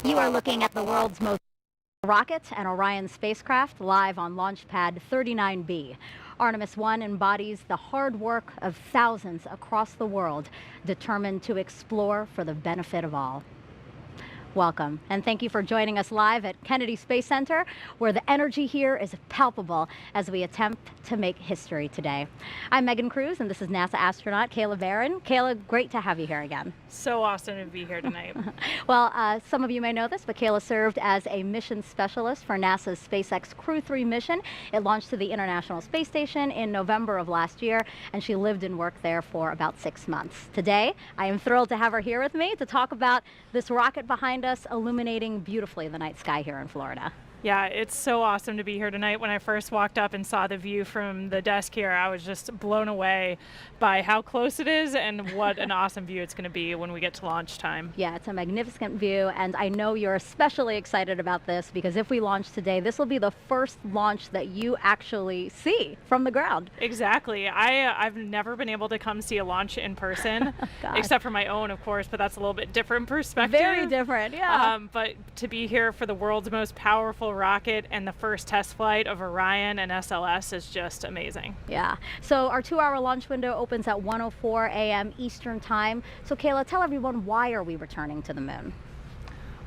You are looking at the world's most rocket and Orion spacecraft live on Launch Pad 39B. Artemis 1 embodies the hard work of thousands across the world, determined to explore for the benefit of all. Welcome, and thank you for joining us live at Kennedy Space Center, where the energy here is palpable as we attempt to make history today. I'm Megan Cruz, and this is NASA astronaut Kayla Barron. Kayla, great to have you here again. So awesome to be here tonight. Well, some of you may know this, but Kayla served as a mission specialist for NASA's SpaceX Crew 3 mission. It launched to the International Space Station in November of last year, and she lived and worked there for about 6 months. Today, I am thrilled to have her here with me to talk about this rocket behind us illuminating beautifully the night sky here in Florida. Yeah, it's so awesome to be here tonight. When I first walked up and saw the view from the desk here, I was just blown away by how close it is and what an awesome view it's going to be when we get to launch time. Yeah, it's a magnificent view, and I know you're especially excited about this because if we launch today, this will be the first launch that you actually see from the ground. Exactly. I've never been able to come see a launch in person, except for my own, of course, but that's a little bit different perspective. Very different, yeah. But to be here for the world's most powerful rocket and the first test flight of Orion and SLS is just amazing. Yeah. So our 2-hour launch window opens at 1:04 a.m. Eastern Time. So Kayla, tell everyone, why are we returning to the moon?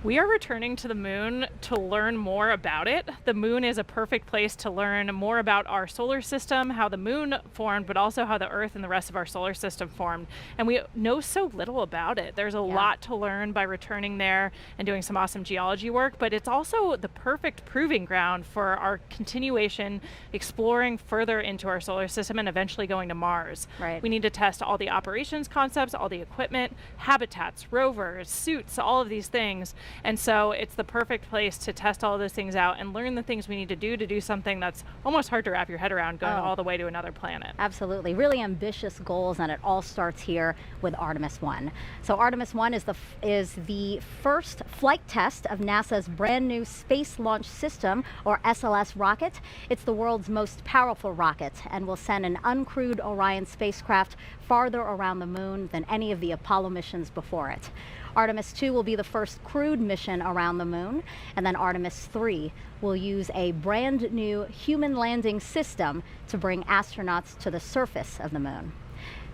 We are returning to the moon to learn more about it. The moon is a perfect place to learn more about our solar system, how the moon formed, but also how the Earth and the rest of our solar system formed. And we know so little about it. There's a lot to learn by returning there and doing some awesome geology work, but it's also the perfect proving ground for our continuation, exploring further into our solar system and eventually going to Mars. Right. We need to test all the operations concepts, all the equipment, habitats, rovers, suits, all of these things. And so it's the perfect place to test all of those things out and learn the things we need to do something that's almost hard to wrap your head around, going all the way to another planet. Absolutely. Really ambitious goals, and it all starts here with Artemis 1. So Artemis 1 is the first flight test of NASA's brand new Space Launch System, or SLS rocket. It's the world's most powerful rocket and will send an uncrewed Orion spacecraft farther around the moon than any of the Apollo missions before it. Artemis 2 will be the first crewed mission around the moon, and then Artemis 3 will use a brand new human landing system to bring astronauts to the surface of the moon.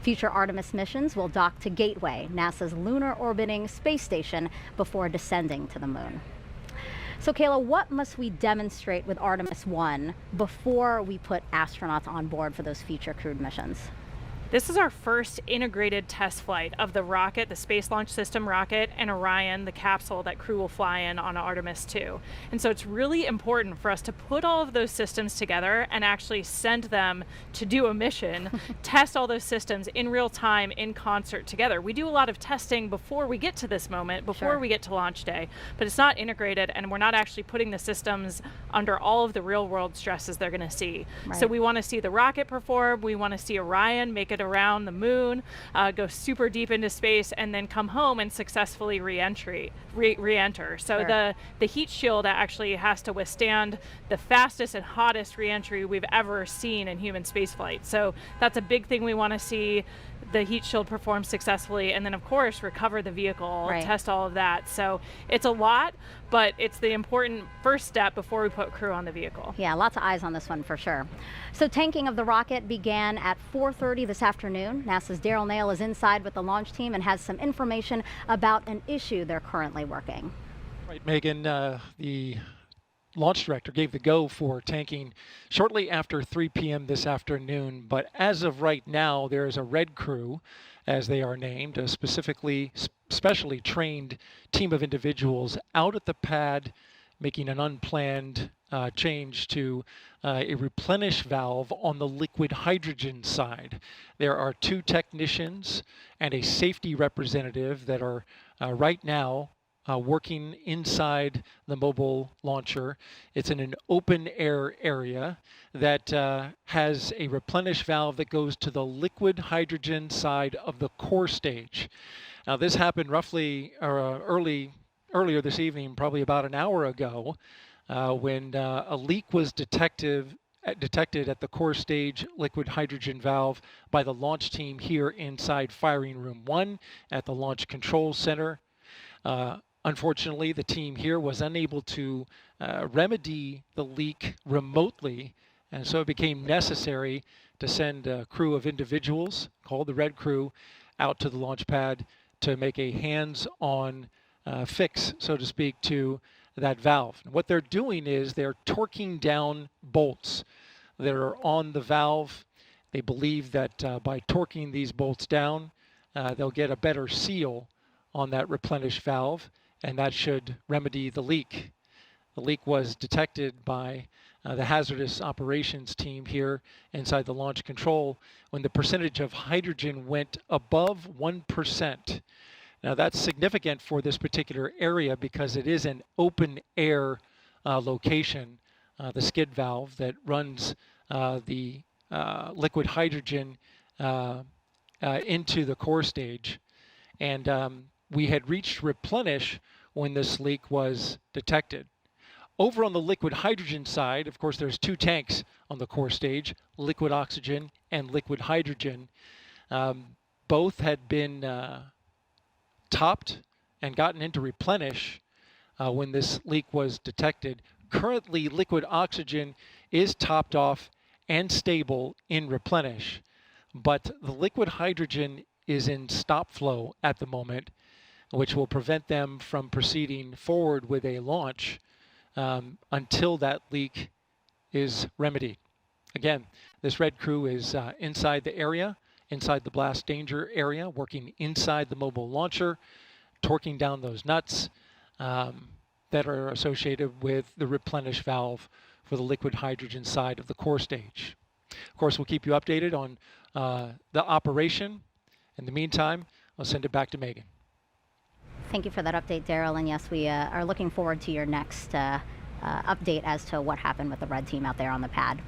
Future Artemis missions will dock to Gateway, NASA's lunar orbiting space station, before descending to the moon. So Kayla, what must we demonstrate with Artemis 1 before we put astronauts on board for those future crewed missions? This is our first integrated test flight of the rocket, the Space Launch System rocket, and Orion, the capsule that crew will fly in on Artemis 2. And so it's really important for us to put all of those systems together and actually send them to do a mission, test all those systems in real time in concert together. We do a lot of testing before we get to this moment, before we get to launch day, but it's not integrated, and we're not actually putting the systems under all of the real world stresses they're going to see. Right. So we want to see the rocket perform, we want to see Orion make it around the moon, go super deep into space, and then come home and successfully re-enter. So the heat shield actually has to withstand the fastest and hottest re-entry we've ever seen in human spaceflight. So that's a big thing we want to see. The heat shield perform successfully, and then of course recover the vehicle, test all of that. So it's a lot, but it's the important first step before we put crew on the vehicle. Yeah, lots of eyes on this one for sure. So tanking of the rocket began at 4:30 this afternoon. NASA's Daryl Nail is inside with the launch team and has some information about an issue they're currently working. Right, Megan, the launch director gave the go for tanking shortly after 3 p.m. this afternoon, but as of right now, there is a red crew, as they are named, a specially trained team of individuals out at the pad making an unplanned change to a replenish valve on the liquid hydrogen side. There are 2 technicians and a safety representative that are right now working inside the mobile launcher. It's in an open air area that has a replenish valve that goes to the liquid hydrogen side of the core stage. Now this happened roughly earlier this evening, probably about an hour ago, when a leak was detected at the core stage liquid hydrogen valve by the launch team here inside firing room 1 at the Launch Control Center. Unfortunately, the team here was unable to remedy the leak remotely, and so it became necessary to send a crew of individuals called the Red Crew out to the launch pad to make a hands-on fix, so to speak, to that valve. And what they're doing is they're torquing down bolts that are on the valve. They believe that by torquing these bolts down, they'll get a better seal on that replenish valve, and that should remedy the leak. The leak was detected by the hazardous operations team here inside the launch control when the percentage of hydrogen went above 1%. Now that's significant for this particular area because it is an open air location, the skid valve that runs the liquid hydrogen into the core stage. And we had reached replenish when this leak was detected. Over on the liquid hydrogen side, of course, there's two tanks on the core stage, liquid oxygen and liquid hydrogen. Both had been topped and gotten into replenish when this leak was detected. Currently, liquid oxygen is topped off and stable in replenish, but the liquid hydrogen is in stop flow at the moment, which will prevent them from proceeding forward with a launch until that leak is remedied. Again, this Red Crew is inside the area, inside the blast danger area, working inside the mobile launcher, torquing down those nuts that are associated with the replenish valve for the liquid hydrogen side of the core stage. Of course, we'll keep you updated on the operation. In the meantime, I'll send it back to Megan. Thank you for that update, Daryl. And yes, we are looking forward to your next update as to what happened with the red team out there on the pad.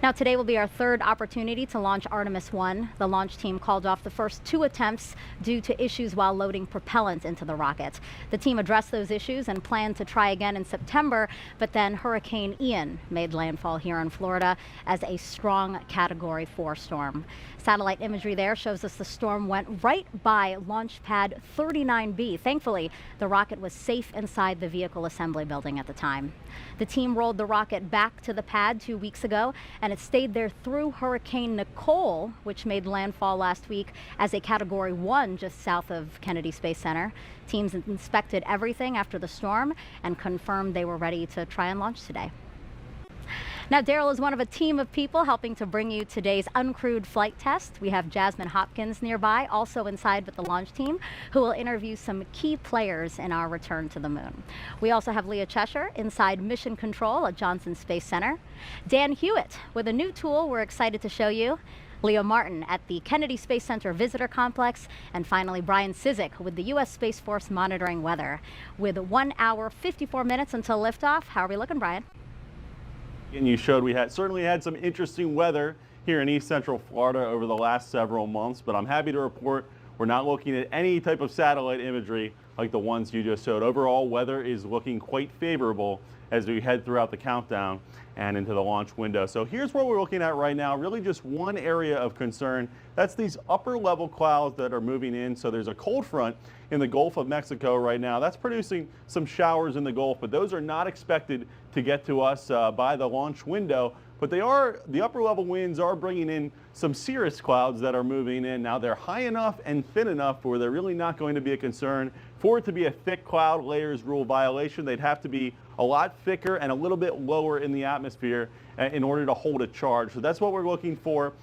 Now, today will be our third opportunity to launch Artemis 1. The launch team called off the first two attempts due to issues while loading propellant into the rocket. The team addressed those issues and planned to try again in September, but then Hurricane Ian made landfall here in Florida as a strong Category 4 storm. Satellite imagery there shows us the storm went right by launch pad 39B. Thankfully, the rocket was safe inside the vehicle assembly building at the time. The team rolled the rocket back to the pad 2 weeks ago, and it stayed there through Hurricane Nicole, which made landfall last week as a Category 1 just south of Kennedy Space Center. Teams inspected everything after the storm and confirmed they were ready to try and launch today. Now, Daryl is one of a team of people helping to bring you today's uncrewed flight test. We have Jasmine Hopkins nearby, also inside with the launch team, who will interview some key players in our return to the moon. We also have Leah Cheshire inside Mission Control at Johnson Space Center. Dan Hewitt with a new tool we're excited to show you. Leo Martin at the Kennedy Space Center Visitor Complex, and finally Brian Cizik with the U.S. Space Force monitoring weather. With 1 hour, 54 minutes until liftoff, how are we looking, Brian? And you showed we certainly had some interesting weather here in East Central Florida over the last several months, but I'm happy to report we're not looking at any type of satellite imagery like the ones you just showed. Overall, weather is looking quite favorable as we head throughout the countdown and into the launch window. So here's what we're looking at right now, really just one area of concern. That's these upper level clouds that are moving in. So there's a cold front in the Gulf of Mexico right now. That's producing some showers in the Gulf, but those are not expected to get to us by the launch window. But the upper level winds are bringing in some cirrus clouds that are moving in. Now they're high enough and thin enough where they're really not going to be a concern. For it to be a thick cloud layers rule violation, they'd have to be a lot thicker and a little bit lower in the atmosphere in order to hold a charge. So that's what we're looking for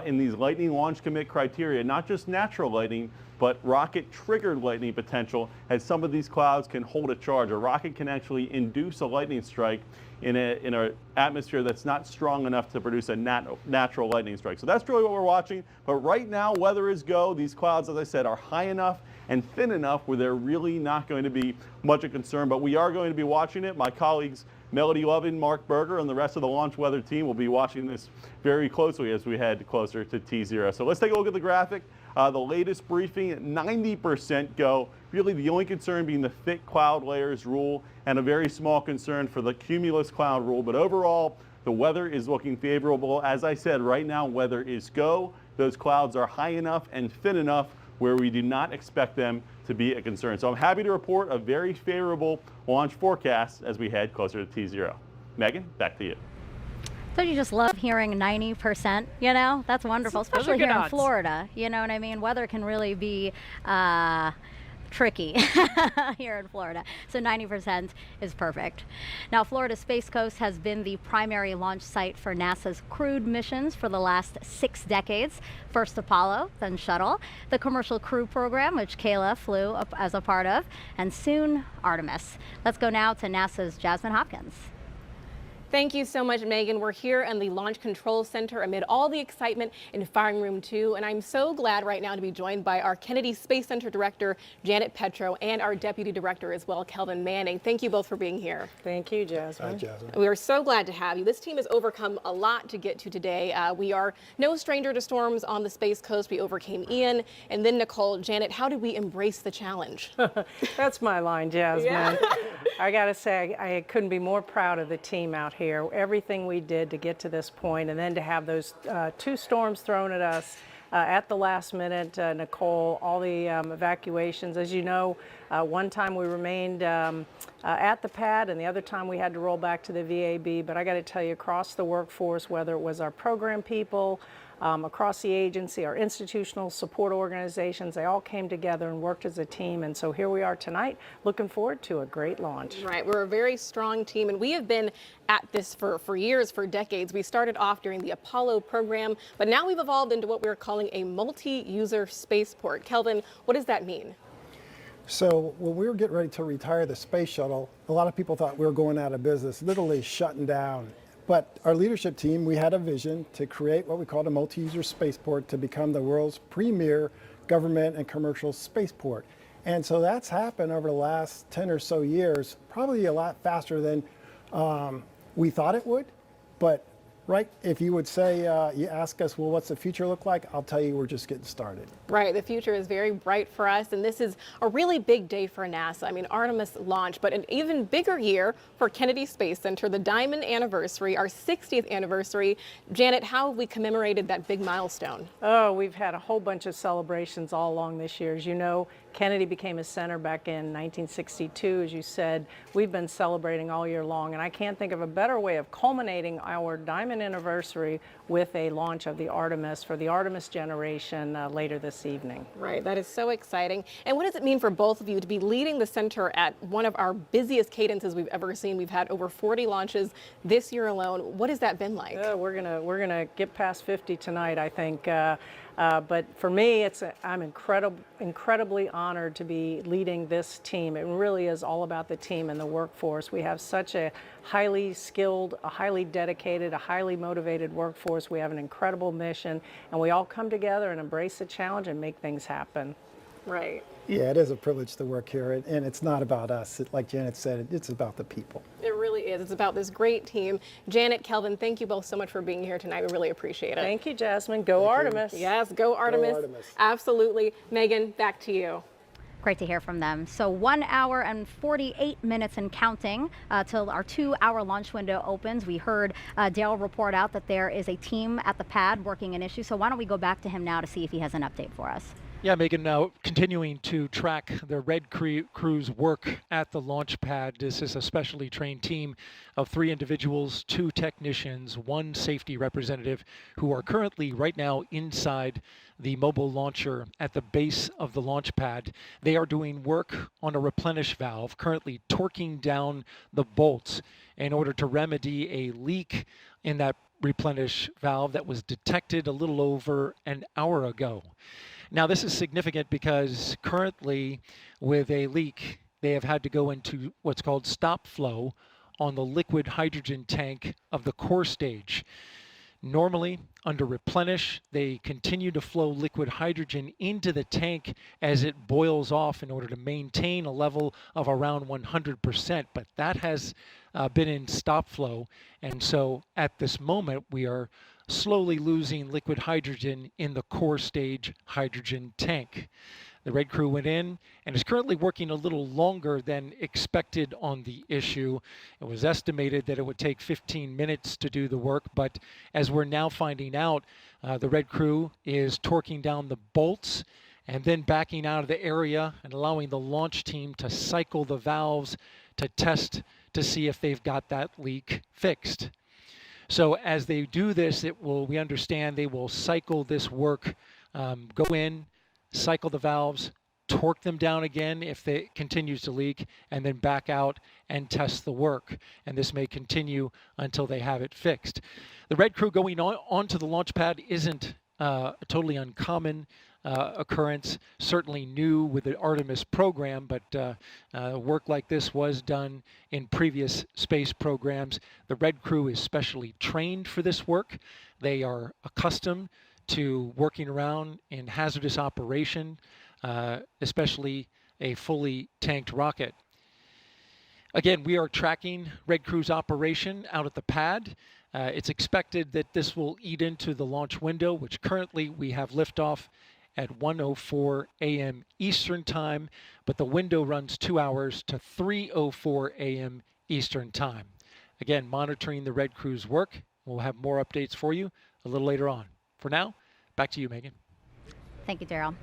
in these lightning launch commit criteria, not just natural lightning, but rocket triggered lightning potential, as some of these clouds can hold a charge. A rocket can actually induce a lightning strike in an atmosphere that's not strong enough to produce a natural lightning strike. So that's really what we're watching. But right now, weather is go. These clouds, as I said, are high enough and thin enough where they're really not going to be much of a concern. But we are going to be watching it. My colleagues Melody Lovin, Mark Berger, and the rest of the launch weather team will be watching this very closely as we head closer to T0. So let's take a look at the graphic. The latest briefing, 90% go. Really the only concern being the thick cloud layers rule, and a very small concern for the cumulus cloud rule. But overall, the weather is looking favorable. As I said, right now weather is go. Those clouds are high enough and thin enough where we do not expect them to be a concern. So I'm happy to report a very favorable launch forecast as we head closer to T0. Megan, back to you. Don't you just love hearing 90%? You know, that's wonderful, especially here in odds. Florida. You know what I mean? Weather can really be tricky here in Florida. So 90% is perfect. Now, Florida Space Coast has been the primary launch site for NASA's crewed missions for the last 6 decades. First Apollo, then Shuttle, the Commercial Crew Program, which Kayla flew up as a part of, and soon Artemis. Let's go now to NASA's Jasmine Hopkins. Thank you so much, Megan. We're here in the Launch Control Center amid all the excitement in Firing Room 2, and I'm so glad right now to be joined by our Kennedy Space Center Director, Janet Petro, and our Deputy Director as well, Kelvin Manning. Thank you both for being here. Thank you, Jasmine. Hi, Jasmine. We are so glad to have you. This team has overcome a lot to get to today. We are no stranger to storms on the Space Coast. We overcame Ian, and then Nicole. Janet, how did we embrace the challenge? That's my line, Jasmine. Yeah. I got to say, I couldn't be more proud of the team out here. Everything we did to get to this point, and then to have those 2 storms thrown at us at the last minute. Nicole, all the evacuations. As you know, one time we remained at the pad, and the other time we had to roll back to the VAB. But I got to tell you, across the workforce, whether it was our program people, across the agency, our institutional support organizations, they all came together and worked as a team. And so here we are tonight, looking forward to a great launch. Right, we're a very strong team, and we have been at this for years, for decades. We started off during the Apollo program, but now we've evolved into what we're calling a multi-user spaceport. Kelvin, what does that mean? So when we were getting ready to retire the space shuttle, a lot of people thought we were going out of business, literally shutting down. But our leadership team, we had a vision to create what we called a multi-user spaceport to become the world's premier government and commercial spaceport. And so that's happened over the last 10 or so years, probably a lot faster than we thought it would. But right, if you would say, you ask us, well, what's the future look like? I'll tell you, we're just getting started. Right, the future is very bright for us, and this is a really big day for NASA. I mean, Artemis launch, but an even bigger year for Kennedy Space Center, the Diamond anniversary, our 60th anniversary. Janet, how have we commemorated that big milestone? Oh, we've had a whole bunch of celebrations all along this year. As you know, Kennedy became a center back in 1962. As you said, we've been celebrating all year long, and I can't think of a better way of culminating our Diamond anniversary with a launch of the Artemis for the Artemis generation later this evening. Right, that is so exciting. And what does it mean for both of you to be leading the center at one of our busiest cadences we've ever seen? We've had over 40 launches this year alone. What has that been like? We're gonna get past 50 tonight, I think. But for me, I'm incredibly honored to be leading this team. It really is all about the team and the workforce. We have such a highly skilled, a highly dedicated, a highly motivated workforce. We have an incredible mission, and we all come together and embrace the challenge and make things happen. Right. Yeah, it is a privilege to work here, and it's not about us. Like Janet said, it's about the people. It really is. It's about this great team. Janet, Kelvin, thank you both so much for being here tonight. We really appreciate it. Thank you, Jasmine. Go Artemis. Yes, go Artemis. Go Artemis. Absolutely. Megan, back to you. Great to hear from them. So 1 hour and 48 minutes and counting till our 2-hour launch window opens. We heard Dale report out that there is a team at the pad working an issue. So why don't we go back to him now to see if he has an update for us. Yeah, Megan, now continuing to track the Red Crew's work at the launch pad. This is a specially trained team of 3 individuals, 2 technicians, 1 safety representative who are currently right now inside the mobile launcher at the base of the launch pad. They are doing work on a replenish valve, currently torquing down the bolts in order to remedy a leak in that replenish valve that was detected a little over an hour ago. Now, this is significant because currently with a leak, they have had to go into what's called stop flow on the liquid hydrogen tank of the core stage. Normally, under replenish, they continue to flow liquid hydrogen into the tank as it boils off in order to maintain a level of around 100%, but that has been in stop flow, and so at this moment, we are slowly losing liquid hydrogen in the core stage hydrogen tank. The Red Crew went in and is currently working a little longer than expected on the issue. It was estimated that it would take 15 minutes to do the work, but as we're now finding out, the Red Crew is torquing down the bolts and then backing out of the area and allowing the launch team to cycle the valves to test to see if they've got that leak fixed. So as they do this, we understand they will cycle this work, go in, cycle the valves, torque them down again if it continues to leak, and then back out and test the work. And this may continue until they have it fixed. The red crew going onto the launch pad isn't a totally uncommon occurrence, certainly new with the Artemis program, but work like this was done in previous space programs. The red crew is specially trained for this work. They are accustomed to working around in hazardous operation, especially a fully tanked rocket. Again, we are tracking Red Crew's operation out at the pad. It's expected that this will eat into the launch window, which currently we have liftoff at 1:04 a.m. Eastern Time, but the window runs 2 hours to 3:04 a.m. Eastern Time. Again, monitoring the Red Crew's work. We'll have more updates for you a little later on. For now, back to you, Megan. Thank you, Daryl.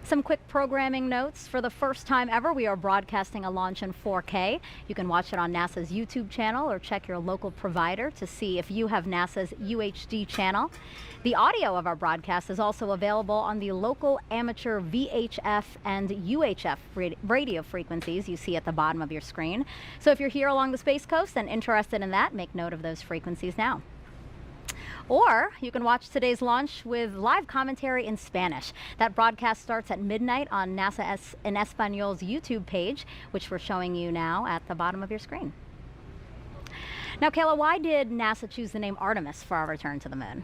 Some quick programming notes. For the first time ever, we are broadcasting a launch in 4K. You can watch it on NASA's YouTube channel or check your local provider to see if you have NASA's UHD channel. The audio of our broadcast is also available on the local amateur VHF and UHF radio frequencies you see at the bottom of your screen. So if you're here along the Space Coast and interested in that, make note of those frequencies now. Or you can watch today's launch with live commentary in Spanish. That broadcast starts at midnight on NASA en Español's YouTube page, which we're showing you now at the bottom of your screen. Now, Kayla, why did NASA choose the name Artemis for our return to the moon?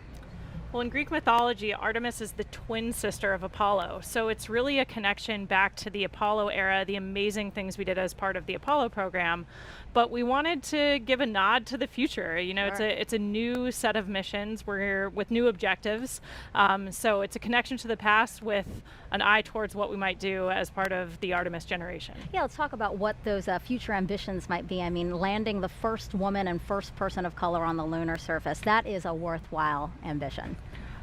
Well, in Greek mythology, Artemis is the twin sister of Apollo. So it's really a connection back to the Apollo era, the amazing things we did as part of the Apollo program. But we wanted to give a nod to the future. You know, Sure. it's a new set of missions. We're with new objectives. So it's a connection to the past with an eye towards what we might do as part of the Artemis generation. Yeah, let's talk about what those future ambitions might be. I mean, landing the first woman and first person of color on the lunar surface, that is a worthwhile ambition.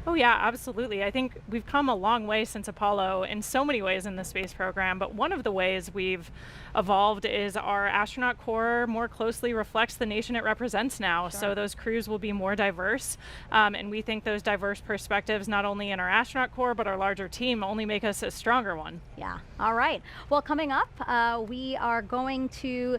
Oh yeah, absolutely. I think we've come a long way since Apollo in so many ways in the space program, but one of the ways we've evolved is our astronaut corps more closely reflects the nation it represents now. Sure. So those crews will be more diverse, and we think those diverse perspectives, not only in our astronaut corps, but our larger team, only make us a stronger one. Yeah, all right. Well, coming up, we are going to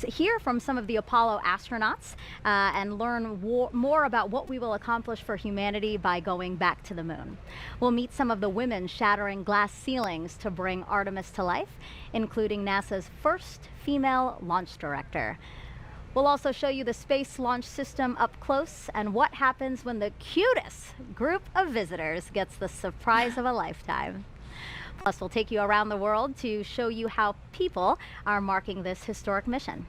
hear from some of the Apollo astronauts and learn more about what we will accomplish for humanity by going back to the moon. We'll meet some of the women shattering glass ceilings to bring Artemis to life, including NASA's first female launch director. We'll also show you the Space Launch System up close and what happens when the cutest group of visitors gets the surprise of a lifetime. Plus, we'll take you around the world to show you how people are marking this historic mission.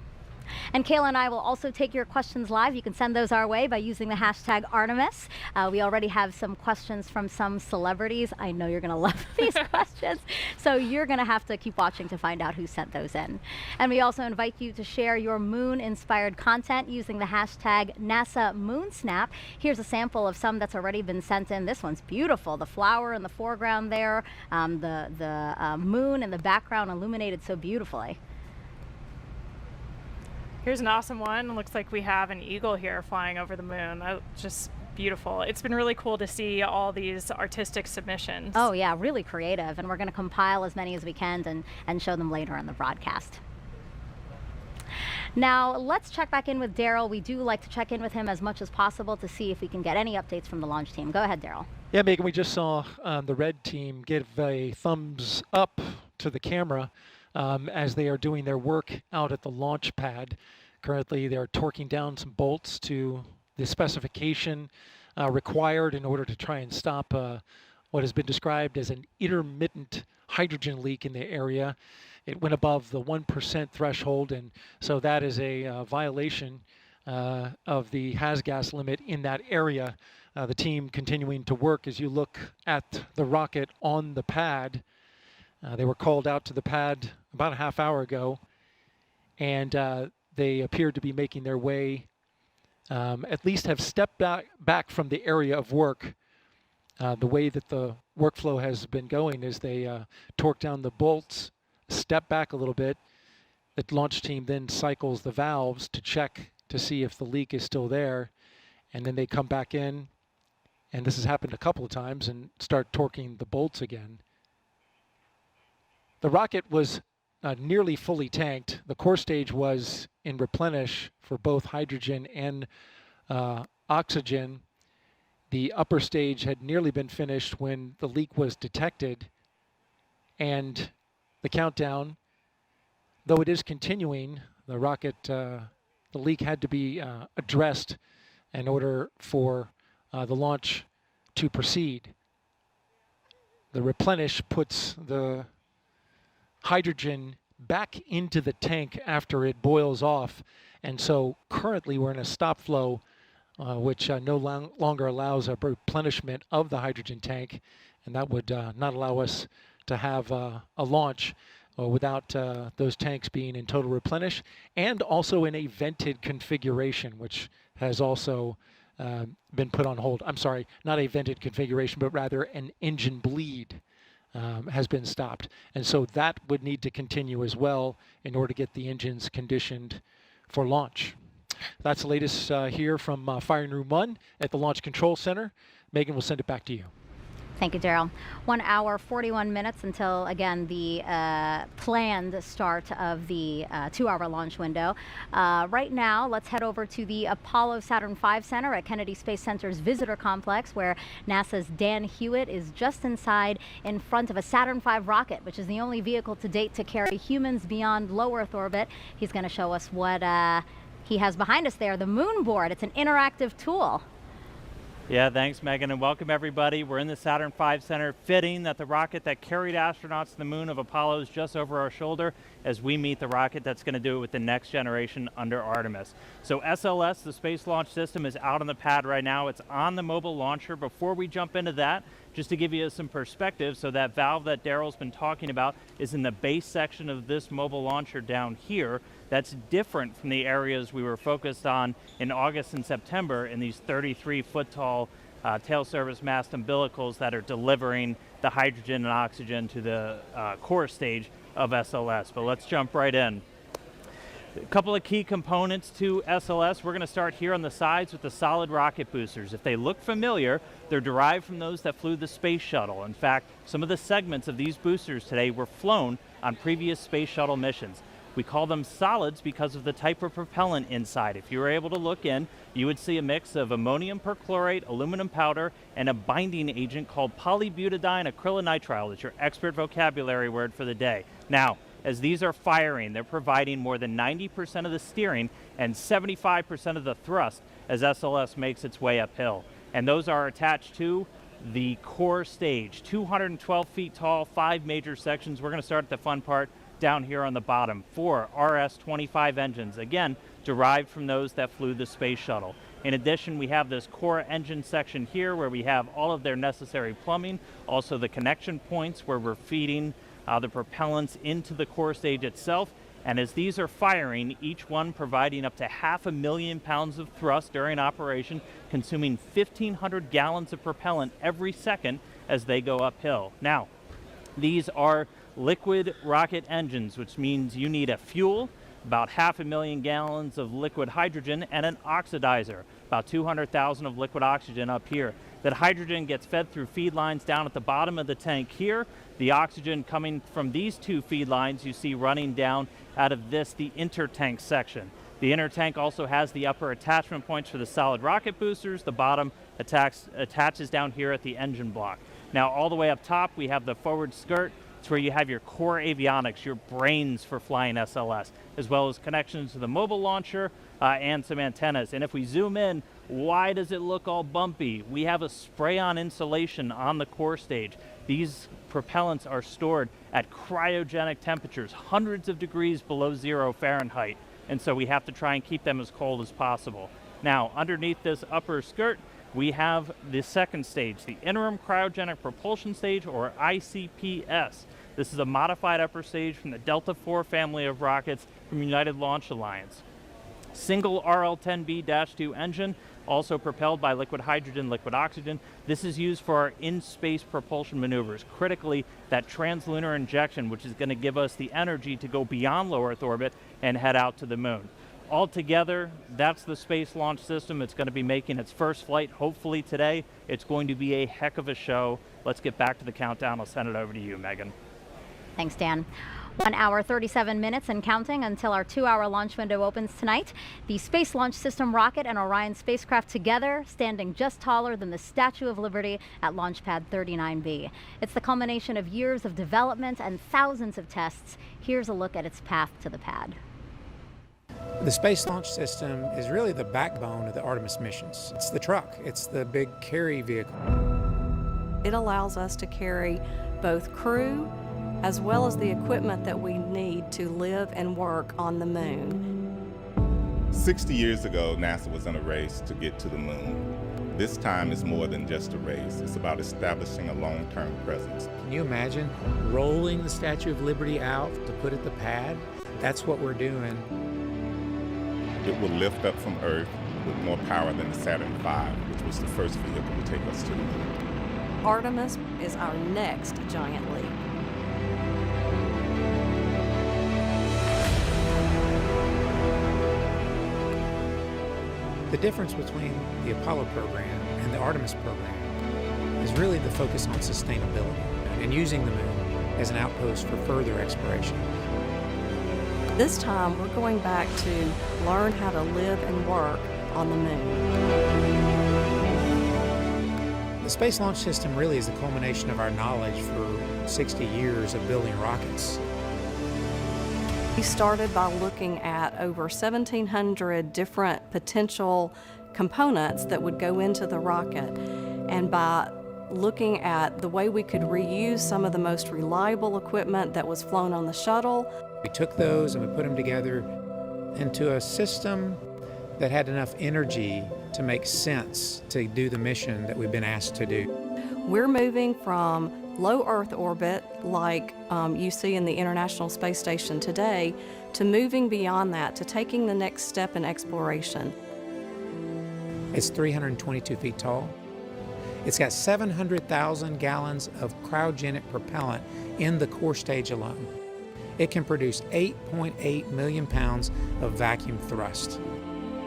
And Kayla and I will also take your questions live. You can send those our way by using the hashtag Artemis. We already have some questions from some celebrities. I know you're going to love these questions, so you're going to have to keep watching to find out who sent those in. And we also invite you to share your moon-inspired content using the hashtag NASA MoonSnap. Here's a sample of some that's already been sent in. This one's beautiful. The flower in the foreground there, the moon in the background illuminated so beautifully. Here's an awesome one. Looks like we have an eagle here flying over the moon. Just beautiful. It's been really cool to see all these artistic submissions. Oh yeah, really creative. And we're going to compile as many as we can and show them later in the broadcast. Now, let's check back in with Daryl. We do like to check in with him as much as possible to see if we can get any updates from the launch team. Go ahead, Daryl. Yeah, Megan, we just saw the red team give a thumbs up to the camera as they are doing their work out at the launch pad. Currently, they're torquing down some bolts to the specification required in order to try and stop what has been described as an intermittent hydrogen leak in the area. It went above the 1% threshold, and so that is a violation of the HAZGAS limit in that area. The team continuing to work. As you look at the rocket on the pad, they were called out to the pad about a half hour ago, and they appeared to be making their way, at least have stepped back from the area of work The way that the workflow has been going is they torque down the bolts, step back a little bit. The launch team then cycles the valves to check to see if the leak is still there, and then they come back in, and this has happened a couple of times, and start torquing the bolts again. The rocket was nearly fully tanked. The core stage was in replenish for both hydrogen and oxygen. The upper stage had nearly been finished when the leak was detected, and the countdown, though it is continuing, the rocket, the leak had to be addressed in order for the launch to proceed. The replenish puts the hydrogen back into the tank after it boils off, and so currently we're in a stop flow which no longer allows a replenishment of the hydrogen tank, and that would not allow us to have a launch without those tanks being in total replenish, and also in a vented configuration, which has also been put on hold. I'm sorry, not a vented configuration, but rather an engine bleed has been stopped. And so that would need to continue as well in order to get the engines conditioned for launch. That's the latest here from Firing Room 1 at the Launch Control Center. Megan, we'll send it back to you. Thank you, Daryl. 1 hour, 41 minutes until, again, the planned start of the 2-hour launch window. Right now, let's head over to the Apollo Saturn V Center at Kennedy Space Center's Visitor Complex, where NASA's Dan Hewitt is just inside in front of a Saturn V rocket, which is the only vehicle to date to carry humans beyond low Earth orbit. He's going to show us what he has behind us there, the moon board. It's an interactive tool. Yeah, thanks, Megan, and welcome everybody. We're in the Saturn V Center, fitting that the rocket that carried astronauts to the moon of Apollo is just over our shoulder as we meet the rocket that's going to do it with the next generation under Artemis. So SLS, the Space Launch System, is out on the pad right now. It's on the mobile launcher. Before we jump into that, just to give you some perspective, so that valve that Daryl's been talking about is in the base section of this mobile launcher down here. That's different from the areas we were focused on in August and September in these 33-foot tall tail service mast umbilicals that are delivering the hydrogen and oxygen to the core stage of SLS. But let's jump right in. A couple of key components to SLS. We're going to start here on the sides with the solid rocket boosters. If they look familiar, they're derived from those that flew the space shuttle. In fact, some of the segments of these boosters today were flown on previous space shuttle missions. We call them solids because of the type of propellant inside. If you were able to look in, you would see a mix of ammonium perchlorate, aluminum powder, and a binding agent called polybutadiene acrylonitrile. That's your expert vocabulary word for the day. Now, as these are firing, they're providing more than 90% of the steering and 75% of the thrust as SLS makes its way uphill. And those are attached to the core stage, 212 feet tall, 5 major sections. We're going to start at the fun part down here on the bottom. 4 RS-25 engines, again, derived from those that flew the space shuttle. In addition, we have this core engine section here where we have all of their necessary plumbing, also the connection points where we're feeding the propellants into the core stage itself. And as these are firing, each one providing up to 500,000 pounds of thrust during operation, consuming 1,500 gallons of propellant every second as they go uphill. Now, these are liquid rocket engines, which means you need a fuel, about 500,000 gallons of liquid hydrogen, and an oxidizer, about 200,000 of liquid oxygen up here. That hydrogen gets fed through feed lines down at the bottom of the tank here. The oxygen coming from these 2 feed lines you see running down out of this, the intertank section. The intertank also has the upper attachment points for the solid rocket boosters. The bottom attaches down here at the engine block. Now all the way up top we have the forward skirt. It's where you have your core avionics, your brains for flying SLS, as well as connections to the mobile launcher and some antennas. And if we zoom in, why does it look all bumpy? We have a spray-on insulation on the core stage. These propellants are stored at cryogenic temperatures, hundreds of degrees below 0 Fahrenheit. And so we have to try and keep them as cold as possible. Now, underneath this upper skirt, we have the second stage, the Interim Cryogenic Propulsion Stage, or ICPS. This is a modified upper stage from the Delta IV family of rockets from United Launch Alliance. Single RL-10B-2 engine, also propelled by liquid hydrogen, liquid oxygen. This is used for our in-space propulsion maneuvers. Critically, that translunar injection, which is going to give us the energy to go beyond low Earth orbit and head out to the moon. Altogether, that's the Space Launch System. It's going to be making its first flight, hopefully today. It's going to be a heck of a show. Let's get back to the countdown. I'll send it over to you, Megan. Thanks, Dan. 1 hour, 37 minutes and counting until our 2-hour launch window opens tonight. The Space Launch System rocket and Orion spacecraft together, standing just taller than the Statue of Liberty at Launch Pad 39B. It's the culmination of years of development and thousands of tests. Here's a look at its path to the pad. The Space Launch System is really the backbone of the Artemis missions. It's the truck, it's the big carry vehicle. It allows us to carry both crew as well as the equipment that we need to live and work on the moon. 60 years ago, NASA was in a race to get to the moon. This time is more than just a race. It's about establishing a long-term presence. Can you imagine rolling the Statue of Liberty out to put at the pad? That's what we're doing. It will lift up from Earth with more power than the Saturn V, which was the first vehicle to take us to the moon. Artemis is our next giant leap. The difference between the Apollo program and the Artemis program is really the focus on sustainability and using the moon as an outpost for further exploration. This time, we're going back to learn how to live and work on the moon. The Space Launch System really is the culmination of our knowledge for 60 years of building rockets. We started by looking at over 1,700 different potential components that would go into the rocket, and by looking at the way we could reuse some of the most reliable equipment that was flown on the shuttle. We took those and we put them together into a system that had enough energy to make sense to do the mission that we've been asked to do. We're moving from low Earth orbit, like you see in the International Space Station today, to moving beyond that, to taking the next step in exploration. It's 322 feet tall. It's got 700,000 gallons of cryogenic propellant in the core stage alone. It can produce 8.8 million pounds of vacuum thrust.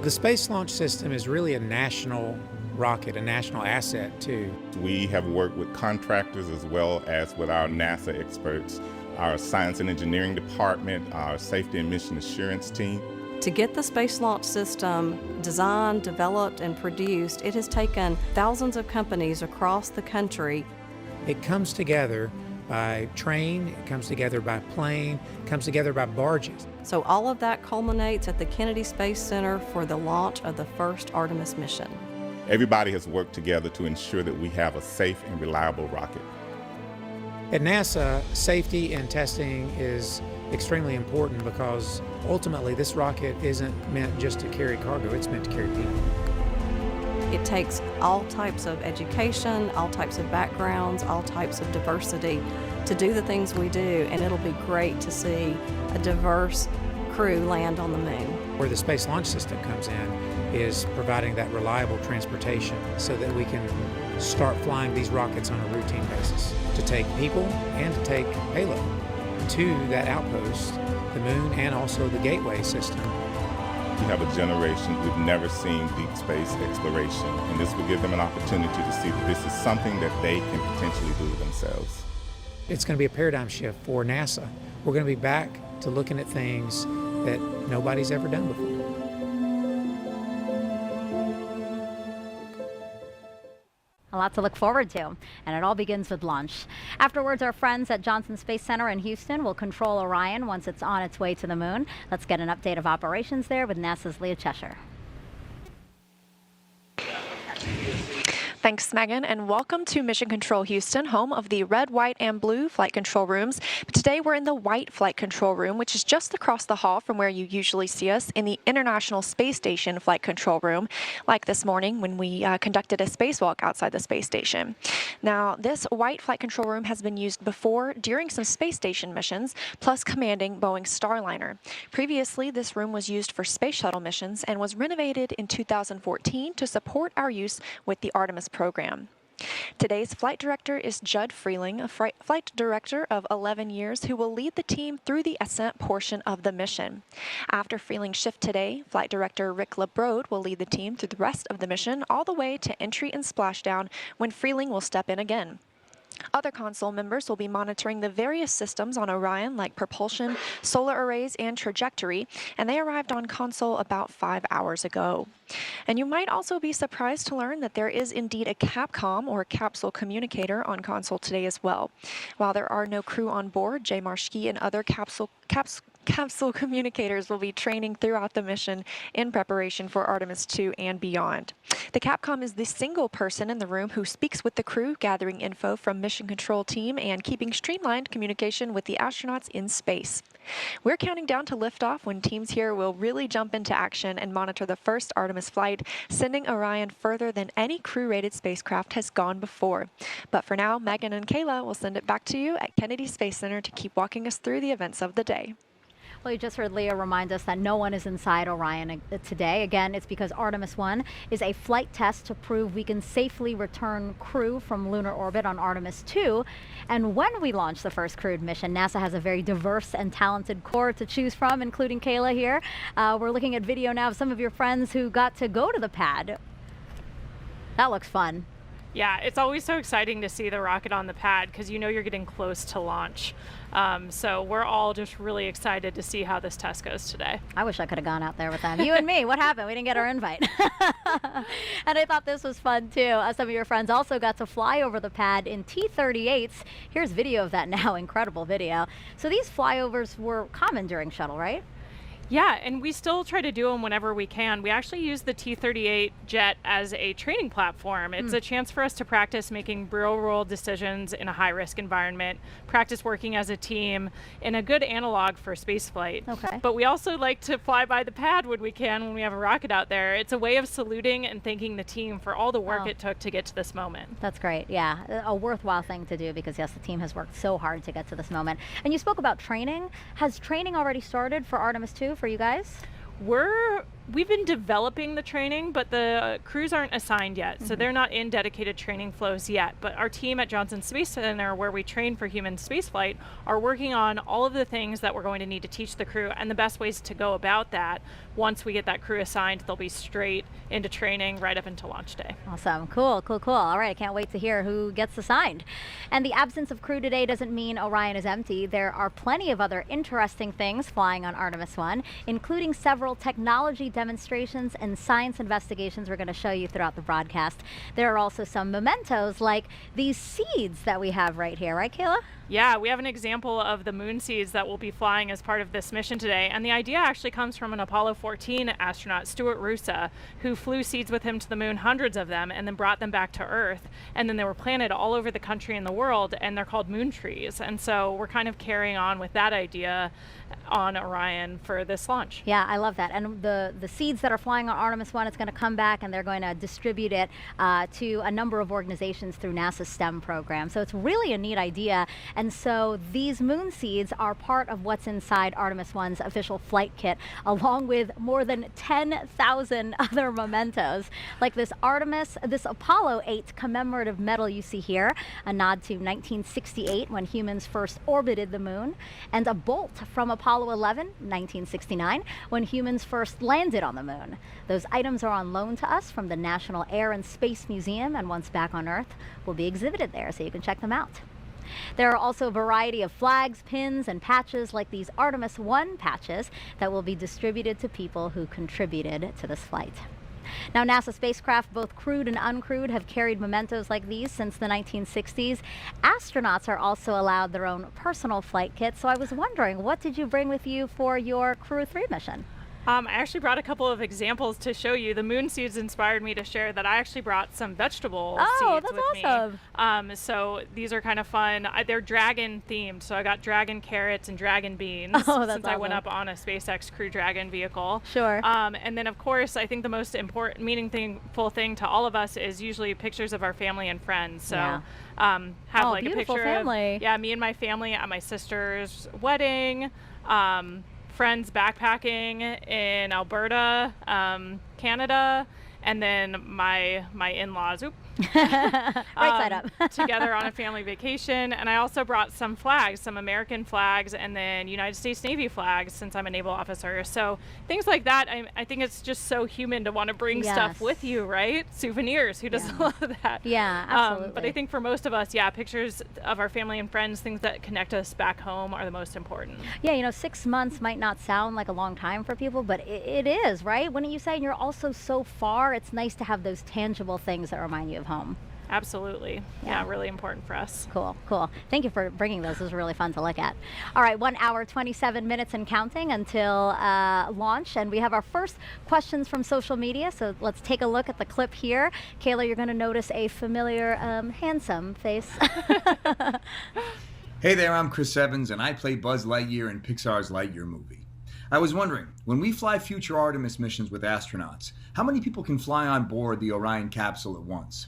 The Space Launch System is really a national rocket, a national asset too. We have worked with contractors as well as with our NASA experts, our science and engineering department, our safety and mission assurance team. To get the Space Launch System designed, developed, and produced, it has taken thousands of companies across the country. It comes together by train, it comes together by plane, it comes together by barges. So all of that culminates at the Kennedy Space Center for the launch of the first Artemis mission. Everybody has worked together to ensure that we have a safe and reliable rocket. At NASA, safety and testing is extremely important because ultimately this rocket isn't meant just to carry cargo, it's meant to carry people. It takes all types of education, all types of backgrounds, all types of diversity to do the things we do, and it'll be great to see a diverse crew land on the moon. Where the Space Launch System comes in is providing that reliable transportation so that we can start flying these rockets on a routine basis to take people and to take payload to that outpost, the moon, and also the gateway system. We have a generation who've never seen deep space exploration, and this will give them an opportunity to see that this is something that they can potentially do themselves. It's going to be a paradigm shift for NASA. We're going to be back to looking at things that nobody's ever done before. A lot to look forward to, and it all begins with launch. Afterwards, our friends at Johnson Space Center in Houston will control Orion once it's on its way to the moon. Let's get an update of operations there with NASA's Leah Cheshire. Thanks, Megan, and welcome to Mission Control Houston, home of the red, white, and blue flight control rooms. But today we're in the white flight control room, which is just across the hall from where you usually see us in the International Space Station flight control room, like this morning when we conducted a spacewalk outside the space station. Now, this white flight control room has been used before during some space station missions, plus commanding Boeing's Starliner. Previously, this room was used for space shuttle missions and was renovated in 2014 to support our use with the Artemis program. Today's flight director is Judd Freeling, a flight director of 11 years who will lead the team through the ascent portion of the mission. After Freeling's shift today, flight director Rick LeBrode will lead the team through the rest of the mission all the way to entry and splashdown when Freeling will step in again. Other console members will be monitoring the various systems on Orion like propulsion, solar arrays, and trajectory, and they arrived on console about 5 hours ago. And you might also be surprised to learn that there is indeed a Capcom or capsule communicator on console today as well. While there are no crew on board, Jay Marshke and other capsule communicators will be training throughout the mission in preparation for Artemis 2 and beyond. The Capcom is the single person in the room who speaks with the crew, gathering info from mission control team and keeping streamlined communication with the astronauts in space. We're counting down to liftoff when teams here will really jump into action and monitor the first Artemis flight, sending Orion further than any crew-rated spacecraft has gone before. But for now, Megan and Kayla will send it back to you at Kennedy Space Center to keep walking us through the events of the day. Well, you just heard Leah remind us that no one is inside Orion today. Again, it's because Artemis 1 is a flight test to prove we can safely return crew from lunar orbit on Artemis 2. And when we launch the first crewed mission, NASA has a very diverse and talented core to choose from, including Kayla here. We're looking at video now of some of your friends who got to go to the pad. That looks fun. Yeah, it's always so exciting to see the rocket on the pad because you know you're getting close to launch. So we're all just really excited to see how this test goes today. I wish I could have gone out there with them. You and me, what happened? We didn't get our invite. And I thought this was fun too. Some of your friends also got to fly over the pad in T-38s. Here's video of that now, incredible video. So these flyovers were common during shuttle, right? Yeah, and we still try to do them whenever we can. We actually use the T-38 jet as a training platform. It's a chance for us to practice making real-world decisions in a high-risk environment, practice working as a team, and a good analog for spaceflight. Okay. But we also like to fly by the pad when we can, when we have a rocket out there. It's a way of saluting and thanking the team for all the work it took to get to this moment. That's great. Yeah, a worthwhile thing to do because, yes, the team has worked so hard to get to this moment. And you spoke about training. Has training already started for Artemis 2 for you guys? We've been developing the training, but the crews aren't assigned yet, so they're not in dedicated training flows yet. But our team at Johnson Space Center, where we train for human spaceflight, are working on all of the things that we're going to need to teach the crew and the best ways to go about that. Once we get that crew assigned, they'll be straight into training right up until launch day. Awesome. Cool, cool, cool. All right, I can't wait to hear who gets assigned. And the absence of crew today doesn't mean Orion is empty. There are plenty of other interesting things flying on Artemis 1, including several technology demonstrations and science investigations we're going to show you throughout the broadcast. There are also some mementos like these seeds that we have right here, right, Kayla? Yeah, we have an example of the moon seeds that will be flying as part of this mission today. And the idea actually comes from an Apollo 14 astronaut, Stuart Roosa, who flew seeds with him to the moon, hundreds of them, and then brought them back to Earth. And then they were planted all over the country and the world, and they're called moon trees. And so we're kind of carrying on with that idea on Orion for this launch. Yeah, I love that. And the seeds that are flying on Artemis 1, it's going to come back and they're going to distribute it to a number of organizations through NASA's STEM program. So it's really a neat idea. And so these moon seeds are part of what's inside Artemis 1's official flight kit, along with more than 10,000 other mementos, like this Apollo 8 commemorative medal you see here, a nod to 1968 when humans first orbited the moon, and a bolt from Apollo 11, 1969, when humans first landed on the moon. Those items are on loan to us from the National Air and Space Museum, and once back on Earth, will be exhibited there, so you can check them out. There are also a variety of flags, pins, and patches like these Artemis 1 patches that will be distributed to people who contributed to this flight. Now, NASA spacecraft, both crewed and uncrewed, have carried mementos like these since the 1960s. Astronauts are also allowed their own personal flight kits, so I was wondering, what did you bring with you for your Crew 3 mission? I actually brought a couple of examples to show you. The moon seeds inspired me to share that I actually brought some vegetable seeds that's with awesome. me. So these are kind of fun. They're dragon themed. So I got dragon carrots and dragon beans since I went up on a SpaceX Crew Dragon vehicle. Sure. And then of course, I think the most important, meaningful thing to all of us is usually pictures of our family and friends. So have like a picture family. of me and my family at my sister's wedding. Friends backpacking in Alberta, Canada, and then my in-laws right side up together on a family vacation. And I also brought some flags, some American flags, and then United States Navy flags since I'm a naval officer. So things like that, I think it's just so human to want to bring stuff with you, right? Souvenirs, who doesn't love that? Yeah, absolutely. But I think for most of us, pictures of our family and friends, things that connect us back home, are the most important. Yeah, 6 months might not sound like a long time for people, but it is, right? Wouldn't you say? And you're also so far, it's nice to have those tangible things that remind you of home. Absolutely. Yeah, really important for us. Cool. Thank you for bringing those. It was really fun to look at. All right, 1 hour, 27 minutes and counting until launch. And we have our first questions from social media. So let's take a look at the clip here. Kayla, you're going to notice a familiar, handsome face. Hey there, I'm Chris Evans, and I play Buzz Lightyear in Pixar's Lightyear movie. I was wondering, when we fly future Artemis missions with astronauts, how many people can fly on board the Orion capsule at once?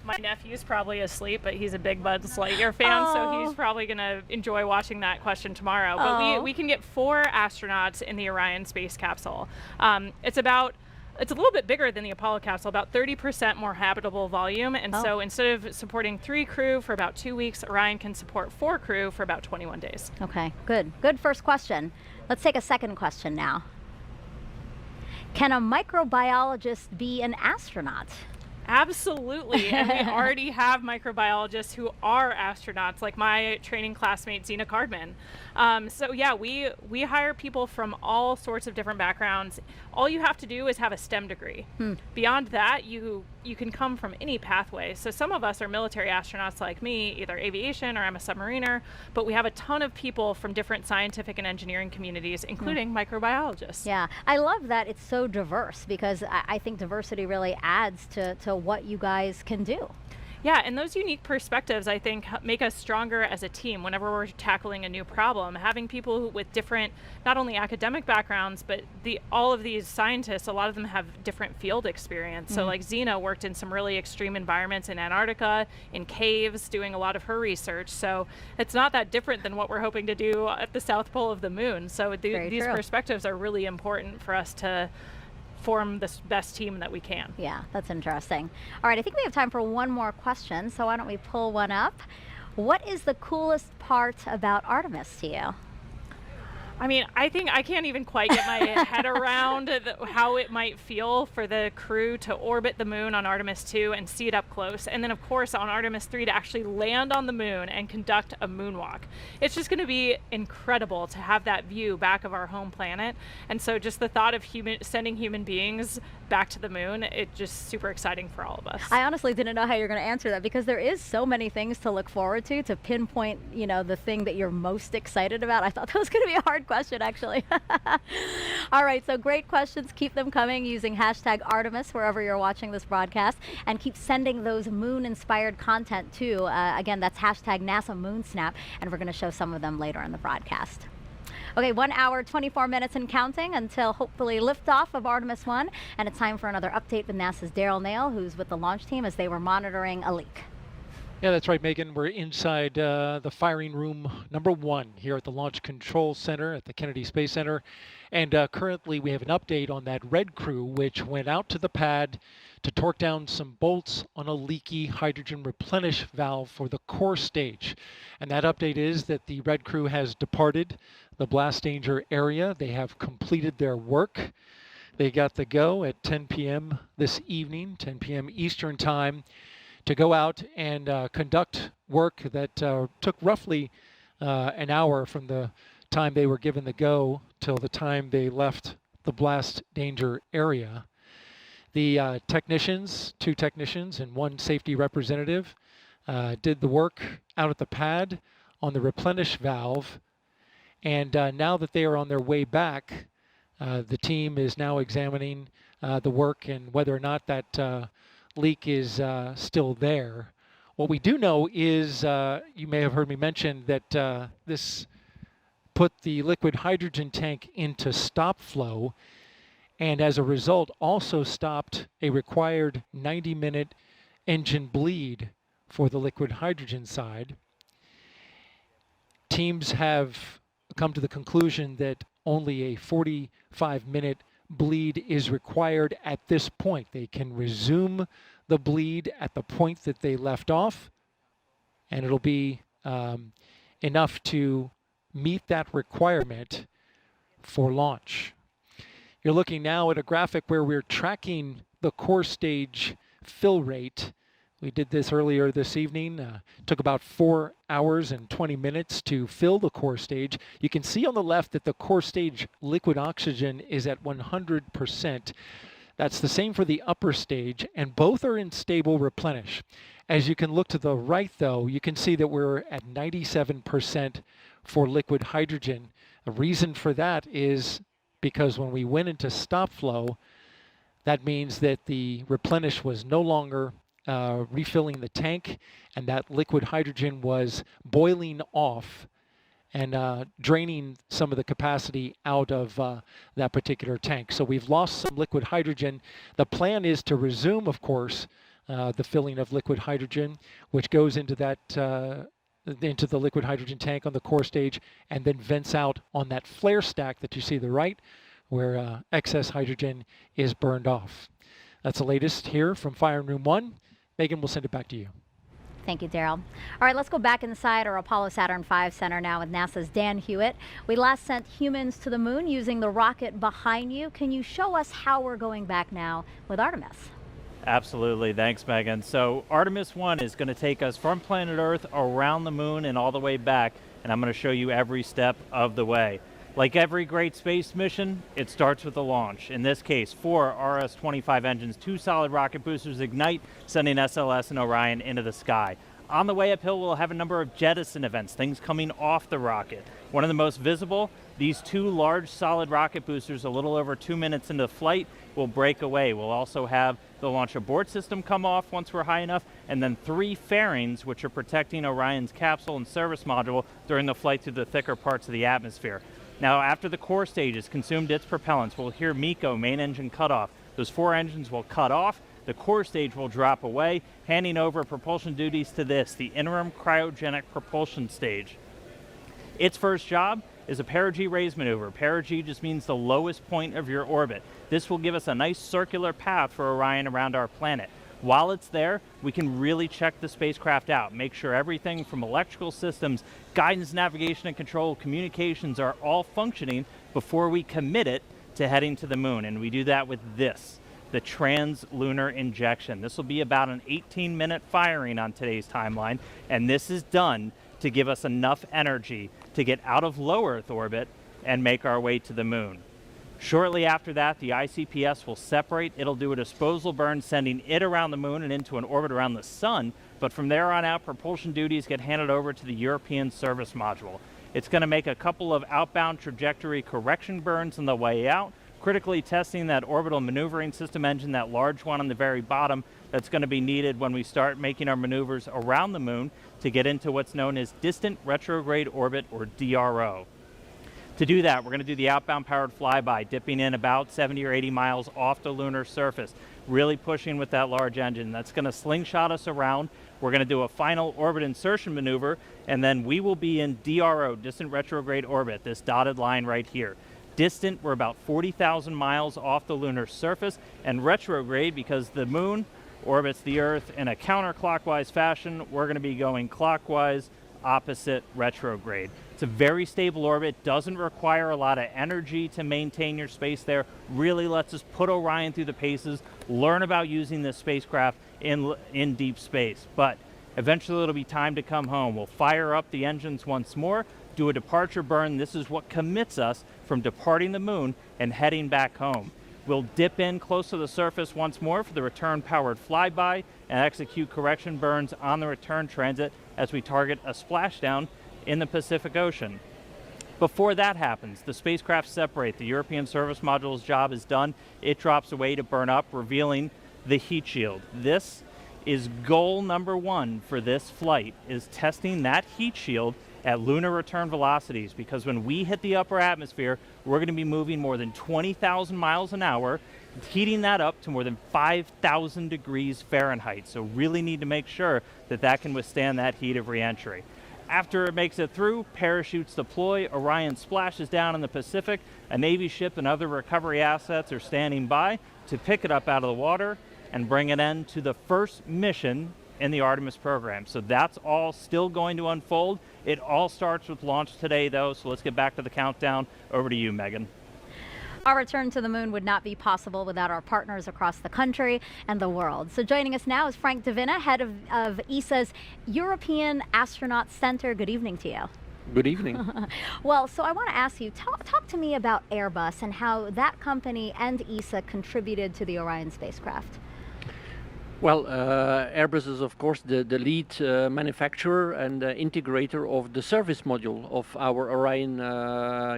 My nephew's probably asleep, but he's a big Buzz Lightyear fan, so he's probably going to enjoy watching that question tomorrow. But we can get 4 astronauts in the Orion space capsule. It's a little bit bigger than the Apollo capsule, about 30% more habitable volume. And so instead of supporting 3 crew for about 2 weeks, Orion can support 4 crew for about 21 days. Okay, good. Good first question. Let's take a second question now. Can a microbiologist be an astronaut? Absolutely, and we already have microbiologists who are astronauts, like my training classmate Zena Cardman. So yeah, we hire people from all sorts of different backgrounds. All you have to do is have a STEM degree. Beyond that, you can come from any pathway. So some of us are military astronauts like me, either aviation or I'm a submariner, but we have a ton of people from different scientific and engineering communities, including microbiologists. Yeah, I love that it's so diverse, because I think diversity really adds to what you guys can do. Yeah, and those unique perspectives, I think, make us stronger as a team whenever we're tackling a new problem. Having people with different, not only academic backgrounds, but all of these scientists, a lot of them have different field experience. So like Zena worked in some really extreme environments in Antarctica, in caves, doing a lot of her research. So it's not that different than what we're hoping to do at the South Pole of the moon. So these perspectives are really important for us to form the best team that we can. Yeah, that's interesting. All right, I think we have time for one more question, so why don't we pull one up? What is the coolest part about Artemis to you? I mean, I think I can't even quite get my head around how it might feel for the crew to orbit the moon on Artemis 2 and see it up close. And then, of course, on Artemis 3 to actually land on the moon and conduct a moonwalk. It's just going to be incredible to have that view back of our home planet. And so just the thought of sending human beings back to the moon, it's just super exciting for all of us. I honestly didn't know how you're going to answer that, because there is so many things to look forward to pinpoint, the thing that you're most excited about. I thought that was going to be a hard question, actually. All right, so great questions. Keep them coming using hashtag Artemis wherever you're watching this broadcast, and keep sending those moon-inspired content too. Again, that's hashtag NASA MoonSnap, and we're going to show some of them later in the broadcast. Okay, 1 hour, 24 minutes and counting until hopefully liftoff of Artemis 1, and it's time for another update with NASA's Daryl Nail, who's with the launch team as they were monitoring a leak. Yeah, that's right, Megan. We're inside the firing room number 1 here at the Launch Control Center at the Kennedy Space Center. And currently we have an update on that red crew, which went out to the pad to torque down some bolts on a leaky hydrogen replenish valve for the core stage. And that update is that the red crew has departed the blast danger area. They have completed their work. They got the go at 10 p.m. this evening, 10 p.m. Eastern Time, to go out and conduct work that took roughly an hour from the time they were given the go till the time they left the blast danger area. The technicians, 2 technicians and 1 safety representative, did the work out at the pad on the replenish valve. And now that they are on their way back, The team is now examining the work and whether or not that leak is still there. What we do know is, you may have heard me mention that this put the liquid hydrogen tank into stop flow, and as a result also stopped a required 90-minute engine bleed for the liquid hydrogen side. Teams have come to the conclusion that only a 45-minute bleed is required at this point. They can resume the bleed at the point that they left off, and it'll be enough to meet that requirement for launch. You're looking now at a graphic where we're tracking the core stage fill rate. We did this earlier this evening. Took about 4 hours and 20 minutes to fill the core stage. You can see on the left that the core stage liquid oxygen is at 100%. That's the same for the upper stage, and both are in stable replenish. As you can look to the right, though, you can see that we're at 97% for liquid hydrogen. The reason for that is because when we went into stop flow, that means that the replenish was no longer refilling the tank, and that liquid hydrogen was boiling off and draining some of the capacity out of that particular tank. So we've lost some liquid hydrogen. The plan is to resume, of course, the filling of liquid hydrogen, which goes into that into the liquid hydrogen tank on the core stage and then vents out on that flare stack that you see to the right, where excess hydrogen is burned off. That's the latest here from Firing Room 1. Megan, we'll send it back to you. Thank you, Daryl. All right, let's go back inside our Apollo Saturn V Center now with NASA's Dan Hewitt. We last sent humans to the moon using the rocket behind you. Can you show us how we're going back now with Artemis? Absolutely. Thanks, Megan. So Artemis 1 is going to take us from planet Earth around the moon and all the way back, and I'm going to show you every step of the way. Like every great space mission, it starts with a launch. In this case, 4 RS-25 engines, 2 solid rocket boosters ignite, sending SLS and Orion into the sky. On the way uphill, we'll have a number of jettison events, things coming off the rocket. One of the most visible, these 2 large solid rocket boosters, a little over 2 minutes into flight, will break away. We'll also have the launch abort system come off once we're high enough, and then 3 fairings, which are protecting Orion's capsule and service module during the flight through the thicker parts of the atmosphere. Now, after the core stage has consumed its propellants, we'll hear MECO, main engine cutoff. Those 4 engines will cut off. The core stage will drop away, handing over propulsion duties to this, the interim cryogenic propulsion stage. Its first job is a perigee raise maneuver. Perigee just means the lowest point of your orbit. This will give us a nice circular path for Orion around our planet. While it's there, we can really check the spacecraft out, make sure everything from electrical systems, guidance, navigation, and control, communications are all functioning before we commit it to heading to the moon. And we do that with this, the trans-lunar injection. This will be about an 18-minute firing on today's timeline, and this is done to give us enough energy to get out of low Earth orbit and make our way to the moon. Shortly after that, the ICPS will separate. It'll do a disposal burn, sending it around the moon and into an orbit around the sun. But from there on out, propulsion duties get handed over to the European service module. It's going to make a couple of outbound trajectory correction burns on the way out, critically testing that orbital maneuvering system engine, that large one on the very bottom that's going to be needed when we start making our maneuvers around the moon to get into what's known as distant retrograde orbit, or DRO. To do that, we're going to do the outbound powered flyby, dipping in about 70 or 80 miles off the lunar surface, really pushing with that large engine. That's going to slingshot us around. We're going to do a final orbit insertion maneuver, and then we will be in DRO, distant retrograde orbit, this dotted line right here. Distant, we're about 40,000 miles off the lunar surface, and retrograde, because the moon orbits the Earth in a counterclockwise fashion, we're going to be going clockwise, opposite retrograde. It's a very stable orbit, doesn't require a lot of energy to maintain your space there, really lets us put Orion through the paces, learn about using this spacecraft in deep space. But eventually it'll be time to come home. We'll fire up the engines once more, do a departure burn. This is what commits us from departing the moon and heading back home. We'll dip in close to the surface once more for the return powered flyby and execute correction burns on the return transit as we target a splashdown in the Pacific Ocean. Before that happens, the spacecraft separate. The European service module's job is done. It drops away to burn up, revealing the heat shield. This is goal number one for this flight, is testing that heat shield at lunar return velocities, because when we hit the upper atmosphere, we're going to be moving more than 20,000 miles an hour, heating that up to more than 5,000 degrees Fahrenheit. So really need to make sure that that can withstand that heat of reentry. After it makes it through, parachutes deploy, Orion splashes down in the Pacific, a Navy ship and other recovery assets are standing by to pick it up out of the water and bring it in to the first mission in the Artemis program. So that's all still going to unfold. It all starts with launch today, though, so let's get back to the countdown. Over to you, Megan. Our return to the moon would not be possible without our partners across the country and the world. So joining us now is Frank Davina, head of ESA's European Astronaut Center. Good evening to you. Good evening. Well, so I want to ask you, talk to me about Airbus and how that company and ESA contributed to the Orion spacecraft. Well, Airbus is of course the lead manufacturer and integrator of the service module of our Orion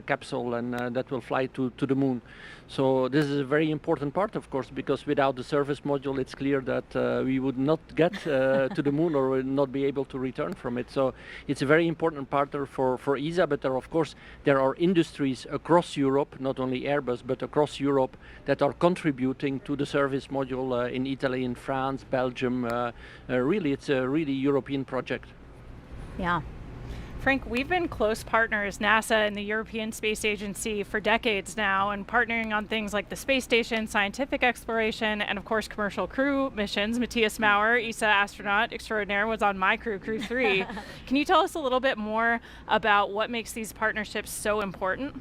capsule, and that will fly to the moon. So this is a very important part, of course, because without the service module, it's clear that we would not get to the moon or would not be able to return from it. So it's a very important partner for ESA, but there are industries across Europe, not only Airbus, but across Europe, that are contributing to the service module in Italy, in France, Belgium. Really, it's a really European project. Yeah. Frank, we've been close partners, NASA and the European Space Agency, for decades now, and partnering on things like the space station, scientific exploration, and of course commercial crew missions. Matthias Maurer, ESA astronaut extraordinaire, was on my crew, Crew 3. Can you tell us a little bit more about what makes these partnerships so important?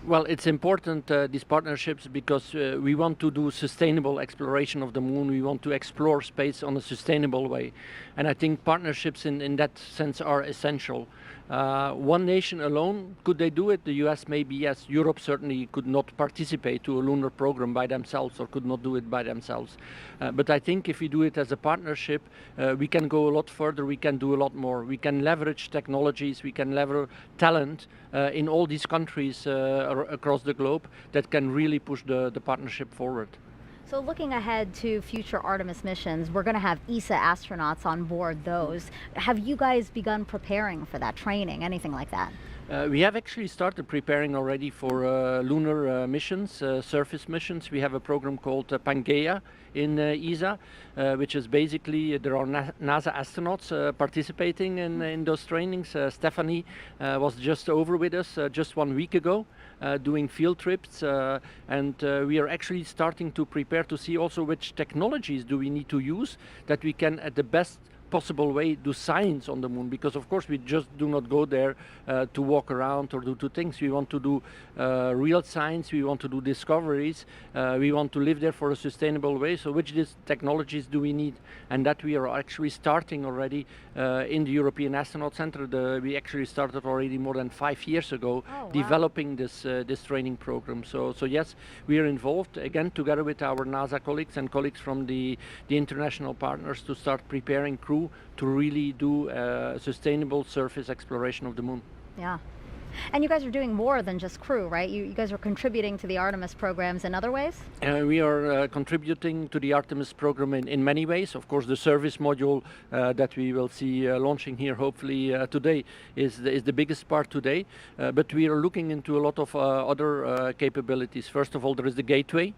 Well, it's important, these partnerships, because we want to do sustainable exploration of the moon. We want to explore space on a sustainable way. And I think partnerships in that sense are essential. One nation alone, could they do it? The US maybe, yes. Europe certainly could not participate to a lunar program by themselves, or could not do it by themselves. But I think if we do it as a partnership, we can go a lot further, we can do a lot more. We can leverage technologies, we can leverage talent in all these countries across the globe that can really push the partnership forward. So looking ahead to future Artemis missions, we're going to have ESA astronauts on board those. Have you guys begun preparing for that training, anything like that? We have actually started preparing already for lunar missions, surface missions. We have a program called Pangaea in ESA, which is basically, there are NASA astronauts participating in those trainings. Stephanie was just over with us just 1 week ago, doing field trips, and we are actually starting to prepare to see also which technologies do we need to use that we can at the best possible way do science on the moon, because of course we just do not go there to walk around or do two things. We want to do real science, we want to do discoveries, we want to live there for a sustainable way. So which technologies do we need? And that we are actually starting already in the European Astronaut Center. We actually started already more than 5 years ago developing this training program. So yes, we are involved again together with our NASA colleagues and colleagues from the international partners to start preparing crew to really do sustainable surface exploration of the moon. Yeah. And you guys are doing more than just crew, right? You guys are contributing to the Artemis programs in other ways? We are contributing to the Artemis program in many ways. Of course, the service module that we will see launching here hopefully today is the biggest part today. But we are looking into a lot of other capabilities. First of all, there is the gateway.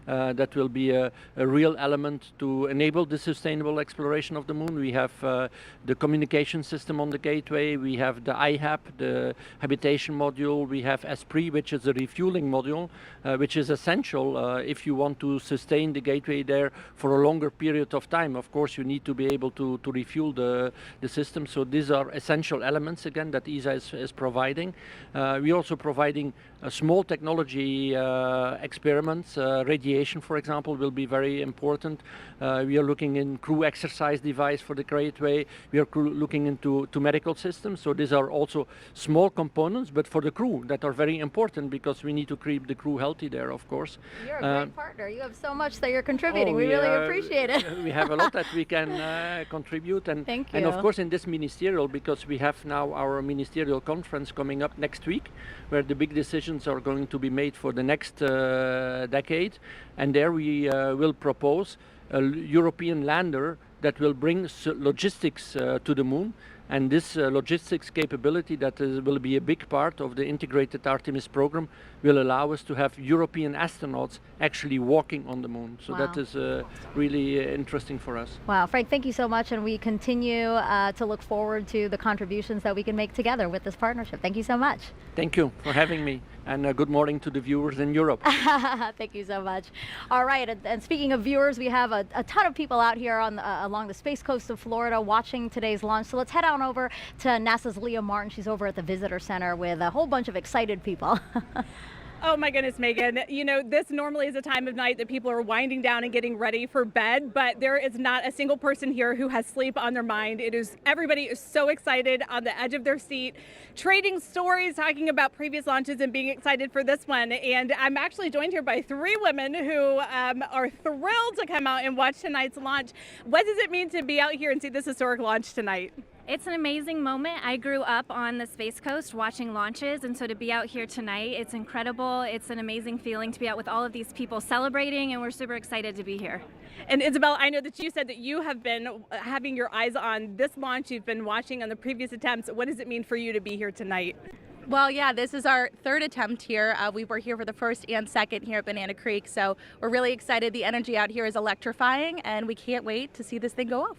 That will be a real element to enable the sustainable exploration of the moon. We have the communication system on the gateway, we have the IHAP, the habitation module, we have Esprit, which is a refueling module, which is essential if you want to sustain the gateway there for a longer period of time. Of course, you need to be able to refuel the system. So these are essential elements, again, that ESA is providing. We're also providing small technology experiments, radiation radiation, for example, will be very important. We are looking in crew exercise device for the Gateway. We are looking into medical systems. So these are also small components, but for the crew that are very important because we need to keep the crew healthy there, of course. You're a great partner. You have so much that you're contributing. We really appreciate it. We have a lot that we can contribute. And, Thank you. And of course in this ministerial, because we have now our ministerial conference coming up next week, where the big decisions are going to be made for the next decade. And there we will propose a European lander that will bring logistics to the moon. And this logistics capability that will be a big part of the integrated Artemis program will allow us to have European astronauts actually walking on the moon. So that is really interesting for us. Wow, Frank, thank you so much. And we continue to look forward to the contributions that we can make together with this partnership. Thank you so much. Thank you for having me. And good morning to the viewers in Europe. Thank you so much. All right, and speaking of viewers, we have a ton of people out here on along the space coast of Florida watching today's launch. So let's head on over to NASA's Leah Martin. She's over at the Visitor Center with a whole bunch of excited people. Oh my goodness, Megan. You know, this normally is a time of night that people are winding down and getting ready for bed, but there is not a single person here who has sleep on their mind. Everybody is so excited, on the edge of their seat, trading stories, talking about previous launches and being excited for this one. And I'm actually joined here by 3 women who are thrilled to come out and watch tonight's launch. What does it mean to be out here and see this historic launch tonight? It's an amazing moment. I grew up on the Space Coast watching launches, and so to be out here tonight, it's incredible. It's an amazing feeling to be out with all of these people celebrating, and we're super excited to be here. And Isabel, I know that you said that you have been having your eyes on this launch. You've been watching on the previous attempts. What does it mean for you to be here tonight? Well, yeah, this is our 3rd attempt here. We were here for the 1st and 2nd here at Banana Creek, so we're really excited. The energy out here is electrifying, and we can't wait to see this thing go off.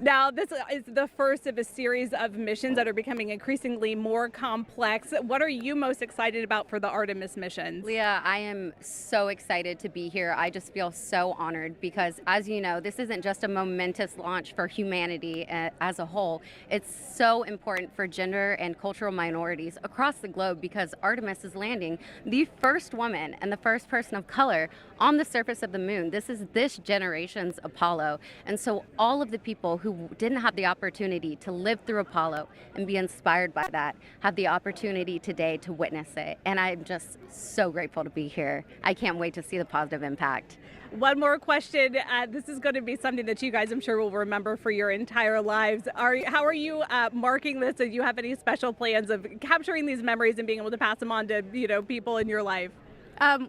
Now, this is the first of a series of missions that are becoming increasingly more complex. What are you most excited about for the Artemis missions? Leah, I am so excited to be here. I just feel so honored because, as you know, this isn't just a momentous launch for humanity as a whole. It's so important for gender and cultural minorities across the globe because Artemis is landing the first woman and the first person of color on the surface of the moon. This is this generation's Apollo. And so all of the people who didn't have the opportunity to live through Apollo and be inspired by that have the opportunity today to witness it. And I'm just so grateful to be here. I can't wait to see the positive impact. One more question. This is going to be something that you guys, I'm sure, will remember for your entire lives. How are you marking this? Do you have any special plans of capturing these memories and being able to pass them on to people in your life?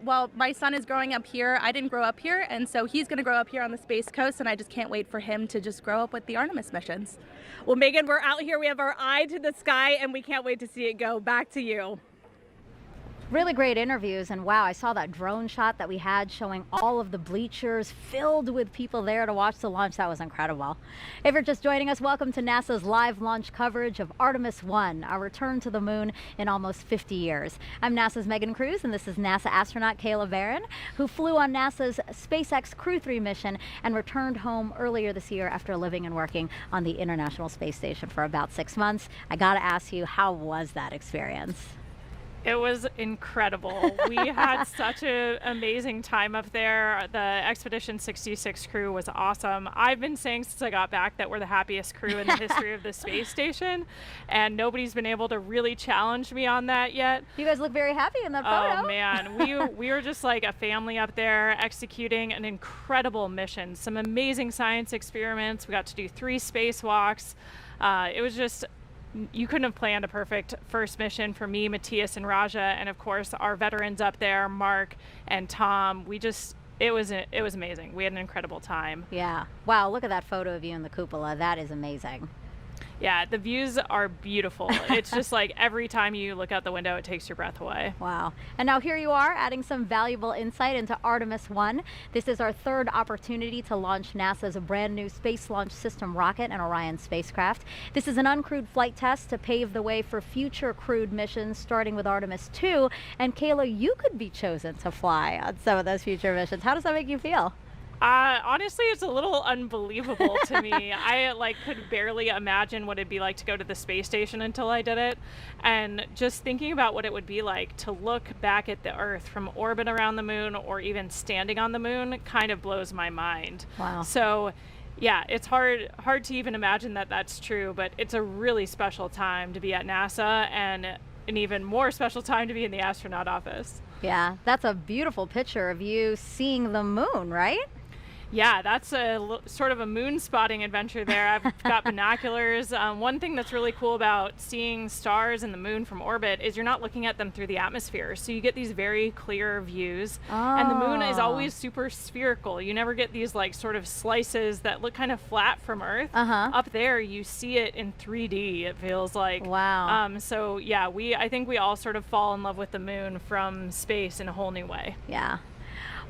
Well, my son is growing up here. I didn't grow up here, and so he's going to grow up here on the Space Coast, and I just can't wait for him to just grow up with the Artemis missions. Well, Megan, we're out here. We have our eye to the sky, and we can't wait to see it go. Back to you. Really great interviews, and wow, I saw that drone shot that we had showing all of the bleachers filled with people there to watch the launch. That was incredible. If you're just joining us, welcome to NASA's live launch coverage of Artemis 1, our return to the moon in almost 50 years. I'm NASA's Megan Cruz, and this is NASA astronaut Kayla Barron, who flew on NASA's SpaceX Crew 3 mission and returned home earlier this year after living and working on the International Space Station for about 6 months. I gotta ask you, how was that experience? It was incredible. We had such an amazing time up there. The Expedition 66 crew was awesome. I've been saying since I got back that we're the happiest crew in the history of the space station, and nobody's been able to really challenge me on that yet. You guys look very happy in that photo. Oh man, we were just like a family up there executing an incredible mission. Some amazing science experiments. We got to do 3 spacewalks. It was just, you couldn't have planned a perfect first mission for me, Matthias, and Raja, and of course our veterans up there, Mark and Tom. It was amazing. We had an incredible time. Yeah. Wow, look at that photo of you in the cupola. That is amazing. Yeah, the views are beautiful. It's just like every time you look out the window, it takes your breath away. Wow. And now here you are adding some valuable insight into Artemis 1. This is our 3rd opportunity to launch NASA's brand new Space Launch System rocket and Orion spacecraft. This is an uncrewed flight test to pave the way for future crewed missions, starting with Artemis 2. And Kayla, you could be chosen to fly on some of those future missions. How does that make you feel? Honestly, it's a little unbelievable to me. I could barely imagine what it'd be like to go to the space station until I did it. And just thinking about what it would be like to look back at the Earth from orbit around the moon or even standing on the moon kind of blows my mind. Wow. So yeah, it's hard to even imagine that that's true, but it's a really special time to be at NASA and an even more special time to be in the astronaut office. Yeah, that's a beautiful picture of you seeing the moon, right? Yeah, that's sort of a moon spotting adventure there. I've got binoculars. One thing that's really cool about seeing stars and the moon from orbit is you're not looking at them through the atmosphere. So you get these very clear views. And the moon is always super spherical. You never get these sort of slices that look kind of flat from Earth. Up there, you see it in 3D, it feels like. Wow. So yeah, I think we all sort of fall in love with the moon from space in a whole new way. Yeah.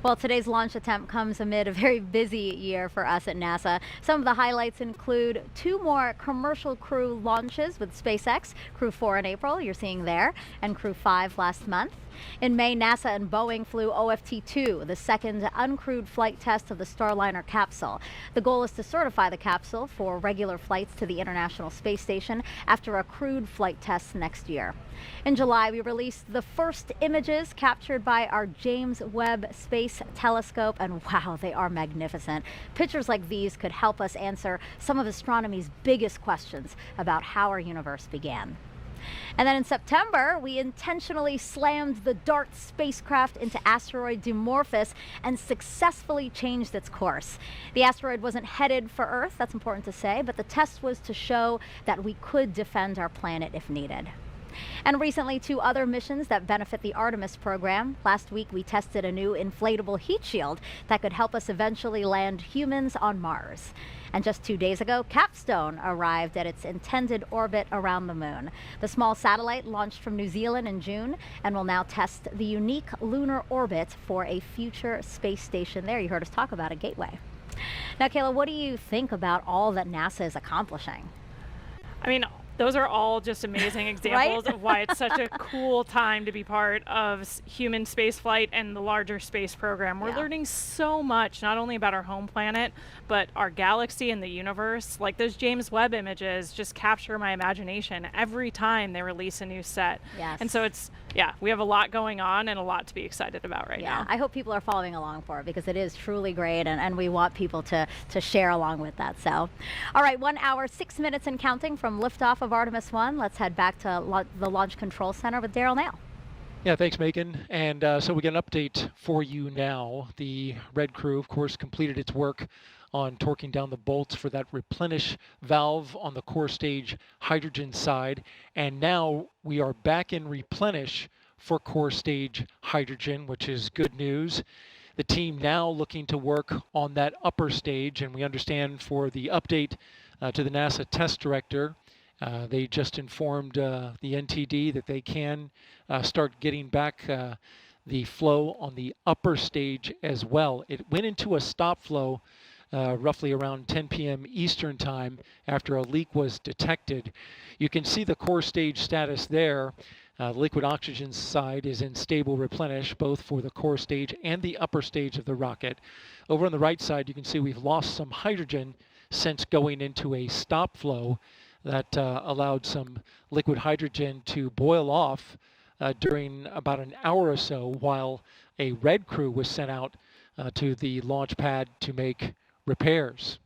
Well, today's launch attempt comes amid a very busy year for us at NASA. Some of the highlights include 2 more commercial crew launches with SpaceX, Crew 4 in April, you're seeing there, and Crew 5 last month. In May, NASA and Boeing flew OFT-2, the second uncrewed flight test of the Starliner capsule. The goal is to certify the capsule for regular flights to the International Space Station after a crewed flight test next year. In July, we released the first images captured by our James Webb Space Telescope, and wow, they are magnificent. Pictures like these could help us answer some of astronomy's biggest questions about how our universe began. And then in September, we intentionally slammed the DART spacecraft into asteroid Dimorphos and successfully changed its course. The asteroid wasn't headed for Earth, that's important to say, but the test was to show that we could defend our planet if needed. And recently, 2 other missions that benefit the Artemis program. Last week, we tested a new inflatable heat shield that could help us eventually land humans on Mars. And just 2 days ago, Capstone arrived at its intended orbit around the moon. The small satellite launched from New Zealand in June and will now test the unique lunar orbit for a future space station there. You heard us talk about a gateway. Now, Kayla, what do you think about all that NASA is accomplishing? I mean, those are all just amazing examples of why it's such a cool time to be part of human spaceflight and the larger space program. We're learning so much, not only about our home planet, but our galaxy and the universe. Like those James Webb images just capture my imagination every time they release a new set. Yes. And so we have a lot going on and a lot to be excited about right now. I hope people are following along for it because it is truly great, and we want people to share along with that. So, all right, 1 hour, 6 minutes and counting from liftoff of Artemis 1. Let's head back to the Launch Control Center with Daryl Nail. Yeah, thanks, Megan. And so we get an update for you now. The Red Crew, of course, completed its work on torquing down the bolts for that replenish valve on the core stage hydrogen side. And now we are back in replenish for core stage hydrogen, which is good news. The team now looking to work on that upper stage, and we understand for the update to the NASA test director, they just informed the NTD that they can start getting back the flow on the upper stage as well. It went into a stop flow roughly around 10 p.m. Eastern time after a leak was detected. You can see the core stage status there. The liquid oxygen side is in stable replenish, both for the core stage and the upper stage of the rocket. Over on the right side, you can see we've lost some hydrogen since going into a stop flow that allowed some liquid hydrogen to boil off during about an hour or so while a red crew was sent out to the launch pad to make repairs.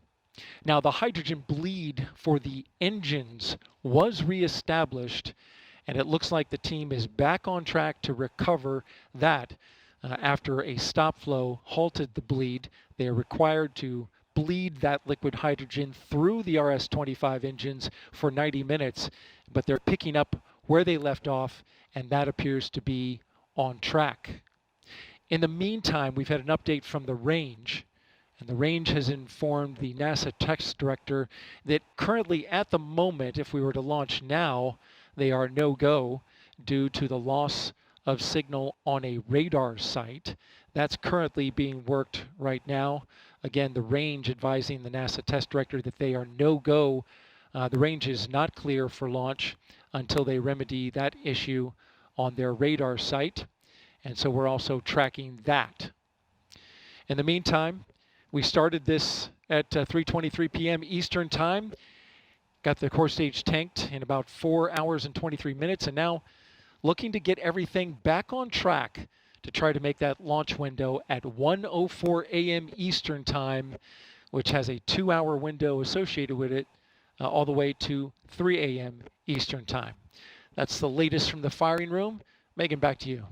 Now, the hydrogen bleed for the engines was reestablished, and it looks like the team is back on track to recover that after a stop flow halted the bleed. They are required to bleed that liquid hydrogen through the RS-25 engines for 90 minutes, but they're picking up where they left off, and that appears to be on track. In the meantime, we've had an update from the range, and the range has informed the NASA test director that currently at the moment, if we were to launch now, they are no-go due to the loss of signal on a radar site. That's currently being worked right now. Again, the range advising the NASA test director that they are no-go. The range is not clear for launch until they remedy that issue on their radar site. And so we're also tracking that. In the meantime, We started this at 3:23 p.m. Eastern Time. Got the core stage tanked in about 4 hours and 23 minutes, and now looking to get everything back on track to try to make that launch window at 1:04 a.m. Eastern Time, which has a 2-hour window associated with it, all the way to 3 a.m. Eastern Time. That's the latest from the firing room. Megan, back to you.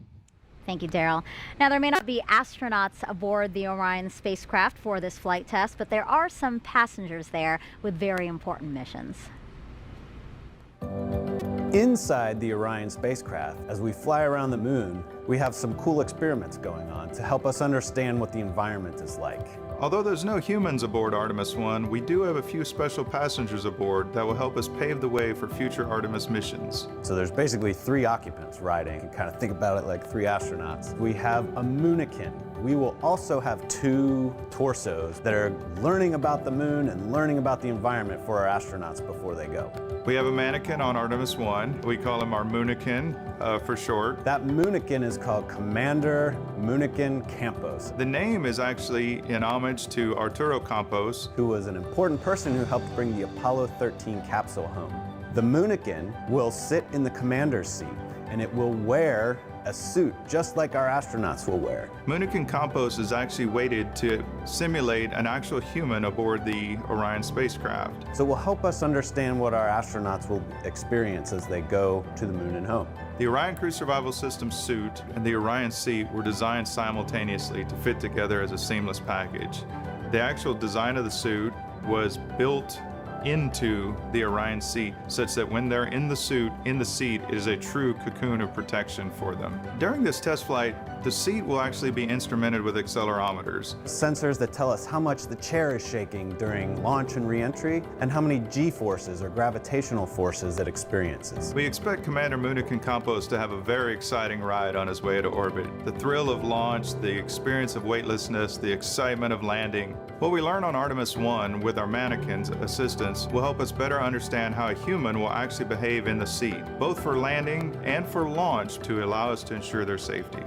Thank you, Daryl. Now, there may not be astronauts aboard the Orion spacecraft for this flight test, but there are some passengers there with very important missions. Inside the Orion spacecraft, as we fly around the moon, we have some cool experiments going on to help us understand what the environment is like. Although there's no humans aboard Artemis 1, we do have a few special passengers aboard that will help us pave the way for future Artemis missions. So there's basically 3 occupants riding. You can kind of think about it like 3 astronauts. We have a moonican. We will also have 2 torsos that are learning about the moon and learning about the environment for our astronauts before they go. We have a mannequin on Artemis 1. We call him our moonican for short. That moonican is called Commander Moonican Campos. The name is actually in homage to Arturo Campos, who was an important person who helped bring the Apollo 13 capsule home. The moonican will sit in the commander's seat, and it will wear a suit just like our astronauts will wear. Moonican Campos is actually weighted to simulate an actual human aboard the Orion spacecraft. So it will help us understand what our astronauts will experience as they go to the moon and home. The Orion Crew Survival System suit and the Orion seat were designed simultaneously to fit together as a seamless package. The actual design of the suit was built into the Orion seat such that when they're in the suit, in the seat, it is a true cocoon of protection for them. During this test flight, the seat will actually be instrumented with accelerometers. Sensors that tell us how much the chair is shaking during launch and re-entry and how many G-forces or gravitational forces it experiences. We expect Commander Moonican Campos to have a very exciting ride on his way to orbit. The thrill of launch, the experience of weightlessness, the excitement of landing. What we learn on Artemis 1 with our mannequins assistants will help us better understand how a human will actually behave in the seat, both for landing and for launch to allow us to ensure their safety.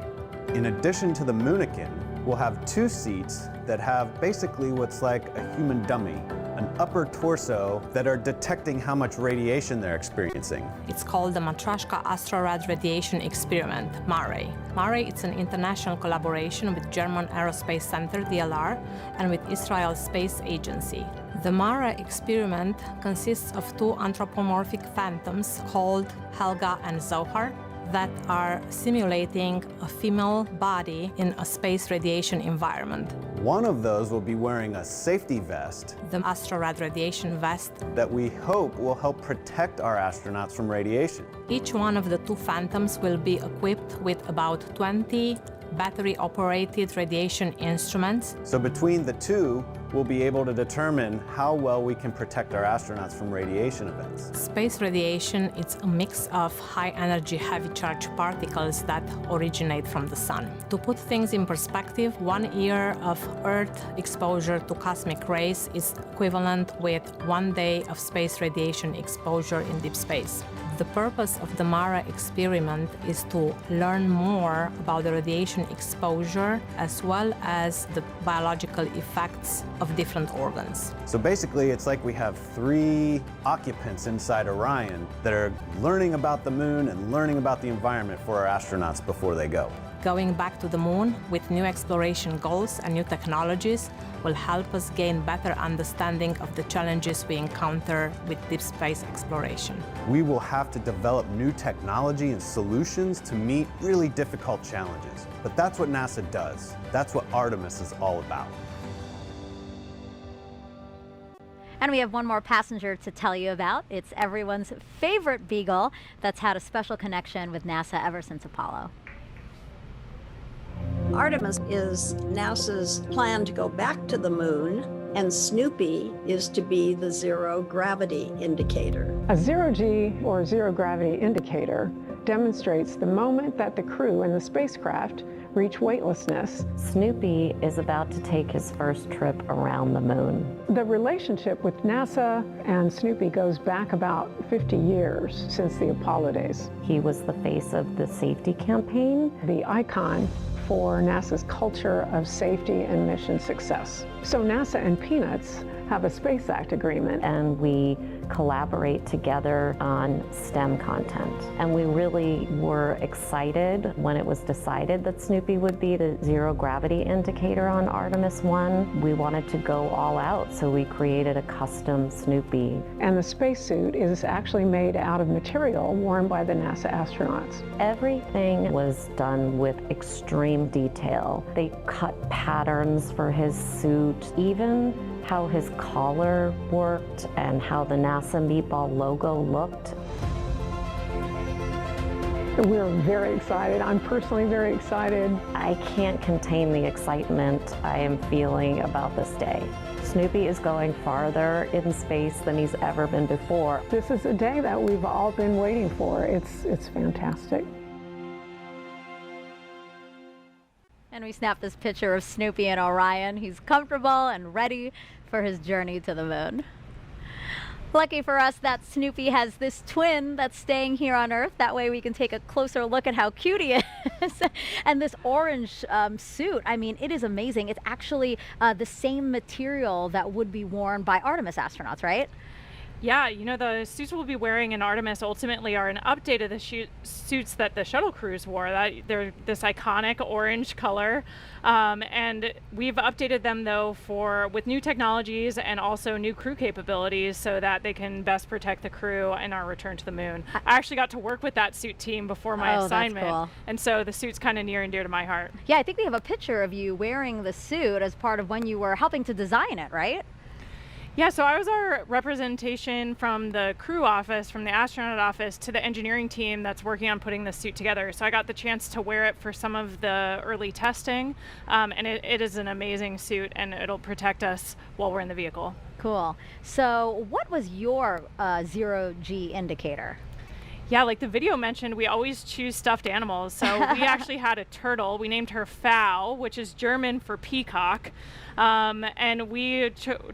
In addition to the moonican, we'll have 2 seats that have basically what's like a human dummy, an upper torso that are detecting how much radiation they're experiencing. It's called the Matryoshka Astrorad Radiation Experiment, MARE. MARE is an international collaboration with German Aerospace Center, DLR, and with Israel Space Agency. The MARE experiment consists of 2 anthropomorphic phantoms called Helga and Zohar that are simulating a female body in a space radiation environment. One of those will be wearing a safety vest, the Astrorad radiation vest, that we hope will help protect our astronauts from radiation. Each one of the 2 phantoms will be equipped with about 20 battery-operated radiation instruments. So between the 2, we'll be able to determine how well we can protect our astronauts from radiation events. Space radiation is a mix of high-energy heavy charge particles that originate from the sun. To put things in perspective, 1 year of Earth exposure to cosmic rays is equivalent with 1 day of space radiation exposure in deep space. The purpose of the MARE experiment is to learn more about the radiation exposure as well as the biological effects of different organs. So basically, it's like we have 3 occupants inside Orion that are learning about the moon and learning about the environment for our astronauts before they go. Going back to the moon with new exploration goals and new technologies will help us gain better understanding of the challenges we encounter with deep space exploration. We will have to develop new technology and solutions to meet really difficult challenges. But that's what NASA does. That's what Artemis is all about. And we have one more passenger to tell you about. It's everyone's favorite Beagle that's had a special connection with NASA ever since Apollo. Artemis is NASA's plan to go back to the moon, and Snoopy is to be the zero gravity indicator. A zero-G or zero gravity indicator demonstrates the moment that the crew in the spacecraft reach weightlessness. Snoopy is about to take his first trip around the moon. The relationship with NASA and Snoopy goes back about 50 years since the Apollo days. He was the face of the safety campaign. The icon for NASA's culture of safety and mission success. So NASA and Peanuts have a Space Act agreement. And we collaborate together on STEM content. And we really were excited when it was decided that Snoopy would be the zero gravity indicator on Artemis 1. We wanted to go all out, so we created a custom Snoopy. And the spacesuit is actually made out of material worn by the NASA astronauts. Everything was done with extreme detail. They cut patterns for his suit, even how his collar worked and how the NASA Meatball logo looked. We're very excited. I'm personally very excited. I can't contain the excitement I am feeling about this day. Snoopy is going farther in space than he's ever been before. This is a day that we've all been waiting for. It's fantastic. And we snapped this picture of Snoopy and Orion. He's comfortable and ready for his journey to the moon. Lucky for us that Snoopy has this twin that's staying here on Earth. That way we can take a closer look at how cute he is. And this orange suit, I mean, it is amazing. It's actually the same material that would be worn by Artemis astronauts, right? Yeah, you know, the suits we'll be wearing in Artemis ultimately are an update of the suits that the shuttle crews wore. They're this iconic orange color, and we've updated them though with new technologies and also new crew capabilities so that they can best protect the crew in our return to the moon. I actually got to work with that suit team before my assignment, that's cool. And so the suit's kind of near and dear to my heart. Yeah, I think we have a picture of you wearing the suit as part of when you were helping to design it, right? Yeah, so I was our representation from the crew office, from the astronaut office, to the engineering team that's working on putting this suit together. So I got the chance to wear it for some of the early testing, and it is an amazing suit, and it'll protect us while we're in the vehicle. Cool. So what was your zero-G indicator? Yeah, like the video mentioned, we always choose stuffed animals. So we actually had a turtle. We named her Pfau, which is German for peacock. And we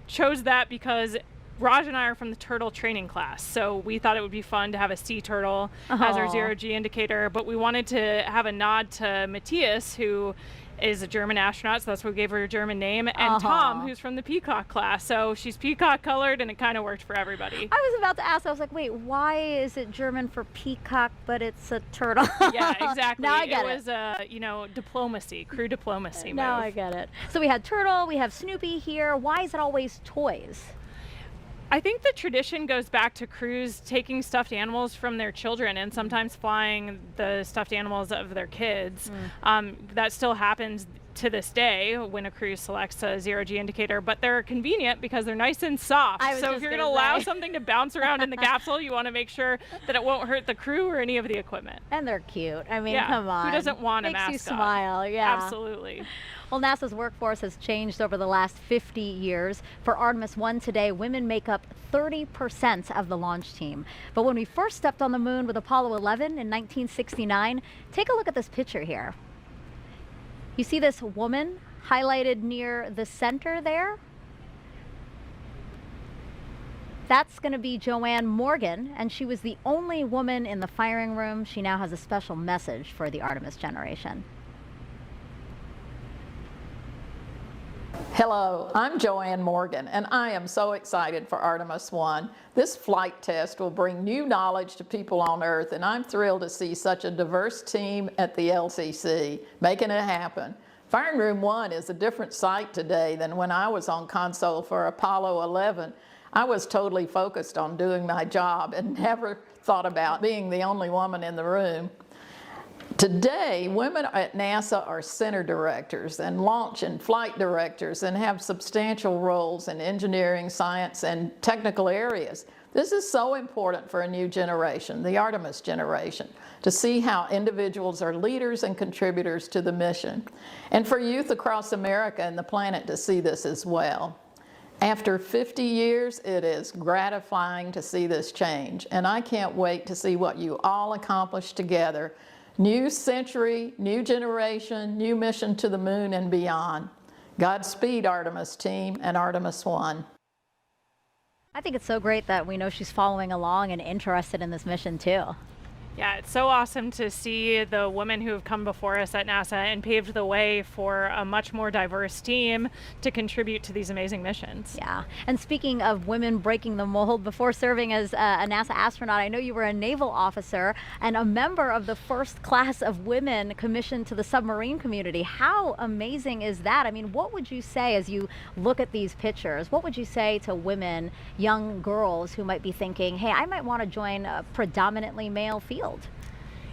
chose that because Raj and I are from the turtle training class. So we thought it would be fun to have a sea turtle as our zero-G indicator. But we wanted to have a nod to Matthias, who is a German astronaut, so that's why we gave her a German name, and Tom, who's from the peacock class. So she's peacock colored, and it kind of worked for everybody. I was about to ask, I was like, wait, why is it German for peacock, but it's a turtle? Yeah, exactly. Now I get it. It was you know, diplomacy, crew diplomacy. Now move. I get it. So we had turtle, we have Snoopy here. Why is it always toys? I think the tradition goes back to crews taking stuffed animals from their children and sometimes flying the stuffed animals of their kids. That still happens to this day when a crew selects a zero-G indicator, but they're convenient because they're nice and soft. So if you're going to allow something to bounce around in the capsule, you want to make sure that it won't hurt the crew or any of the equipment. And they're cute. I mean, yeah. come on. Who doesn't want a mascot? Makes you smile, yeah. Absolutely. Well, NASA's workforce has changed over the last 50 years. For Artemis 1 today, women make up 30% of the launch team. But when we first stepped on the moon with Apollo 11 in 1969, take a look at this picture here. You see this woman highlighted near the center there? That's going to be Joanne Morgan, and she was the only woman in the firing room. She now has a special message for the Artemis generation. Hello, I'm Joanne Morgan, and I am so excited for Artemis 1. This flight test will bring new knowledge to people on Earth, and I'm thrilled to see such a diverse team at the LCC making it happen. Firing Room 1 is a different sight today than when I was on console for Apollo 11. I was totally focused on doing my job and never thought about being the only woman in the room. Today, women at NASA are center directors and launch and flight directors and have substantial roles in engineering, science, and technical areas. This is so important for a new generation, the Artemis generation, to see how individuals are leaders and contributors to the mission, and for youth across America and the planet to see this as well. After 50 years, it is gratifying to see this change, and I can't wait to see what you all accomplish together. New century, new generation, new mission to the moon and beyond. Godspeed, Artemis team and Artemis 1. I think it's so great that we know she's following along and interested in this mission too. Yeah, it's so awesome to see the women who have come before us at NASA and paved the way for a much more diverse team to contribute to these amazing missions. Yeah, and speaking of women breaking the mold, before serving as a NASA astronaut, I know you were a naval officer and a member of the first class of women commissioned to the submarine community. How amazing is that? I mean, what would you say as you look at these pictures? What would you say to women, young girls who might be thinking, hey, I might want to join a predominantly male field?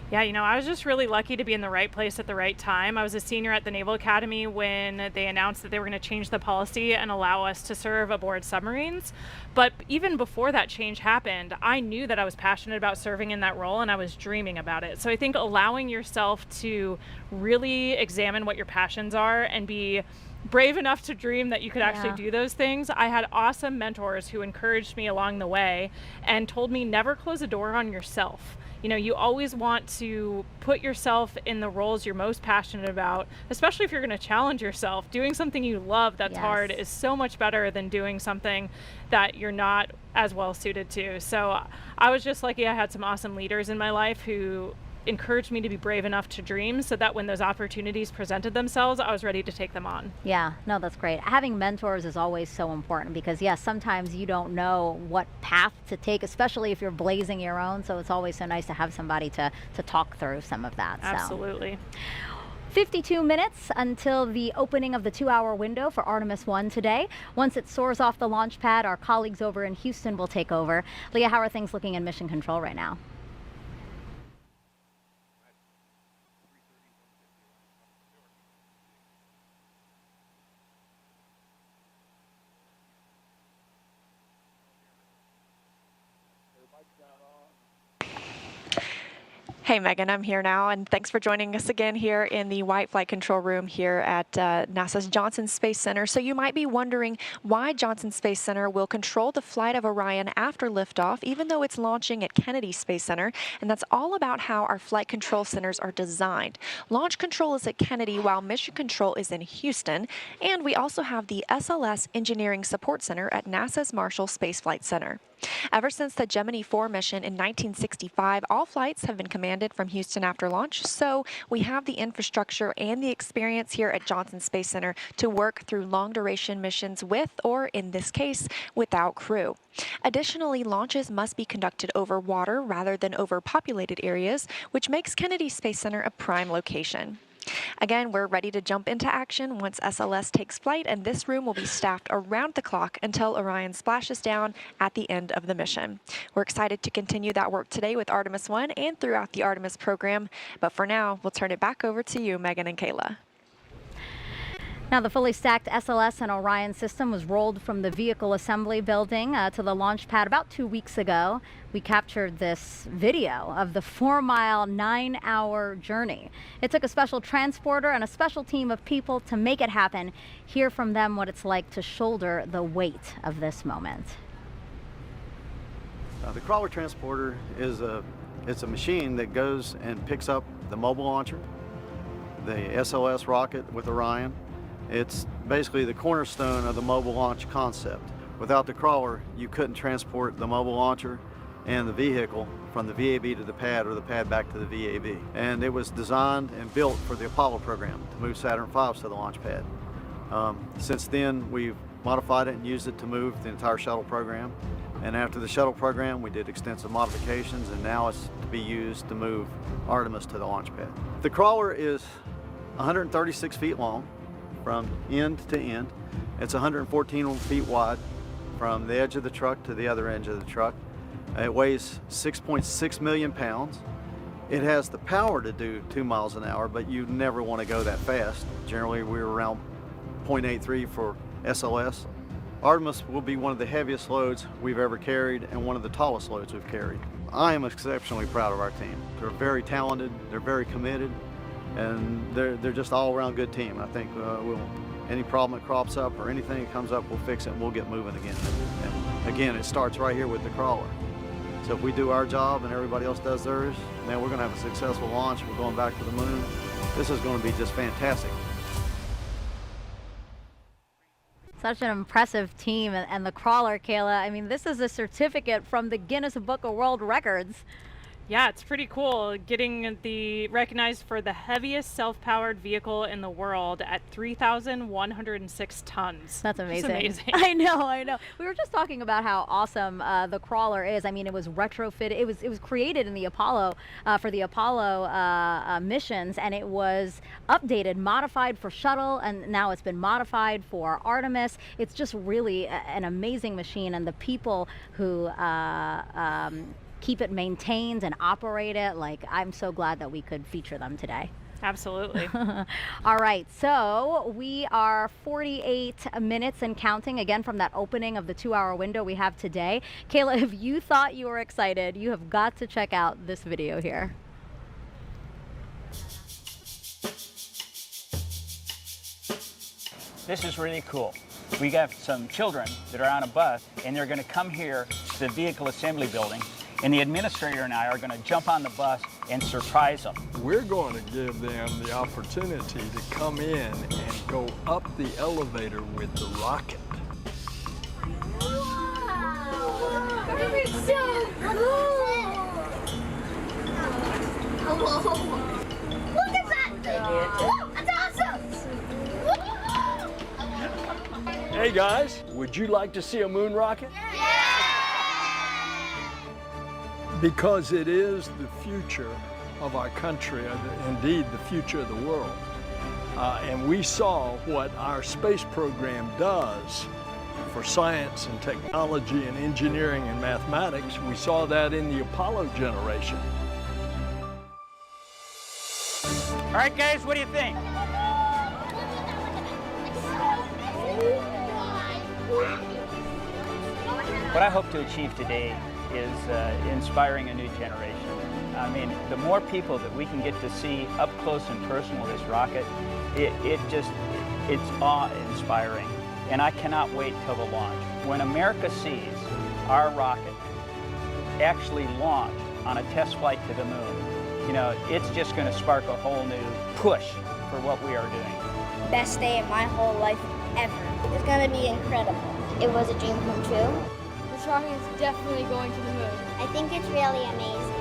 Yeah, you know, I was just really lucky to be in the right place at the right time. I was a senior at the Naval Academy when they announced that they were going to change the policy and allow us to serve aboard submarines. But even before that change happened, I knew that I was passionate about serving in that role and I was dreaming about it. So I think allowing yourself to really examine what your passions are and be brave enough to dream that you could actually do those things. I had awesome mentors who encouraged me along the way and told me never close a door on yourself. You know, you always want to put yourself in the roles you're most passionate about, especially if you're going to challenge yourself. Doing something you love that's hard is so much better than doing something that you're not as well suited to. So I was just lucky I had some awesome leaders in my life who encouraged me to be brave enough to dream so that when those opportunities presented themselves, I was ready to take them on. Yeah, no, that's great. Having mentors is always so important because, yes, sometimes you don't know what path to take, especially if you're blazing your own. So it's always so nice to have somebody to talk through some of that. Absolutely. 52 minutes until the opening of the 2-hour window for Artemis 1 today. Once it soars off the launch pad, our colleagues over in Houston will take over. Leah, how are things looking in Mission Control right now? Hey Megan, I'm here now, and thanks for joining us again here in the White Flight Control Room here at NASA's Johnson Space Center. So you might be wondering why Johnson Space Center will control the flight of Orion after liftoff, even though it's launching at Kennedy Space Center, and that's all about how our flight control centers are designed. Launch control is at Kennedy, while mission control is in Houston, and we also have the SLS Engineering Support Center at NASA's Marshall Space Flight Center. Ever since the Gemini 4 mission in 1965, all flights have been commanded from Houston after launch, so we have the infrastructure and the experience here at Johnson Space Center to work through long-duration missions with, or in this case, without crew. Additionally, launches must be conducted over water rather than over populated areas, which makes Kennedy Space Center a prime location. Again, we're ready to jump into action once SLS takes flight, and this room will be staffed around the clock until Orion splashes down at the end of the mission. We're excited to continue that work today with Artemis 1 and throughout the Artemis program, but for now, we'll turn it back over to you, Megan and Kayla. Now, the fully stacked SLS and Orion system was rolled from the vehicle assembly building to the launch pad about 2 weeks ago. We captured this video of the 4-mile, 9-hour journey. It took a special transporter and a special team of people to make it happen. Hear from them what it's like to shoulder the weight of this moment. The crawler transporter is a machine that goes and picks up the mobile launcher, the SLS rocket with Orion. It's basically the cornerstone of the mobile launch concept. Without the crawler, you couldn't transport the mobile launcher and the vehicle from the VAB to the pad or the pad back to the VAB. And it was designed and built for the Apollo program to move Saturn V's to the launch pad. Since then, we've modified it and used it to move the entire shuttle program. And after the shuttle program, we did extensive modifications, and now it's to be used to move Artemis to the launch pad. The crawler is 136 feet long from end to end. It's 114 feet wide from the edge of the truck to the other edge of the truck. It weighs 6.6 million pounds. It has the power to do 2 miles an hour, but you never want to go that fast. Generally, we're around 0.83 for SLS. Artemis will be one of the heaviest loads we've ever carried and one of the tallest loads we've carried. I am exceptionally proud of our team. They're very talented, they're very committed, and they're just all around good team. I think any problem that crops up or anything that comes up, we'll fix it and we'll get moving again. And again, it starts right here with the crawler. So if we do our job and everybody else does theirs, man, we're going to have a successful launch. We're going back to the moon. This is going to be just fantastic. Such an impressive team, and the crawler, Kayla. I mean, this is a certificate from the Guinness Book of World Records. Yeah, it's pretty cool getting recognized for the heaviest self-powered vehicle in the world at 3,106 tons. That's amazing. It's amazing. I know. We were just talking about how awesome the crawler is. I mean, it was retrofitted. It was created in the Apollo for the Apollo missions, and it was updated, modified for shuttle, and now it's been modified for Artemis. It's just really an amazing machine, and the people who keep it maintained and operate it. Like, I'm so glad that we could feature them today. Absolutely. All right, so we are 48 minutes and counting again from that opening of the 2-hour window we have today. Kayla, if you thought you were excited, you have got to check out this video here. This is really cool. We got some children that are on a bus, and they're going to come here to the vehicle assembly building, and the administrator and I are going to jump on the bus and surprise them. We're going to give them the opportunity to come in and go up the elevator with the rocket. Wow! That is so cool! Look at that thing! Whoa, that's awesome! Hey guys, would you like to see a moon rocket? Yeah! Because it is the future of our country, indeed the future of the world. And we saw what our space program does for science and technology and engineering and mathematics. We saw that in the Apollo generation. All right, guys, what do you think? What I hope to achieve today is inspiring a new generation. I mean, the more people that we can get to see up close and personal this rocket, it's awe-inspiring. And I cannot wait till the launch. When America sees our rocket actually launch on a test flight to the moon, you know, it's just going to spark a whole new push for what we are doing. Best day of my whole life ever. It's going to be incredible. It was a dream come true. This rocket is definitely going to the moon. I think it's really amazing.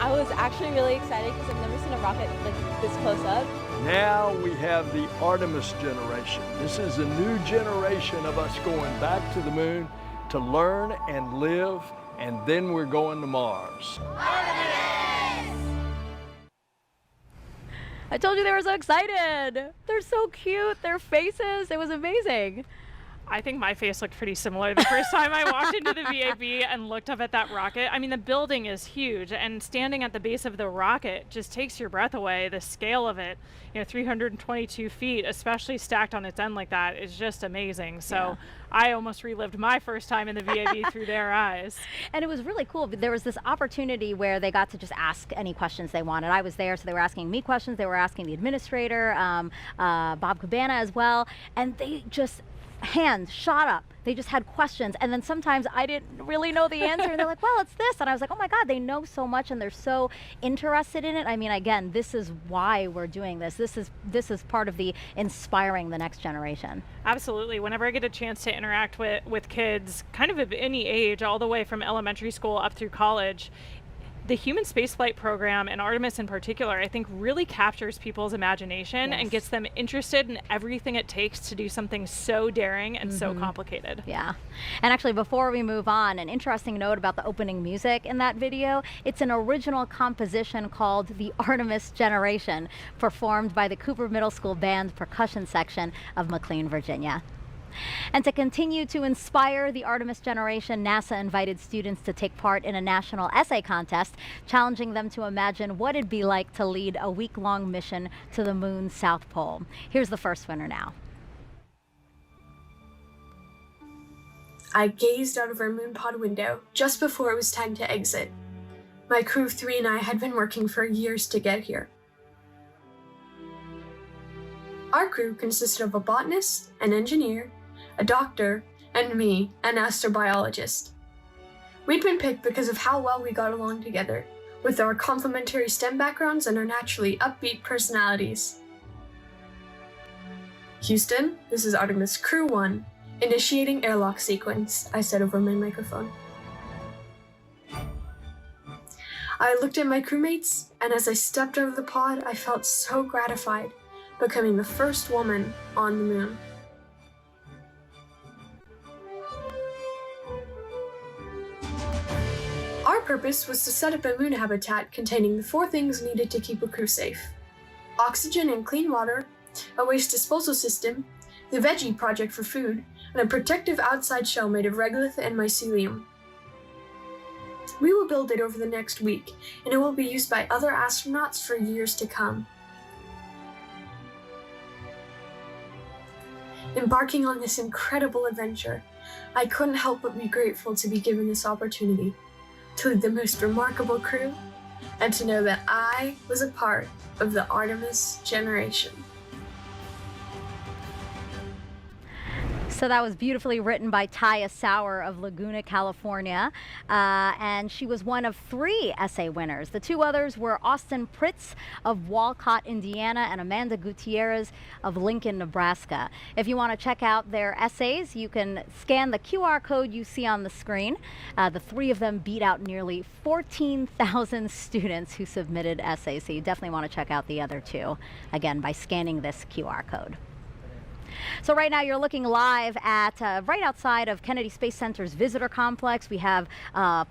I was actually really excited because I've never seen a rocket like this close up. Now we have the Artemis generation. This is a new generation of us going back to the moon to learn and live, and then we're going to Mars. I told you they were so excited. They're so cute. Their faces, it was amazing. I think my face looked pretty similar the first time I walked into the VAB and looked up at that rocket. I mean, the building is huge, and standing at the base of the rocket just takes your breath away. The scale of it, you know, 322 feet, especially stacked on its end like that, is just amazing. So yeah. I almost relived my first time in the VAB through their eyes. And it was really cool. There was this opportunity where they got to just ask any questions they wanted. I was there, so they were asking me questions. They were asking the administrator, Bob Cabana as well, and they just hands shot up. They just had questions, and then sometimes I didn't really know the answer, and they're like, well, it's this, and I was like, oh my God, they know so much and they're so interested in it. I mean, again, this is why we're doing this. This is part of the inspiring the next generation. Absolutely. Whenever I get a chance to interact with kids kind of any age, all the way from elementary school up through college, the human spaceflight program, and Artemis in particular, I think really captures people's imagination and gets them interested in everything it takes to do something so daring and so complicated. Yeah. And actually, before we move on, an interesting note about the opening music in that video. It's an original composition called The Artemis Generation, performed by the Cooper Middle School Band percussion section of McLean, Virginia. And to continue to inspire the Artemis generation, NASA invited students to take part in a national essay contest, challenging them to imagine what it'd be like to lead a week-long mission to the moon's South Pole. Here's the first winner now. I gazed out of our moon pod window just before it was time to exit. My crew of 3 and I had been working for years to get here. Our crew consisted of a botanist, an engineer, a doctor, and me, an astrobiologist. We'd been picked because of how well we got along together, with our complementary STEM backgrounds and our naturally upbeat personalities. Houston, this is Artemis Crew 1, initiating airlock sequence, I said over my microphone. I looked at my crewmates, and as I stepped over the pod, I felt so gratified, becoming the first woman on the moon. Our purpose was to set up a moon habitat containing the 4 things needed to keep a crew safe: oxygen and clean water, a waste disposal system, the veggie project for food, and a protective outside shell made of regolith and mycelium. We will build it over the next week, and it will be used by other astronauts for years to come. Embarking on this incredible adventure, I couldn't help but be grateful to be given this opportunity to lead the most remarkable crew, and to know that I was a part of the Artemis generation. So that was beautifully written by Taya Sauer of Laguna, California, and she was one of 3 essay winners. The 2 others were Austin Pritz of Walcott, Indiana, and Amanda Gutierrez of Lincoln, Nebraska. If you want to check out their essays, you can scan the QR code you see on the screen. The 3 of them beat out nearly 14,000 students who submitted essays, so you definitely want to check out the other 2, again, by scanning this QR code. So right now you're looking live at right outside of Kennedy Space Center's visitor complex. We have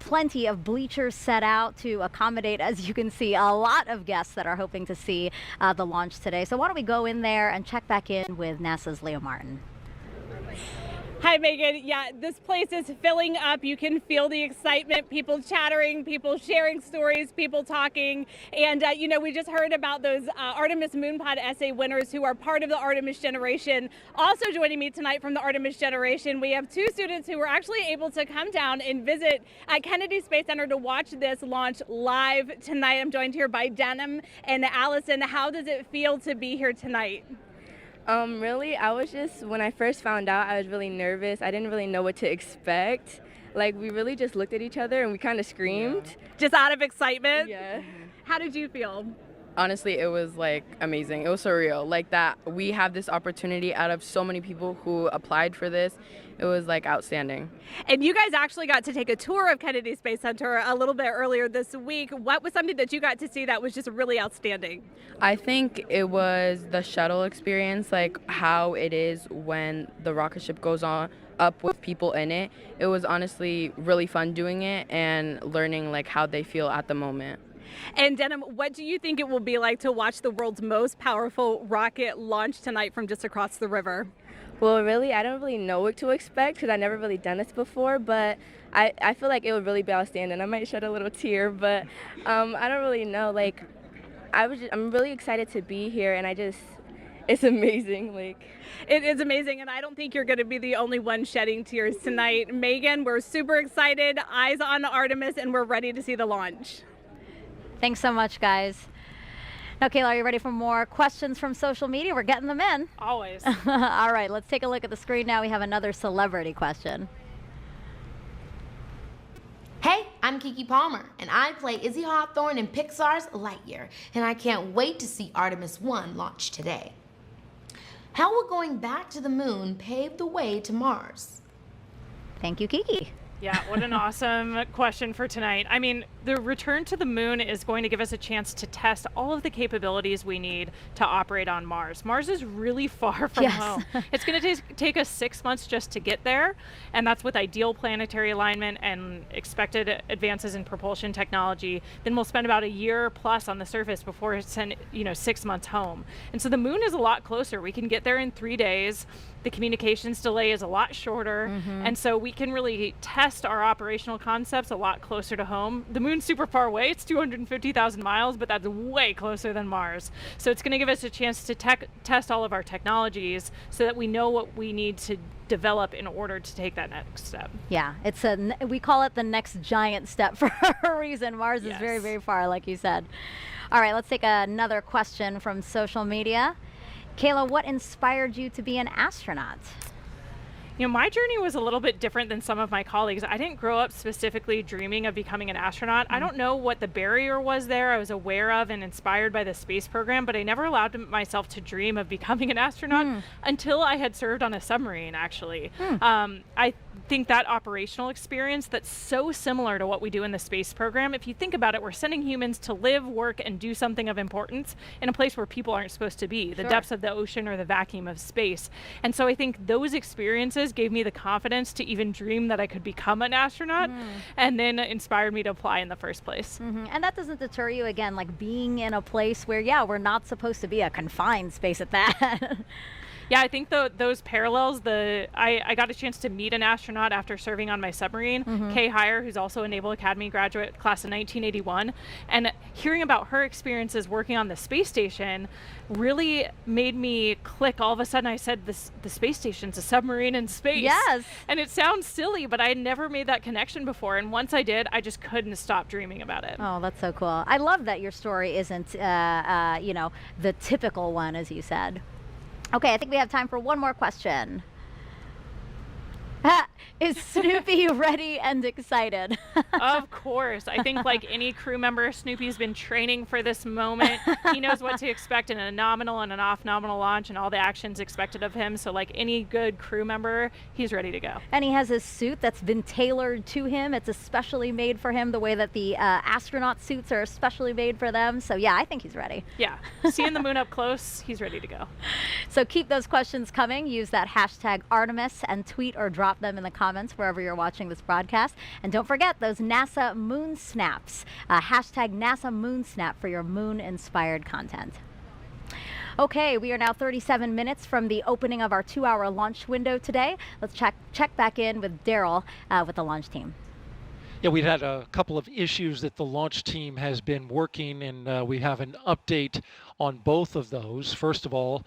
plenty of bleachers set out to accommodate, as you can see, a lot of guests that are hoping to see the launch today. So why don't we go in there and check back in with NASA's Leo Martin. Hi, Megan. Yeah, this place is filling up. You can feel the excitement, people chattering, people sharing stories, people talking. And, you know, we just heard about those Artemis Moonpod essay winners who are part of the Artemis generation. Also joining me tonight from the Artemis generation, we have 2 students who were actually able to come down and visit at Kennedy Space Center to watch this launch live tonight. I'm joined here by Denham and Allison. How does it feel to be here tonight? Really, when I first found out, I was really nervous. I didn't really know what to expect. Like, we really just looked at each other and we kind of screamed. Yeah. Just out of excitement? Yeah. How did you feel? Honestly, it was like amazing. It was surreal. Like that we have this opportunity out of so many people who applied for this. It was like outstanding. And you guys actually got to take a tour of Kennedy Space Center a little bit earlier this week. What was something that you got to see that was just really outstanding? I think it was the shuttle experience, like how it is when the rocket ship goes on up with people in it. It was honestly really fun doing it and learning like how they feel at the moment. And Denham, what do you think it will be like to watch the world's most powerful rocket launch tonight from just across the river? Well, really, I don't really know what to expect because I've never really done this before, but I feel like it would really be outstanding. I might shed a little tear, but I don't really know. Like, I'm really excited to be here, and it's amazing. Like, it is amazing, and I don't think you're going to be the only one shedding tears tonight. Megan, we're super excited, eyes on Artemis, and we're ready to see the launch. Thanks so much, guys. Now, Kayla, are you ready for more questions from social media? We're getting them in. Always. All right, let's take a look at the screen now. We have another celebrity question. Hey, I'm Keke Palmer, and I play Izzy Hawthorne in Pixar's Lightyear, and I can't wait to see Artemis 1 launch today. How will going back to the moon pave the way to Mars? Thank you, Keke. Yeah, what an awesome question for tonight. I mean, the return to the moon is going to give us a chance to test all of the capabilities we need to operate on Mars. Mars is really far from home. It's going to take us 6 months just to get there, and that's with ideal planetary alignment and expected advances in propulsion technology. Then we'll spend about a year plus on the surface before it's 6 months home. And so the moon is a lot closer. We can get there in 3 days. The communications delay is a lot shorter, and so we can really test our operational concepts a lot closer to home. The moon's super far away. It's 250,000 miles, but that's way closer than Mars. So it's going to give us a chance to test all of our technologies so that we know what we need to develop in order to take that next step. Yeah, we call it the next giant step for a reason. Mars is very, very far, like you said. All right, let's take another question from social media. Kayla, what inspired you to be an astronaut? You know, my journey was a little bit different than some of my colleagues. I didn't grow up specifically dreaming of becoming an astronaut. I don't know what the barrier was there. I was aware of and inspired by the space program, but I never allowed myself to dream of becoming an astronaut until I had served on a submarine, actually. I think that operational experience that's so similar to what we do in the space program, if you think about it, we're sending humans to live, work, and do something of importance in a place where people aren't supposed to be, the depths of the ocean or the vacuum of space. And so I think those experiences gave me the confidence to even dream that I could become an astronaut, and then inspired me to apply in the first place. And that doesn't deter you, again, like being in a place where, yeah, we're not supposed to be a confined space at that. Yeah, I think those parallels, I got a chance to meet an astronaut after serving on my submarine, Kay Heyer, who's also a Naval Academy graduate, class of 1981. And hearing about her experiences working on the space station really made me click. All of a sudden I said, the space station's a submarine in space. Yes. And it sounds silly, but I had never made that connection before. And once I did, I just couldn't stop dreaming about it. Oh, that's so cool. I love that your story isn't, you know, the typical one, as you said. Okay, I think we have time for one more question. Is Snoopy ready and excited? Of course. I think like any crew member, Snoopy's been training for this moment. He knows what to expect in a nominal and an off-nominal launch and all the actions expected of him. So like any good crew member, he's ready to go. And he has his suit that's been tailored to him. It's especially made for him, the way that the astronaut suits are especially made for them. So yeah, I think he's ready. Yeah, seeing the moon up close, he's ready to go. So keep those questions coming. Use that hashtag Artemis and tweet or drop them in the comments wherever you're watching this broadcast. And don't forget those NASA Moon Snaps. Hashtag NASA Moon Snap for your moon-inspired content. Okay, we are now 37 minutes from the opening of our 2-hour launch window today. Let's check back in with Daryl with the launch team. Yeah, we've had a couple of issues that the launch team has been working, and we have an update on both of those. First of all,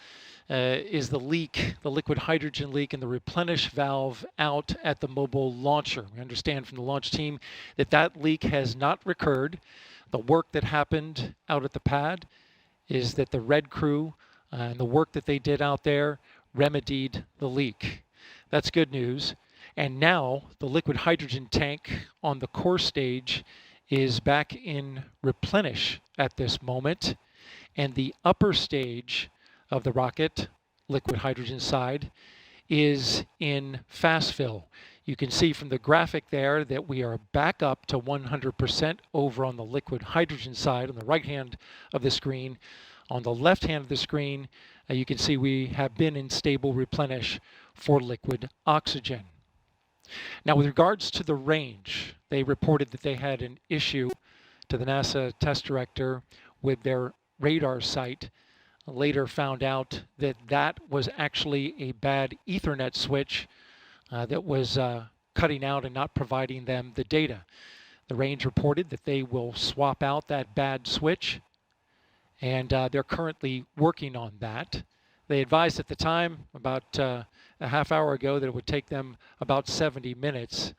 is the leak, the liquid hydrogen leak in the replenish valve out at the mobile launcher. We understand from the launch team that that leak has not recurred. The work that happened out at the pad is that the Red crew and the work that they did out there remedied the leak. That's good news. And now the liquid hydrogen tank on the core stage is back in replenish at this moment. And the upper stage of the rocket, liquid hydrogen side, is in fast fill. You can see from the graphic there that we are back up to 100% over on the liquid hydrogen side on the right hand of the screen. On the left hand of the screen, you can see we have been in stable replenish for liquid oxygen. Now, with regards to the range, they reported that they had an issue to the NASA test director with their radar sight. Later found out that that was actually a bad Ethernet switch that was cutting out and not providing them the data. The range reported that they will swap out that bad switch, and they're currently working on that. They advised at the time, about a half hour ago, that it would take them about 70 minutes,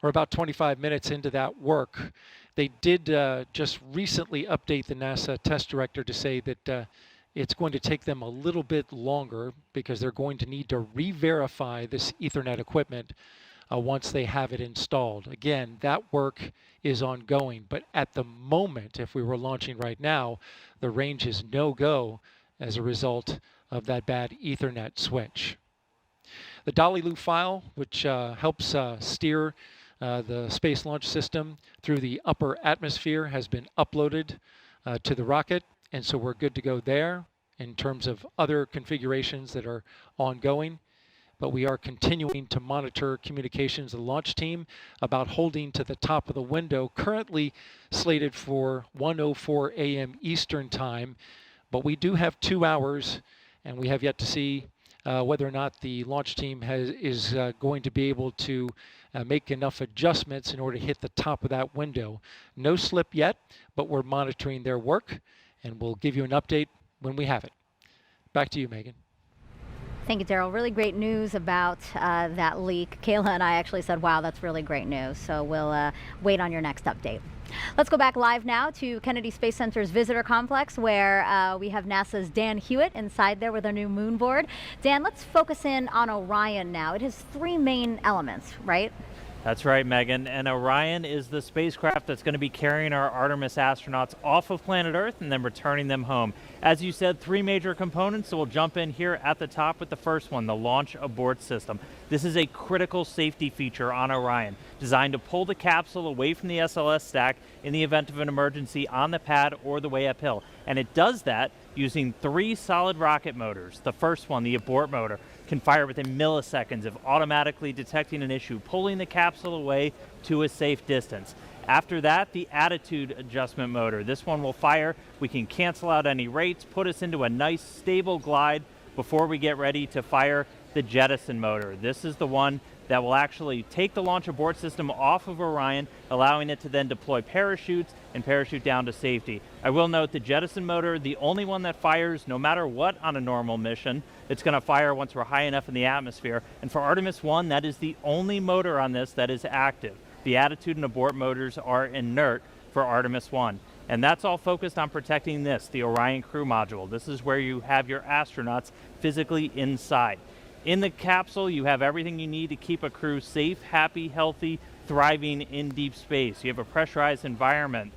or about 25 minutes into that work. They did just recently update the NASA test director to say that it's going to take them a little bit longer because they're going to need to re-verify this Ethernet equipment once they have it installed. Again, that work is ongoing, but at the moment, if we were launching right now, the range is no-go as a result of that bad Ethernet switch. The Dolly Loop file, which helps steer the Space Launch System through the upper atmosphere, has been uploaded to the rocket, and so we're good to go there in terms of other configurations that are ongoing. But we are continuing to monitor communications of the launch team about holding to the top of the window, currently slated for 1:04 a.m. Eastern Time. But we do have 2 hours, and we have yet to see whether or not the launch team is going to be able to make enough adjustments in order to hit the top of that window. No slip yet, but we're monitoring their work, and we'll give you an update when we have it. Back to you, Megan. Thank you, Daryl. Really great news about that leak. Kayla and I actually said, wow, that's really great news. So we'll wait on your next update. Let's go back live now to Kennedy Space Center's visitor complex, where we have NASA's Dan Hewitt inside there with our new moon board. Dan, let's focus in on Orion now. It has 3 main elements, right? That's right, Megan. And Orion is the spacecraft that's going to be carrying our Artemis astronauts off of planet Earth and then returning them home. As you said, 3 major components, so we'll jump in here at the top with the first one, the launch abort system. This is a critical safety feature on Orion, designed to pull the capsule away from the SLS stack in the event of an emergency on the pad or the way uphill. And it does that using 3 solid rocket motors. The first one, the abort motor, can fire within milliseconds of automatically detecting an issue, pulling the capsule away to a safe distance. After that, the attitude adjustment motor. This one will fire. We can cancel out any rates, put us into a nice stable glide before we get ready to fire the jettison motor. This is the one that will actually take the launch abort system off of Orion, allowing it to then deploy parachutes and parachute down to safety. I will note the jettison motor, the only one that fires no matter what on a normal mission. It's going to fire once we're high enough in the atmosphere. And for Artemis 1, that is the only motor on this that is active. The attitude and abort motors are inert for Artemis 1. And that's all focused on protecting this, the Orion crew module. This is where you have your astronauts physically inside. In the capsule, you have everything you need to keep a crew safe, happy, healthy, thriving in deep space. You have a pressurized environment,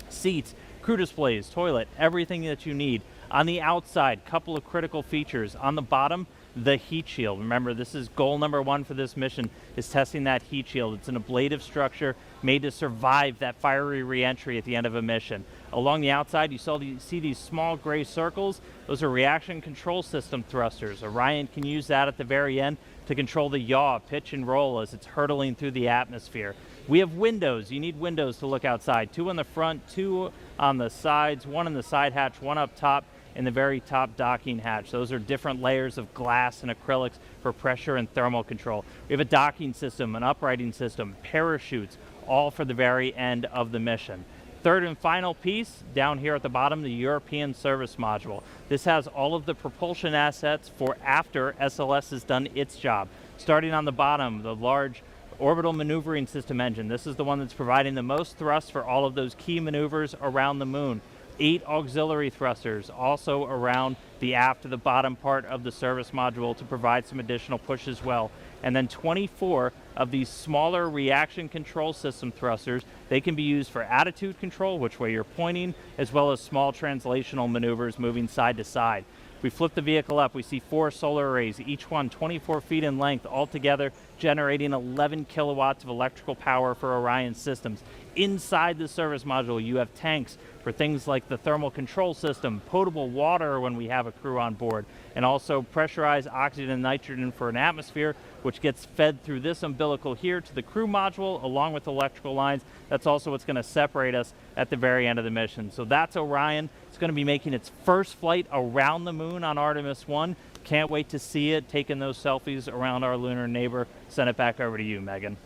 seats, crew displays, toilet, everything that you need. On the outside, couple of critical features. On the bottom, the heat shield. Remember, this is goal number 1 for this mission, is testing that heat shield. It's an ablative structure made to survive that fiery re-entry at the end of a mission. Along the outside, you see these small gray circles. Those are reaction control system thrusters. Orion can use that at the very end to control the yaw, pitch and roll as it's hurtling through the atmosphere. We have windows. You need windows to look outside. 2 on the front, 2 on the sides, 1 in the side hatch, 1 up top in the very top docking hatch. Those are different layers of glass and acrylics for pressure and thermal control. We have a docking system, an uprighting system, parachutes, all for the very end of the mission. Third and final piece, down here at the bottom, the European Service Module. This has all of the propulsion assets for after SLS has done its job. Starting on the bottom, the large orbital maneuvering system engine. This is the one that's providing the most thrust for all of those key maneuvers around the moon. 8 auxiliary thrusters also around the aft to the bottom part of the service module to provide some additional push as well. And then 24 of these smaller reaction control system thrusters. They can be used for attitude control, which way you're pointing, as well as small translational maneuvers moving side to side. If we flip the vehicle up, we see 4 solar arrays, each one 24 feet in length, altogether generating 11 kilowatts of electrical power for Orion systems. Inside the service module, you have tanks for things like the thermal control system, potable water when we have a crew on board, and also pressurized oxygen and nitrogen for an atmosphere, which gets fed through this umbilical here to the crew module along with electrical lines. That's also what's going to separate us at the very end of the mission. So that's Orion. It's going to be making its first flight around the moon on Artemis 1. Can't wait to see it, taking those selfies around our lunar neighbor. Send it back over to you, Megan.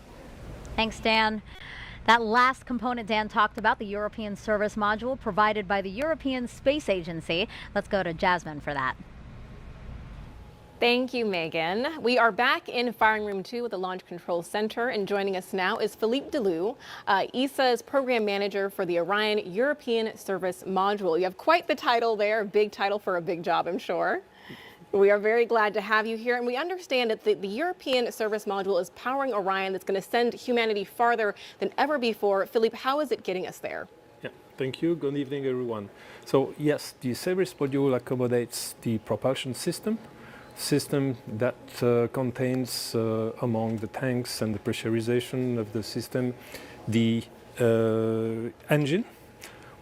Thanks, Dan. That last component Dan talked about, the European Service Module provided by the European Space Agency. Let's go to Jasmine for that. Thank you, Megan. We are back in Firing Room 2 with the Launch Control Center, and joining us now is Philippe Delou, ESA's Program Manager for the Orion European Service Module. You have quite the title there, a big title for a big job, I'm sure. We are very glad to have you here, and we understand that the European Service Module is powering Orion that's going to send humanity farther than ever before. Philippe, how is it getting us there? Yeah, thank you. Good evening, everyone. So yes, the service module accommodates the propulsion system that contains among the tanks and the pressurization of the system the engine.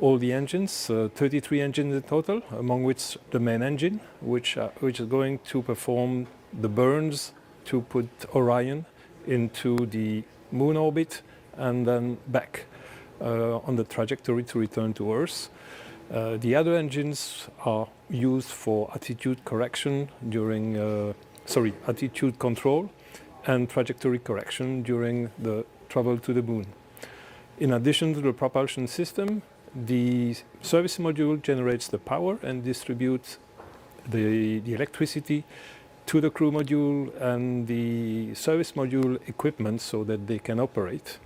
All the engines, 33 engines in total, among which the main engine, which is going to perform the burns to put Orion into the moon orbit and then back on the trajectory to return to Earth. The other engines are used for attitude correction during, attitude control and trajectory correction during the travel to the moon. In addition to the propulsion system, the service module generates the power and distributes the electricity to the crew module and the service module equipment so that they can operate.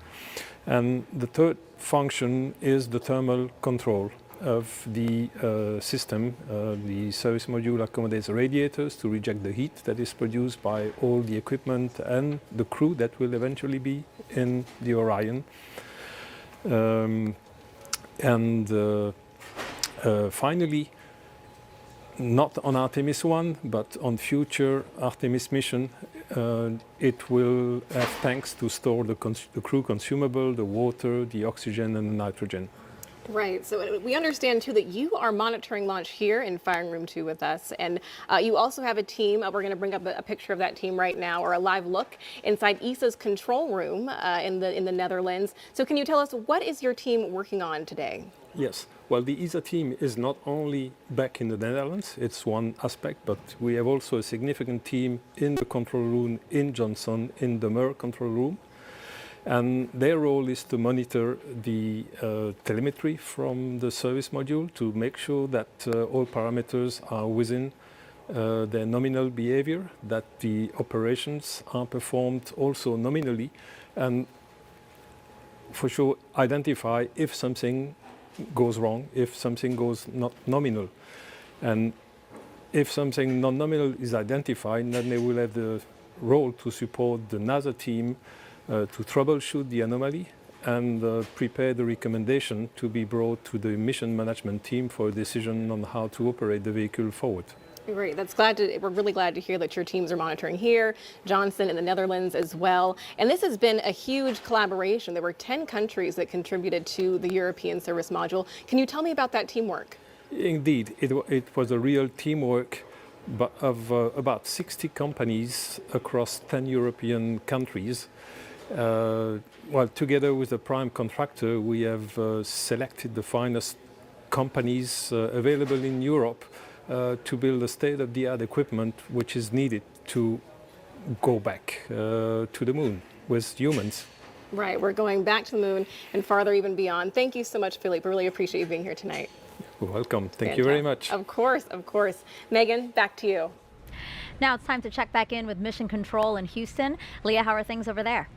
And the third function is the thermal control of the system. The service module accommodates radiators to reject the heat that is produced by all the equipment and the crew that will eventually be in the Orion. Finally, not on Artemis 1, but on future Artemis mission, it will have tanks to store the crew consumable, the water, the oxygen, and the nitrogen. Right, so we understand too that you are monitoring launch here in Firing Room 2 with us, and you also have a team. We're going to bring up a picture of that team right now, or a live look inside ESA's control room in the Netherlands. So can you tell us, what is your team working on today? Yes, well, the ESA team is not only back in the Netherlands, it's one aspect, but we have also a significant team in the control room in Johnson, in the MER control room. And their role is to monitor the telemetry from the service module to make sure that all parameters are within their nominal behavior, that the operations are performed also nominally, and for sure identify if something goes wrong, if something goes not nominal. And if something non-nominal is identified, then they will have the role to support the NASA team to troubleshoot the anomaly and prepare the recommendation to be brought to the mission management team for a decision on how to operate the vehicle forward. Great. We're really glad to hear that your teams are monitoring here, Johnson in the Netherlands as well. And this has been a huge collaboration. There were 10 countries that contributed to the European service module. Can you tell me about that teamwork? Indeed, it was a real teamwork of about 60 companies across 10 European countries. Well, together with the prime contractor, we have selected the finest companies available in Europe to build a state-of-the-art equipment which is needed to go back to the moon with humans. Right, we're going back to the moon and farther even beyond. Thank you so much, Philippe. I really appreciate you being here tonight. You're welcome. Thank you very much. Of course, of course. Megan, back to you. Now it's time to check back in with Mission Control in Houston. Leah, how are things over there?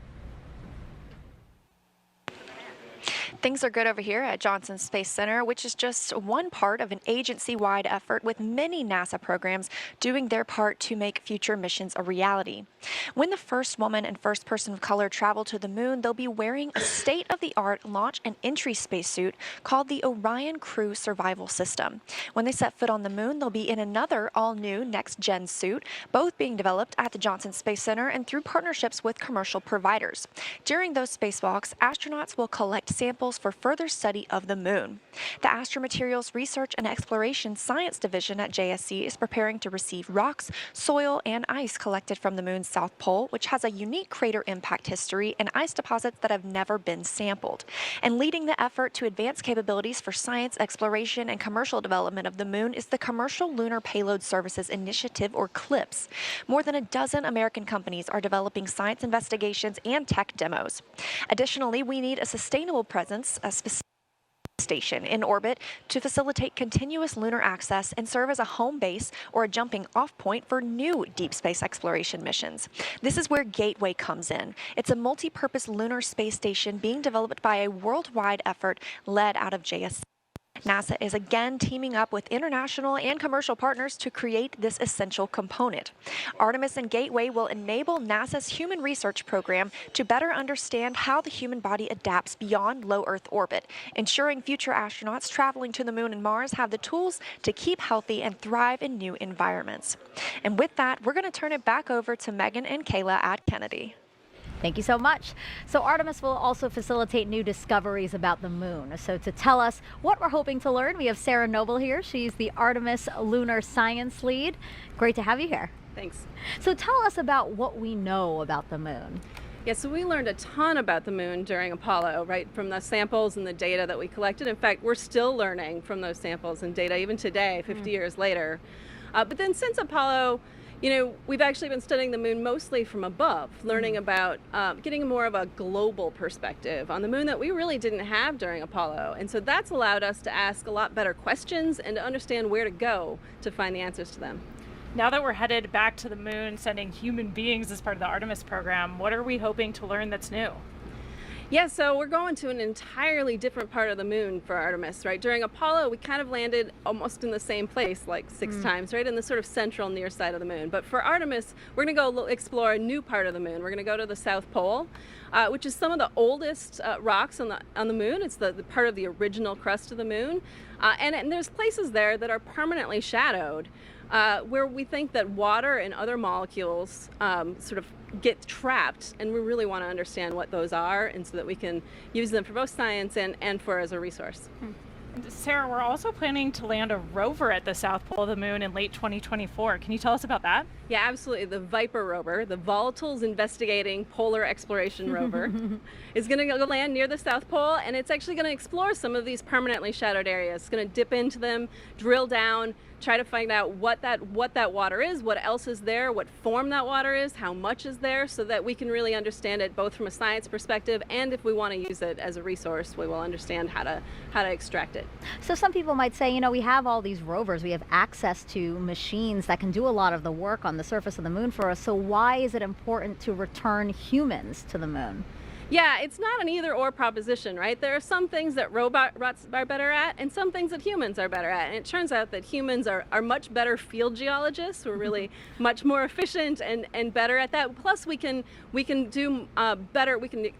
Things are good over here at Johnson Space Center, which is just one part of an agency-wide effort with many NASA programs doing their part to make future missions a reality. When the first woman and first person of color travel to the moon, they'll be wearing a state-of-the-art launch and entry spacesuit called the Orion Crew Survival System. When they set foot on the moon, they'll be in another all-new next-gen suit, both being developed at the Johnson Space Center and through partnerships with commercial providers. During those spacewalks, astronauts will collect samples for further study of the moon. The Astromaterials Research and Exploration Science Division at JSC is preparing to receive rocks, soil, and ice collected from the moon's south pole, which has a unique crater impact history and ice deposits that have never been sampled. And leading the effort to advance capabilities for science, exploration, and commercial development of the moon is the Commercial Lunar Payload Services Initiative, or CLPS. More than a dozen American companies are developing science investigations and tech demos. Additionally, we need a sustainable presence, a specific station in orbit to facilitate continuous lunar access and serve as a home base or a jumping off point for new deep space exploration missions. This is where Gateway comes in. It's a multi-purpose lunar space station being developed by a worldwide effort led out of JSC. NASA is again teaming up with international and commercial partners to create this essential component. Artemis and Gateway will enable NASA's Human Research Program to better understand how the human body adapts beyond low Earth orbit, ensuring future astronauts traveling to the moon and Mars have the tools to keep healthy and thrive in new environments. And with that, we're going to turn it back over to Megan and Kayla at Kennedy. Thank you so much. So Artemis will also facilitate new discoveries about the moon. So to tell us what we're hoping to learn, we have Sarah Noble here. She's the Artemis Lunar Science Lead. Great to have you here. Thanks. So tell us about what we know about the moon. Yeah, so we learned a ton about the moon during Apollo, right, from the samples and the data that we collected. In fact, we're still learning from those samples and data even today, 50 years later. But then since Apollo, you know, we've actually been studying the moon mostly from above, learning about getting more of a global perspective on the moon that we really didn't have during Apollo. And so that's allowed us to ask a lot better questions and to understand where to go to find the answers to them. Now that we're headed back to the moon, sending human beings as part of the Artemis program, what are we hoping to learn that's new? Yeah, so we're going to an entirely different part of the moon for Artemis, right? During Apollo, we kind of landed almost in the same place, like 6 times, right? In the sort of central near side of the moon. But for Artemis, we're going to go explore a new part of the moon. We're going to go to the South Pole, which is some of the oldest rocks on the moon. It's the part of the original crust of the moon. And there's places there that are permanently shadowed, where we think that water and other molecules sort of get trapped, and we really want to understand what those are, and so that we can use them for both science and for as a resource. Sarah, we're also planning to land a rover at the South Pole of the Moon in late 2024. Can you tell us about that? Yeah, absolutely. The Viper rover, the Volatiles Investigating Polar Exploration Rover, is going to go land near the South Pole, and it's actually going to explore some of these permanently shadowed areas. It's going to dip into them, drill down, try to find out what that water is, what else is there, what form that water is, how much is there, so that we can really understand it both from a science perspective, and if we want to use it as a resource, we will understand how to extract it. So some people might say, you know, we have all these rovers, we have access to machines that can do a lot of the work on the surface of the moon for us, so why is it important to return humans to the moon? Yeah, it's not an either-or proposition, right? There are some things that robots are better at and some things that humans are better at. And it turns out that humans are much better field geologists. We're really much more efficient and better at that. Plus, we can do better. We can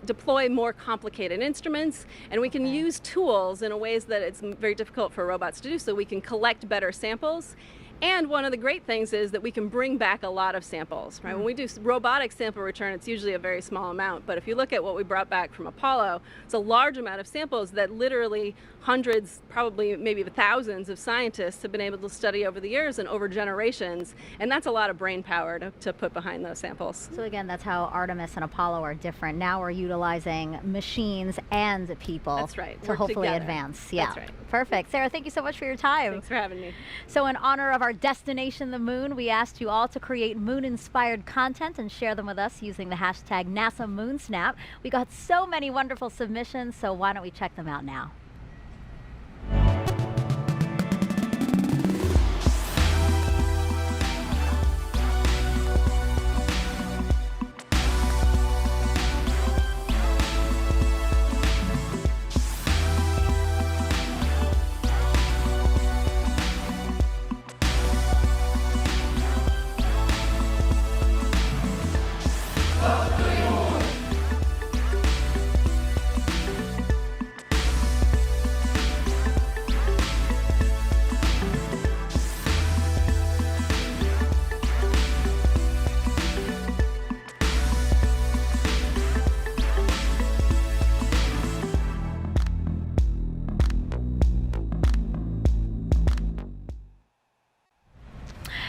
deploy more complicated instruments, and we can use tools in ways that it's very difficult for robots to do, so we can collect better samples. And one of the great things is that we can bring back a lot of samples, right? When we do robotic sample return, it's usually a very small amount. But if you look at what we brought back from Apollo, it's a large amount of samples that literally hundreds, probably maybe thousands of scientists have been able to study over the years and over generations. And that's a lot of brain power to put behind those samples. So again, that's how Artemis and Apollo are different. Now we're utilizing machines and people. That's right. To hopefully together. advance. Yeah. That's right. Perfect. Sarah, thank you so much for your time. Thanks for having me. So in honor of our destination, the moon, we asked you all to create moon-inspired content and share them with us using the hashtag NASA MoonSnap. We got so many wonderful submissions, so why don't we check them out now?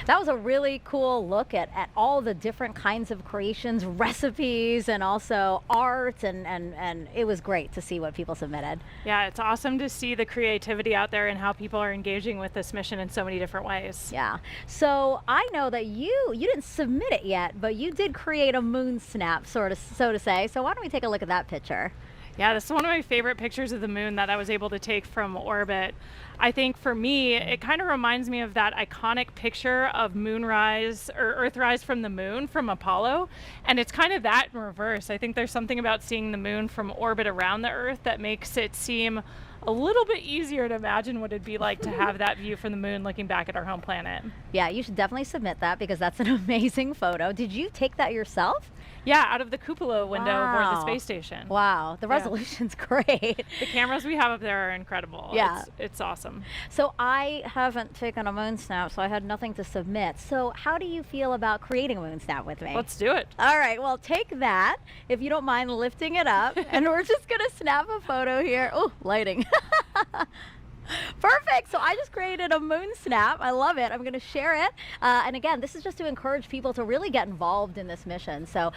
That was a really cool look at all the different kinds of creations, recipes, and also art, and it was great to see what people submitted. Yeah, it's awesome to see the creativity out there and how people are engaging with this mission in so many different ways. Yeah. So I know that you didn't submit it yet, but you did create a moon snap, so to say. So why don't we take a look at that picture? Yeah, this is one of my favorite pictures of the moon that I was able to take from orbit. I think for me, it kind of reminds me of that iconic picture of moonrise or Earthrise from the moon from Apollo. And it's kind of that in reverse. I think there's something about seeing the moon from orbit around the Earth that makes it seem a little bit easier to imagine what it'd be like to have that view from the moon looking back at our home planet. Yeah, you should definitely submit that because that's an amazing photo. Did you take that yourself? Yeah, out of the cupola window aboard the space station. Wow, the resolution's great. The cameras we have up there are incredible. Yeah. It's awesome. So I haven't taken a moon snap, so I had nothing to submit. So how do you feel about creating a moon snap with me? Let's do it. All right, well, take that, if you don't mind lifting it up, and we're just gonna snap a photo here. Oh, lighting. Perfect. So I just created a moon snap. I love it. I'm going to share it. And again, this is just to encourage people to really get involved in this mission. So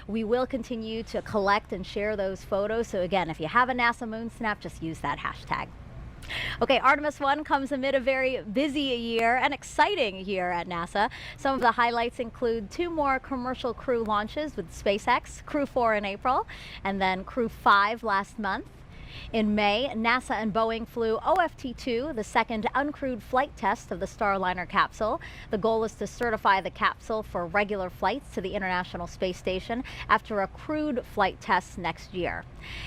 we will continue to collect and share those photos. So again, if you have a NASA moon snap, just use that hashtag. Okay, Artemis 1 comes amid a very busy year and exciting year at NASA. Some of the highlights include 2 more commercial crew launches with SpaceX, Crew 4 in April, and then Crew 5 last month. In May, NASA and Boeing flew OFT-2, the second uncrewed flight test of the Starliner capsule. The goal is to certify the capsule for regular flights to the International Space Station after a crewed flight test next year.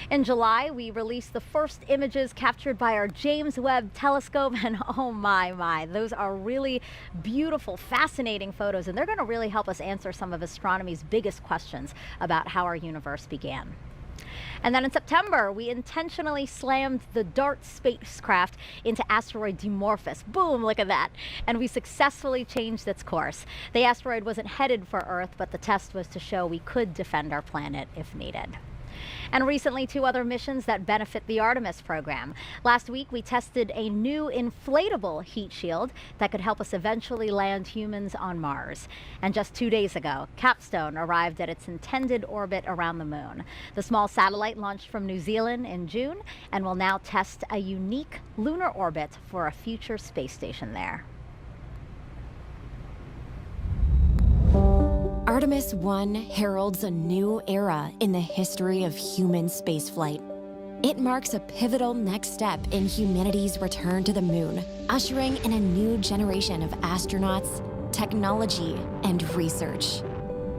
In July, we released the first images captured by our James Webb Telescope, and oh my, those are really beautiful, fascinating photos, and they're going to really help us answer some of astronomy's biggest questions about how our universe began. And then in September, we intentionally slammed the DART spacecraft into asteroid Dimorphos. Boom, look at that. And we successfully changed its course. The asteroid wasn't headed for Earth, but the test was to show we could defend our planet if needed. And recently, 2 other missions that benefit the Artemis program. Last week, we tested a new inflatable heat shield that could help us eventually land humans on Mars. And just 2 days ago, Capstone arrived at its intended orbit around the moon. The small satellite launched from New Zealand in June and will now test a unique lunar orbit for a future space station there. Artemis 1 heralds a new era in the history of human spaceflight. It marks a pivotal next step in humanity's return to the moon, ushering in a new generation of astronauts, technology, and research.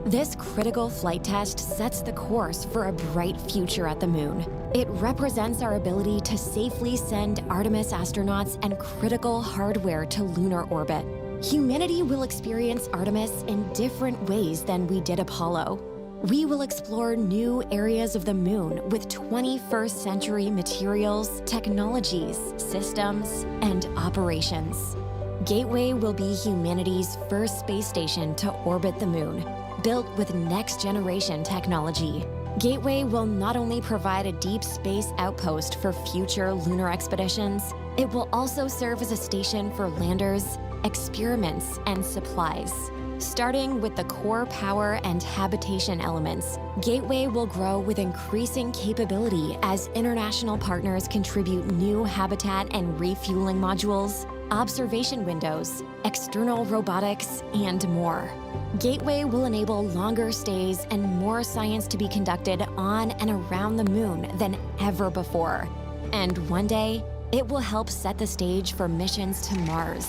This critical flight test sets the course for a bright future at the moon. It represents our ability to safely send Artemis astronauts and critical hardware to lunar orbit. Humanity will experience Artemis in different ways than we did Apollo. We will explore new areas of the moon with 21st century materials, technologies, systems, and operations. Gateway will be humanity's first space station to orbit the moon, built with next-generation technology. Gateway will not only provide a deep space outpost for future lunar expeditions, it will also serve as a station for landers, experiments, and supplies. Starting with the core power and habitation elements, Gateway will grow with increasing capability as international partners contribute new habitat and refueling modules, observation windows, external robotics, and more. Gateway will enable longer stays and more science to be conducted on and around the moon than ever before. And one day, it will help set the stage for missions to Mars.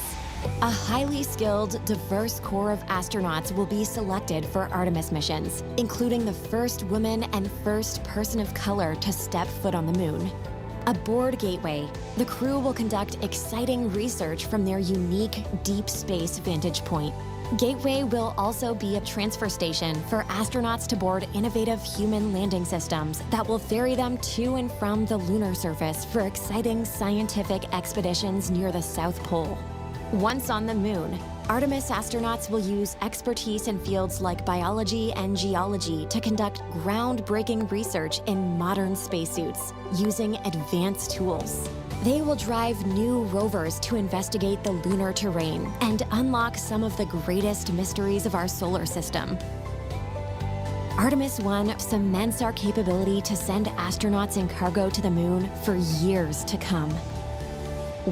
A highly skilled, diverse core of astronauts will be selected for Artemis missions, including the first woman and first person of color to step foot on the moon. Aboard Gateway, the crew will conduct exciting research from their unique deep space vantage point. Gateway will also be a transfer station for astronauts to board innovative human landing systems that will ferry them to and from the lunar surface for exciting scientific expeditions near the South Pole. Once on the moon, Artemis astronauts will use expertise in fields like biology and geology to conduct groundbreaking research in modern spacesuits using advanced tools. They will drive new rovers to investigate the lunar terrain and unlock some of the greatest mysteries of our solar system. Artemis 1 cements our capability to send astronauts and cargo to the moon for years to come.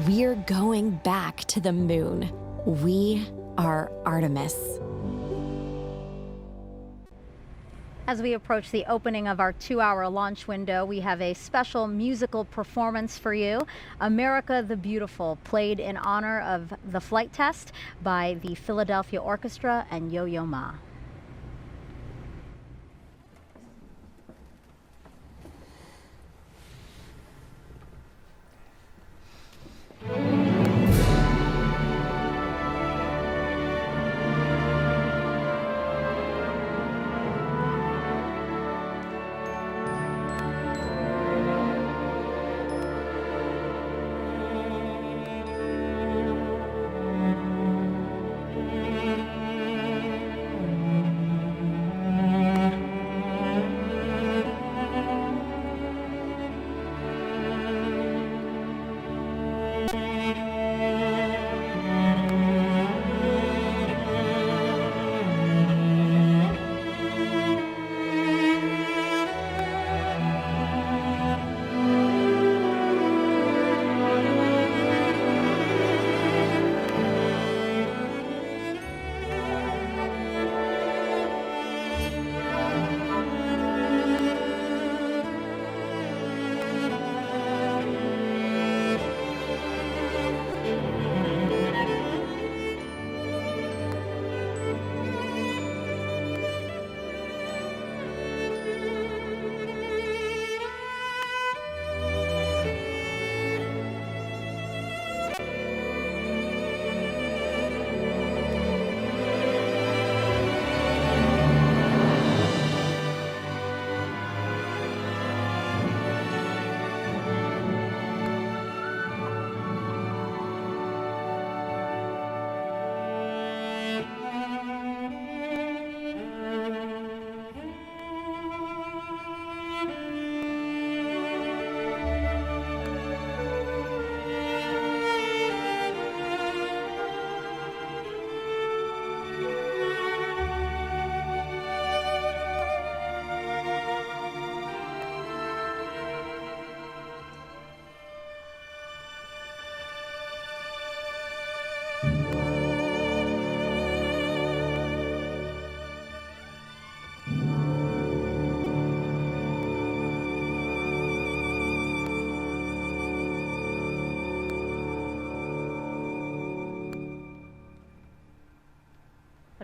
We're going back to the moon. We are Artemis. As we approach the opening of our 2-hour launch window, we have a special musical performance for you. America the Beautiful, played in honor of the flight test by the Philadelphia Orchestra and Yo-Yo Ma.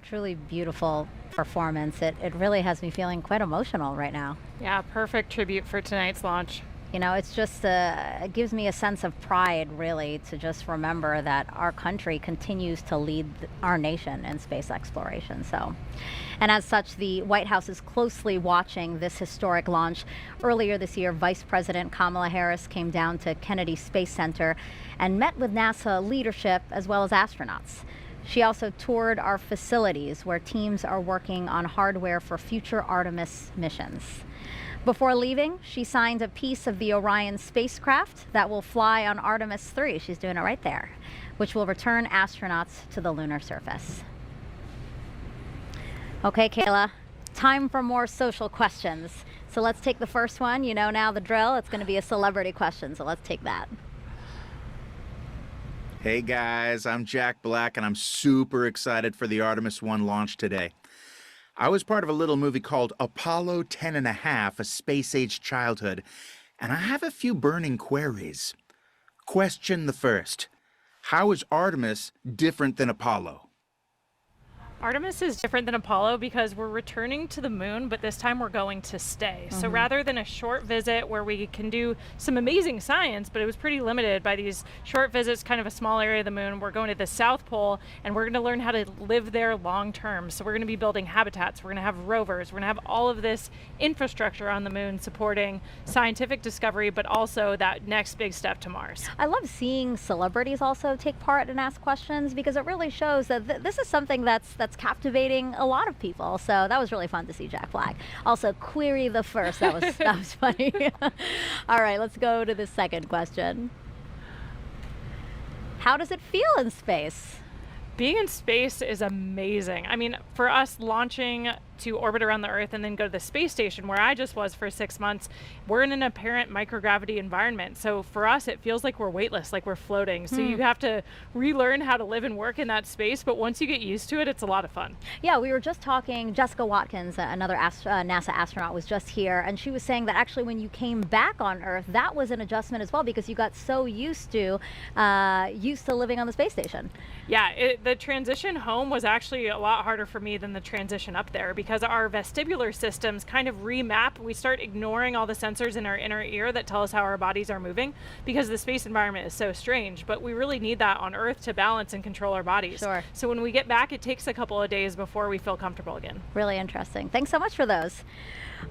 truly beautiful performance. It really has me feeling quite emotional right now. Yeah, perfect tribute for tonight's launch. You know, it's just, it gives me a sense of pride, really, to just remember that our country continues to lead our nation in space exploration. So, and as such, the White House is closely watching this historic launch. Earlier this year, Vice President Kamala Harris came down to Kennedy Space Center and met with NASA leadership as well as astronauts. She also toured our facilities where teams are working on hardware for future Artemis missions. Before leaving, she signed a piece of the Orion spacecraft that will fly on Artemis 3. She's doing it right there, which will return astronauts to the lunar surface. Okay, Kayla, time for more social questions. So let's take the first one. You know now the drill. It's going to be a celebrity question, so let's take that. Hey guys, I'm Jack Black, and I'm super excited for the Artemis 1 launch today. I was part of a little movie called Apollo 10.5, A Space-Age Childhood, and I have a few burning queries. Question the first. How is Artemis different than Apollo? Artemis is different than Apollo because we're returning to the moon, but this time we're going to stay. So rather than a short visit where we can do some amazing science, but it was pretty limited by these short visits, kind of a small area of the moon, we're going to the South Pole and we're going to learn how to live there long term. So we're going to be building habitats, we're going to have rovers, we're going to have all of this infrastructure on the moon supporting scientific discovery, but also that next big step to Mars. I love seeing celebrities also take part and ask questions because it really shows that this is something that's captivating a lot of people. So that was really fun to see Jack Black. Also, query the first. That was funny. All right, let's go to the second question. How does it feel in space? Being in space is amazing. I mean, for us launching to orbit around the Earth and then go to the space station where I just was for 6 months, we're in an apparent microgravity environment. So for us, it feels like we're weightless, like we're floating. So you have to relearn how to live and work in that space. But once you get used to it, it's a lot of fun. Yeah, we were just talking, Jessica Watkins, another NASA astronaut, was just here. And she was saying that actually when you came back on Earth, that was an adjustment as well because you got so used to living on the space station. Yeah, the transition home was actually a lot harder for me than the transition up there because our vestibular systems kind of remap. We start ignoring all the sensors in our inner ear that tell us how our bodies are moving because the space environment is so strange, but we really need that on Earth to balance and control our bodies. Sure. So when we get back, it takes a couple of days before we feel comfortable again. Really interesting. Thanks so much for those.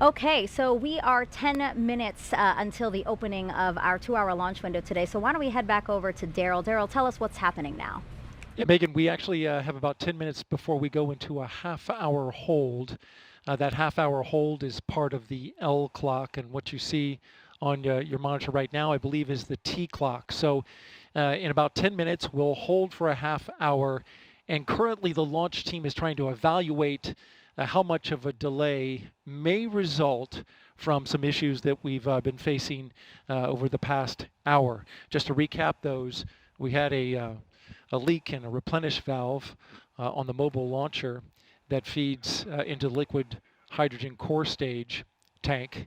Okay, so we are 10 minutes until the opening of our 2-hour launch window today. So why don't we head back over to Daryl. Daryl, tell us what's happening now. Yeah, Megan, we actually have about 10 minutes before we go into a half-hour hold. That half-hour hold is part of the L clock, and what you see on your monitor right now, I believe, is the T clock. So in about 10 minutes, we'll hold for a half hour, and currently the launch team is trying to evaluate how much of a delay may result from some issues that we've been facing over the past hour. Just to recap those, we had a leak in a replenish valve on the mobile launcher that feeds into the liquid hydrogen core stage tank.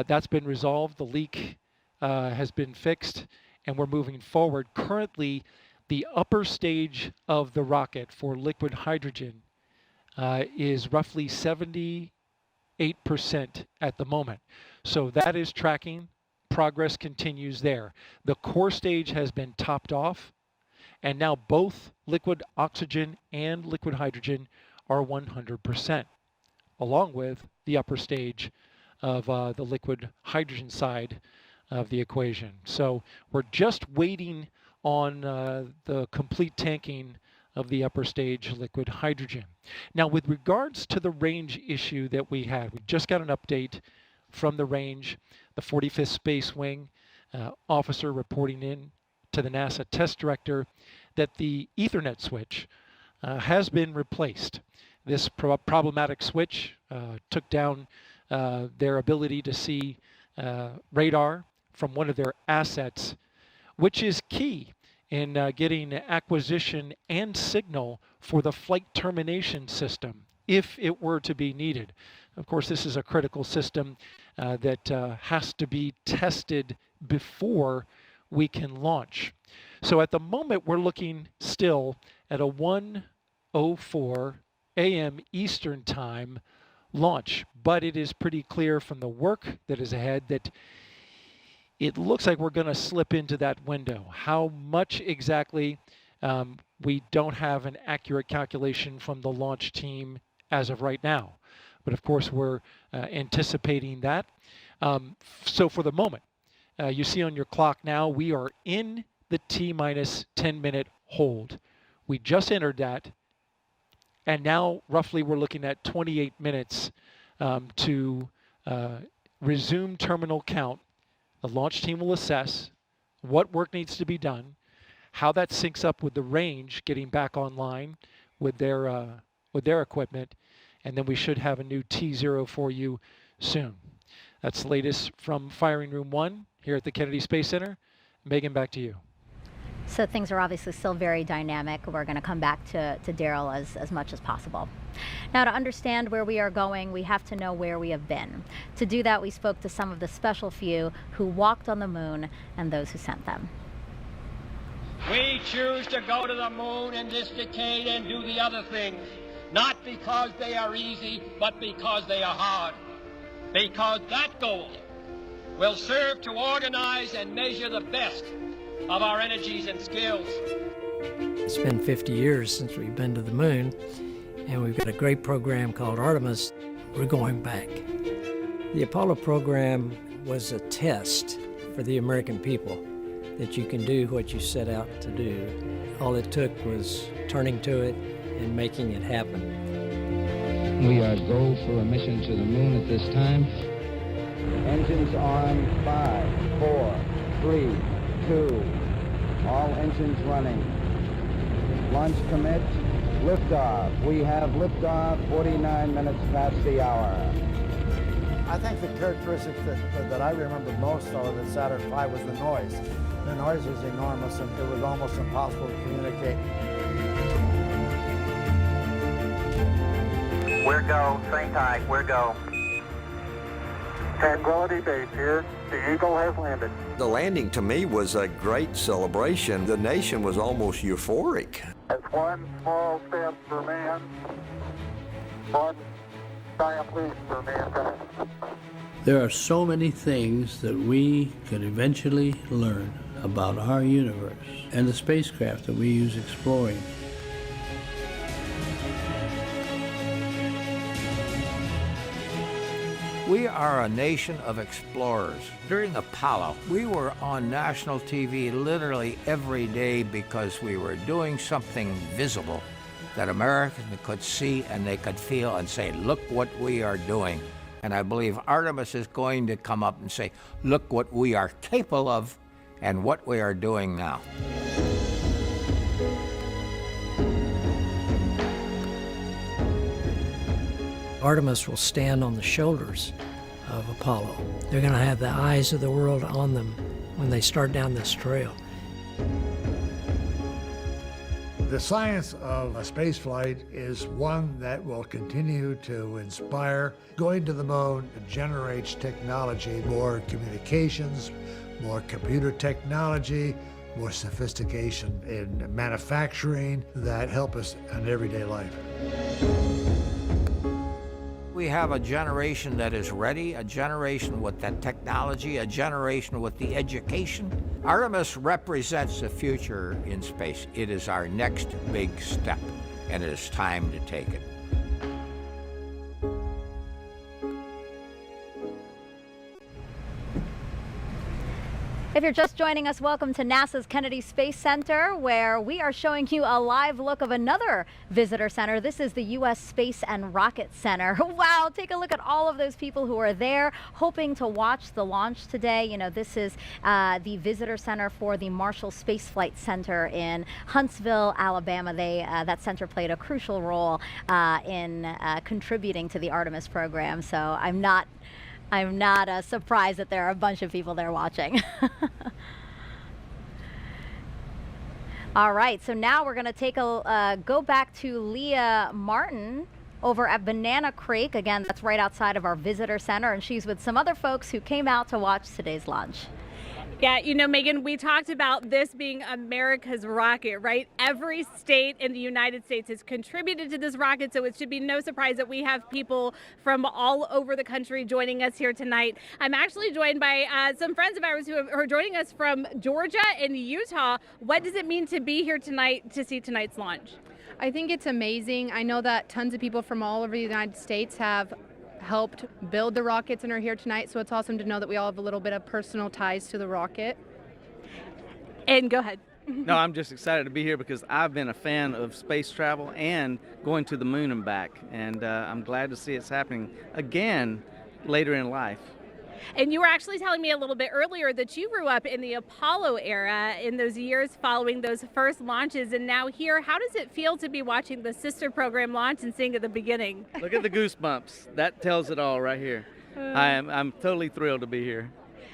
That's been resolved. The leak has been fixed, and we're moving forward. Currently, the upper stage of the rocket for liquid hydrogen is roughly 78% at the moment. So that is tracking. Progress continues there. The core stage has been topped off, and now both liquid oxygen and liquid hydrogen are 100%, along with the upper stage of the liquid hydrogen side of the equation. So we're just waiting on the complete tanking of the upper stage liquid hydrogen. Now, with regards to the range issue that we had, we just got an update from the range, the 45th Space Wing officer reporting in to the NASA test director that the Ethernet switch has been replaced. This problematic switch took down their ability to see radar from one of their assets, which is key in getting acquisition and signal for the flight termination system if it were to be needed. Of course, this is a critical system that has to be tested before we can launch. So at the moment, we're looking still at a 1:04 a.m. Eastern Time launch. But it is pretty clear from the work that is ahead that it looks like we're going to slip into that window. How much exactly, we don't have an accurate calculation from the launch team as of right now. But of course, we're anticipating that. So for the moment, you see on your clock now, we are in the T-minus 10-minute hold. We just entered that, and now roughly we're looking at 28 minutes to resume terminal count. The launch team will assess what work needs to be done, how that syncs up with the range getting back online with their equipment, and then we should have a new T0 for you soon. That's the latest from Firing Room 1 here at the Kennedy Space Center. Megan, back to you. So things are obviously still very dynamic. We're going to come back to Daryl as much as possible. Now, to understand where we are going, we have to know where we have been. To do that, we spoke to some of the special few who walked on the moon and those who sent them. We choose to go to the moon in this decade and do the other things, not because they are easy, but because they are hard. Because that goal will serve to organize and measure the best of our energies and skills. It's been 50 years since we've been to the moon, and we've got a great program called Artemis. We're going back. The Apollo program was a test for the American people that you can do what you set out to do. All it took was turning to it and making it happen. We are go for a mission to the moon at this time. Engines on, 5, 4, 3, 2, all engines running. Launch commit, liftoff. We have liftoff, 49 minutes past the hour. I think the characteristic that I remember most of the Saturn V was the noise. The noise was enormous and it was almost impossible to communicate. We're go, train tight, we're go. Tranquility Base here. The Eagle has landed. The landing to me was a great celebration. The nation was almost euphoric. That's one small step for man, one giant leap for mankind. There are so many things that we could eventually learn about our universe and the spacecraft that we use exploring. We are a nation of explorers. During Apollo, we were on national TV literally every day because we were doing something visible that Americans could see and they could feel and say, look what we are doing. And I believe Artemis is going to come up and say, look what we are capable of and what we are doing now. Artemis will stand on the shoulders of Apollo. They're going to have the eyes of the world on them when they start down this trail. The science of a space flight is one that will continue to inspire. Going to the moon generates technology, more communications, more computer technology, more sophistication in manufacturing that help us in everyday life. We have a generation that is ready, a generation with that technology, a generation with the education. Artemis represents the future in space. It is our next big step, and it is time to take it. If you're just joining us, welcome to NASA's Kennedy Space Center, where we are showing you a live look of another visitor center. This is the U.S. Space and Rocket Center. Wow, take a look at all of those people who are there hoping to watch the launch today. You know, this is the visitor center for the Marshall Space Flight Center in Huntsville, Alabama. That center played a crucial role in contributing to the Artemis program, so I'm not surprised that there are a bunch of people there watching. All right, so now we're going to go back to Leah Martin over at Banana Creek. Again, that's right outside of our visitor center, and she's with some other folks who came out to watch today's launch. Yeah, you know, Megan, we talked about this being America's rocket, right? Every state in the United States has contributed to this rocket, so it should be no surprise that we have people from all over the country joining us here tonight. I'm actually joined by some friends of ours who are joining us from Georgia and Utah. What does it mean to be here tonight to see tonight's launch? I think it's amazing. I know that tons of people from all over the United States have helped build the rockets and are here tonight, so it's awesome to know that we all have a little bit of personal ties to the rocket. And go ahead. No, I'm just excited to be here because I've been a fan of space travel and going to the moon and back, and I'm glad to see it's happening again later in life. And you were actually telling me a little bit earlier that you grew up in the Apollo era in those years following those first launches, and now here, how does it feel to be watching the sister program launch and seeing at the beginning? Look at the goosebumps. That tells it all right here. I'm totally thrilled to be here.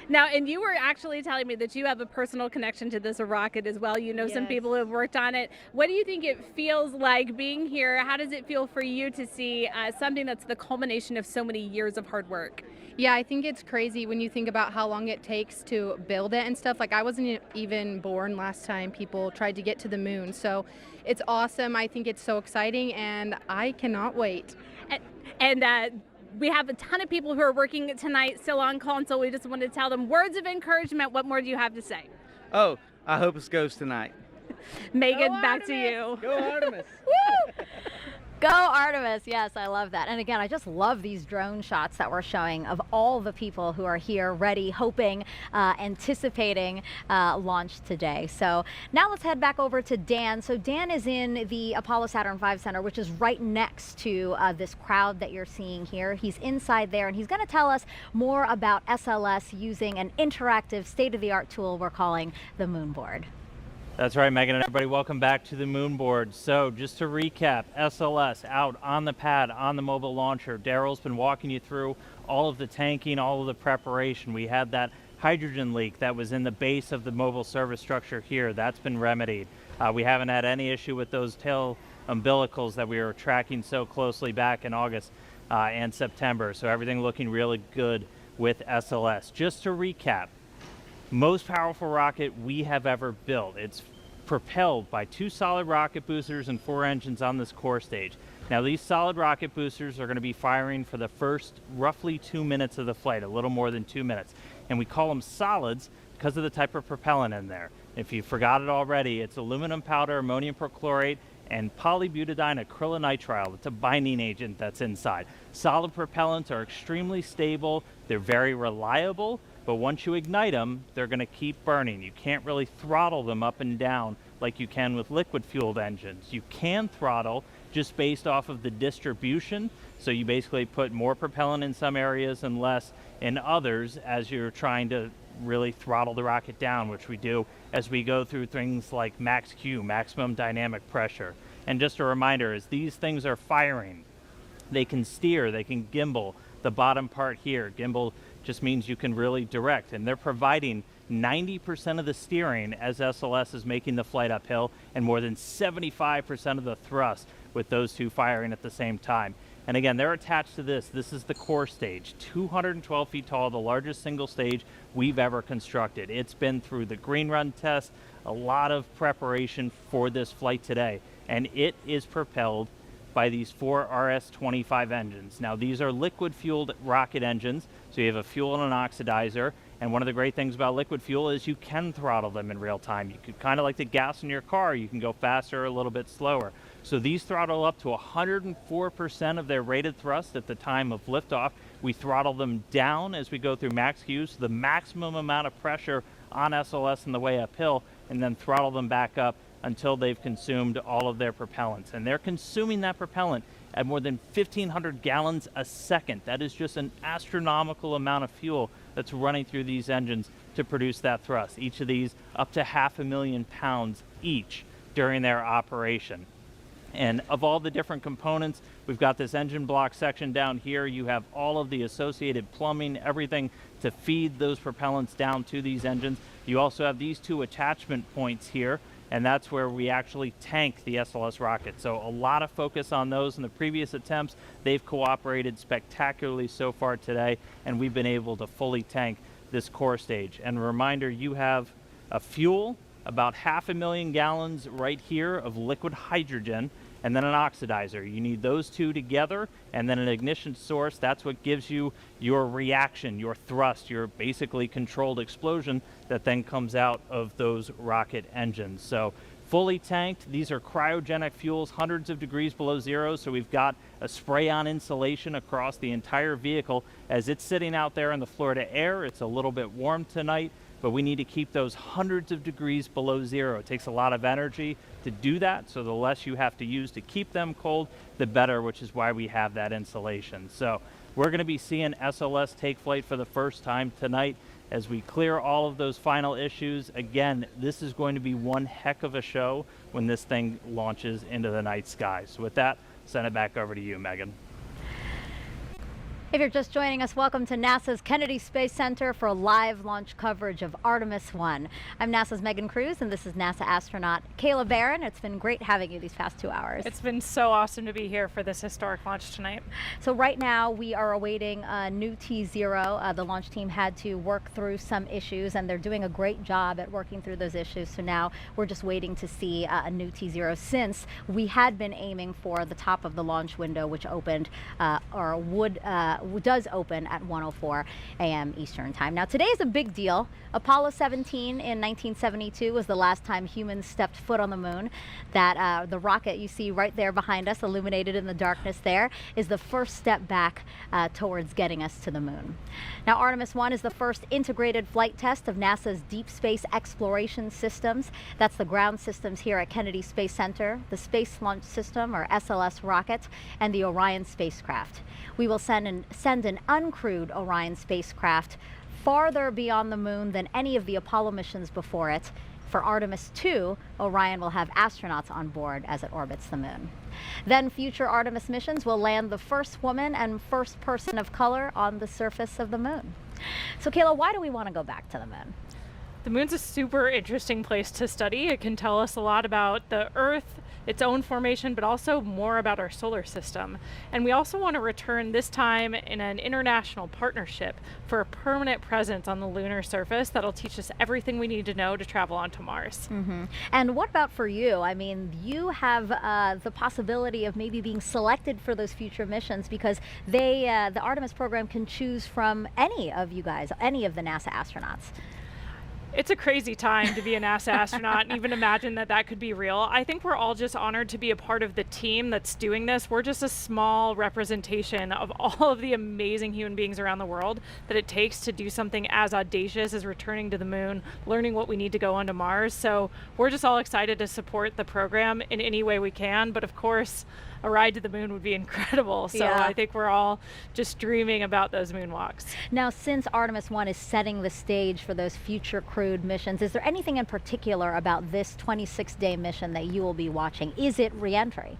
Now, and you were actually telling me that you have a personal connection to this rocket as well. You know some people who have worked on it. What do you think it feels like being here? How does it feel for you to see something that's the culmination of so many years of hard work? Yeah, I think it's crazy when you think about how long it takes to build it and stuff. Like, I wasn't even born last time people tried to get to the moon. So it's awesome. I think it's so exciting, and I cannot wait. And we have a ton of people who are working tonight still on call, and so we just want to tell them words of encouragement. What more do you have to say? Oh, I hope it goes tonight. Megan, back to you. Go Artemis. Woo! Go Artemis. Yes, I love that. And again, I just love these drone shots that we're showing of all the people who are here ready, hoping, anticipating launch today. So now let's head back over to Dan. So Dan is in the Apollo Saturn V Center, which is right next to this crowd that you're seeing here. He's inside there, and he's going to tell us more about SLS using an interactive state-of-the-art tool we're calling the Moonboard. That's right, Megan, and everybody, welcome back to the Moonboard. So just to recap, SLS out on the pad, on the mobile launcher. Daryl's been walking you through all of the tanking, all of the preparation. We had that hydrogen leak that was in the base of the mobile service structure here. That's been remedied. We haven't had any issue with those tail umbilicals that we were tracking so closely back in August and September. So everything looking really good with SLS. Just to recap, most powerful rocket we have ever built. It's propelled by 2 solid rocket boosters and 4 engines on this core stage. Now these solid rocket boosters are going to be firing for the first roughly 2 minutes of the flight, a little more than 2 minutes. And we call them solids because of the type of propellant in there. If you forgot it already, it's aluminum powder, ammonium perchlorate, and polybutadiene acrylonitrile. It's a binding agent that's inside. Solid propellants are extremely stable. They're very reliable. But once you ignite them, they're going to keep burning. You can't really throttle them up and down like you can with liquid-fueled engines. You can throttle just based off of the distribution. So you basically put more propellant in some areas and less in others as you're trying to really throttle the rocket down, which we do as we go through things like max Q, maximum dynamic pressure. And just a reminder, as these things are firing, they can steer, they can gimbal. The bottom part here, gimbal just means you can really direct, and they're providing 90% of the steering as SLS is making the flight uphill, and more than 75% of the thrust with those 2 firing at the same time. And again, they're attached to this. This is the core stage, 212 feet tall, the largest single stage we've ever constructed. It's been through the green run test, a lot of preparation for this flight today, and it is propelled by these 4 RS-25 engines. Now these are liquid fueled rocket engines, so you have a fuel and an oxidizer, and one of the great things about liquid fuel is you can throttle them in real time. You could kind of like the gas in your car, you can go faster or a little bit slower. So these throttle up to 104% of their rated thrust at the time of liftoff. We throttle them down as we go through max Q, so the maximum amount of pressure on SLS in the way uphill, and then throttle them back up until they've consumed all of their propellants. And they're consuming that propellant at more than 1,500 gallons a second. That is just an astronomical amount of fuel that's running through these engines to produce that thrust. Each of these up to 500,000 pounds each during their operation. And of all the different components, we've got this engine block section down here. You have all of the associated plumbing, everything to feed those propellants down to these engines. You also have these 2 attachment points here, and that's where we actually tank the SLS rocket. So a lot of focus on those in the previous attempts. They've cooperated spectacularly so far today, and we've been able to fully tank this core stage. And a reminder, you have a fuel, about 500,000 gallons right here of liquid hydrogen, and then an oxidizer. You need those two together, and then an ignition source. That's what gives you your reaction, your thrust, your basically controlled explosion that then comes out of those rocket engines. So fully tanked, these are cryogenic fuels, hundreds of degrees below zero, so we've got a spray-on insulation across the entire vehicle. As it's sitting out there in the Florida air, it's a little bit warm tonight, but we need to keep those hundreds of degrees below zero. It takes a lot of energy to do that, so the less you have to use to keep them cold, the better, which is why we have that insulation. So we're going to be seeing SLS take flight for the first time tonight as we clear all of those final issues. Again, this is going to be one heck of a show when this thing launches into the night sky. So with that, send it back over to you, Megan. If you're just joining us, welcome to NASA's Kennedy Space Center for live launch coverage of Artemis 1. I'm NASA's Megan Cruz, and this is NASA astronaut Kayla Barron. It's been great having you these past 2 hours. It's been so awesome to be here for this historic launch tonight. So right now we are awaiting a new T0. The launch team had to work through some issues, and they're doing a great job at working through those issues. So now we're just waiting to see a new T0, since we had been aiming for the top of the launch window, which opened does open at 1:04 a.m. Eastern Time. Now, today is a big deal. Apollo 17 in 1972 was the last time humans stepped foot on the moon. That the rocket you see right there behind us, illuminated in the darkness there, is the first step back towards getting us to the moon. Now, Artemis 1 is the first integrated flight test of NASA's deep space exploration systems. That's the ground systems here at Kennedy Space Center, the Space Launch System, or SLS rocket, and the Orion spacecraft. We will send an uncrewed Orion spacecraft farther beyond the moon than any of the Apollo missions before it. For Artemis 2, Orion will have astronauts on board as it orbits the moon. Then future Artemis missions will land the first woman and first person of color on the surface of the moon. So Kayla, why do we want to go back to the moon? The moon's a super interesting place to study. It can tell us a lot about the Earth, its own formation, but also more about our solar system. And we also want to return, this time in an international partnership, for a permanent presence on the lunar surface that'll teach us everything we need to know to travel onto Mars. Mm-hmm. And what about for you? I mean, you have the possibility of maybe being selected for those future missions, because the Artemis program can choose from any of you guys, any of the NASA astronauts. It's a crazy time to be a NASA astronaut and even imagine that that could be real. I think we're all just honored to be a part of the team that's doing this. We're just a small representation of all of the amazing human beings around the world that it takes to do something as audacious as returning to the moon, learning what we need to go onto Mars. So we're just all excited to support the program in any way we can. But of course, a ride to the moon would be incredible. So yeah. I think we're all just dreaming about those moonwalks. Now, since Artemis 1 is setting the stage for those future crewed missions, is there anything in particular about this 26-day mission that you will be watching? Is it re-entry?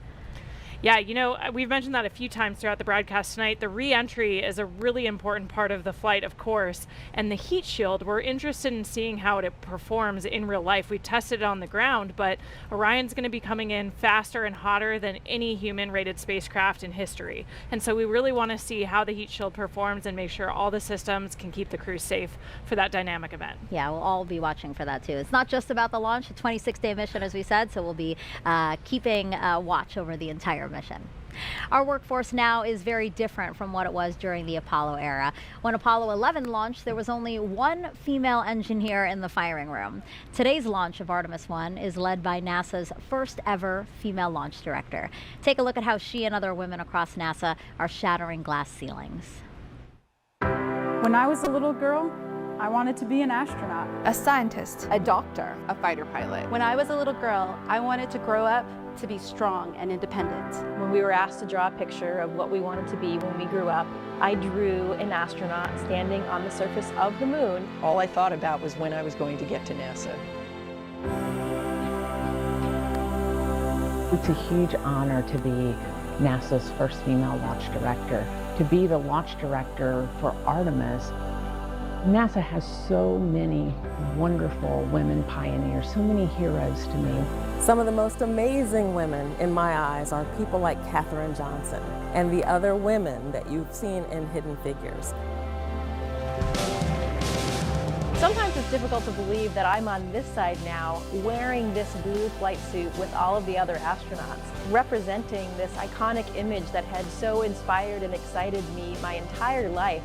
Yeah, you know, we've mentioned that a few times throughout the broadcast tonight. The re-entry is a really important part of the flight, of course, and the heat shield, we're interested in seeing how it performs in real life. We tested it on the ground, but Orion's going to be coming in faster and hotter than any human-rated spacecraft in history. And so we really want to see how the heat shield performs and make sure all the systems can keep the crew safe for that dynamic event. Yeah, we'll all be watching for that too. It's not just about the launch, a 26-day mission, as we said, so we'll be keeping watch over the entire mission. Our workforce now is very different from what it was during the Apollo era. When Apollo 11 launched, there was only one female engineer in the firing room. Today's launch of Artemis 1 is led by NASA's first ever female launch director. Take a look at how she and other women across NASA are shattering glass ceilings. When I was a little girl, I wanted to be an astronaut, a scientist, a doctor, a fighter pilot. When I was a little girl, I wanted to grow up to be strong and independent. When we were asked to draw a picture of what we wanted to be when we grew up, I drew an astronaut standing on the surface of the moon. All I thought about was when I was going to get to NASA. It's a huge honor to be NASA's first female launch director. To be the launch director for Artemis, NASA has so many wonderful women pioneers, so many heroes to me. Some of the most amazing women in my eyes are people like Katherine Johnson and the other women that you've seen in Hidden Figures. Sometimes it's difficult to believe that I'm on this side now wearing this blue flight suit with all of the other astronauts, representing this iconic image that had so inspired and excited me my entire life.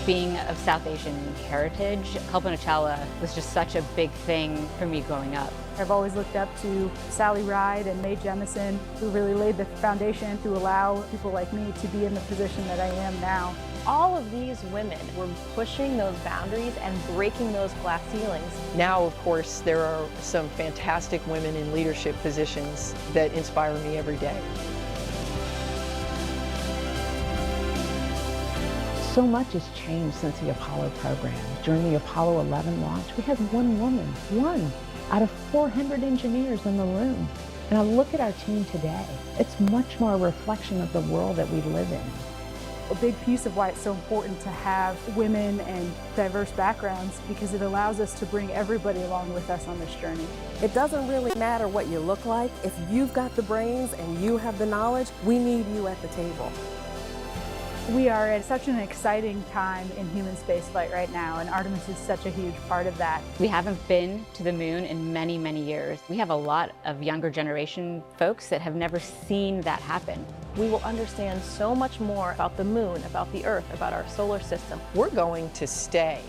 Being of South Asian heritage, Kalpana Chawla was just such a big thing for me growing up. I've always looked up to Sally Ride and Mae Jemison, who really laid the foundation to allow people like me to be in the position that I am now. All of these women were pushing those boundaries and breaking those glass ceilings. Now, of course, there are some fantastic women in leadership positions that inspire me every day. So much has changed since the Apollo program. During the Apollo 11 launch, we had one woman, one out of 400 engineers in the room. And I look at our team today, it's much more a reflection of the world that we live in. A big piece of why it's so important to have women and diverse backgrounds, because it allows us to bring everybody along with us on this journey. It doesn't really matter what you look like. If you've got the brains and you have the knowledge, we need you at the table. We are at such an exciting time in human spaceflight right now, and Artemis is such a huge part of that. We haven't been to the moon in many, many years. We have a lot of younger generation folks that have never seen that happen. We will understand so much more about the moon, about the Earth, about our solar system. We're going to stay.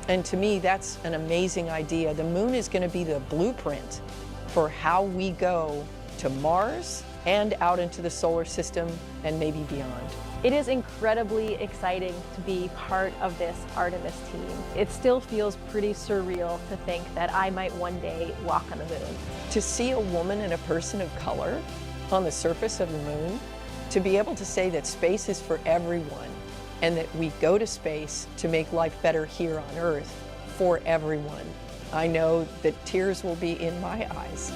And to me, that's an amazing idea. The moon is going to be the blueprint for how we go to Mars and out into the solar system and maybe beyond. It is incredibly exciting to be part of this Artemis team. It still feels pretty surreal to think that I might one day walk on the moon. To see a woman and a person of color on the surface of the moon, to be able to say that space is for everyone and that we go to space to make life better here on Earth for everyone. I know that tears will be in my eyes.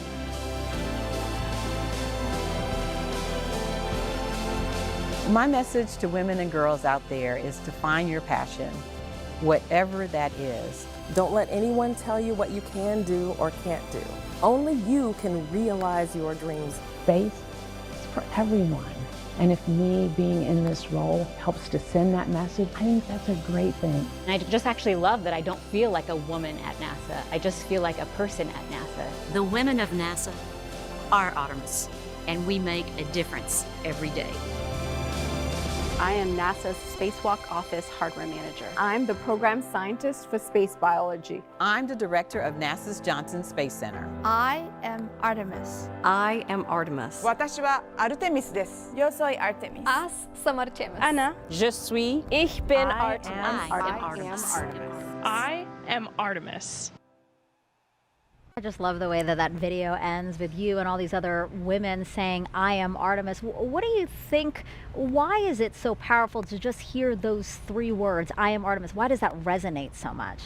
My message to women and girls out there is to find your passion, whatever that is. Don't let anyone tell you what you can do or can't do. Only you can realize your dreams. Space is for everyone. And if me being in this role helps to send that message, I think that's a great thing. And I just actually love that I don't feel like a woman at NASA. I just feel like a person at NASA. The women of NASA are Artemis, and we make a difference every day. I am NASA's Spacewalk Office Hardware Manager. I'm the Program Scientist for Space Biology. I'm the Director of NASA's Johnson Space Center. I am Artemis. I am Artemis. 私は Artemis です。Yo soy Artemis. As some Artemis. Ana. Je suis. Ich bin I Artemis. am Artemis. I am Artemis. I just love the way that that video ends with you and all these other women saying, I am Artemis. What do you think, why is it so powerful to just hear those three words, I am Artemis? Why does that resonate so much?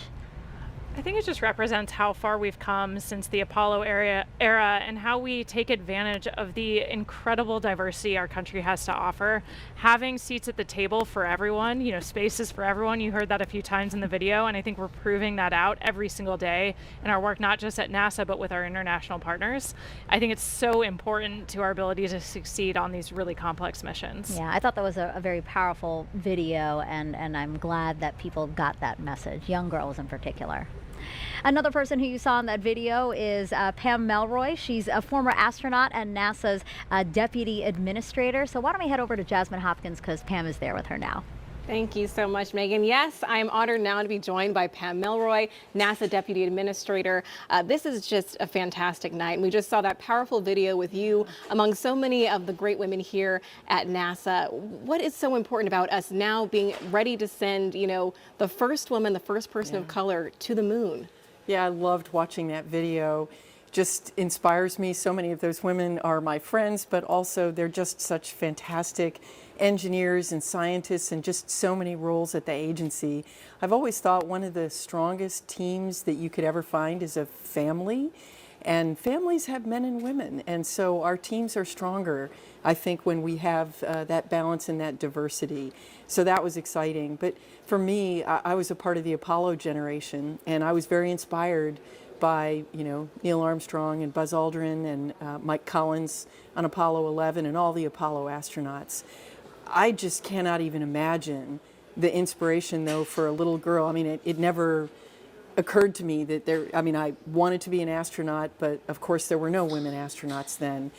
I think it just represents how far we've come since the Apollo era and how we take advantage of the incredible diversity our country has to offer. Having seats at the table for everyone, you know, spaces for everyone. You heard that a few times in the video, and I think we're proving that out every single day in our work, not just at NASA, but with our international partners. I think it's so important to our ability to succeed on these really complex missions. Yeah, I thought that was a very powerful video, and I'm glad that people got that message, young girls in particular. Another person who you saw in that video is Pam Melroy. She's a former astronaut and NASA's deputy administrator. So why don't we head over to Jasmine Hopkins, because Pam is there with her now. Thank you so much, Megan. Yes, I'm honored now to be joined by Pam Melroy, NASA Deputy Administrator. This is just a fantastic night. And we just saw that powerful video with you among so many of the great women here at NASA. What is so important about us now being ready to send, you know, the first woman, the first person of color to the moon? Yeah, I loved watching that video. Just inspires me. So many of those women are my friends, but also they're just such fantastic engineers and scientists and just so many roles at the agency. I've always thought one of the strongest teams that you could ever find is a family, and families have men and women, and so our teams are stronger, I think, when we have that balance and that diversity. So that was exciting. But for me, I was a part of the Apollo generation, and I was very inspired by, you know, Neil Armstrong and Buzz Aldrin and Mike Collins on Apollo 11 and all the Apollo astronauts. I just cannot even imagine the inspiration, though, for a little girl. I mean, it never occurred to me that I wanted to be an astronaut, but of course there were no women astronauts then.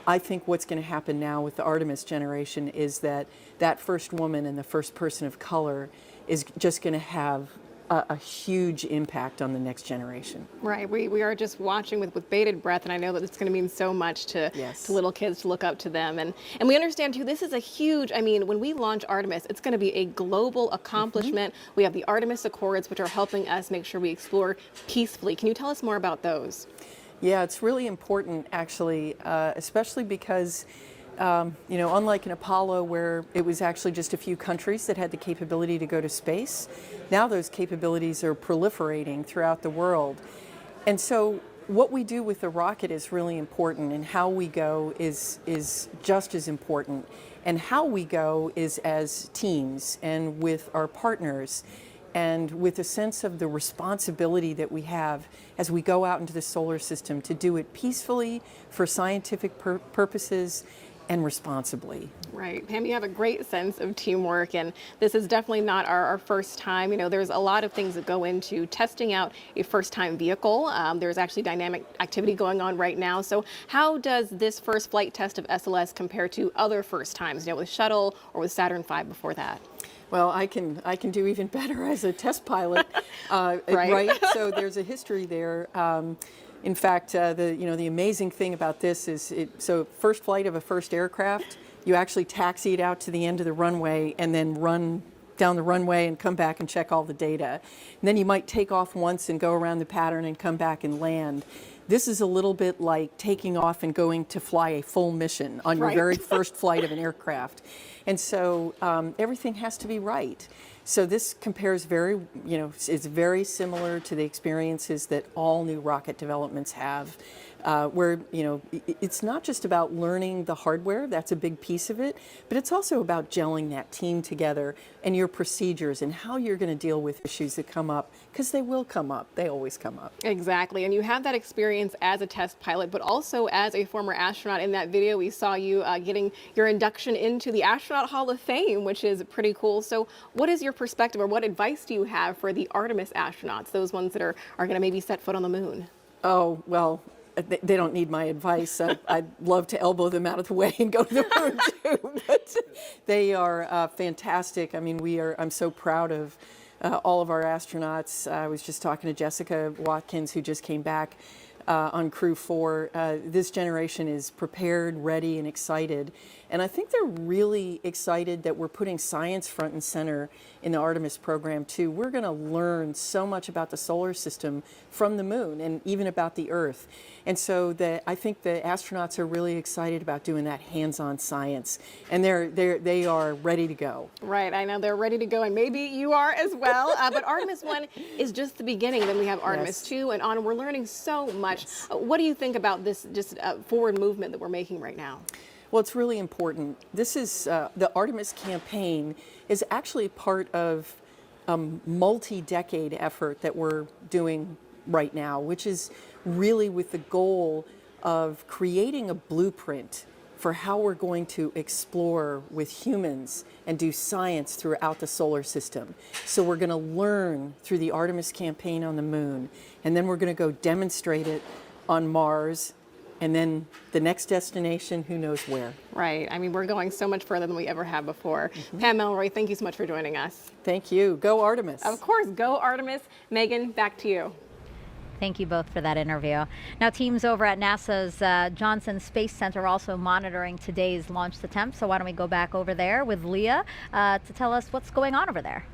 I think what's going to happen now with the Artemis generation is that that first woman and the first person of color is just going to have a huge impact on the next generation. Right. We are just watching with bated breath, and I know that it's going to mean so much to little kids to look up to them. And we understand, too, this is a huge, I mean, when we launch Artemis, it's going to be a global accomplishment. We have the Artemis Accords, which are helping us make sure we explore peacefully. Can you tell us more about those? Yeah, it's really important, actually, especially because you know, unlike in Apollo, where it was actually just a few countries that had the capability to go to space, now those capabilities are proliferating throughout the world. And so what we do with the rocket is really important, and how we go is just as important. And how we go is as teams and with our partners, and with a sense of the responsibility that we have as we go out into the solar system to do it peacefully for scientific purposes and responsibly. Right. Pam, you have a great sense of teamwork, and this is definitely not our first time. You know, there's a lot of things that go into testing out a first-time vehicle. There's actually dynamic activity going on right now. So how does this first flight test of SLS compare to other first times, you know, with Shuttle or with Saturn V before that? Well, I can do even better as a test pilot, right? So there's a history there. In fact, the amazing thing about this is, so first flight of a first aircraft, you actually taxi it out to the end of the runway and then run down the runway and come back and check all the data. And then you might take off once and go around the pattern and come back and land. This is a little bit like taking off and going to fly a full mission on your very first flight of an aircraft. And so everything has to be right. So this compares it's very similar to the experiences that all new rocket developments have, where, it's not just about learning the hardware, that's a big piece of it, but it's also about gelling that team together and your procedures and how you're going to deal with issues that come up, because they will come up. They always come up. Exactly. And you have that experience as a test pilot, but also as a former astronaut. In that video, we saw you getting your induction into the Astronaut Hall of Fame, which is pretty cool. So what is your perspective, or what advice do you have for the Artemis astronauts, those ones that are going to maybe set foot on the moon? Oh, well, they don't need my advice. I'd love to elbow them out of the way and go to the moon too. But they are fantastic. I mean, I'm so proud of all of our astronauts. I was just talking to Jessica Watkins, who just came back on Crew 4. This generation is prepared, ready, and excited. And I think they're really excited that we're putting science front and center in the Artemis program too. We're going to learn so much about the solar system from the moon, and even about the Earth. And so I think the astronauts are really excited about doing that hands-on science, and they are ready to go. Right, I know they're ready to go, and maybe you are as well. But Artemis 1 is just the beginning. Then we have Artemis 2 and on. We're learning so much. What do you think about this just forward movement that we're making right now? Well, it's really important. This is the Artemis campaign is actually part of a multi-decade effort that we're doing right now, which is really with the goal of creating a blueprint for how we're going to explore with humans and do science throughout the solar system. So we're going to learn through the Artemis campaign on the moon, and then we're going to go demonstrate it on Mars, and then the next destination, who knows where. Right. I mean, we're going so much further than we ever have before. Pam Melroy, thank you so much for joining us. Thank you. Go Artemis. Of course, go Artemis. Megan, back to you. Thank you both for that interview. Now, teams over at NASA's Johnson Space Center are also monitoring today's launch attempt. So why don't we go back over there with Leah to tell us what's going on over there.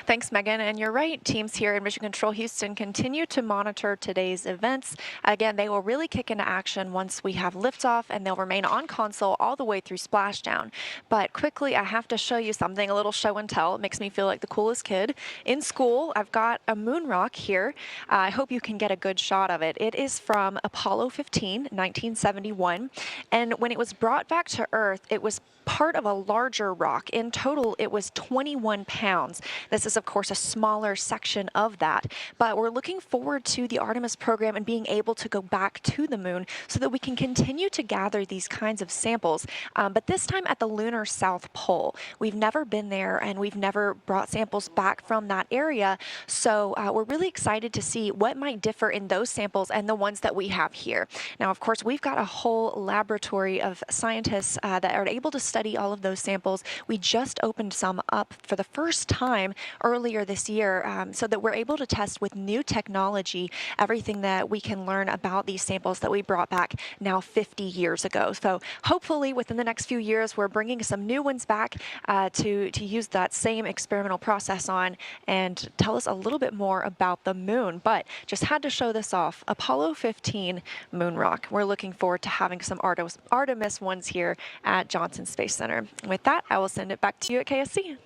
Thanks, Megan. And you're right. Teams here in Mission Control Houston continue to monitor today's events. Again, they will really kick into action once we have liftoff, and they'll remain on console all the way through splashdown. But quickly, I have to show you something, a little show and tell. It makes me feel like the coolest kid in school. I've got a moon rock here. I hope you can get a good shot of it. It is from Apollo 15, 1971. And when it was brought back to Earth, it was part of a larger rock. In total, it was 21 pounds. This is, of of course, a smaller section of that. But we're looking forward to the Artemis program and being able to go back to the moon so that we can continue to gather these kinds of samples, but this time at the lunar South Pole. We've never been there, and we've never brought samples back from that area, so we're really excited to see what might differ in those samples and the ones that we have here. Now, of course, we've got a whole laboratory of scientists that are able to study all of those samples. We just opened some up for the first time earlier this year, so that we're able to test with new technology everything that we can learn about these samples that we brought back now 50 years ago. So hopefully within the next few years, we're bringing some new ones back to use that same experimental process on and tell us a little bit more about the moon. But just had to show this off. Apollo 15 moon rock. We're looking forward to having some Artemis ones here at Johnson Space Center. With that, I will send it back to you at KSC.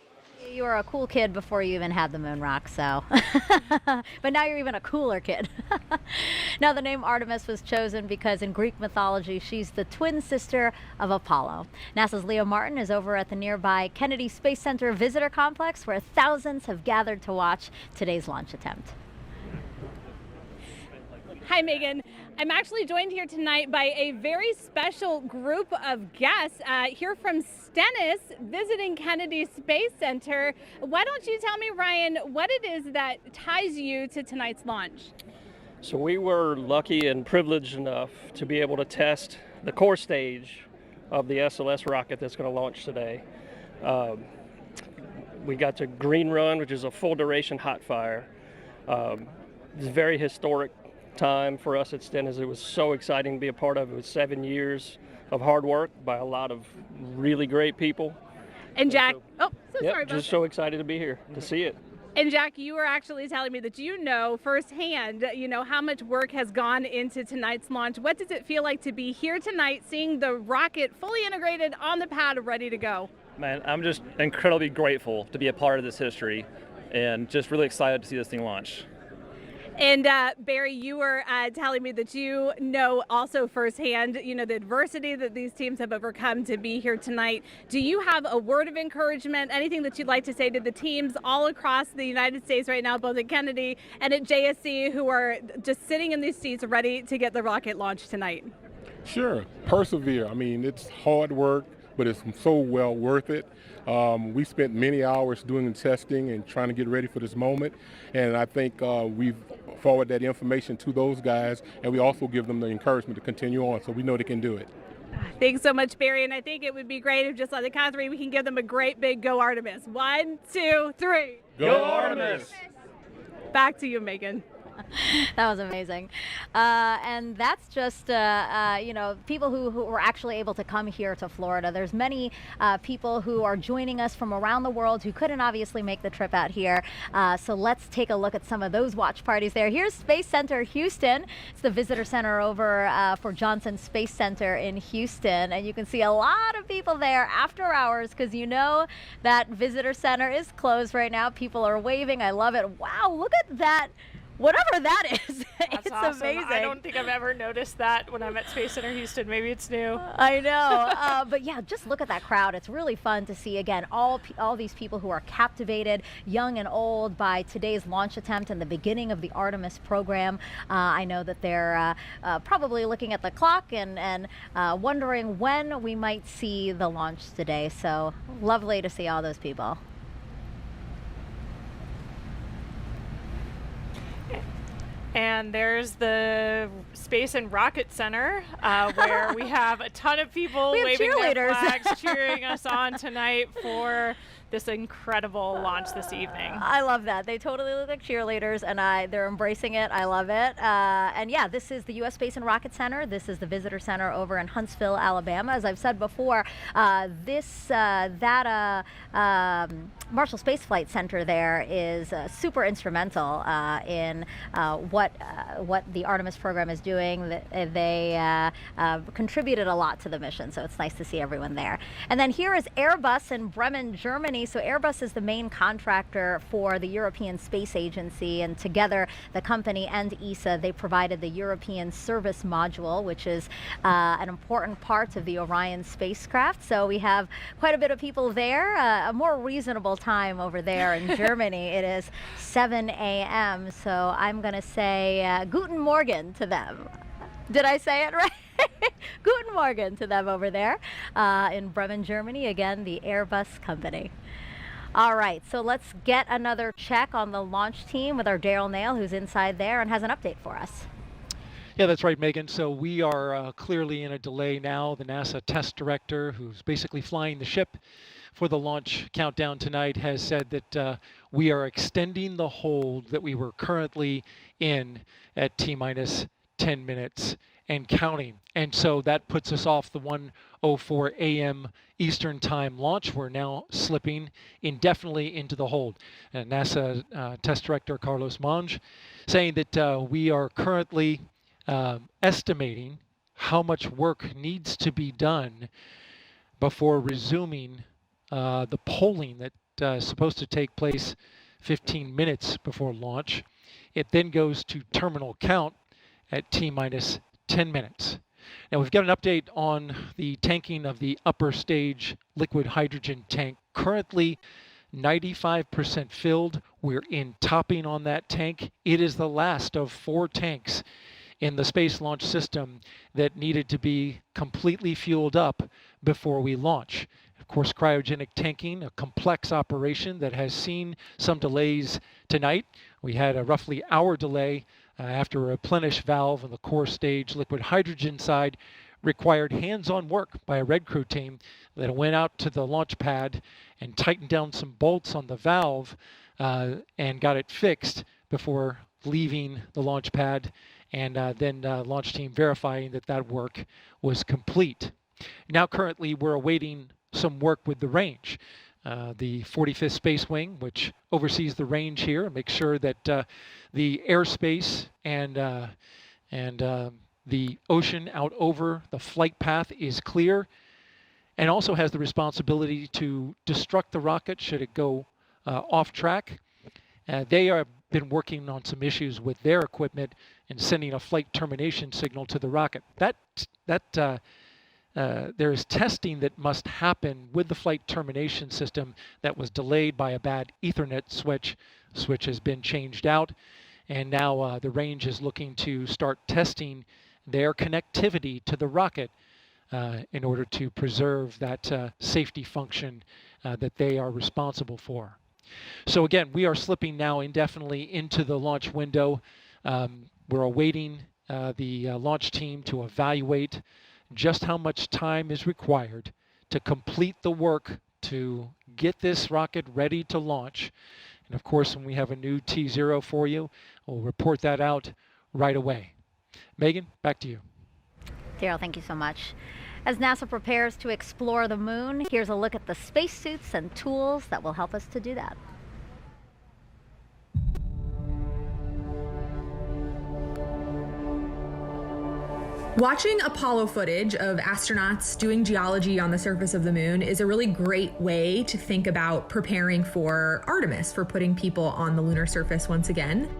You were a cool kid before you even had the moon rock, so. But now you're even a cooler kid. Now, the name Artemis was chosen because in Greek mythology, she's the twin sister of Apollo. NASA's Leo Martin is over at the nearby Kennedy Space Center Visitor Complex, where thousands have gathered to watch today's launch attempt. Hi, Megan. I'm actually joined here tonight by a very special group of guests here from Stennis visiting Kennedy Space Center. Why don't you tell me, Ryan, what it is that ties you to tonight's launch? So we were lucky and privileged enough to be able to test the core stage of the SLS rocket that's going to launch today. We got to green run, which is a full duration hot fire. It's a very historic time for us at Stennis. It was so exciting to be a part of. It was 7 years of hard work by a lot of really great people. And Jack, sorry about just so excited to be here to see it. And Jack, you were actually telling me that you know firsthand, how much work has gone into tonight's launch. What does it feel like to be here tonight, seeing the rocket fully integrated on the pad, ready to go? Man, I'm just incredibly grateful to be a part of this history and just really excited to see this thing launch. And Barry, you were telling me that you know also firsthand, the adversity that these teams have overcome to be here tonight. Do you have a word of encouragement, anything that you'd like to say to the teams all across the United States right now, both at Kennedy and at JSC, who are just sitting in these seats ready to get the rocket launched tonight? Sure, persevere. I mean, it's hard work, but it's so well worth it. We spent many hours doing the testing and trying to get ready for this moment, and I think we've forwarded that information to those guys, and we also give them the encouragement to continue on, so we know they can do it. Thanks so much, Barry, and I think it would be great if just on the count of three we can give them a great big go Artemis. 1, 2, 3. Go Artemis! Back to you, Megan. That was amazing. And that's just, people who were actually able to come here to Florida. There's many people who are joining us from around the world who couldn't obviously make the trip out here. So let's take a look at some of those watch parties there. Here's Space Center Houston. It's the visitor center over for Johnson Space Center in Houston. And you can see a lot of people there after hours because that visitor center is closed right now. People are waving. I love it. Wow, look at that. Whatever that is, That's it's awesome. amazing. I don't think I've ever noticed that when I'm at Space Center Houston. Maybe it's new. I know, but yeah, just look at that crowd. It's really fun to see, again, all these people who are captivated, young and old, by today's launch attempt and the beginning of the Artemis program. I know that they're probably looking at the clock and wondering when we might see the launch today. So lovely to see all those people. And there's the Space and Rocket Center, where we have a ton of people waving their flags, cheering us on tonight for this incredible launch this evening. I love that. They totally look like cheerleaders, and they're embracing it. I love it. And yeah, this is the U.S. Space and Rocket Center. This is the visitor center over in Huntsville, Alabama. As I've said before, Marshall Space Flight Center there is super instrumental in what the Artemis program is doing. They contributed a lot to the mission, so it's nice to see everyone there. And then here is Airbus in Bremen, Germany. Germany. So Airbus is the main contractor for the European Space Agency, and together the company and ESA, they provided the European Service Module, which is an important part of the Orion spacecraft. So we have quite a bit of people there. A more reasonable time over there in Germany. It is 7 a.m. So I'm going to say Guten Morgen to them. Did I say it right? Guten Morgen to them over there in Bremen, Germany. Again, the Airbus company. All right, so let's get another check on the launch team with our Daryl Nail, who's inside there and has an update for us. Yeah, that's right, Megan. So we are clearly in a delay now. The NASA test director, who's basically flying the ship for the launch countdown tonight, has said that we are extending the hold that we were currently in at T-minus 10 minutes and counting. And so that puts us off the 1:04 a.m. Eastern Time launch. We're now slipping indefinitely into the hold. And NASA test director Carlos Monge saying that we are currently estimating how much work needs to be done before resuming the polling that is supposed to take place 15 minutes before launch. It then goes to terminal count at T-minus 10 minutes. Now we've got an update on the tanking of the upper stage liquid hydrogen tank. Currently 95% filled. We're in topping on that tank. It is the last of 4 tanks in the Space Launch System that needed to be completely fueled up before we launch. Of course, cryogenic tanking, a complex operation that has seen some delays tonight. We had a roughly hour delay after a replenish valve on the core stage liquid hydrogen side required hands-on work by a Red Crew team that went out to the launch pad and tightened down some bolts on the valve and got it fixed before leaving the launch pad, and then launch team verifying that that work was complete. Now currently we're awaiting some work with the range. The 45th Space Wing, which oversees the range here and makes sure that the airspace and the ocean out over the flight path is clear, and also has the responsibility to destruct the rocket should it go off track. They have been working on some issues with their equipment and sending a flight termination signal to the rocket. There is testing that must happen with the flight termination system that was delayed by a bad Ethernet switch. Switch has been changed out, and now the range is looking to start testing their connectivity to the rocket in order to preserve that safety function that they are responsible for. So again, we are slipping now indefinitely into the launch window. We're awaiting the launch team to evaluate just how much time is required to complete the work to get this rocket ready to launch. And of course, when we have a new T0 for you, we'll report that out right away. Megan, back to you. Daryl, thank you so much. As NASA prepares to explore the moon, here's a look at the spacesuits and tools that will help us to do that. Watching Apollo footage of astronauts doing geology on the surface of the moon is a really great way to think about preparing for Artemis, for putting people on the lunar surface once again.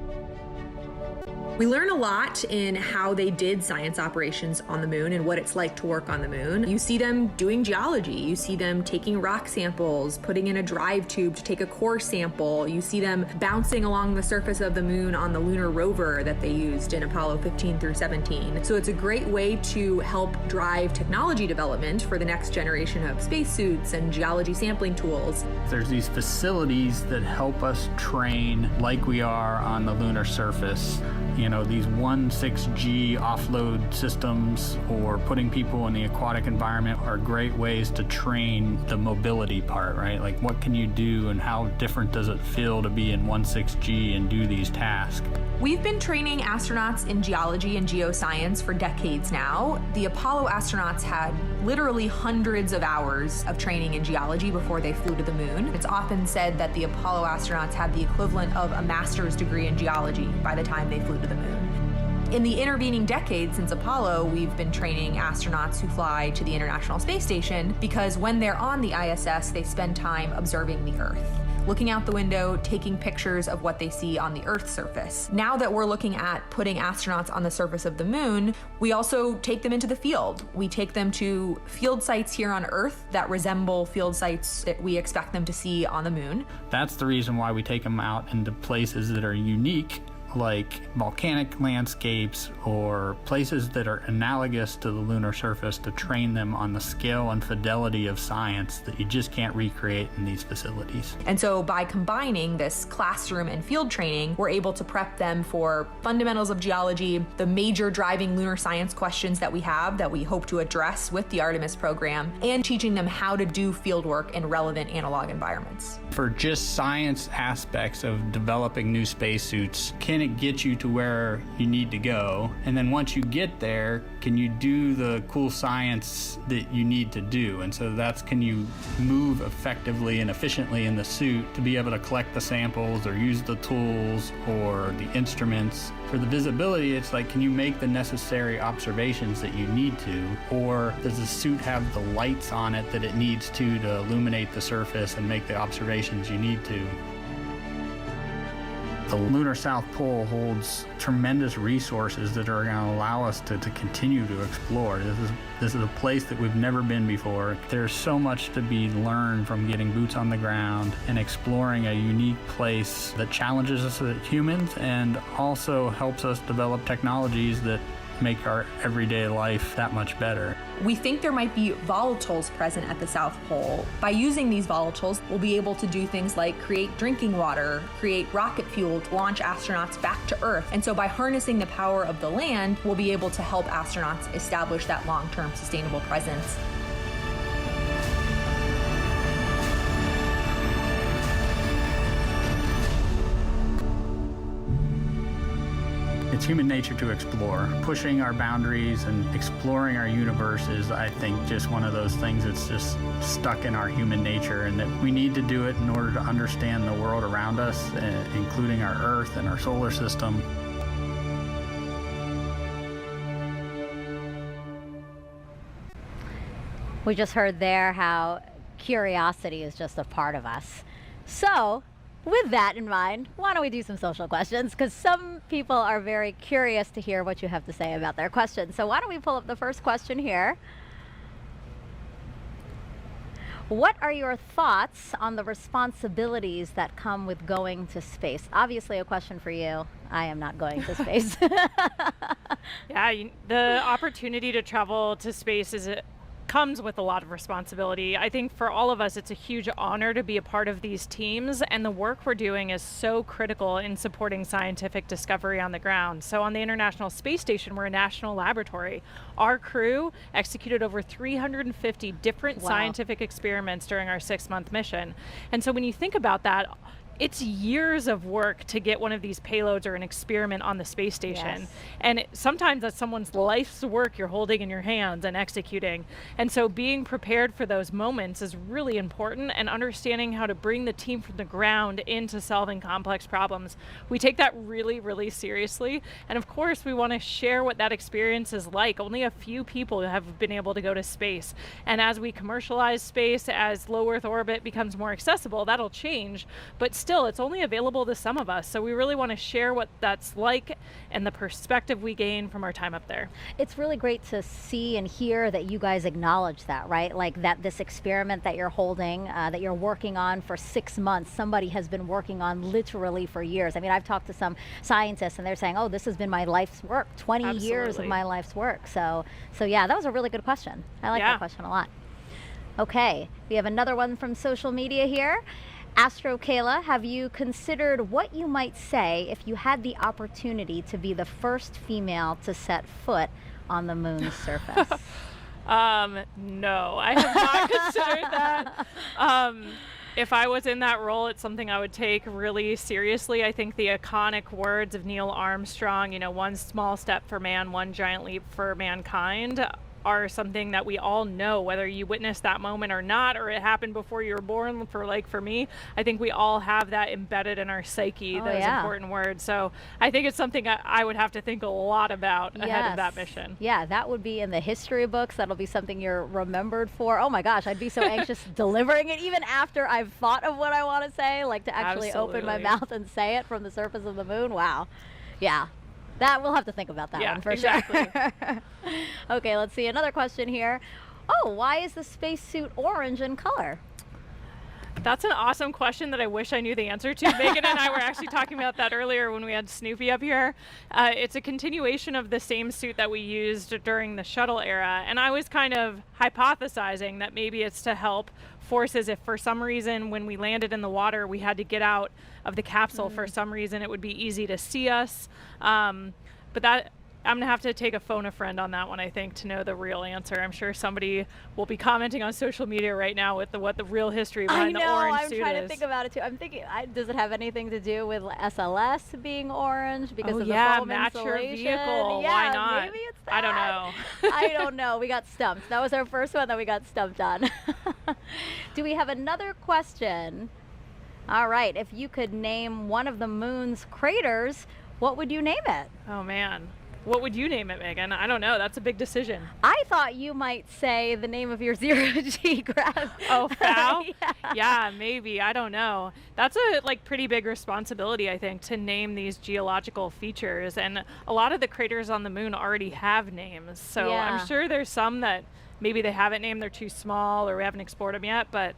We learn a lot in how they did science operations on the moon and what it's like to work on the moon. You see them doing geology. You see them taking rock samples, putting in a drive tube to take a core sample. You see them bouncing along the surface of the moon on the lunar rover that they used in Apollo 15 through 17. So it's a great way to help drive technology development for the next generation of spacesuits and geology sampling tools. There's these facilities that help us train like we are on the lunar surface. You know, these 1.6G offload systems or putting people in the aquatic environment are great ways to train the mobility part, right? Like, what can you do and how different does it feel to be in 1.6G and do these tasks? We've been training astronauts in geology and geoscience for decades now. The Apollo astronauts had literally hundreds of hours of training in geology before they flew to the moon. It's often said that the Apollo astronauts had the equivalent of a master's degree in geology by the time they flew to the moon. In the intervening decades since Apollo, we've been training astronauts who fly to the International Space Station because when they're on the ISS, they spend time observing the Earth, looking out the window, taking pictures of what they see on the Earth's surface. Now that we're looking at putting astronauts on the surface of the moon, we also take them into the field. We take them to field sites here on Earth that resemble field sites that we expect them to see on the moon. That's the reason why we take them out into places that are unique, like volcanic landscapes or places that are analogous to the lunar surface, to train them on the scale and fidelity of science that you just can't recreate in these facilities. And so by combining this classroom and field training, we're able to prep them for fundamentals of geology, the major driving lunar science questions that we have that we hope to address with the Artemis program, and teaching them how to do field work in relevant analog environments. For just science aspects of developing new spacesuits, can it get you to where you need to go? And then once you get there, can you do the cool science that you need to do? And so that's, can you move effectively and efficiently in the suit to be able to collect the samples or use the tools or the instruments? For the visibility, it's like, can you make the necessary observations that you need to? Or does the suit have the lights on it that it needs to illuminate the surface and make the observations you need to? The lunar South Pole holds tremendous resources that are going to allow us to continue to explore. This is a place that we've never been before. There's so much to be learned from getting boots on the ground and exploring a unique place that challenges us as humans and also helps us develop technologies that make our everyday life that much better. We think there might be volatiles present at the South Pole. By using these volatiles, we'll be able to do things like create drinking water, create rocket fuel to launch astronauts back to Earth. And so by harnessing the power of the land, we'll be able to help astronauts establish that long-term sustainable presence. It's human nature to explore. Pushing our boundaries and exploring our universe is, I think, just one of those things that's just stuck in our human nature, and that we need to do it in order to understand the world around us, including our Earth and our solar system. We just heard there how curiosity is just a part of us. So, with that in mind, why don't we do some social questions? Because some people are very curious to hear what you have to say about their questions. So why don't we pull up the first question here? What are your thoughts on the responsibilities that come with going to space? Obviously a question for you. I am not going to space. Yeah, the opportunity to travel to space comes with a lot of responsibility. I think for all of us, it's a huge honor to be a part of these teams, and the work we're doing is so critical in supporting scientific discovery on the ground. So on the International Space Station, we're a national laboratory. Our crew executed over 350 different scientific experiments during our 6-month mission. And so when you think about that, it's years of work to get one of these payloads or an experiment on the space station. Yes. And sometimes that's someone's life's work you're holding in your hands and executing. And so being prepared for those moments is really important, and understanding how to bring the team from the ground into solving complex problems. We take that really, really seriously. And of course, we want to share what that experience is like. Only a few people have been able to go to space. And as we commercialize space, as low Earth orbit becomes more accessible, that'll change. But still, it's only available to some of us. So we really want to share what that's like and the perspective we gain from our time up there. It's really great to see and hear that you guys acknowledge that, right? Like that this experiment that you're holding, that you're working on for 6 months, somebody has been working on literally for years. I mean, I've talked to some scientists and they're saying, oh, this has been my life's work, 20 years of my life's work. So yeah, that was a really good question. I like that question a lot. Okay, we have another one from social media here. Astro Kayla, have you considered what you might say if you had the opportunity to be the first female to set foot on the moon's surface? No, I have not considered that. If I was in that role, it's something I would take really seriously. I think the iconic words of Neil Armstrong, one small step for man, one giant leap for mankind, are something that we all know, whether you witnessed that moment or not, or it happened before you were born. For me, I think we all have that embedded in our psyche, those important words. So I think it's something I would have to think a lot about ahead of that mission. Yeah, that would be in the history books. That'll be something you're remembered for. Oh my gosh, I'd be so anxious delivering it, even after I've thought of what I want to say, like to actually open my mouth and say it from the surface of the moon. Wow. Yeah. That we'll have to think about that one for sure. Okay, let's see another question here. Oh, why is the spacesuit orange in color? That's an awesome question that I wish I knew the answer to. Megan and I were actually talking about that earlier when we had Snoopy up here. It's a continuation of the same suit that we used during the shuttle era, and I was kind of hypothesizing that maybe it's to help forces if for some reason when we landed in the water we had to get out of the capsule for some reason, it would be easy to see us. But that I'm gonna have to take a phone a friend on that one, I think, to know the real answer. I'm sure somebody will be commenting on social media right now with what the real history behind the orange suit is. I'm trying to think about it too. I'm thinking, does it have anything to do with SLS being orange because of the foam match your insulation? vehicle. Yeah, why not? Maybe it's that. I don't know. I don't know. We got stumped. That was our first one that we got stumped on. Do we have another question? All right. If you could name one of the moon's craters, what would you name it? Oh man. What would you name it, Megan? I don't know. That's a big decision. I thought you might say the name of your zero-G graph. Oh, FOW? Yeah, maybe. I don't know. That's a pretty big responsibility, I think, to name these geological features. And a lot of the craters on the moon already have names. So I'm sure there's some that maybe they haven't named, they're too small, or we haven't explored them yet. But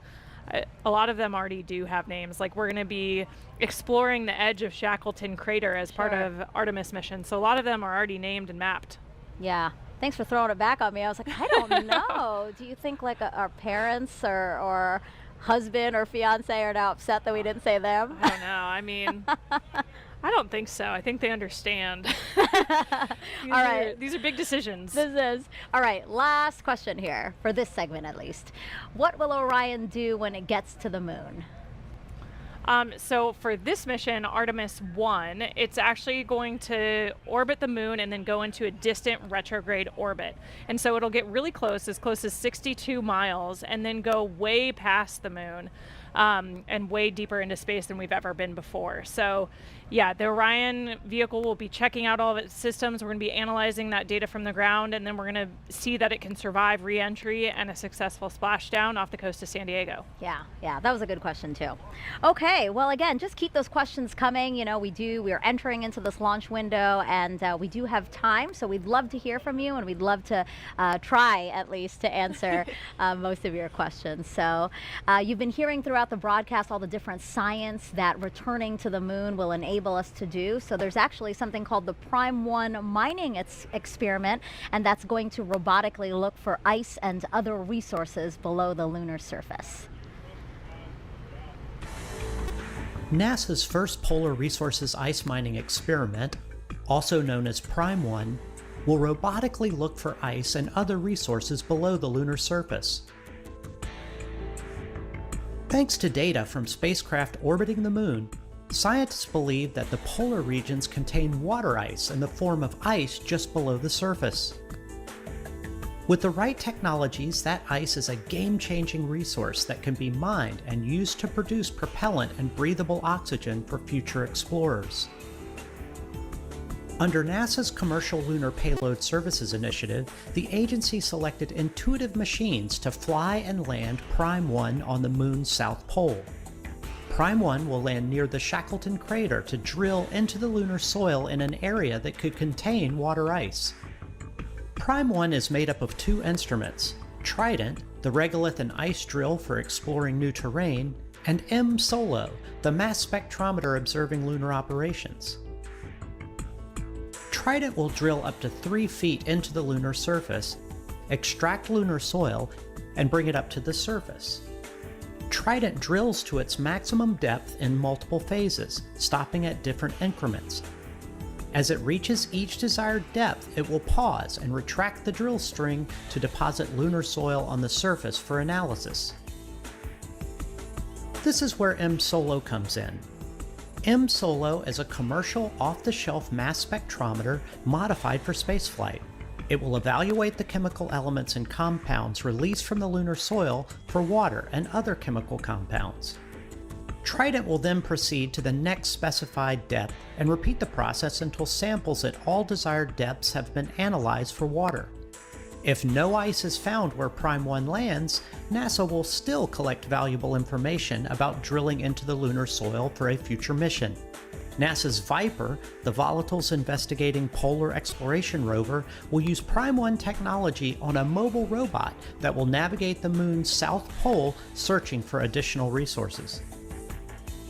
a lot of them already do have names. Like, we're going to be exploring the edge of Shackleton Crater as part of Artemis mission. So a lot of them are already named and mapped. Yeah. Thanks for throwing it back on me. I was like, I don't know. Do you think our parents or husband or fiance are now upset that we didn't say them? I don't know. I mean, I don't think so. I think they understand. All right. These are big decisions. This is. All right. Last question here, for this segment at least. What will Orion do when it gets to the moon? So for this mission, Artemis 1, it's actually going to orbit the moon and then go into a distant retrograde orbit. And so it'll get really close as 62 miles, and then go way past the moon and way deeper into space than we've ever been before. So yeah, the Orion vehicle will be checking out all of its systems. We're going to be analyzing that data from the ground, and then we're going to see that it can survive re-entry and a successful splashdown off the coast of San Diego. Yeah, that was a good question too. Okay, well again, just keep those questions coming. You know, we are entering into this launch window, and we do have time, so we'd love to hear from you, and we'd love to try at least to answer most of your questions. So you've been hearing throughout the broadcast all the different science that returning to the moon will enable us to do. So there's actually something called the Prime 1 mining experiment, and that's going to robotically look for ice and other resources below the lunar surface. NASA's first Polar Resources ice mining experiment, also known as Prime 1, will robotically look for ice and other resources below the lunar surface. Thanks to data from spacecraft orbiting the moon, scientists believe that the polar regions contain water ice in the form of ice just below the surface. With the right technologies, that ice is a game-changing resource that can be mined and used to produce propellant and breathable oxygen for future explorers. Under NASA's Commercial Lunar Payload Services Initiative, the agency selected intuitive machines to fly and land Prime 1 on the moon's south pole. Prime 1 will land near the Shackleton Crater to drill into the lunar soil in an area that could contain water ice. Prime 1 is made up of two instruments: Trident, the regolith and ice drill for exploring new terrain, and M-SOLO, the mass spectrometer observing lunar operations. Trident will drill up to 3 feet into the lunar surface, extract lunar soil, and bring it up to the surface. Trident drills to its maximum depth in multiple phases, stopping at different increments. As it reaches each desired depth, it will pause and retract the drill string to deposit lunar soil on the surface for analysis. This is where M-SOLO comes in. M-SOLO is a commercial off-the-shelf mass spectrometer modified for spaceflight. It will evaluate the chemical elements and compounds released from the lunar soil for water and other chemical compounds. Trident will then proceed to the next specified depth and repeat the process until samples at all desired depths have been analyzed for water. If no ice is found where Prime 1 lands, NASA will still collect valuable information about drilling into the lunar soil for a future mission. NASA's Viper, the Volatiles Investigating Polar Exploration rover, will use Prime 1 technology on a mobile robot that will navigate the Moon's south pole searching for additional resources.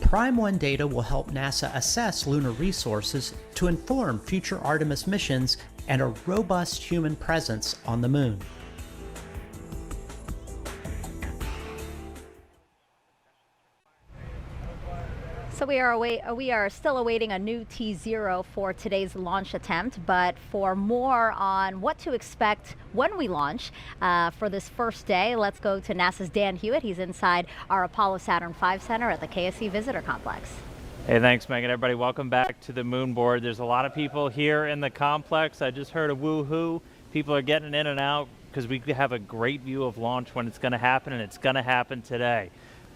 Prime 1 data will help NASA assess lunar resources to inform future Artemis missions and a robust human presence on the Moon. So we are still awaiting a new T0 for today's launch attempt, but for more on what to expect when we launch for this first day, let's go to NASA's Dan Hewitt. He's inside our Apollo Saturn V Center at the KSC Visitor Complex. Hey, thanks, Megan. Everybody, welcome back to the moon board. There's a lot of people here in the complex. I just heard a woo-hoo. People are getting in and out because we have a great view of launch when it's going to happen, and it's going to happen today.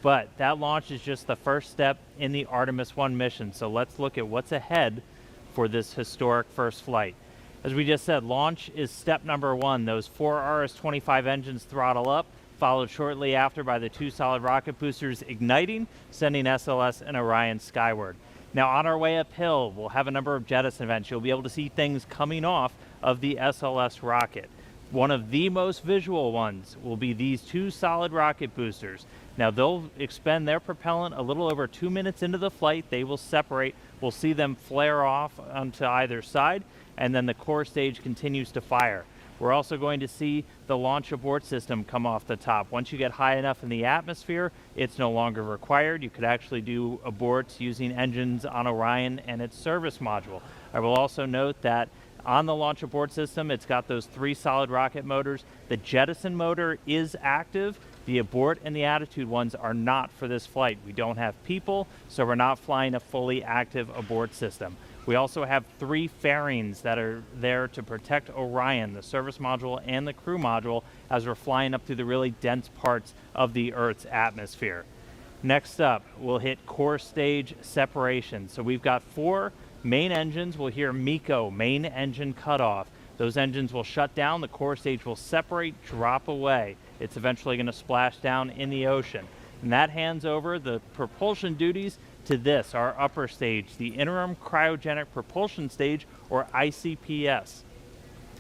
But that launch is just the first step in the Artemis 1 mission. So let's look at what's ahead for this historic first flight. As we just said, launch is step number 1. Those 4 RS-25 engines throttle up, followed shortly after by the 2 solid rocket boosters igniting, sending SLS and Orion skyward. Now on our way uphill, we'll have a number of jettison events. You'll be able to see things coming off of the SLS rocket. One of the most visual ones will be these 2 solid rocket boosters. Now they'll expend their propellant a little over 2 minutes into the flight. They will separate. We'll see them flare off onto either side, and then the core stage continues to fire. We're also going to see the launch abort system come off the top. Once you get high enough in the atmosphere, it's no longer required. You could actually do aborts using engines on Orion and its service module. I will also note that on the launch abort system, it's got those 3 solid rocket motors. The jettison motor is active. The abort and the attitude ones are not for this flight. We don't have people, so we're not flying a fully active abort system. We also have 3 fairings that are there to protect Orion, the service module and the crew module, as we're flying up through the really dense parts of the Earth's atmosphere. Next up, we'll hit core stage separation. So we've got 4 main engines. We'll hear MECO, main engine cutoff. Those engines will shut down, the core stage will separate, drop away. It's eventually going to splash down in the ocean. And that hands over the propulsion duties to this, our upper stage, the Interim Cryogenic Propulsion Stage, or ICPS.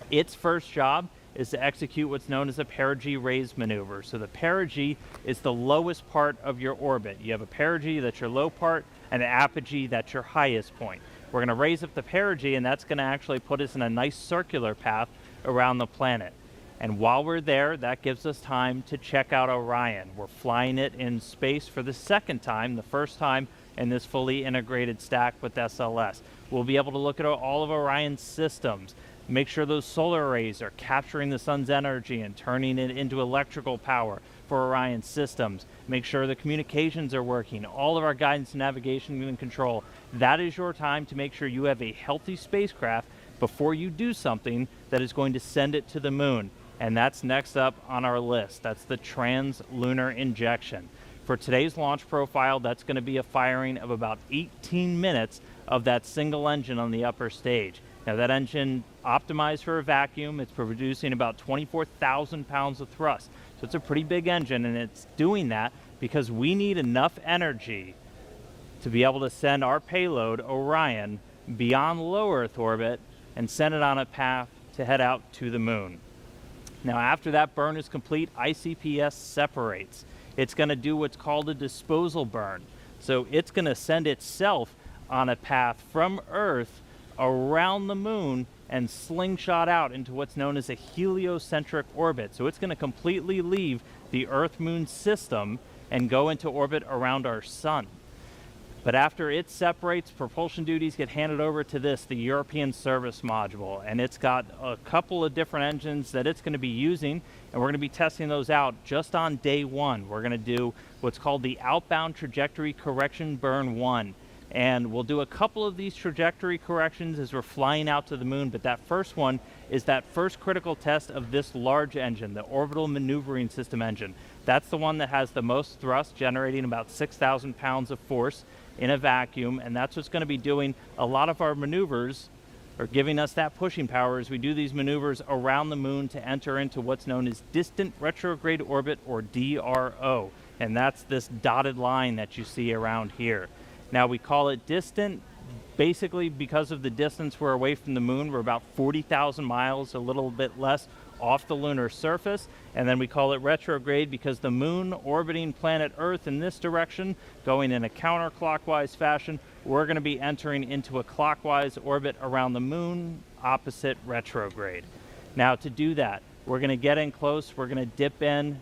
Its first job is to execute what's known as a perigee raise maneuver. So the perigee is the lowest part of your orbit. You have a perigee, that's your low part, and an apogee, that's your highest point. We're going to raise up the perigee, and that's going to actually put us in a nice circular path around the planet. And while we're there, that gives us time to check out Orion. We're flying it in space for the second time, the first time in this fully integrated stack with SLS. We'll be able to look at all of Orion's systems, make sure those solar arrays are capturing the sun's energy and turning it into electrical power for Orion's systems, make sure the communications are working, all of our guidance and navigation and control. That is your time to make sure you have a healthy spacecraft before you do something that is going to send it to the moon. And that's next up on our list. That's the trans-lunar injection. For today's launch profile, that's going to be a firing of about 18 minutes of that single engine on the upper stage. Now that engine optimized for a vacuum, it's producing about 24,000 pounds of thrust. So it's a pretty big engine, and it's doing that because we need enough energy to be able to send our payload, Orion, beyond low Earth orbit and send it on a path to head out to the moon. Now after that burn is complete, ICPS separates. It's going to do what's called a disposal burn. So it's going to send itself on a path from Earth around the moon and slingshot out into what's known as a heliocentric orbit. So it's going to completely leave the Earth-Moon system and go into orbit around our sun. But after it separates, propulsion duties get handed over to this, the European Service Module, and it's got a couple of different engines that it's going to be using, and we're going to be testing those out just on day 1. We're going to do what's called the Outbound Trajectory Correction Burn 1. And we'll do a couple of these trajectory corrections as we're flying out to the moon, but that first one is that first critical test of this large engine, the Orbital Maneuvering System engine. That's the one that has the most thrust, generating about 6,000 pounds of force in a vacuum, and that's what's going to be doing a lot of our maneuvers, or giving us that pushing power as we do these maneuvers around the moon to enter into what's known as distant retrograde orbit, or DRO. And that's this dotted line that you see around here. Now, we call it distant basically because of the distance we're away from the moon. We're about 40,000 miles, a little bit less, off the lunar surface. And then we call it retrograde because the moon orbiting planet Earth in this direction, going in a counterclockwise fashion, we're going to be entering into a clockwise orbit around the moon, opposite retrograde. Now, to do that, we're going to get in close. We're going to dip in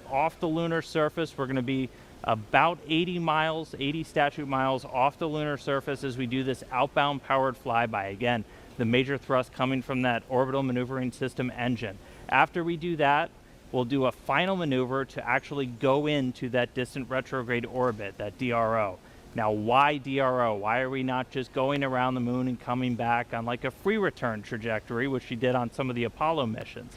off the lunar surface. We're going to be about 80 miles, 80 statute miles off the lunar surface as we do this outbound powered flyby. Again, the major thrust coming from that Orbital Maneuvering System engine. After we do that, we'll do a final maneuver to actually go into that distant retrograde orbit, that DRO. Now, why DRO? Why are we not just going around the moon and coming back on like a free return trajectory, which we did on some of the Apollo missions?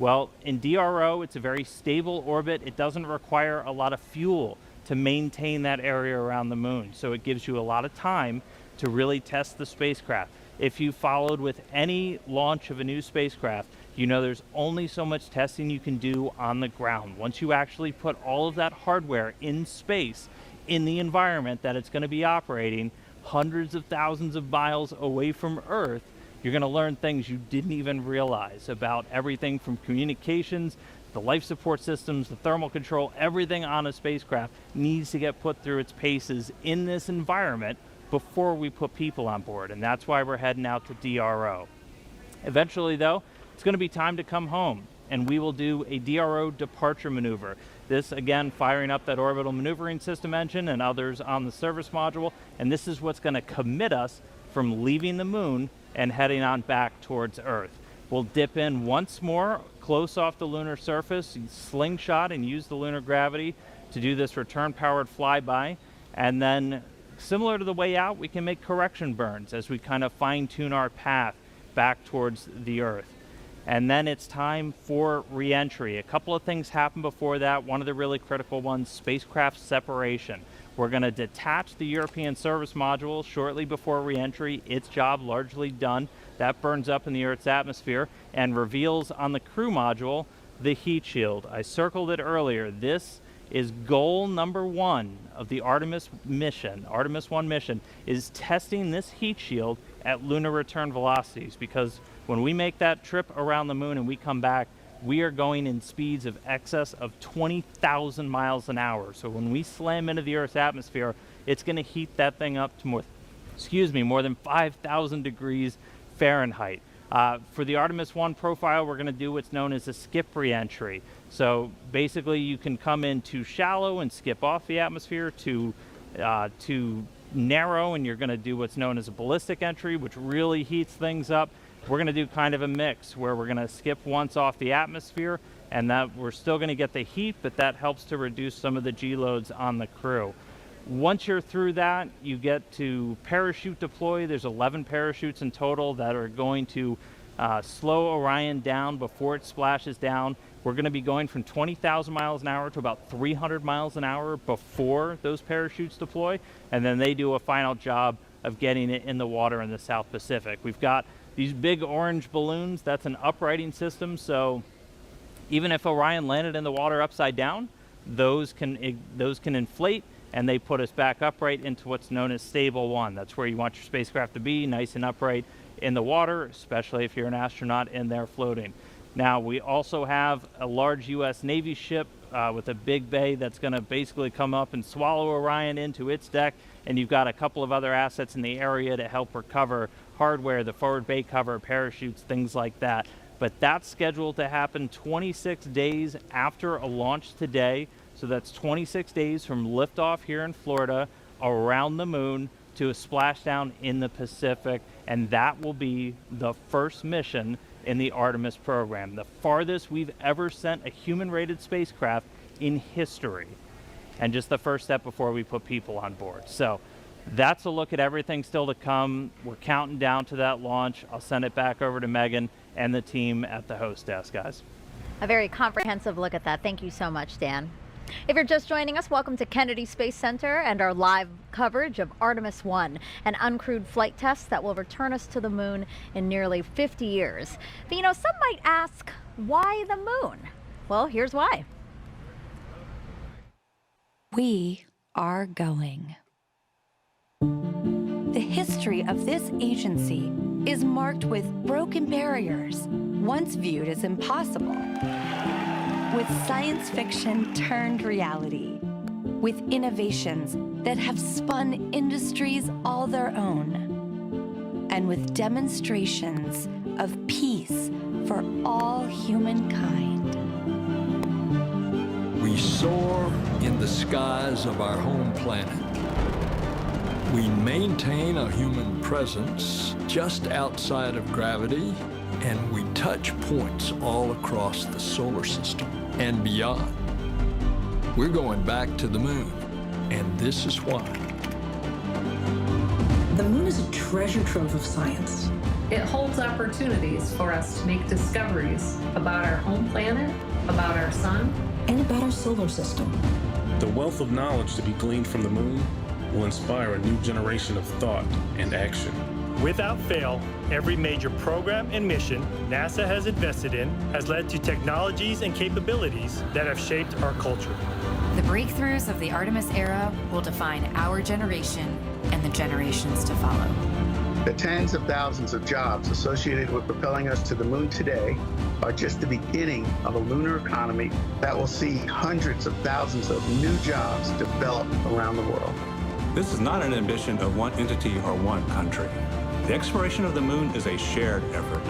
Well, in DRO, it's a very stable orbit. It doesn't require a lot of fuel to maintain that area around the moon. So it gives you a lot of time to really test the spacecraft. If you followed with any launch of a new spacecraft, you know there's only so much testing you can do on the ground. Once you actually put all of that hardware in space, in the environment that it's going to be operating, hundreds of thousands of miles away from Earth, you're going to learn things you didn't even realize about everything from communications, the life support systems, the thermal control. Everything on a spacecraft needs to get put through its paces in this environment before we put people on board, and that's why we're heading out to DRO. Eventually, though, it's going to be time to come home, and we will do a DRO departure maneuver. This, again, firing up that Orbital Maneuvering System engine and others on the service module, and this is what's going to commit us from leaving the moon and heading on back towards Earth. We'll dip in once more, close off the lunar surface, slingshot and use the lunar gravity to do this return-powered flyby, and then, similar to the way out, we can make correction burns as we kind of fine-tune our path back towards the Earth. And then it's time for re-entry. A couple of things happen before that. One of the really critical ones, spacecraft separation. We're going to detach the European service module shortly before re-entry. Its job largely done. That burns up in the Earth's atmosphere and reveals on the crew module the heat shield. I circled it earlier. This is goal number one of the Artemis mission. Artemis 1 mission is testing this heat shield at lunar return velocities, because when we make that trip around the moon and we come back, we are going in speeds of excess of 20,000 miles an hour. So when we slam into the Earth's atmosphere, it's going to heat that thing up to more than 5,000 degrees Fahrenheit. For the Artemis 1 profile, we're going to do what's known as a skip re-entry. So basically, you can come in too shallow and skip off the atmosphere, too narrow, and you're going to do what's known as a ballistic entry, which really heats things up. We're going to do kind of a mix where we're going to skip once off the atmosphere, and that we're still going to get the heat, but that helps to reduce some of the G loads on the crew. Once you're through that, you get to parachute deploy. There's 11 parachutes in total that are going to slow Orion down before it splashes down. We're going to be going from 20,000 miles an hour to about 300 miles an hour before those parachutes deploy, and then they do a final job of getting it in the water in the South Pacific. We've got these big orange balloons. That's an uprighting system, so even if Orion landed in the water upside down, those can inflate, and they put us back upright into what's known as stable 1. That's where you want your spacecraft to be, nice and upright in the water, especially if you're an astronaut in there floating. Now, we also have a large U.S. Navy ship with a big bay that's going to basically come up and swallow Orion into its deck, and you've got a couple of other assets in the area to help recover hardware, the forward bay cover, parachutes, things like that. But that's scheduled to happen 26 days after a launch today. So that's 26 days from liftoff here in Florida around the moon to a splashdown in the Pacific, and that will be the first mission in the Artemis program, the farthest we've ever sent a human-rated spacecraft in history, and just the first step before we put people on board. So That's a look at everything still to come. We're counting down to that launch. I'll send it back over to Megan and the team at the host desk, guys. A very comprehensive look at that. Thank you so much, Dan. If you're just joining us, welcome to Kennedy Space Center and our live coverage of Artemis 1, an uncrewed flight test that will return us to the moon in nearly 50 years. But some might ask, why the moon? Well, here's why. We are going. The history of this agency is marked with broken barriers, once viewed as impossible, with science fiction turned reality, with innovations that have spun industries all their own, and with demonstrations of peace for all humankind. We soar in the skies of our home planet. We maintain a human presence just outside of gravity, and we touch points all across the solar system and beyond. We're going back to the moon, and this is why. The moon is a treasure trove of science. It holds opportunities for us to make discoveries about our home planet, about our sun, and about our solar system. The wealth of knowledge to be gleaned from the moon will inspire a new generation of thought and action. Without fail, every major program and mission NASA has invested in has led to technologies and capabilities that have shaped our culture. The breakthroughs of the Artemis era will define our generation and the generations to follow. The tens of thousands of jobs associated with propelling us to the moon today are just the beginning of a lunar economy that will see hundreds of thousands of new jobs develop around the world. This is not an ambition of one entity or one country. The exploration of the moon is a shared effort,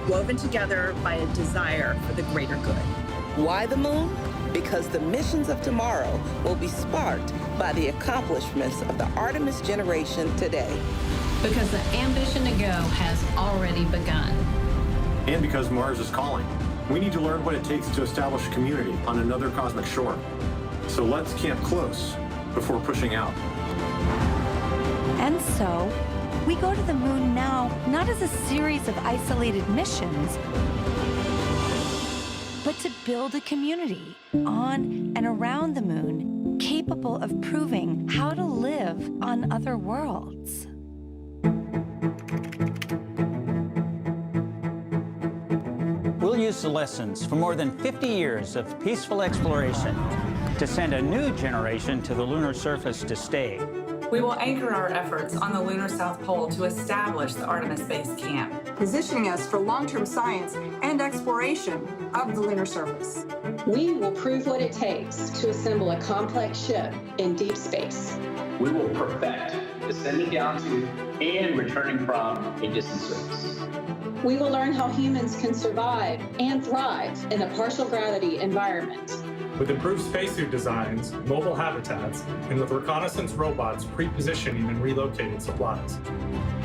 woven together by a desire for the greater good. Why the moon? Because the missions of tomorrow will be sparked by the accomplishments of the Artemis generation today. Because the ambition to go has already begun. and because Mars is calling. We need to learn what it takes to establish a community on another cosmic shore. So let's camp close before pushing out. And so, we go to the moon now, not as a series of isolated missions, but to build a community on and around the moon capable of proving how to live on other worlds. We'll use the lessons from more than 50 years of peaceful exploration to send a new generation to the lunar surface to stay. We will anchor our efforts on the lunar South Pole to establish the Artemis Base Camp, positioning us for long-term science and exploration of the lunar surface. We will prove what it takes to assemble a complex ship in deep space. We will perfect descending down to and returning from a distant surface. We will learn how humans can survive and thrive in a partial gravity environment. With improved spacesuit designs, mobile habitats, and with reconnaissance robots pre-positioning and relocating supplies.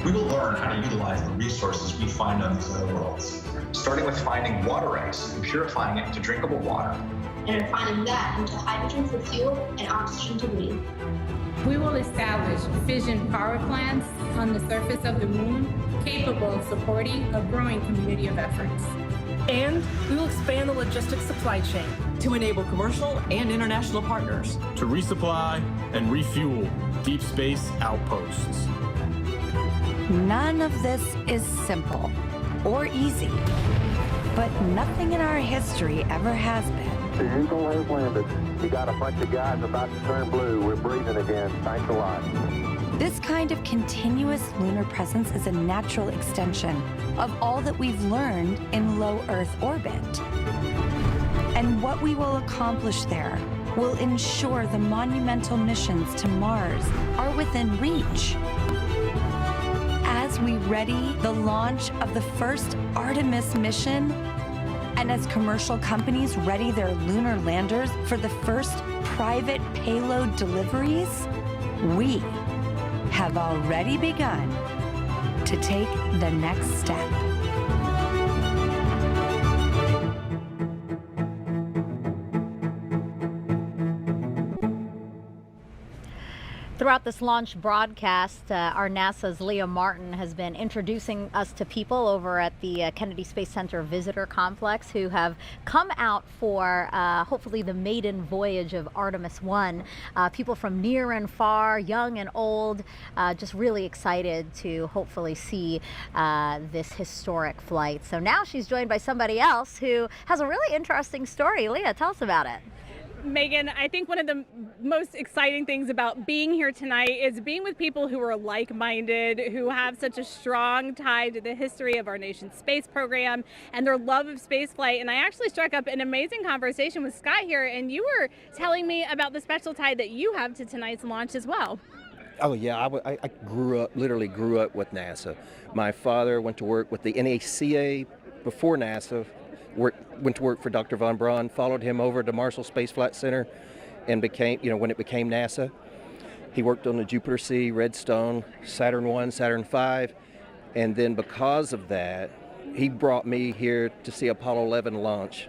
We will learn how to utilize the resources we find on these other worlds, starting with finding water ice and purifying it into drinkable water. And refining that into hydrogen for fuel and oxygen to breathe. We will establish fission power plants on the surface of the moon, capable of supporting a growing community of efforts. And we will expand the logistics supply chain to enable commercial and international partners to resupply and refuel deep space outposts. None of this is simple or easy, but nothing in our history ever has been. The Eagle has landed. You got a bunch of guys about to turn blue. We're breathing again. Thanks a lot. This kind of continuous lunar presence is a natural extension of all that we've learned in low Earth orbit. And what we will accomplish there will ensure the monumental missions to Mars are within reach. As we ready the launch of the first Artemis mission, and as commercial companies ready their lunar landers for the first private payload deliveries, we have already begun to take the next step. Throughout throughout this launch broadcast, our NASA's Leah Martin has been introducing us to people over at the Kennedy Space Center Visitor Complex who have come out for hopefully the maiden voyage of Artemis 1. People from near and far, young and old, just really excited to hopefully see this historic flight. So now she's joined by somebody else who has a really interesting story. Leah, tell us about it. Megan, I think one of the most exciting things about being here tonight is being with people who are like-minded, who have such a strong tie to the history of our nation's space program and their love of spaceflight. And I actually struck up an amazing conversation with Scott here, and you were telling me about the special tie that you have to tonight's launch as well. Oh yeah, I literally grew up with NASA. My father went to work with the NACA before NASA. Went to work for Dr. von Braun, followed him over to Marshall Space Flight Center, and became, when it became NASA. He worked on the Jupiter C, Redstone, Saturn I, Saturn V, and then because of that, he brought me here to see Apollo 11 launch.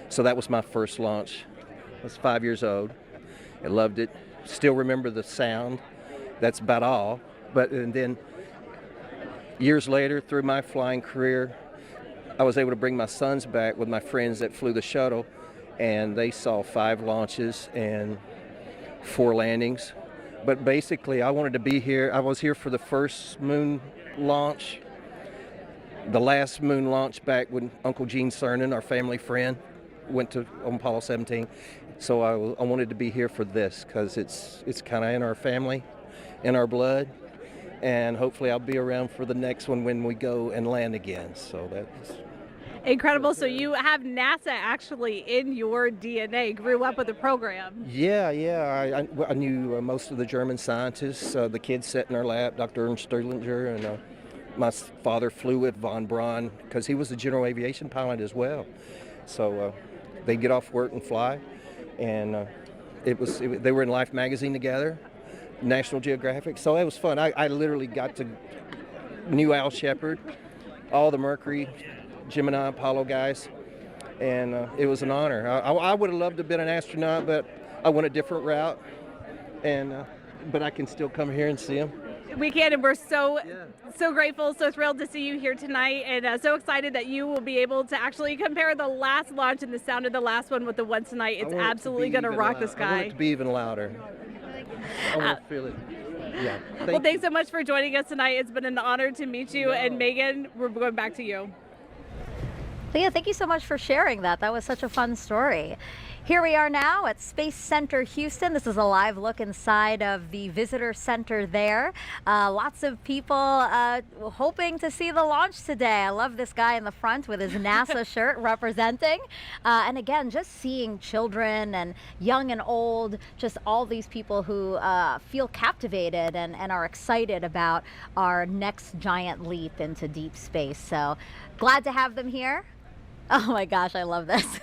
So that was my first launch. I was 5 years old. I loved it. Still remember the sound. That's about all. And then years later, through my flying career, I was able to bring my sons back with my friends that flew the shuttle, and they saw 5 launches and 4 landings. But basically, I wanted to be here. I was here for the first moon launch, the last moon launch back when Uncle Gene Cernan, our family friend, went to on Apollo 17. So I wanted to be here for this because it's kind of in our family, in our blood. And hopefully I'll be around for the next one when we go and land again. So that's incredible. So you have NASA actually in your DNA, grew up with the program. Yeah. I knew most of the German scientists. The kids sat in our lap, Dr. Ernst Stirlinger, and my father flew with von Braun because he was a general aviation pilot as well. So they'd get off work and fly. And they were in Life magazine together, National Geographic, so it was fun. I literally knew Al Shepard, all the Mercury, Gemini, Apollo guys, and it was an honor. I would have loved to have been an astronaut, but I went a different route, but I can still come here and see them. We can, and we're so grateful, so thrilled to see you here tonight, and so excited that you will be able to actually compare the last launch and the sound of the last one with the one tonight. It's absolutely going to rock the sky. I want it to be even louder. I want to feel it. Yeah. Thanks so much for joining us tonight. It's been an honor to meet you. And Megan, we're going back to you. Leah, thank you so much for sharing that. That was such a fun story. Here we are now at Space Center Houston. This is a live look inside of the visitor center there. Lots of people hoping to see the launch today. I love this guy in the front with his NASA shirt representing. And again, just seeing children and young and old, just all these people who feel captivated and are excited about our next giant leap into deep space. So glad to have them here. Oh my gosh, I love this.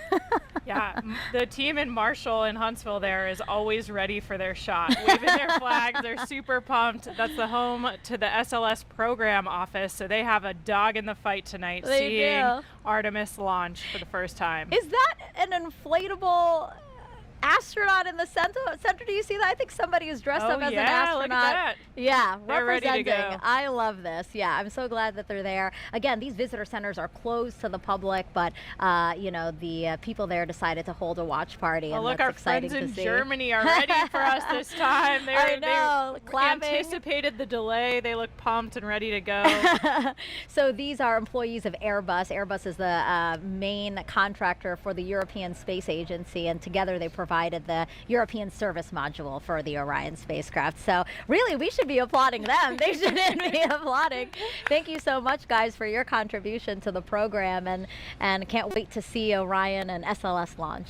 Yeah, the team in Marshall and Huntsville there is always ready for their shot, waving their flags. They're super pumped. That's the home to the SLS program office, so they have a dog in the fight tonight, seeing Artemis launch for the first time. Is that an inflatable astronaut in the center? Do you see that? I think somebody is dressed up as an astronaut. Look at that. Yeah, they're representing. Ready to go. I love this. Yeah, I'm so glad that they're there. Again, these visitor centers are closed to the public, but the people there decided to hold a watch party, and look, that's our exciting friends in to see. Germany are ready for us this time. They anticipated the delay. They look pumped and ready to go. So these are employees of Airbus. Airbus is the main contractor for the European Space Agency, and together they provided the European service module for the Orion spacecraft. So really, we should be applauding them. They shouldn't be applauding. Thank you so much, guys, for your contribution to the program, and can't wait to see Orion and SLS launch.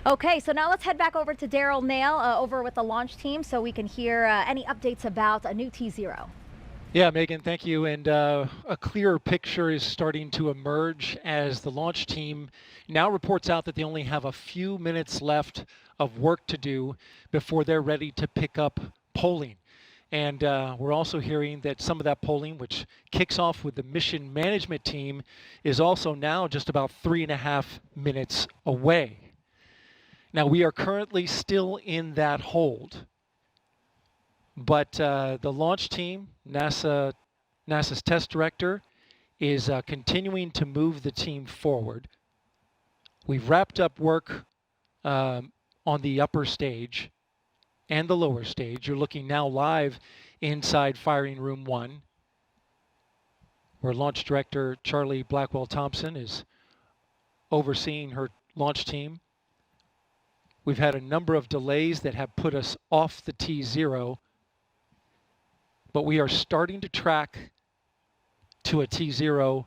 Okay, so now let's head back over to Daryl Nail over with the launch team so we can hear any updates about a new T0. Yeah, Megan, thank you. And a clearer picture is starting to emerge as the launch team now reports out that they only have a few minutes left of work to do before they're ready to pick up polling. And we're also hearing that some of that polling, which kicks off with the mission management team, is also now just about 3.5 minutes away. Now, we are currently still in that hold. But the launch team, NASA's test director, is continuing to move the team forward. We've wrapped up work on the upper stage and the lower stage. You're looking now live inside firing room 1, where launch director Charlie Blackwell Thompson is overseeing her launch team. We've had a number of delays that have put us off the T0, but we are starting to track to a T0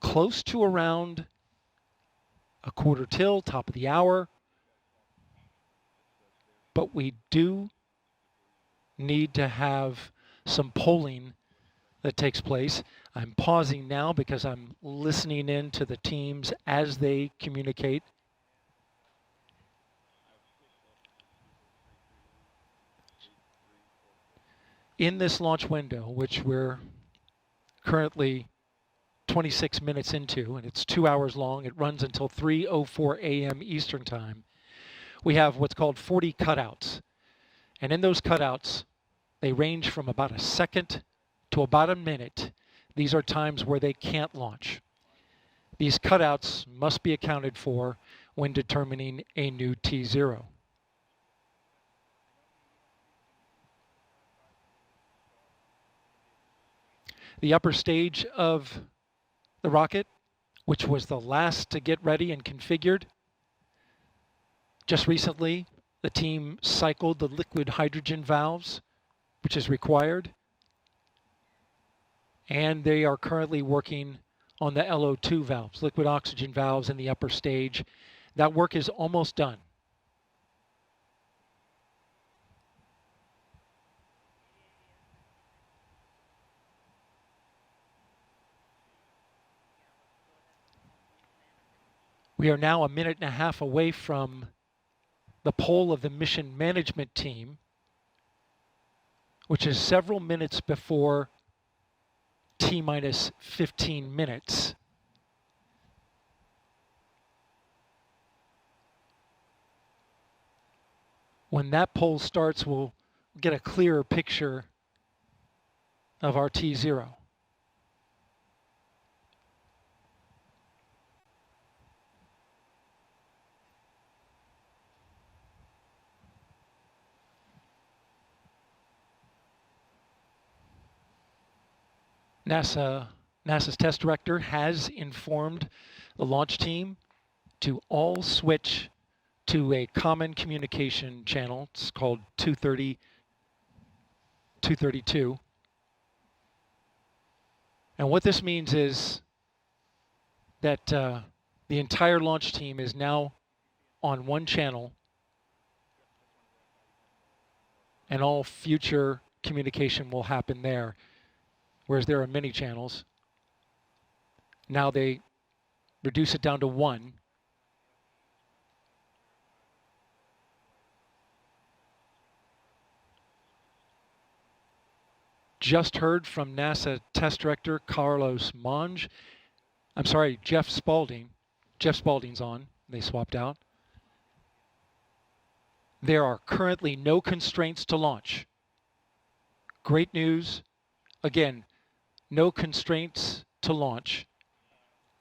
close to around a quarter till, top of the hour. But we do need to have some polling that takes place. I'm pausing now because I'm listening in to the teams as they communicate. In this launch window, which we're currently 26 minutes into, and it's 2 hours long, it runs until 3:04 a.m. Eastern Time, we have what's called 40 cutouts. And in those cutouts, they range from about a second to about a minute. These are times where they can't launch. These cutouts must be accounted for when determining a new T0. The upper stage of the rocket, which was the last to get ready and configured, just recently the team cycled the liquid hydrogen valves, which is required, and they are currently working on the LO2 valves, liquid oxygen valves in the upper stage. That work is almost done. We are now a minute and a half away from the poll of the mission management team, which is several minutes before T-minus 15 minutes. When that poll starts, we'll get a clearer picture of our T0. NASA's test director has informed the launch team to all switch to a common communication channel. It's called 232. And what this means is that the entire launch team is now on one channel, and all future communication will happen there. Whereas there are many channels. Now they reduce it down to one. Just heard from NASA test director Jeff Spaulding. Jeff Spaulding's on. They swapped out. There are currently no constraints to launch. Great news. Again, no constraints to launch,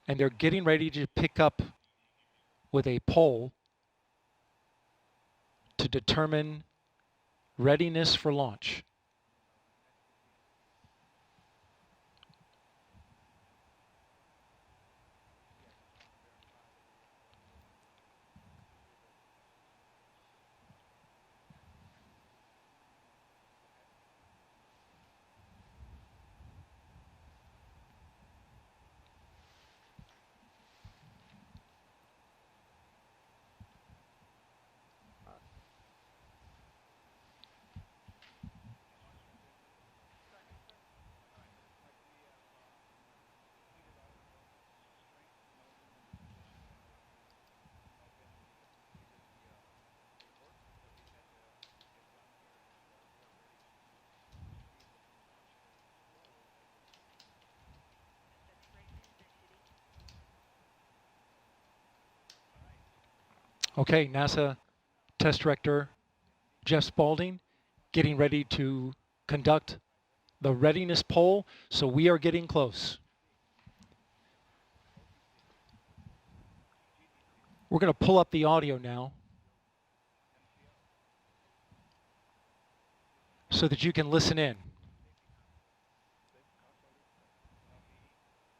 and they're getting ready to pick up with a poll to determine readiness for launch. Okay, NASA test director Jeff Spaulding getting ready to conduct the readiness poll, so we are getting close. We're going to pull up the audio now so that you can listen in.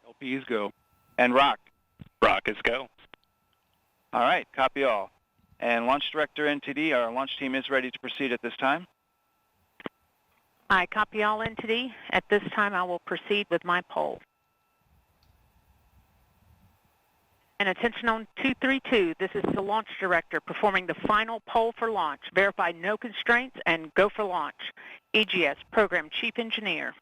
LPs go. And rock. Rock is go. All right, copy all. And Launch Director NTD, our launch team is ready to proceed at this time. I copy all NTD. At this time, I will proceed with my poll. And attention on 232, this is the Launch Director performing the final poll for launch. Verify no constraints and go for launch. EGS Program Chief Engineer.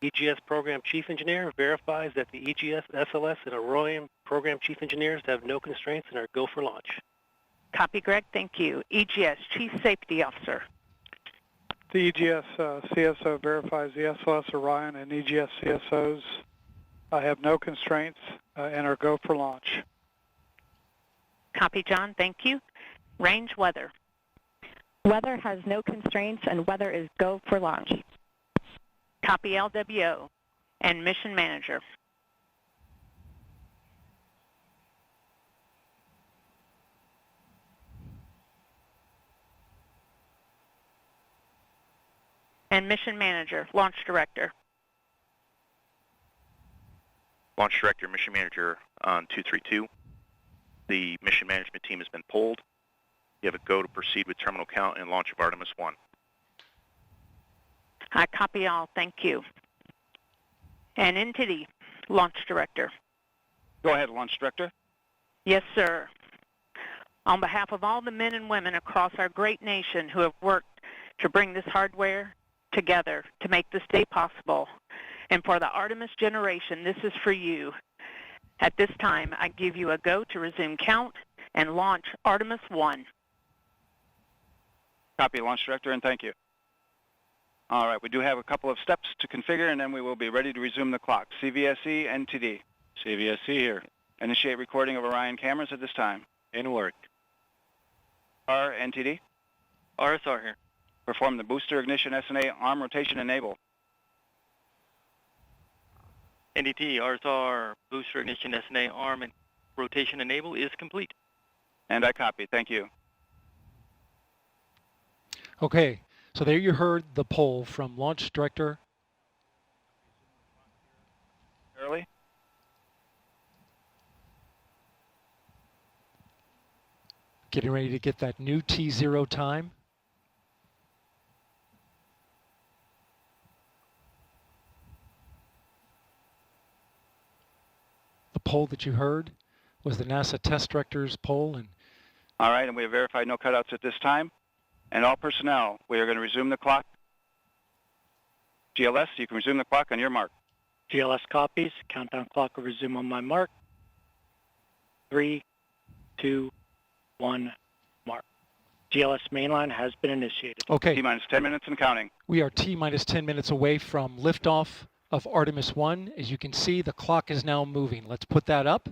EGS Program Chief Engineer verifies that the EGS, SLS, and Orion Program Chief Engineers have no constraints and are go for launch. Copy, Greg. Thank you. EGS Chief Safety Officer. The EGS CSO verifies the SLS, Orion, and EGS CSOs have no constraints and are go for launch. Copy, John. Thank you. Range weather. Weather has no constraints and weather is go for launch. Copy, LWO. And Mission Manager. And Mission Manager, Launch Director. Launch Director, Mission Manager on 232. The mission management team has been polled. You have a go to proceed with terminal count and launch of Artemis 1. I copy all. Thank you. And NTD, Launch Director. Go ahead, Launch Director. Yes, sir. On behalf of all the men and women across our great nation who have worked to bring this hardware together to make this day possible, and for the Artemis generation, this is for you. At this time, I give you a go to resume count and launch Artemis 1. Copy, Launch Director, and thank you. All right, we do have a couple of steps to configure, and then we will be ready to resume the clock. CVSE, NTD. CVSE here. Initiate recording of Orion cameras at this time. In work. R, NTD. RSR here. Perform the booster ignition SNA arm rotation enable. NDT, RSR, booster ignition SNA arm and rotation enable is complete. And I copy. Thank you. Okay, so there you heard the poll from Launch Director. Early. Getting ready to get that new T0 time. The poll that you heard was the NASA Test Director's poll. And all right, and we have verified no cutouts at this time. And all personnel, we are going to resume the clock. GLS, you can resume the clock on your mark. GLS copies. Countdown clock will resume on my mark. 3, 2, 1, mark. GLS mainline has been initiated. Okay. T-minus 10 minutes and counting. We are T-minus 10 minutes away from liftoff of Artemis 1. As you can see, the clock is now moving. Let's put that up.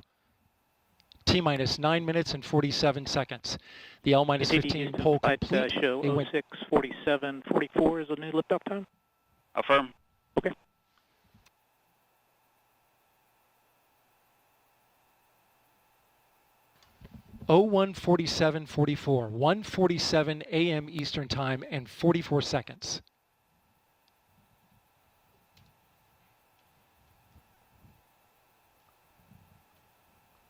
T-minus 9 minutes and 47 seconds. The L-minus 15 poll complete. Show 06, 47, 44 is the new liftoff time. Affirm. Okay. Oh, 1:47:44, 1:47 a.m. Eastern Time and 44 seconds.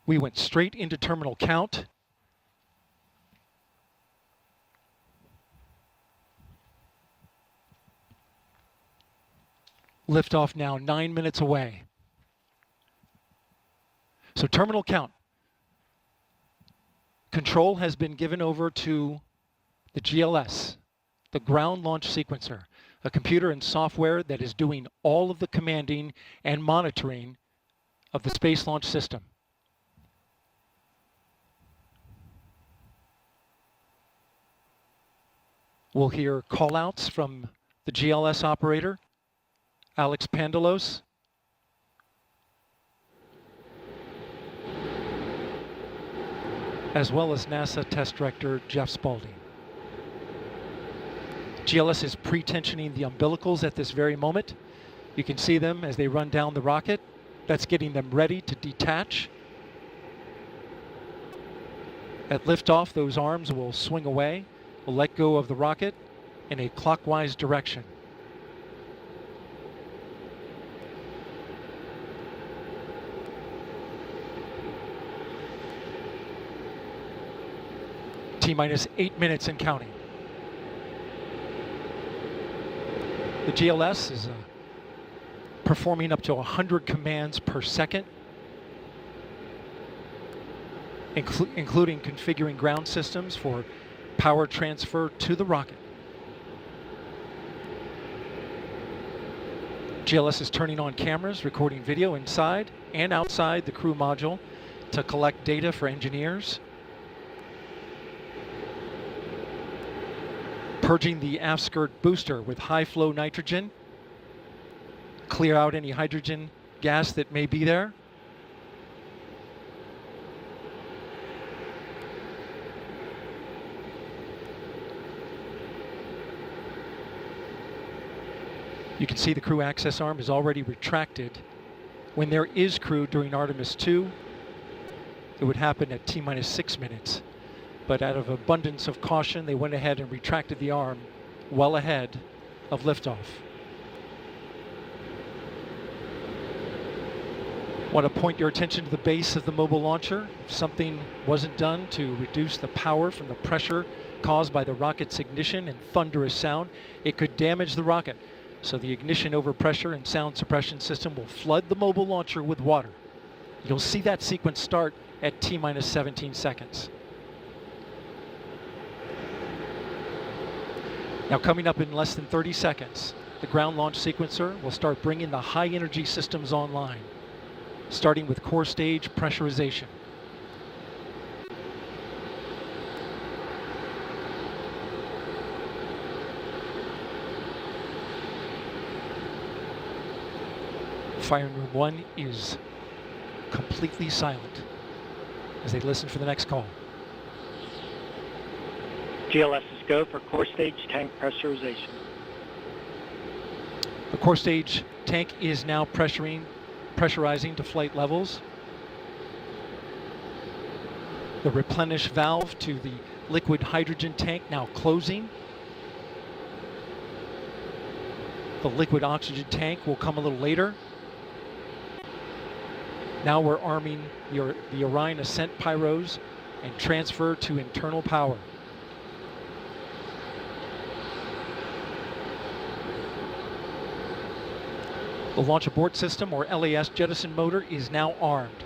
We went straight into terminal count. Liftoff now 9 minutes away. So terminal count. Control has been given over to the GLS, the ground launch sequencer, a computer and software that is doing all of the commanding and monitoring of the Space Launch System. We'll hear call-outs from the GLS operator, Alex Pandalos. As well as NASA Test Director Jeff Spaulding. GLS is pre-tensioning the umbilicals at this very moment. You can see them as they run down the rocket. That's getting them ready to detach. At liftoff, those arms will swing away. We'll let go of the rocket in a clockwise direction. T-minus 8 minutes and counting. The GLS is performing up to 100 commands per second, including configuring ground systems for power transfer to the rocket. GLS is turning on cameras, recording video inside and outside the crew module to collect data for engineers. Purging the aft skirt booster with high flow nitrogen. Clear out any hydrogen gas that may be there. You can see the crew access arm is already retracted. When there is crew during Artemis 2, it would happen at T-minus 6 minutes. But out of abundance of caution, they went ahead and retracted the arm well ahead of liftoff. Want to point your attention to the base of the mobile launcher. If something wasn't done to reduce the power from the pressure caused by the rocket's ignition and thunderous sound, it could damage the rocket. So the ignition overpressure and sound suppression system will flood the mobile launcher with water. You'll see that sequence start at T-minus 17 seconds. Now coming up in less than 30 seconds, the ground launch sequencer will start bringing the high energy systems online, starting with core stage pressurization. Firing room 1 is completely silent as they listen for the next call. GLS is go for core stage tank pressurization. The core stage tank is now pressurizing to flight levels. The replenish valve to the liquid hydrogen tank now closing. The liquid oxygen tank will come a little later. Now we're arming the Orion Ascent pyros and transfer to internal power. The launch abort system, or LAS jettison motor, is now armed.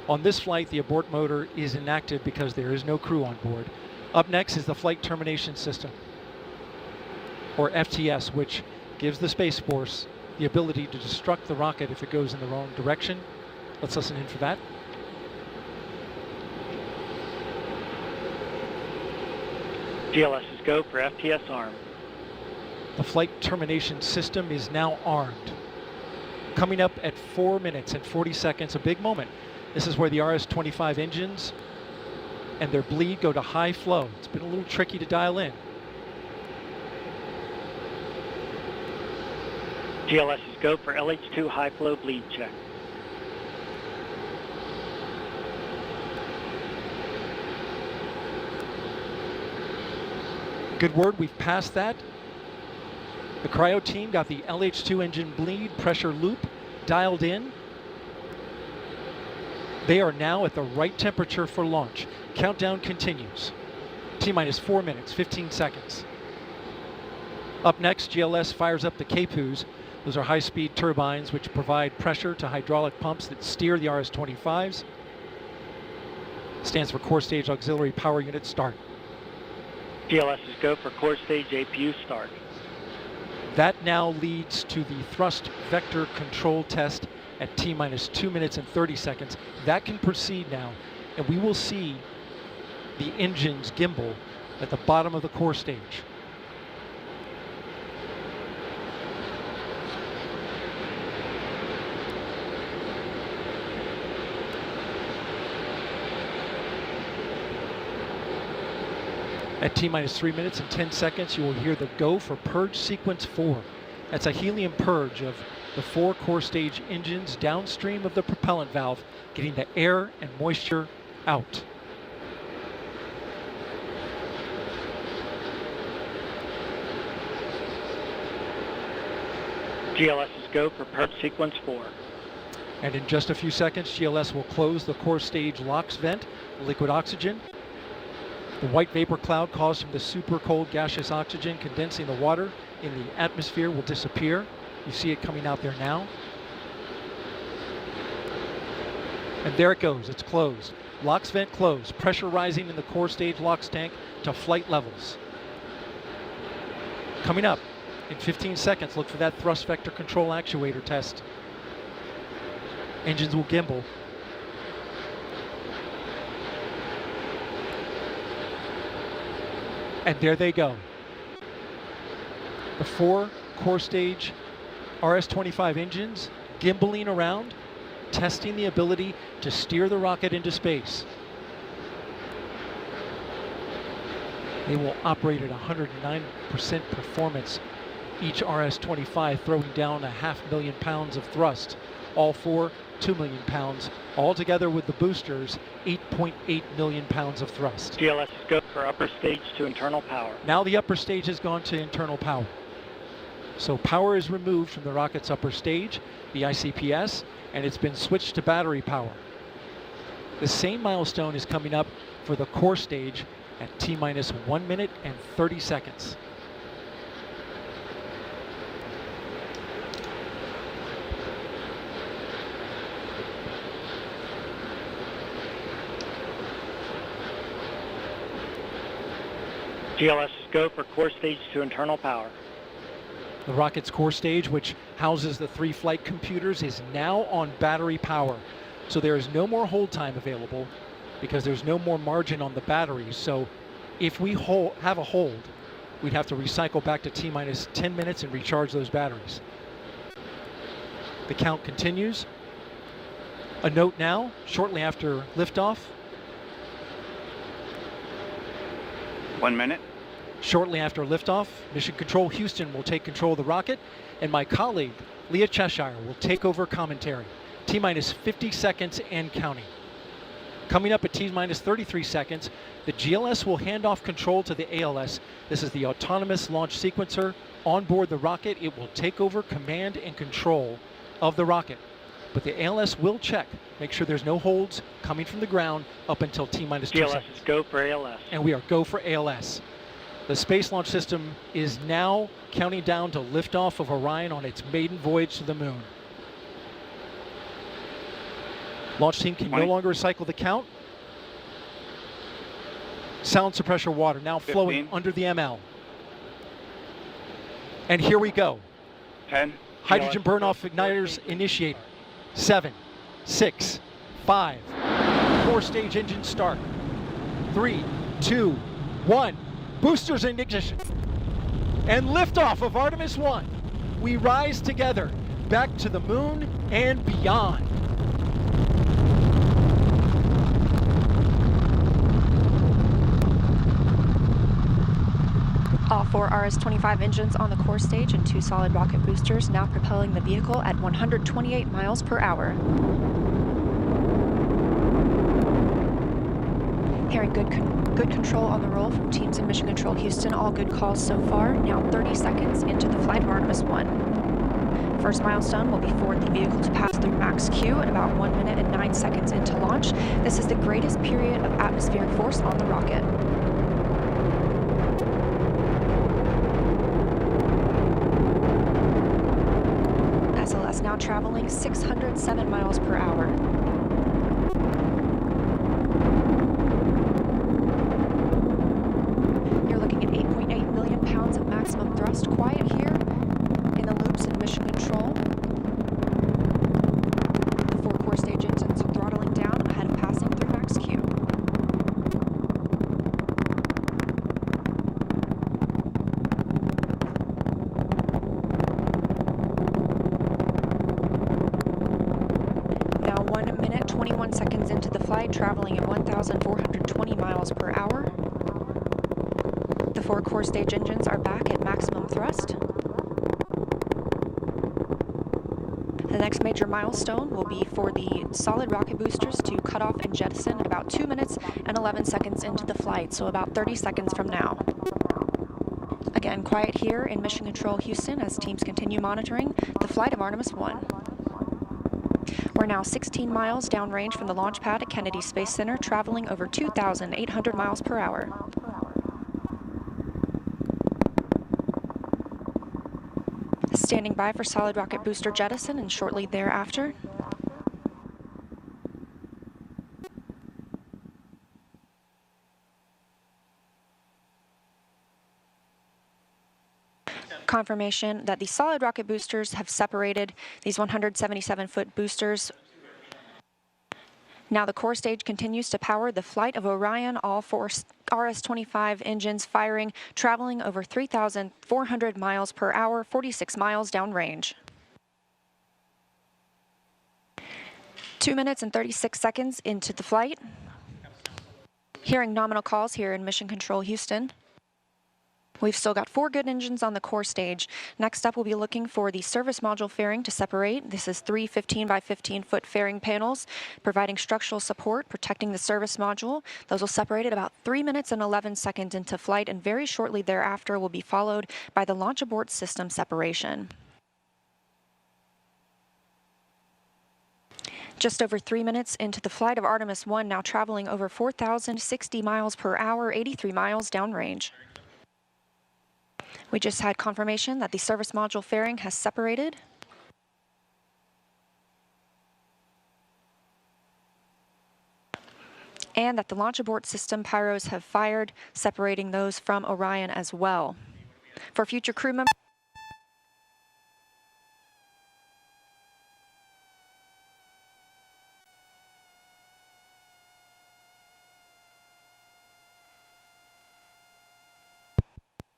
On this flight, the abort motor is inactive because there is no crew on board. Up next is the flight termination system, or FTS, which gives the Space Force the ability to destruct the rocket if it goes in the wrong direction. Let's listen in for that. GLS is go for FTS arm. The flight termination system is now armed. Coming up at 4 minutes and 40 seconds, a big moment. This is where the RS-25 engines and their bleed go to high flow. It's been a little tricky to dial in. GLS is go for LH2 high flow bleed check. Good word, we've passed that. The cryo team got the LH2 engine bleed pressure loop dialed in. They are now at the right temperature for launch. Countdown continues. T-minus 4 minutes, 15 seconds. Up next, GLS fires up the KPUs. Those are high-speed turbines which provide pressure to hydraulic pumps that steer the RS-25s. Stands for Core Stage Auxiliary Power Unit Start. GLS is go for core stage APU start. That now leads to the thrust vector control test at T-minus 2 minutes and 30 seconds. That can proceed now, and we will see the engines gimbal at the bottom of the core stage. At T-minus 3 minutes and 10 seconds, you will hear the go for purge sequence 4. That's a helium purge of the 4 core stage engines downstream of the propellant valve, getting the air and moisture out. GLS is go for purge sequence 4. And in just a few seconds, GLS will close the core stage LOX vent, liquid oxygen. The white vapor cloud caused from the super cold gaseous oxygen condensing the water in the atmosphere will disappear. You see it coming out there now. And there it goes, it's closed. LOX vent closed, pressure rising in the core stage LOX tank to flight levels. Coming up in 15 seconds, look for that thrust vector control actuator test. Engines will gimbal. And there they go. The 4 core stage RS-25 engines gimbaling around, testing the ability to steer the rocket into space. They will operate at 109% performance. Each RS-25 throwing down 500,000 pounds of thrust. All 4, 2 million pounds. All together with the boosters, 8.8 million pounds of thrust. GLS is go for upper stage to internal power. Now the upper stage has gone to internal power. So power is removed from the rocket's upper stage, the ICPS, and it's been switched to battery power. The same milestone is coming up for the core stage at T-minus 1 minute and 30 seconds. GLS is go for core stage to internal power. The rocket's core stage, which houses the 3 flight computers, is now on battery power. So there is no more hold time available because there's no more margin on the batteries. So if we have a hold, we'd have to recycle back to T-minus 10 minutes and recharge those batteries. The count continues. A note now, shortly after liftoff. 1 minute. Shortly after liftoff, Mission Control Houston will take control of the rocket, and my colleague, Leah Cheshire, will take over commentary. T-minus 50 seconds and counting. Coming up at T-minus 33 seconds, the GLS will hand off control to the ALS. This is the Autonomous Launch Sequencer. On board the rocket, it will take over command and control of the rocket. But the ALS will check, make sure there's no holds coming from the ground up until T-minus 2 seconds. GLS is go for ALS. And we are go for ALS. The Space Launch System is now counting down to liftoff of Orion on its maiden voyage to the moon. Launch team can no longer recycle the count. Sound suppressor water now 15. Flowing under the ML. And here we go. 10. Hydrogen burn-off igniters initiated. 7, 6, 5. Core stage engine start. 3, 2, 1. Boosters in ignition. And liftoff of Artemis 1. We rise together back to the moon and beyond. All 4 RS-25 engines on the core stage and 2 solid rocket boosters now propelling the vehicle at 128 miles per hour. Hearing good control on the roll from teams in Mission Control Houston. All good calls so far. Now 30 seconds into the flight of Artemis 1. First milestone will be for the vehicle to pass through max Q at about 1 minute and 9 seconds into launch. This is the greatest period of atmospheric force on the rocket. SLS now traveling 607 miles per hour. You're looking at 8.8 million pounds of maximum thrust. Quiet here in the loops in Mission Control. The 4 core stage engines are throttling down ahead of passing through max Q. Now 1 minute, 21 seconds into the flight, traveling at 1,420 miles per hour. The 4 core stage engines are back at maximum thrust. The next major milestone will be for the solid rocket boosters to cut off and jettison at about 2 minutes and 11 seconds into the flight, so about 30 seconds from now. Again, quiet here in Mission Control Houston as teams continue monitoring the flight of Artemis 1. We're now 16 miles downrange from the launch pad at Kennedy Space Center, traveling over 2,800 miles per hour. Standing by for solid rocket booster jettison and shortly thereafter. Confirmation that the solid rocket boosters have separated these 177-foot boosters. Now the core stage continues to power the flight of Orion, all 4 RS-25 engines firing, traveling over 3,400 miles per hour, 46 miles downrange. 2 minutes and 36 seconds into the flight. Hearing nominal calls here in Mission Control Houston. We've still got 4 good engines on the core stage. Next up, we'll be looking for the service module fairing to separate. This is 3 15 by 15 foot fairing panels, providing structural support, protecting the service module. Those will separate at about 3 minutes and 11 seconds into flight, and very shortly thereafter will be followed by the launch abort system separation. Just over 3 minutes into the flight of Artemis 1, now traveling over 4,060 miles per hour, 83 miles downrange. We just had confirmation that the service module fairing has separated. And that the launch abort system pyros have fired, separating those from Orion as well. For future crew members,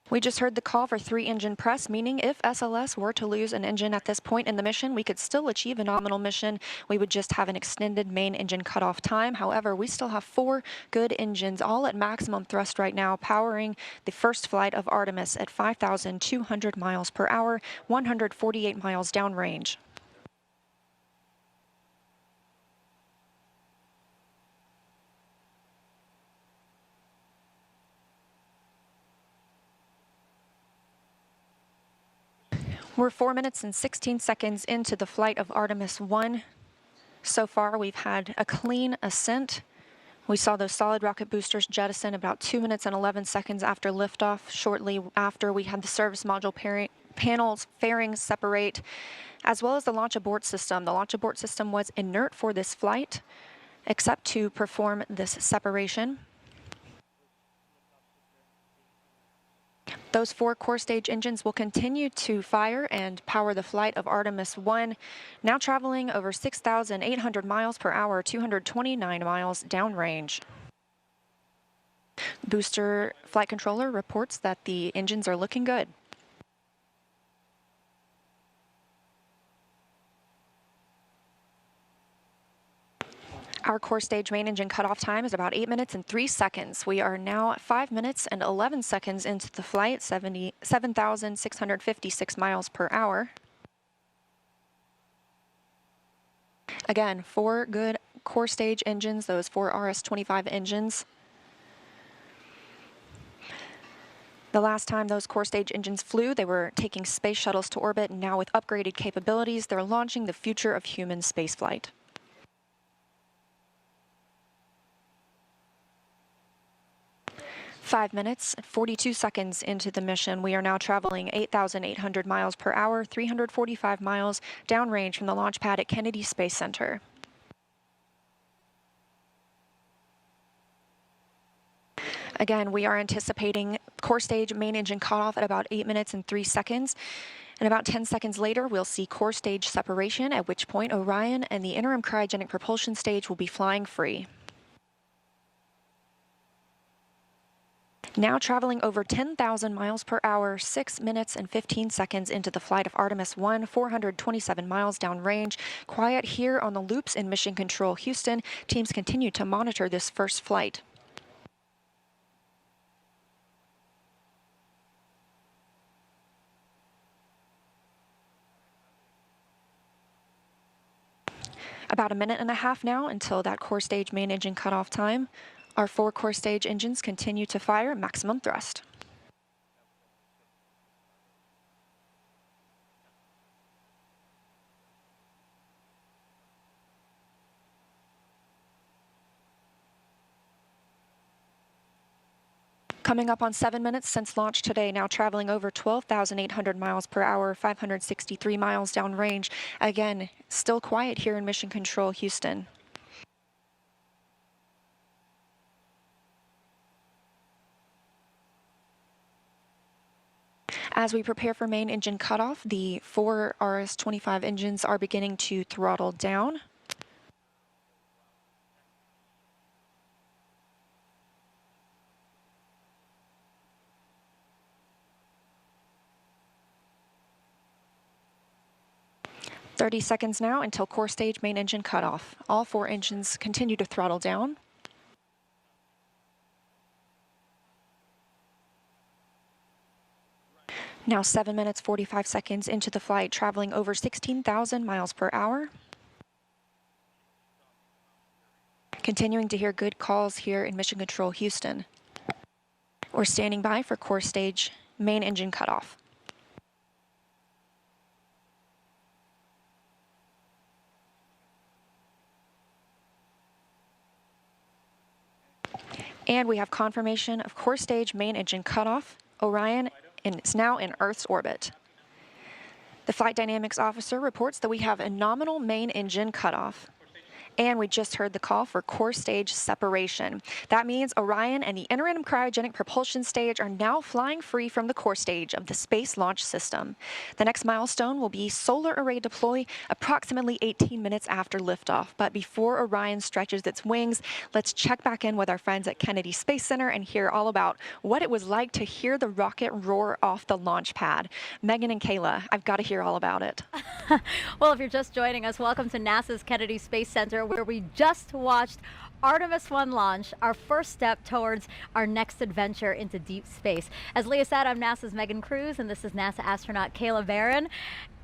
we just heard the call for 3 engine press, meaning if SLS were to lose an engine at this point in the mission, we could still achieve a nominal mission. We would just have an extended main engine cutoff time. However, we still have 4 good engines, all at maximum thrust right now, powering the first flight of Artemis at 5,200 miles per hour, 148 miles downrange. We're 4 minutes and 16 seconds into the flight of Artemis 1. So far, we've had a clean ascent. We saw those solid rocket boosters jettison about 2 minutes and 11 seconds after liftoff. Shortly after, we had the service module panels fairings separate, as well as the launch abort system. The launch abort system was inert for this flight, except to perform this separation. Those 4 core stage engines will continue to fire and power the flight of Artemis 1, now traveling over 6,800 miles per hour, 229 miles downrange. Booster flight controller reports that the engines are looking good. Our core stage main engine cutoff time is about 8 minutes and 3 seconds. We are now 5 minutes and 11 seconds into the flight, 7,656 miles per hour. Again, 4 good core stage engines, those 4 RS-25 engines. The last time those core stage engines flew, they were taking space shuttles to orbit, and now with upgraded capabilities, they're launching the future of human spaceflight. 5 minutes, 42 seconds into the mission. We are now traveling 8,800 miles per hour, 345 miles downrange from the launch pad at Kennedy Space Center. Again, we are anticipating core stage main engine cutoff at about 8 minutes and 3 seconds. And about 10 seconds later, we'll see core stage separation, at which point Orion and the interim cryogenic propulsion stage will be flying free. Now traveling over 10,000 miles per hour, 6 minutes and 15 seconds into the flight of Artemis 1, 427 miles downrange. Quiet here on the loops in Mission Control Houston. Teams continue to monitor this first flight. About a minute and a half now until that core stage main engine cutoff time. Our 4 core stage engines continue to fire at maximum thrust. Coming up on 7 minutes since launch today, now traveling over 12,800 miles per hour, 563 miles downrange. Again, still quiet here in Mission Control, Houston. As we prepare for main engine cutoff, the 4 RS-25 engines are beginning to throttle down. "30 seconds now until core stage main engine cutoff. All 4 engines continue to throttle down. Now 7 minutes 45 seconds into the flight, traveling over 16,000 miles per hour. Continuing to hear good calls here in Mission Control, Houston. We're standing by for core stage main engine cutoff. And we have confirmation of core stage main engine cutoff. Orion is now in Earth's orbit. The flight dynamics officer reports that we have a nominal main engine cutoff. And we just heard the call for core stage separation. That means Orion and the interim cryogenic propulsion stage are now flying free from the core stage of the Space Launch System. The next milestone will be solar array deploy approximately 18 minutes after liftoff. But before Orion stretches its wings, let's check back in with our friends at Kennedy Space Center and hear all about what it was like to hear the rocket roar off the launch pad. Megan and Kayla, I've got to hear all about it. Well, if you're just joining us, welcome to NASA's Kennedy Space Center, where we just watched Artemis 1 launch, our first step towards our next adventure into deep space. As Leah said, I'm NASA's Megan Cruz, and this is NASA astronaut Kayla Barron.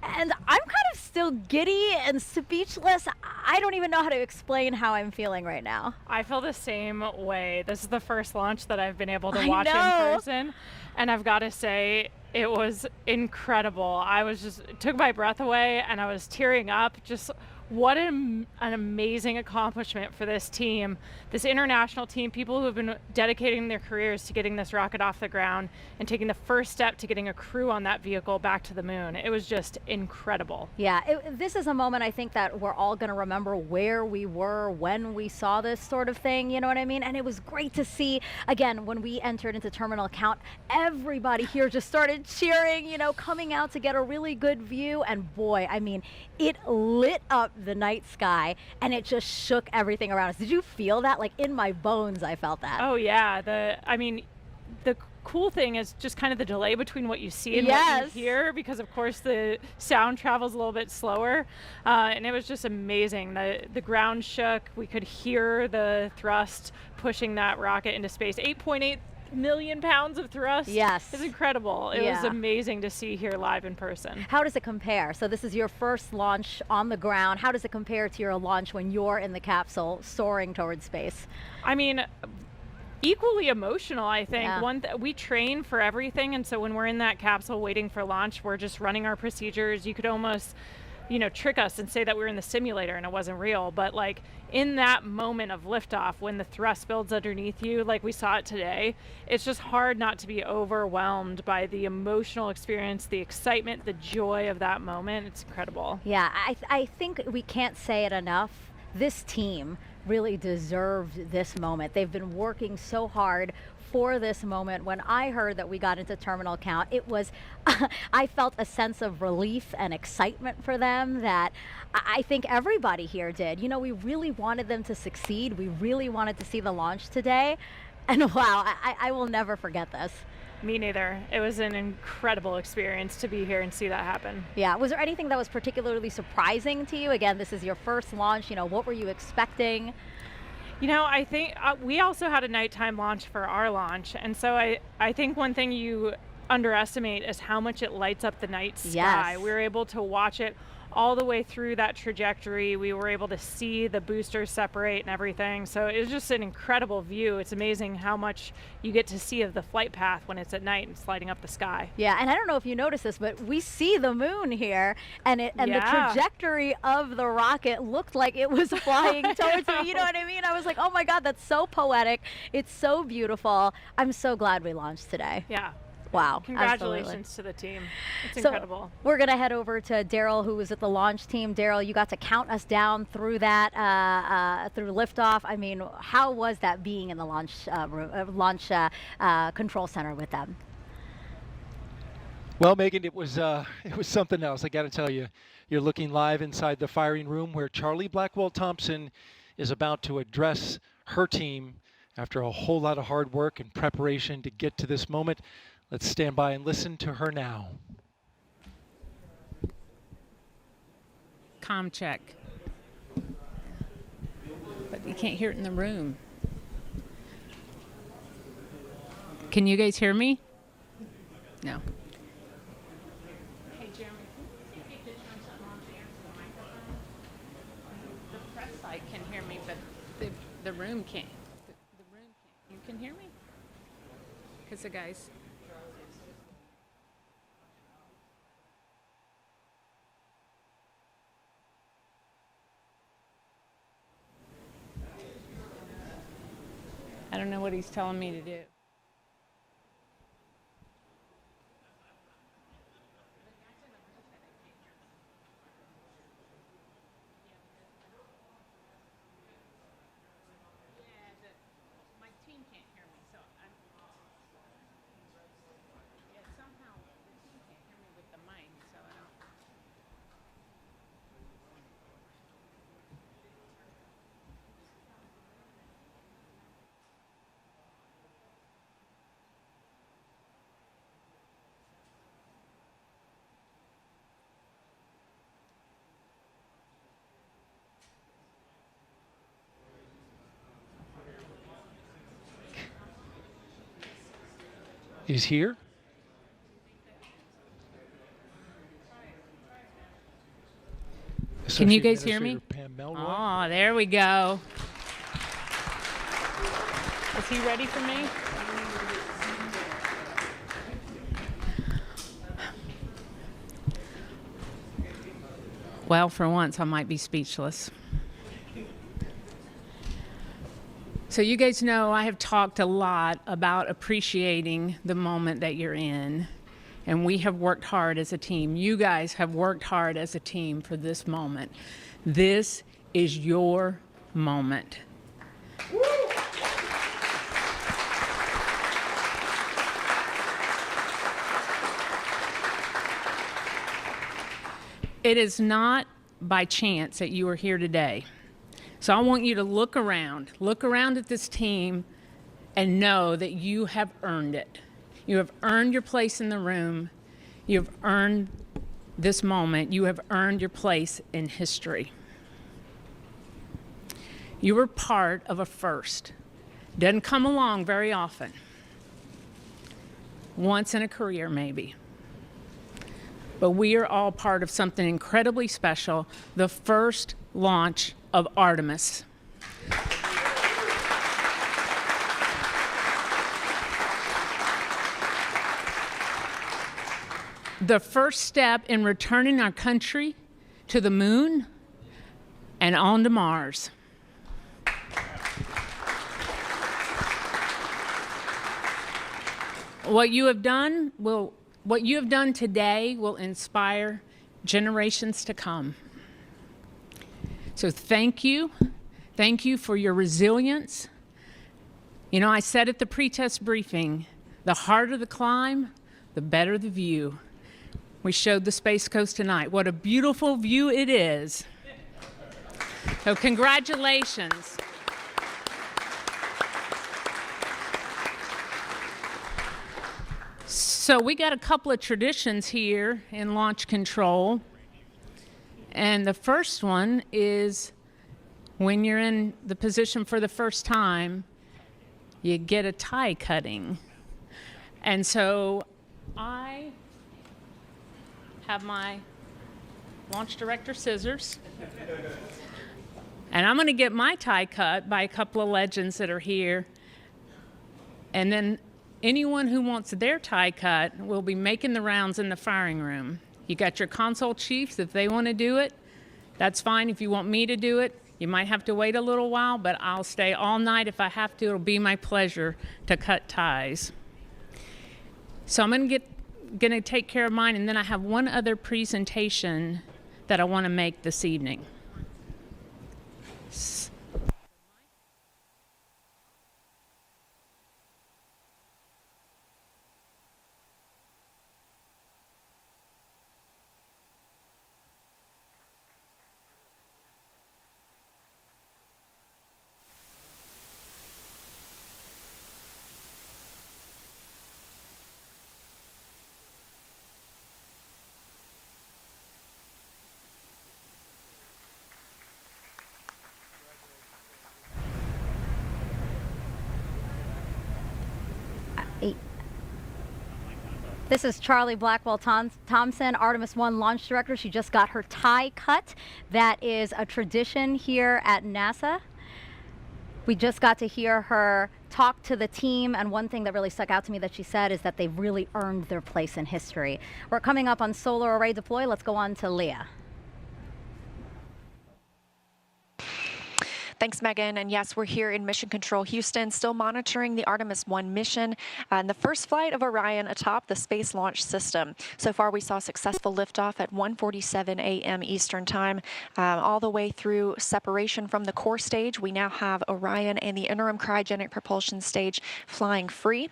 And I'm kind of still giddy and speechless. I don't even know how to explain how I'm feeling right now. I feel the same way. This is the first launch that I've been able to watch in person. And I've got to say, it was incredible. It took my breath away and I was tearing up. Just what an amazing accomplishment for this team, this international team, people who have been dedicating their careers to getting this rocket off the ground and taking the first step to getting a crew on that vehicle back to the moon. It was just incredible. Yeah, this is a moment I think that we're all going to remember where we were when we saw this sort of thing, you know what I mean? And it was great to see, again, when we entered into terminal count, everybody here just started cheering, you know, coming out to get a really good view. And boy, I mean, it lit up the night sky and it just shook everything around us. Did you feel that? Like in my bones, I felt that. Oh yeah, the cool thing is just kind of the delay between what you see and what you hear, because of course the sound travels a little bit slower, and it was just amazing. The ground shook. We could hear the thrust pushing that rocket into space. 8.8 million pounds of thrust. Yes. It's incredible. It was amazing to see here live in person. How does it compare? So this is your first launch on the ground. How does it compare to your launch when you're in the capsule soaring towards space? I mean, equally emotional, I think. We train for everything, and so when we're in that capsule waiting for launch, we're just running our procedures. You could almost, trick us and say that we were in the simulator and it wasn't real. But like in that moment of liftoff, when the thrust builds underneath you, like we saw it today, it's just hard not to be overwhelmed by the emotional experience, the excitement, the joy of that moment. It's incredible. Yeah, I think we can't say it enough. This team really deserved this moment. They've been working so hard for this moment. When I heard that we got into terminal count, it was, I felt a sense of relief and excitement for them that I think everybody here did. We really wanted them to succeed. We really wanted to see the launch today. And wow, I will never forget this. Me neither. It was an incredible experience to be here and see that happen. Yeah. Was there anything that was particularly surprising to you? Again, this is your first launch. What were you expecting? I think we also had a nighttime launch for our launch. And so I think one thing you underestimate is how much it lights up the night sky. Yes. We were able to watch it all the way through that trajectory. We were able to see the boosters separate and everything. So it was just an incredible view. It's amazing how much you get to see of the flight path when it's at night and sliding up the sky. Yeah, and I don't know if you noticed this, but we see the moon here, and the trajectory of the rocket looked like it was flying towards me. You know what I mean? I was like, oh my God, that's so poetic. It's so beautiful. I'm so glad we launched today. Yeah. Wow. Congratulations to the team. It's incredible. We're going to head over to Daryl, who was at the launch team. Daryl, you got to count us down through that, through liftoff. I mean, how was that being in the launch control center with them? Well, Megan, it was something else. I got to tell you, you're looking live inside the firing room where Charlie Blackwell-Thompson is about to address her team after a whole lot of hard work and preparation to get to this moment. Let's stand by and listen to her now. Comm check. But you can't hear it in the room. Can you guys hear me? No. Hey, Jeremy, can you see if you could turn something on there to the microphone? The press site can hear me, but the room can't. The room can't. You can hear me? Because the guys... I don't know what he's telling me to do. My team can't hear me, so somehow the team can't hear me with the mic, so I don't. He's here. Can you guys hear me? Oh, there we go. Is he ready for me? Well, for once, I might be speechless. So you guys know I have talked a lot about appreciating the moment that you're in, and we have worked hard as a team. You guys have worked hard as a team for this moment. This is your moment. It is not by chance that you are here today. So I want you to look around at this team and know that you have earned it. You have earned your place in the room. You have earned this moment. You have earned your place in history. You were part of a first. Doesn't come along very often. Once in a career, maybe. But we are all part of something incredibly special, the first launch of Artemis. The first step in returning our country to the moon and on to Mars. What you have done today will inspire generations to come. So thank you. Thank you for your resilience. You know, I said at the pre-test briefing, the harder the climb, the better the view. We showed the Space Coast tonight. What a beautiful view it is. So congratulations. So we got a couple of traditions here in launch control. And the first one is when you're in the position for the first time, you get a tie cutting. And so I have my Launch Director scissors. And I'm going to get my tie cut by a couple of legends that are here. And then anyone who wants their tie cut will be making the rounds in the firing room. You got your console chiefs if they want to do it. That's fine. If you want me to do it, you might have to wait a little while, but I'll stay all night if I have to. It'll be my pleasure to cut ties. So I'm going to take care of mine, and then I have one other presentation that I want to make this evening. This is Charlie Blackwell Thompson, Artemis 1 launch director. She just got her tie cut. That is a tradition here at NASA. We just got to hear her talk to the team, and one thing that really stuck out to me that she said is that they've really earned their place in history. We're coming up on solar array deploy. Let's go on to Leah. Thanks, Megan. And yes, we're here in Mission Control Houston, still monitoring the Artemis 1 mission and the first flight of Orion atop the Space Launch System. So far, we saw successful liftoff at 1:47 a.m. Eastern Time, all the way through separation from the core stage. We now have Orion and the interim cryogenic propulsion stage flying free.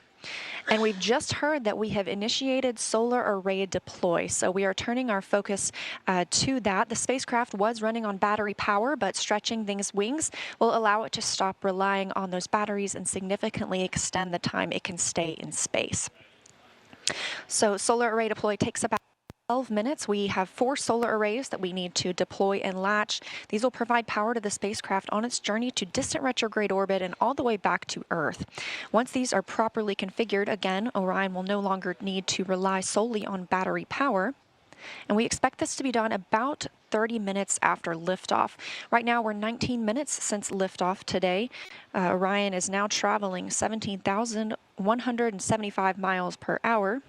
And we've just heard that we have initiated solar array deploy. So we are turning our focus to that. The spacecraft was running on battery power, but stretching these wings will allow it to stop relying on those batteries and significantly extend the time it can stay in space. So solar array deploy takes about 12 minutes. We have 4 solar arrays that we need to deploy and latch. These will provide power to the spacecraft on its journey to distant retrograde orbit and all the way back to Earth. Once these are properly configured, again, Orion will no longer need to rely solely on battery power. And we expect this to be done about 30 minutes after liftoff. Right now, we're 19 minutes since liftoff today. Orion is now traveling 17,175 miles per hour.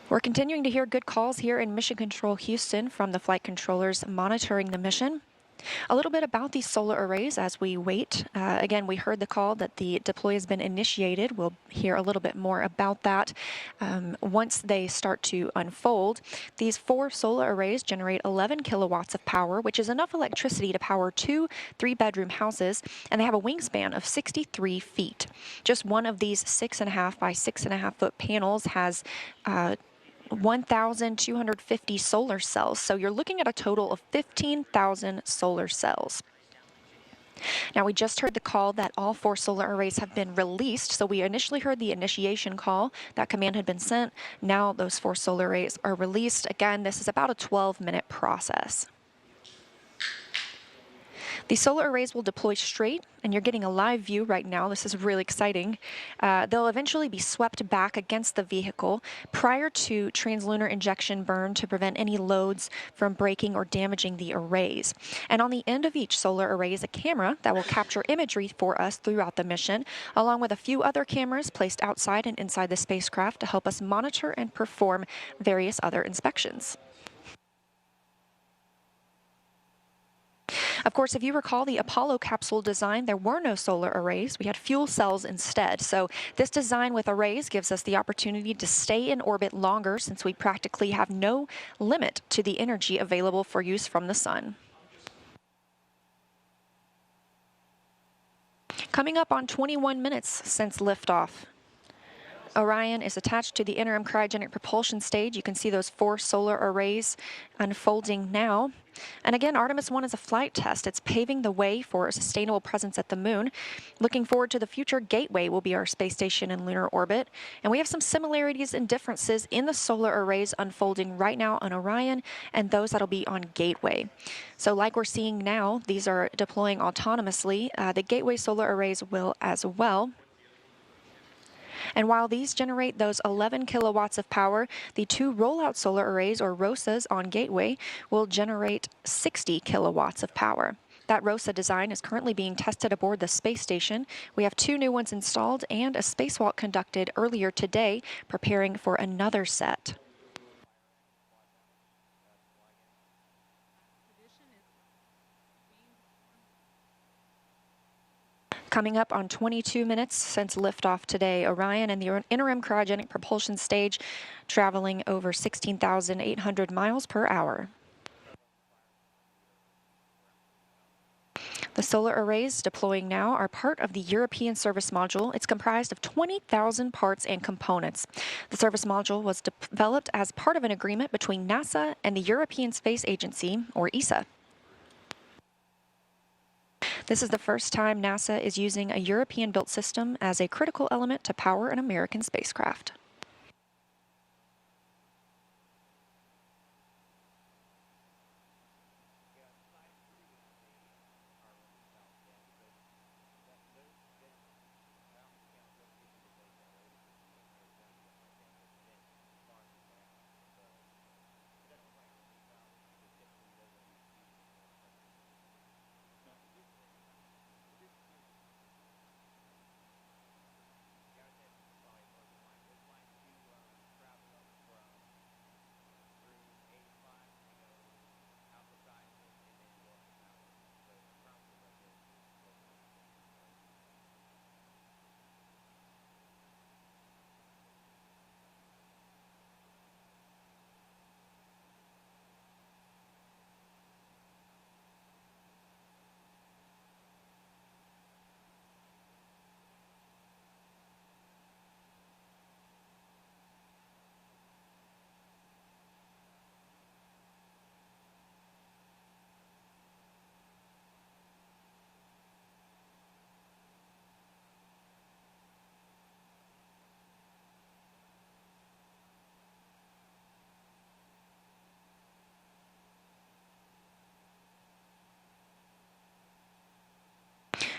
We're continuing to hear good calls here in Mission Control Houston from the flight controllers monitoring the mission. A little bit about these solar arrays as we wait. Again, we heard the call that the deploy has been initiated. We'll hear a little bit more about that once they start to unfold. These 4 solar arrays generate 11 kilowatts of power, which is enough electricity to power 2 3-bedroom houses, and they have a wingspan of 63 feet. Just one of these 6.5 by 6.5 foot panels has 1,250 solar cells. So you're looking at a total of 15,000 solar cells. Now, we just heard the call that all 4 solar arrays have been released. So we initially heard the initiation call. That command had been sent. Now those 4 solar arrays are released. Again, this is about a 12-minute process. These solar arrays will deploy straight, and you're getting a live view right now. This is really exciting. They'll eventually be swept back against the vehicle prior to translunar injection burn to prevent any loads from breaking or damaging the arrays. And on the end of each solar array is a camera that will capture imagery for us throughout the mission, along with a few other cameras placed outside and inside the spacecraft to help us monitor and perform various other inspections. Of course, if you recall the Apollo capsule design, there were no solar arrays. We had fuel cells instead. So this design with arrays gives us the opportunity to stay in orbit longer since we practically have no limit to the energy available for use from the sun. Coming up on 21 minutes since liftoff. Orion is attached to the interim cryogenic propulsion stage. You can see those 4 solar arrays unfolding now. And again, Artemis 1 is a flight test. It's paving the way for a sustainable presence at the moon. Looking forward to the future, Gateway will be our space station in lunar orbit. And we have some similarities and differences in the solar arrays unfolding right now on Orion and those that'll be on Gateway. So like we're seeing now, these are deploying autonomously. The Gateway solar arrays will as well. And while these generate those 11 kilowatts of power, the 2 rollout solar arrays, or ROSAs, on Gateway will generate 60 kilowatts of power. That ROSA design is currently being tested aboard the space station. We have 2 new ones installed and a spacewalk conducted earlier today, preparing for another set. Coming up on 22 minutes since liftoff today, Orion and the interim cryogenic propulsion stage traveling over 16,800 miles per hour. The solar arrays deploying now are part of the European Service Module. It's comprised of 20,000 parts and components. The Service Module was developed as part of an agreement between NASA and the European Space Agency, or ESA. This is the first time NASA is using a European-built system as a critical element to power an American spacecraft.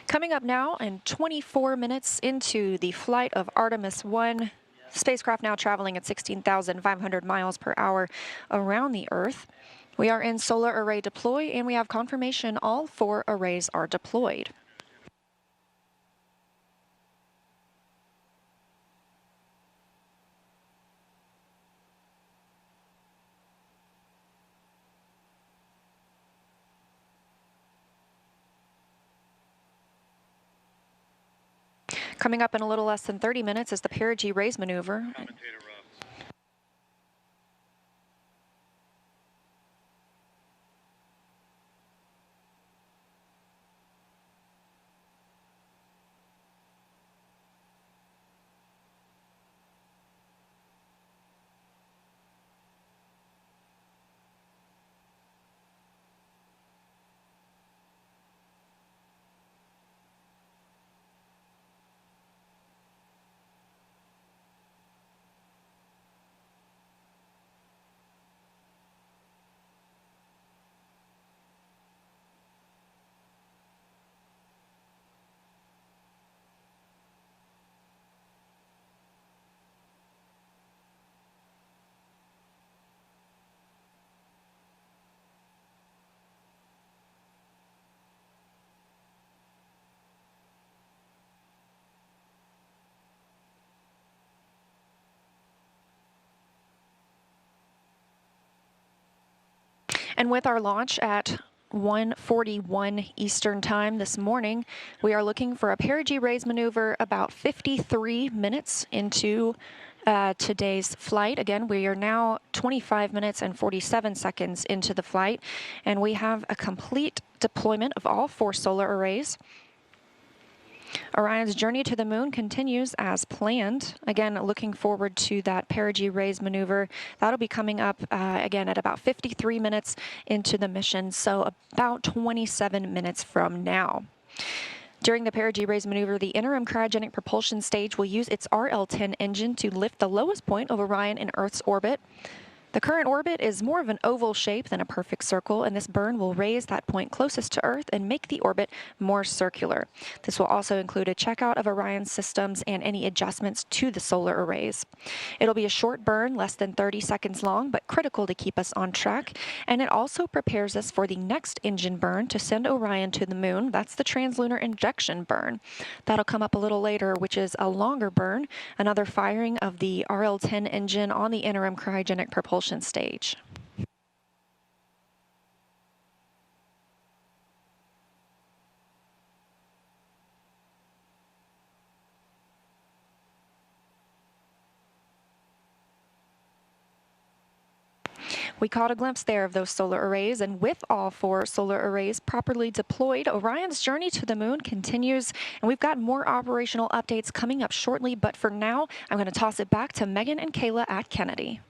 Coming up now, and 24 minutes into the flight of Artemis 1, spacecraft now traveling at 16,500 miles per hour around the Earth. We are in solar array deploy, and we have confirmation all 4 arrays are deployed. Coming up in a little less than 30 minutes is the perigee raise maneuver. And with our launch at 1:41 Eastern Time this morning, we are looking for a perigee raise maneuver about 53 minutes into today's flight. Again, we are now 25 minutes and 47 seconds into the flight, and we have a complete deployment of all 4 solar arrays. Orion's journey to the moon continues as planned. Again, looking forward to that perigee raise maneuver. That'll be coming up again at about 53 minutes into the mission, so about 27 minutes from now. During the perigee raise maneuver, the interim cryogenic propulsion stage will use its RL-10 engine to lift the lowest point of Orion in Earth's orbit. The current orbit is more of an oval shape than a perfect circle, and this burn will raise that point closest to Earth and make the orbit more circular. This will also include a checkout of Orion's systems and any adjustments to the solar arrays. It'll be a short burn, less than 30 seconds long, but critical to keep us on track, and it also prepares us for the next engine burn to send Orion to the moon. That's the translunar injection burn. That'll come up a little later, which is a longer burn, another firing of the RL-10 engine on the interim cryogenic propulsion stage. We caught a glimpse there of those solar arrays, and with all 4 solar arrays properly deployed, Orion's journey to the moon continues, and we've got more operational updates coming up shortly, but for now, I'm going to toss it back to Megan and Kayla at Kennedy.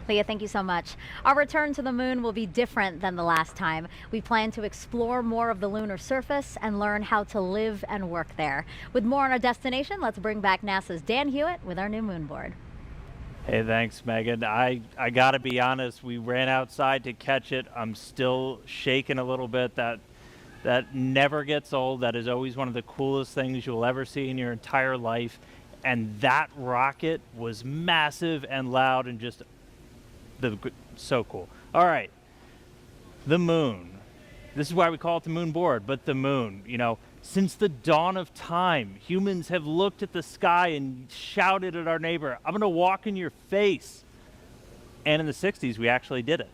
Leah, thank you so much. Our return to the moon will be different than the last time. We plan to explore more of the lunar surface and learn how to live and work there. With more on our destination, let's bring back NASA's Dan Hewitt with our new moon board. Hey, thanks, Megan. I gotta be honest, we ran outside to catch it. I'm still shaking a little bit. That never gets old. That is always one of the coolest things you'll ever see in your entire life. And that rocket was massive and loud and just so cool. All right, the moon. This is why we call it the moon board, but the moon, you know, since the dawn of time, humans have looked at the sky and shouted at our neighbor, "I'm gonna walk in your face." And in the 60s, we actually did it.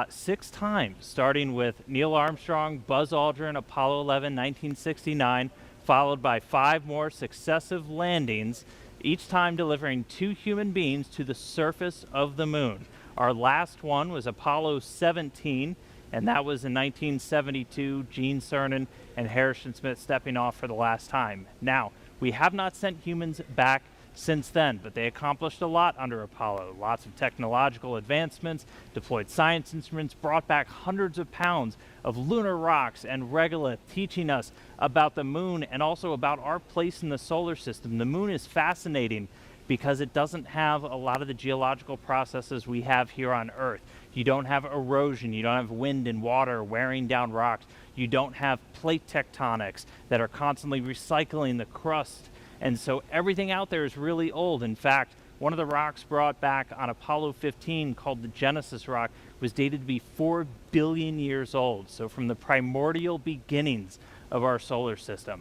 6 times, starting with Neil Armstrong, Buzz Aldrin, Apollo 11, 1969, followed by 5 more successive landings, each time delivering 2 human beings to the surface of the moon. Our last one was Apollo 17, and that was in 1972, Gene Cernan and Harrison Smith stepping off for the last time. Now, we have not sent humans back since then, but they accomplished a lot under Apollo. Lots of technological advancements, deployed science instruments, brought back hundreds of pounds of lunar rocks and regolith, teaching us about the moon and also about our place in the solar system. The moon is fascinating because it doesn't have a lot of the geological processes we have here on Earth. You don't have erosion, you don't have wind and water wearing down rocks, you don't have plate tectonics that are constantly recycling the crust, and so everything out there is really old. In fact, one of the rocks brought back on Apollo 15, called the Genesis rock, was dated to be 4 billion years old, so from the primordial beginnings of our solar system.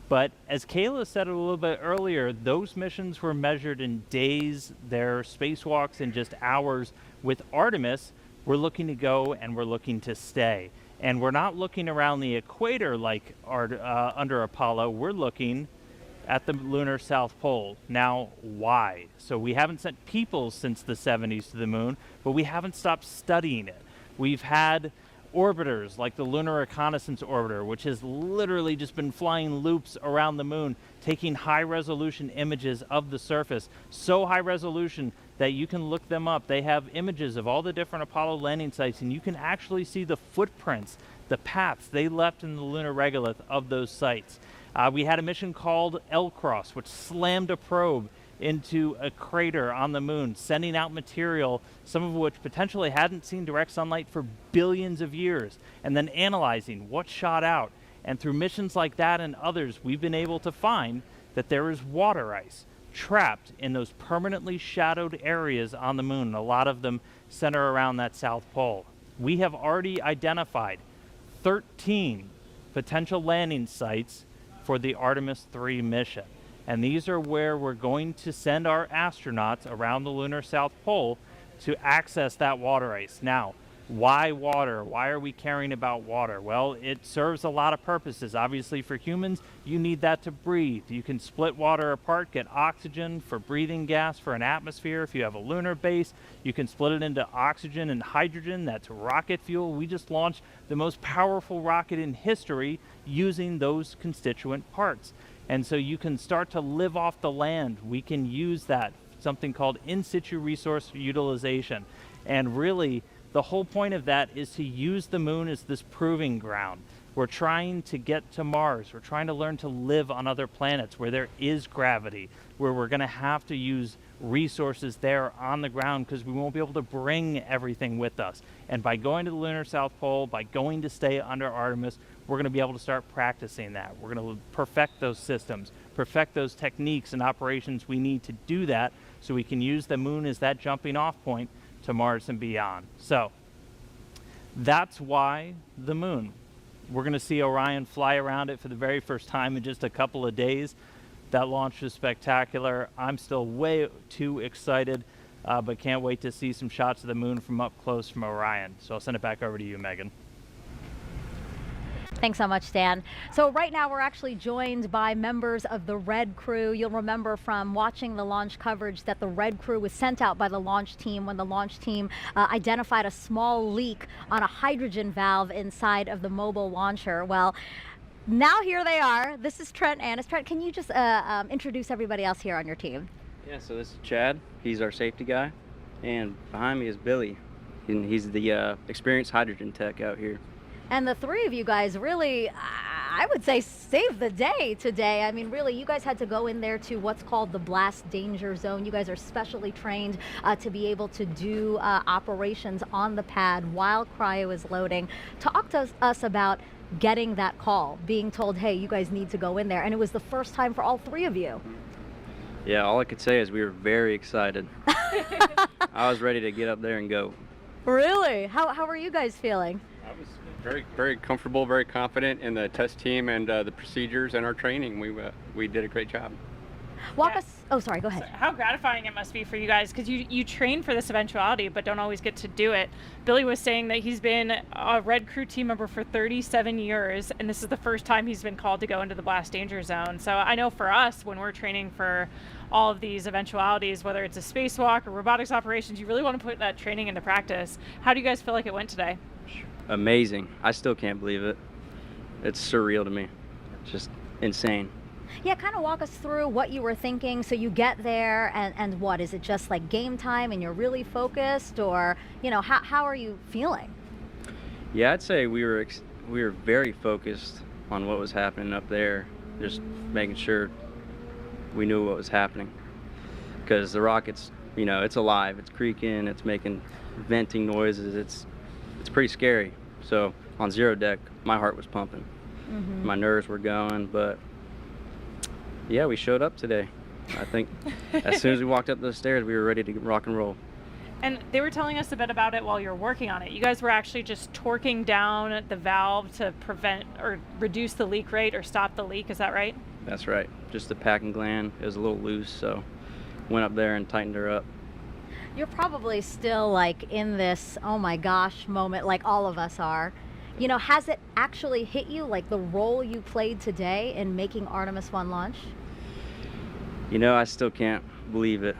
But as Kayla said a little bit earlier, those missions were measured in days, their spacewalks in just hours. With Artemis, we're looking to go and we're looking to stay. And we're not looking around the equator like under Apollo, we're looking at the lunar South Pole. Now, why? So we haven't sent people since the 70s to the moon, but we haven't stopped studying it. We've had orbiters like the Lunar Reconnaissance Orbiter, which has literally just been flying loops around the moon, taking high-resolution images of the surface, so high resolution that you can look them up. They have images of all the different Apollo landing sites, and you can actually see the footprints, the paths they left in the lunar regolith of those sites. We had a mission called L-Cross, which slammed a probe into a crater on the moon, sending out material, some of which potentially hadn't seen direct sunlight for billions of years, and then analyzing what shot out. And through missions like that and others, we've been able to find that there is water ice trapped in those permanently shadowed areas on the moon. A lot of them center around that South Pole. We have already identified 13 potential landing sites for the Artemis 3 mission. And these are where we're going to send our astronauts around the lunar South Pole to access that water ice. Now, why water? Why are we caring about water? Well, it serves a lot of purposes. Obviously, for humans, you need that to breathe. You can split water apart, get oxygen for breathing gas for an atmosphere. If you have a lunar base, you can split it into oxygen and hydrogen. That's rocket fuel. We just launched the most powerful rocket in history using those constituent parts. And so you can start to live off the land. We can use that, something called in situ resource utilization. And really, the whole point of that is to use the moon as this proving ground. We're trying to get to Mars. We're trying to learn to live on other planets where there is gravity, where we're going to have to use resources there on the ground because we won't be able to bring everything with us. And by going to the lunar South Pole, by going to stay under Artemis, we're going to be able to start practicing that. We're going to perfect those systems, perfect those techniques and operations we need to do that so we can use the moon as that jumping off point to Mars and beyond. So that's why the moon. We're going to see Orion fly around it for the very first time in just a couple of days. That launch was spectacular. I'm still way too excited, but can't wait to see some shots of the moon from up close from Orion. So I'll send it back over to you, Megan. Thanks so much, Dan. So right now we're actually joined by members of the Red Crew. You'll remember from watching the launch coverage that the Red Crew was sent out by the launch team when the launch team identified a small leak on a hydrogen valve inside of the mobile launcher. Well, now here they are. This is Trent Annis. Trent, can you just introduce everybody else here on your team? Yeah, so this is Chad. He's our safety guy. And behind me is Billy. And he's the experienced hydrogen tech out here. And the three of you guys really, I would say, saved the day today. I mean, really, you guys had to go in there to what's called the blast danger zone. You guys are specially trained to be able to do operations on the pad while cryo is loading. Talk to us about getting that call, being told, hey, you guys need to go in there. And it was the first time for all three of you. Yeah, all I could say is we were very excited. I was ready to get up there and go. Really? How are you guys feeling? I was very comfortable, very confident in the test team and the procedures and our training. We did a great job. Walk us. Oh, sorry. Go ahead. So how gratifying it must be for you guys, because you train for this eventuality, but don't always get to do it. Billy was saying that he's been a Red Crew team member for 37 years, and this is the first time he's been called to go into the blast danger zone. So I know for us, when we're training for all of these eventualities, whether it's a spacewalk or robotics operations, you really want to put that training into practice. How do you guys feel like it went today? Amazing. I still can't believe it. It's surreal to me. It's just insane. Yeah, kind of walk us through what you were thinking. So you get there and what, is it just like game time and you're really focused, or, you know, how are you feeling? Yeah, I'd say we were very focused on what was happening up there, just making sure we knew what was happening. Because the rocket's, you know, it's alive, it's creaking, it's making venting noises, it's pretty scary. So on zero deck, my heart was pumping. My nerves were going, but yeah, we showed up today. I think as soon as we walked up those stairs, we were ready to rock and roll. And they were telling us a bit about it while you were working on it. You guys were actually just torquing down the valve to prevent or reduce the leak rate or stop the leak. Is that right? That's right. Just the packing gland. It was a little loose, so went up there and tightened her up. You're probably still like in this, oh my gosh moment, like all of us are. You know, has it actually hit you, like the role you played today in making Artemis 1 launch? You know, I still can't believe it.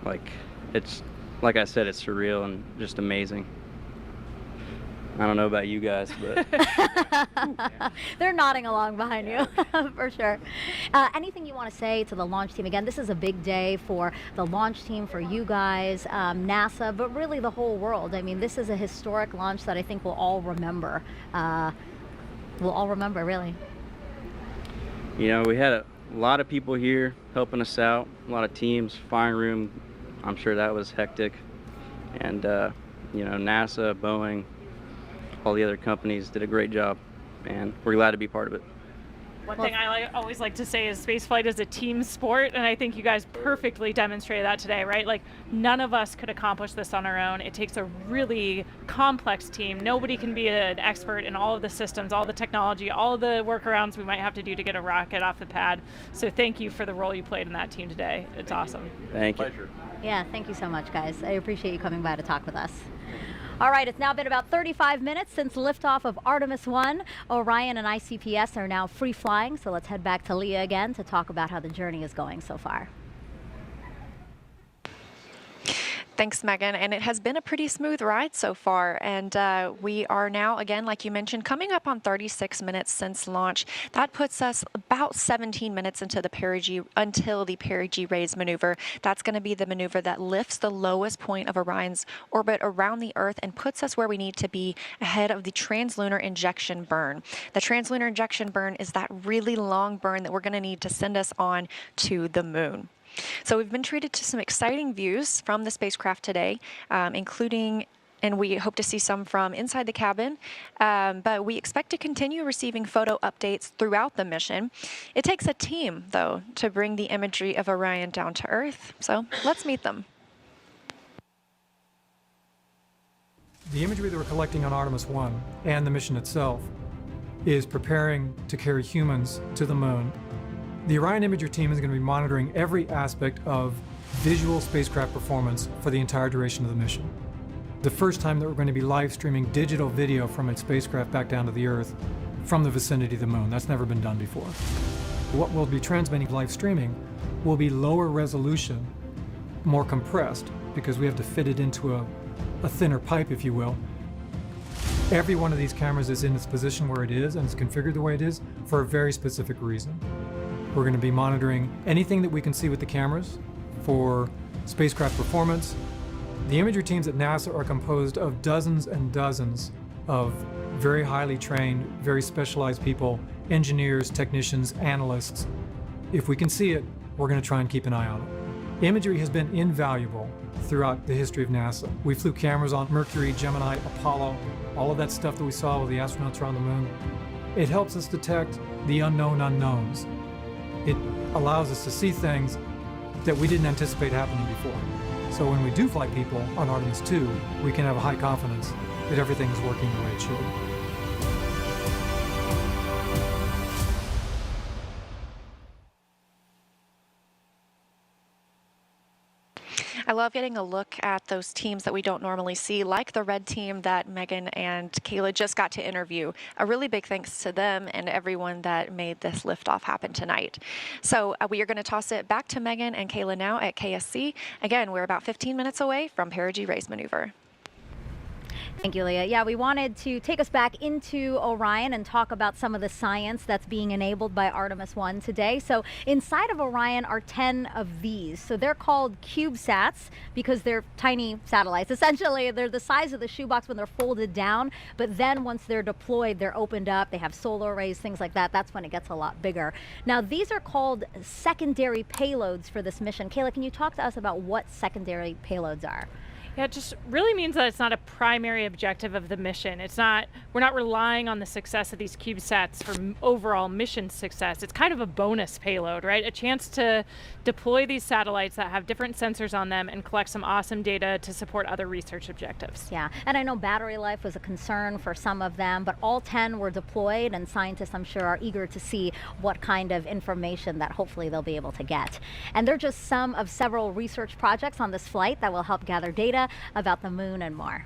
Like, it's, like I said, it's surreal and just amazing. I don't know about you guys, but they're nodding along behind you for sure. Anything you want to say to the launch team? Again, this is a big day for the launch team, for you guys, NASA, but really the whole world. I mean, this is a historic launch that I think we'll all remember. Really. You know, we had a lot of people here helping us out, a lot of teams, firing room. I'm sure that was hectic. And, you know, NASA, Boeing, all the other companies did a great job, and we're glad to be part of it. One thing I always like to say is spaceflight is a team sport, and I think you guys perfectly demonstrated that today, right? Like, none of us could accomplish this on our own. It takes a really complex team. Nobody can be an expert in all of the systems, all the technology, all of the workarounds we might have to do to get a rocket off the pad. So thank you for the role you played in that team today. It's awesome. Thank you. Pleasure. Yeah, thank you so much, guys. I appreciate you coming by to talk with us. All right, it's now been about 35 minutes since liftoff of Artemis 1. Orion and ICPS are now free flying, so let's head back to Leah again to talk about how the journey is going so far. Thanks, Megan. And it has been a pretty smooth ride so far. And we are now, again, like you mentioned, coming up on 36 minutes since launch. That puts us about 17 minutes into the until the perigee raise maneuver. That's going to be the maneuver that lifts the lowest point of Orion's orbit around the Earth and puts us where we need to be ahead of the translunar injection burn. The translunar injection burn is that really long burn that we're going to need to send us on to the moon. So we've been treated to some exciting views from the spacecraft today, including, and we hope to see some from inside the cabin, but we expect to continue receiving photo updates throughout the mission. It takes a team, though, to bring the imagery of Orion down to Earth, so let's meet them. The imagery that we're collecting on Artemis 1 and the mission itself is preparing to carry humans to the moon. The Orion Imager team is going to be monitoring every aspect of visual spacecraft performance for the entire duration of the mission. The first time that we're going to be live streaming digital video from a spacecraft back down to the Earth from the vicinity of the moon. That's never been done before. What we'll be transmitting live streaming will be lower resolution, more compressed, because we have to fit it into a thinner pipe, if you will. Every one of these cameras is in its position where it is and it's configured the way it is for a very specific reason. We're going to be monitoring anything that we can see with the cameras for spacecraft performance. The imagery teams at NASA are composed of dozens and dozens of very highly trained, very specialized people, engineers, technicians, analysts. If we can see it, we're going to try and keep an eye on it. Imagery has been invaluable throughout the history of NASA. We flew cameras on Mercury, Gemini, Apollo, all of that stuff that we saw with the astronauts around the moon. It helps us detect the unknown unknowns. It allows us to see things that we didn't anticipate happening before. So when we do fly people on Artemis 2, we can have a high confidence that everything is working the way it should. I love getting a look at those teams that we don't normally see, like the red team that Megan and Kayla just got to interview. A really big thanks to them and everyone that made this liftoff happen tonight. So we are going to toss it back to Megan and Kayla now at KSC. Again, we're about 15 minutes away from perigee raise maneuver. Thank you, Leah. Yeah, we wanted to take us back into Orion and talk about some of the science that's being enabled by Artemis 1 today. So inside of Orion are 10 of these. So they're called CubeSats because they're tiny satellites. Essentially, they're the size of the shoebox when they're folded down, but then once they're deployed, they're opened up. They have solar arrays, things like that. That's when it gets a lot bigger. Now, these are called secondary payloads for this mission. Kayla, can you talk to us about what secondary payloads are? Yeah, it just really means that it's not a primary objective of the mission. We're not relying on the success of these CubeSats for overall mission success. It's kind of a bonus payload, right? A chance to deploy these satellites that have different sensors on them and collect some awesome data to support other research objectives. Yeah, and I know battery life was a concern for some of them, but all 10 were deployed, and scientists, I'm sure, are eager to see what kind of information that hopefully they'll be able to get. And they're just some of several research projects on this flight that will help gather data about the moon and more.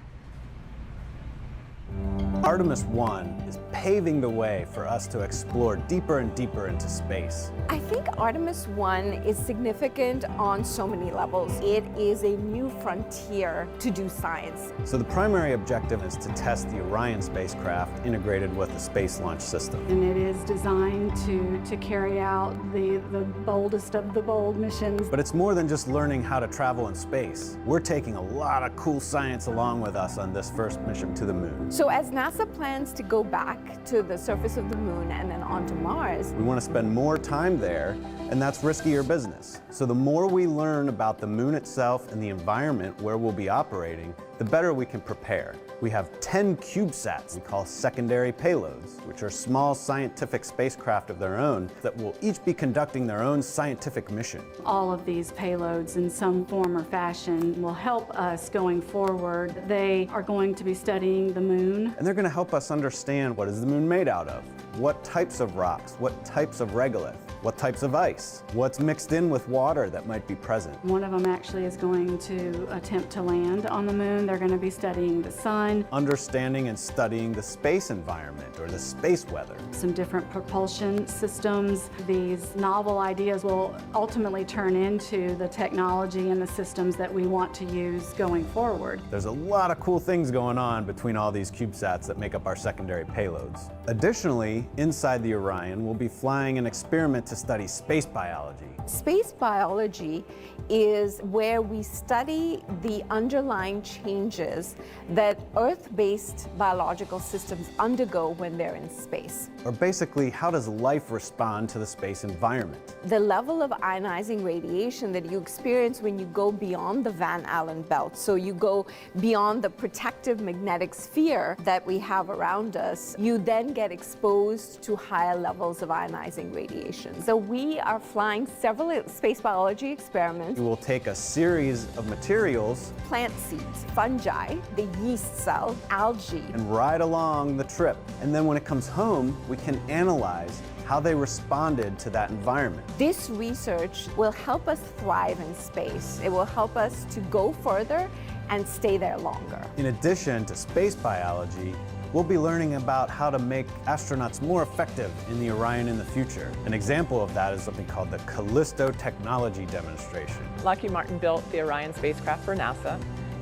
Artemis 1 is paving the way for us to explore deeper and deeper into space. I think Artemis 1 is significant on so many levels. It is a new frontier to do science. So the primary objective is to test the Orion spacecraft integrated with the Space Launch System. And it is designed to carry out the boldest of the bold missions. But it's more than just learning how to travel in space. We're taking a lot of cool science along with us on this first mission to the moon. So as NASA plans to go back to the surface of the moon and then onto Mars, we want to spend more time there, and that's riskier business. So the more we learn about the moon itself and the environment where we'll be operating, the better we can prepare. We have 10 CubeSats we call secondary payloads, which are small scientific spacecraft of their own that will each be conducting their own scientific mission. All of these payloads in some form or fashion will help us going forward. They are going to be studying the moon. And they're going to help us understand what is the moon made out of. What types of rocks? What types of regolith? What types of ice? What's mixed in with water that might be present? One of them actually is going to attempt to land on the moon. They're going to be studying the sun. Understanding and studying the space environment or the space weather. Some different propulsion systems. These novel ideas will ultimately turn into the technology and the systems that we want to use going forward. There's a lot of cool things going on between all these CubeSats that make up our secondary payloads. Additionally, inside the Orion, we'll be flying an experiment to study space biology. Space biology is where we study the underlying changes that Earth-based biological systems undergo when they're in space. Or basically, how does life respond to the space environment? The level of ionizing radiation that you experience when you go beyond the Van Allen belt, so you go beyond the protective magnetic sphere that we have around us, you then get exposed to higher levels of ionizing radiation. So we are flying several space biology experiments. We will take a series of materials, plant seeds, fungi, the yeast cell, algae, and ride along the trip. And then when it comes home, we can analyze how they responded to that environment. This research will help us thrive in space. It will help us to go further and stay there longer. In addition to space biology, we'll be learning about how to make astronauts more effective in the Orion in the future. An example of that is something called the Callisto Technology Demonstration. Lockheed Martin built the Orion spacecraft for NASA,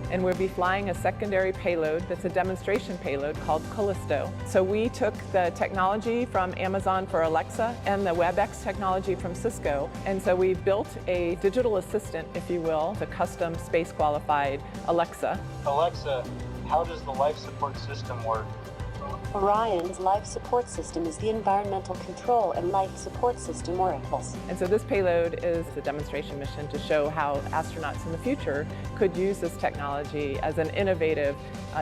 and we'll be flying a secondary payload that's a demonstration payload called Callisto. So we took the technology from Amazon for Alexa and the WebEx technology from Cisco, and so we built a digital assistant, if you will, a custom space-qualified Alexa. Alexa, how does the life support system work? Orion's life support system is the environmental control and life support system oracles. And so this payload is a demonstration mission to show how astronauts in the future could use this technology as an innovative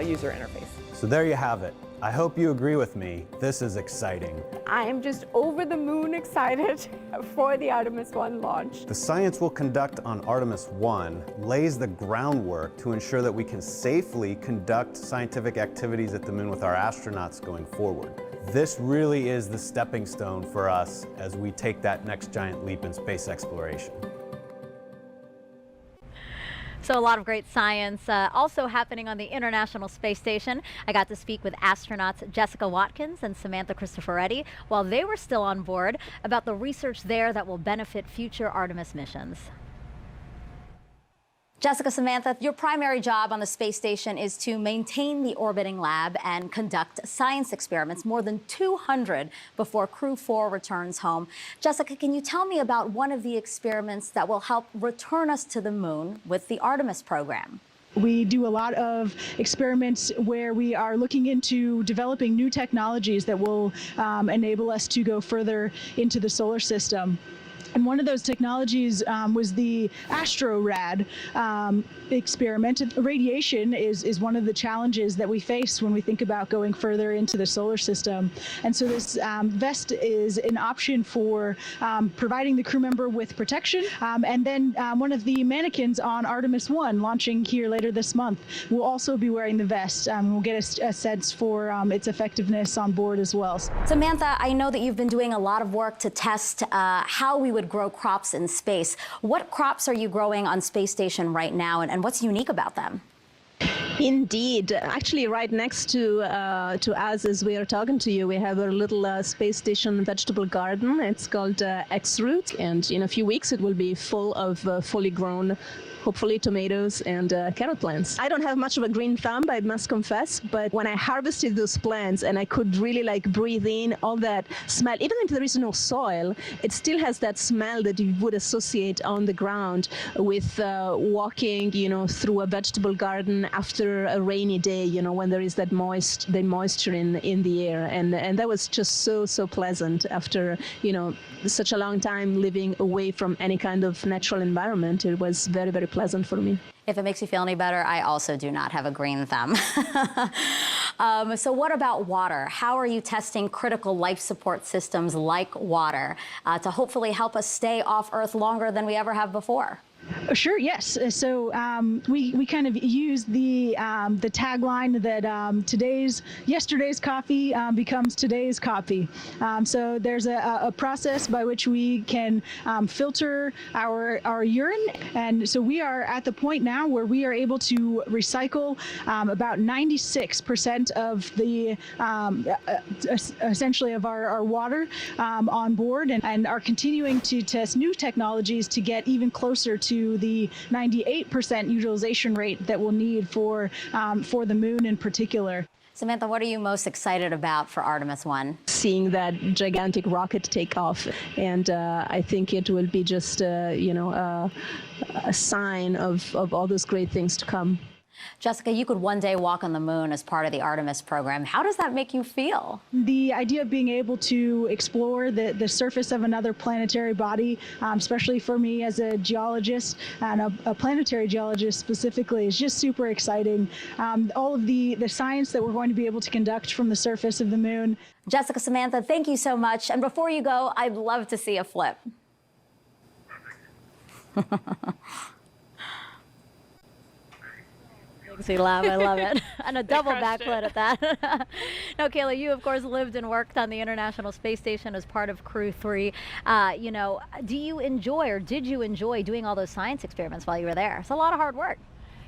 user interface. So there you have it. I hope you agree with me. This is exciting. I am just over the moon excited for the Artemis 1 launch. The science we'll conduct on Artemis 1 lays the groundwork to ensure that we can safely conduct scientific activities at the moon with our astronauts going forward. This really is the stepping stone for us as we take that next giant leap in space exploration. So a lot of great science also happening on the International Space Station. I got to speak with astronauts Jessica Watkins and Samantha Cristoforetti while they were still on board about the research there that will benefit future Artemis missions. Jessica, Samantha, your primary job on the space station is to maintain the orbiting lab and conduct science experiments, more than 200 before Crew 4 returns home. Jessica, can you tell me about one of the experiments that will help return us to the moon with the Artemis program? We do a lot of experiments where we are looking into developing new technologies that will enable us to go further into the solar system. And one of those technologies was the AstroRad experiment. Radiation is one of the challenges that we face when we think about going further into the solar system. And so this vest is an option for providing the crew member with protection. And then one of the mannequins on Artemis 1, launching here later this month, will also be wearing the vest. We'll get a sense for its effectiveness on board as well. Samantha, I know that you've been doing a lot of work to test how we would grow crops in space. What crops are you growing on Space Station right now, and what's unique about them? Indeed. Actually, right next to us as we are talking to you, we have a little space station vegetable garden. It's called X-Root, and in a few weeks it will be full of fully grown, hopefully tomatoes and carrot plants. I don't have much of a green thumb, I must confess, but when I harvested those plants and I could really breathe in all that smell, even if there is no soil, it still has that smell that you would associate on the ground with walking, through a vegetable garden after a rainy day, when there is that moisture in the air, and that was just so pleasant after such a long time living away from any kind of natural environment. It was very pleasant for me. If it makes you feel any better, I also do not have a green thumb. So what about water? How are you testing critical life support systems like water to hopefully help us stay off Earth longer than we ever have before? Sure. Yes. So we kind of use the tagline that yesterday's coffee becomes today's coffee. So there's a process by which we can filter our urine, and so we are at the point now where we are able to recycle about 96% of the essentially of our water on board, and are continuing to test new technologies to get even closer to the 98% utilization rate that we'll need for the moon in particular. Samantha, what are you most excited about for Artemis 1? Seeing that gigantic rocket take off, and I think it will be just a sign of all those great things to come. Jessica, you could one day walk on the moon as part of the Artemis program. How does that make you feel? The idea of being able to explore the surface of another planetary body, especially for me as a geologist and a planetary geologist specifically, is just super exciting. All of the science that we're going to be able to conduct from the surface of the moon. Jessica, Samantha, thank you so much. And before you go, I'd love to see a flip. Laugh. I love it. And a double backflip at that. Now, Kayla, you, of course, lived and worked on the International Space Station as part of Crew 3. Do you enjoy, or did you enjoy, doing all those science experiments while you were there? It's a lot of hard work.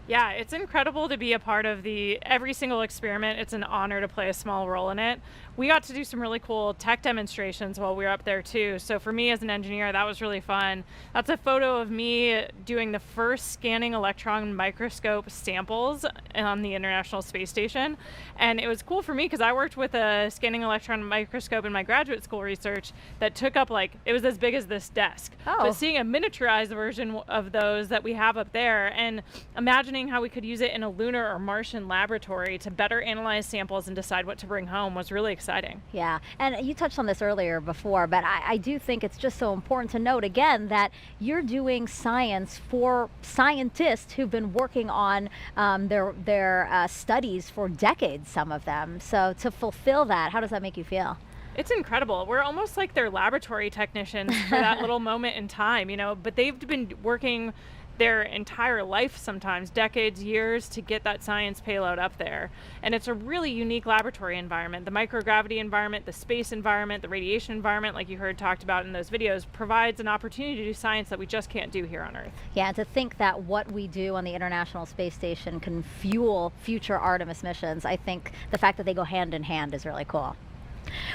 Yeah, it's incredible to be a part of every single experiment. It's an honor to play a small role in it. We got to do some really cool tech demonstrations while we were up there too. So for me as an engineer, that was really fun. That's a photo of me doing the first scanning electron microscope samples on the International Space Station. And it was cool for me because I worked with a scanning electron microscope in my graduate school research that took up it was as big as this desk. Oh. But seeing a miniaturized version of those that we have up there, and imagining how we could use it in a lunar or Martian laboratory to better analyze samples and decide what to bring home was really exciting. Yeah, and you touched on this earlier before, but I do think it's just so important to note again that you're doing science for scientists who've been working on their studies for decades, some of them. So to fulfill that, how does that make you feel? It's incredible. We're almost like their laboratory technicians for that little moment in time, but they've been working their entire life, sometimes decades, years, to get that science payload up there. And it's a really unique laboratory environment. The microgravity environment, the space environment, the radiation environment, like you heard talked about in those videos, provides an opportunity to do science that we just can't do here on Earth. Yeah, and to think that what we do on the International Space Station can fuel future Artemis missions, I think the fact that they go hand in hand is really cool.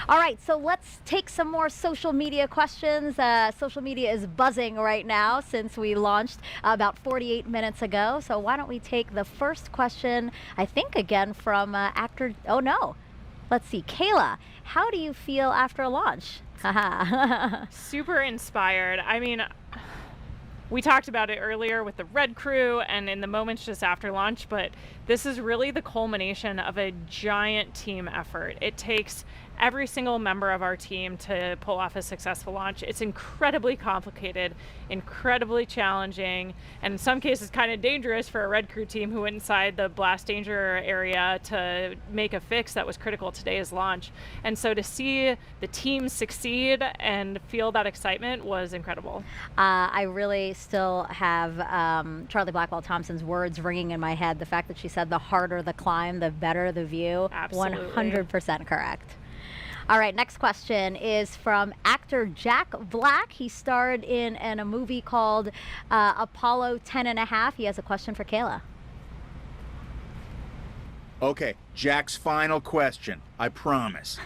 All right, so let's take some more social media questions. Social media is buzzing right now since we launched about 48 minutes ago. So why don't we take the first question, I think again from let's see, Kayla, how do you feel after launch? Super inspired. I mean, we talked about it earlier with the Red Crew and in the moments just after launch, but this is really the culmination of a giant team effort. It takes every single member of our team to pull off a successful launch. It's incredibly complicated, incredibly challenging, and in some cases kind of dangerous for a Red Crew team who went inside the blast danger area to make a fix that was critical to today's launch. And so to see the team succeed and feel that excitement was incredible. I really still have Charlie Blackwell Thompson's words ringing in my head. The fact that she said the harder the climb, the better the view. Absolutely. 100% correct. All right, next question is from actor Jack Black. He starred in a movie called Apollo 10.5. He has a question for Kayla. Okay, Jack's final question, I promise.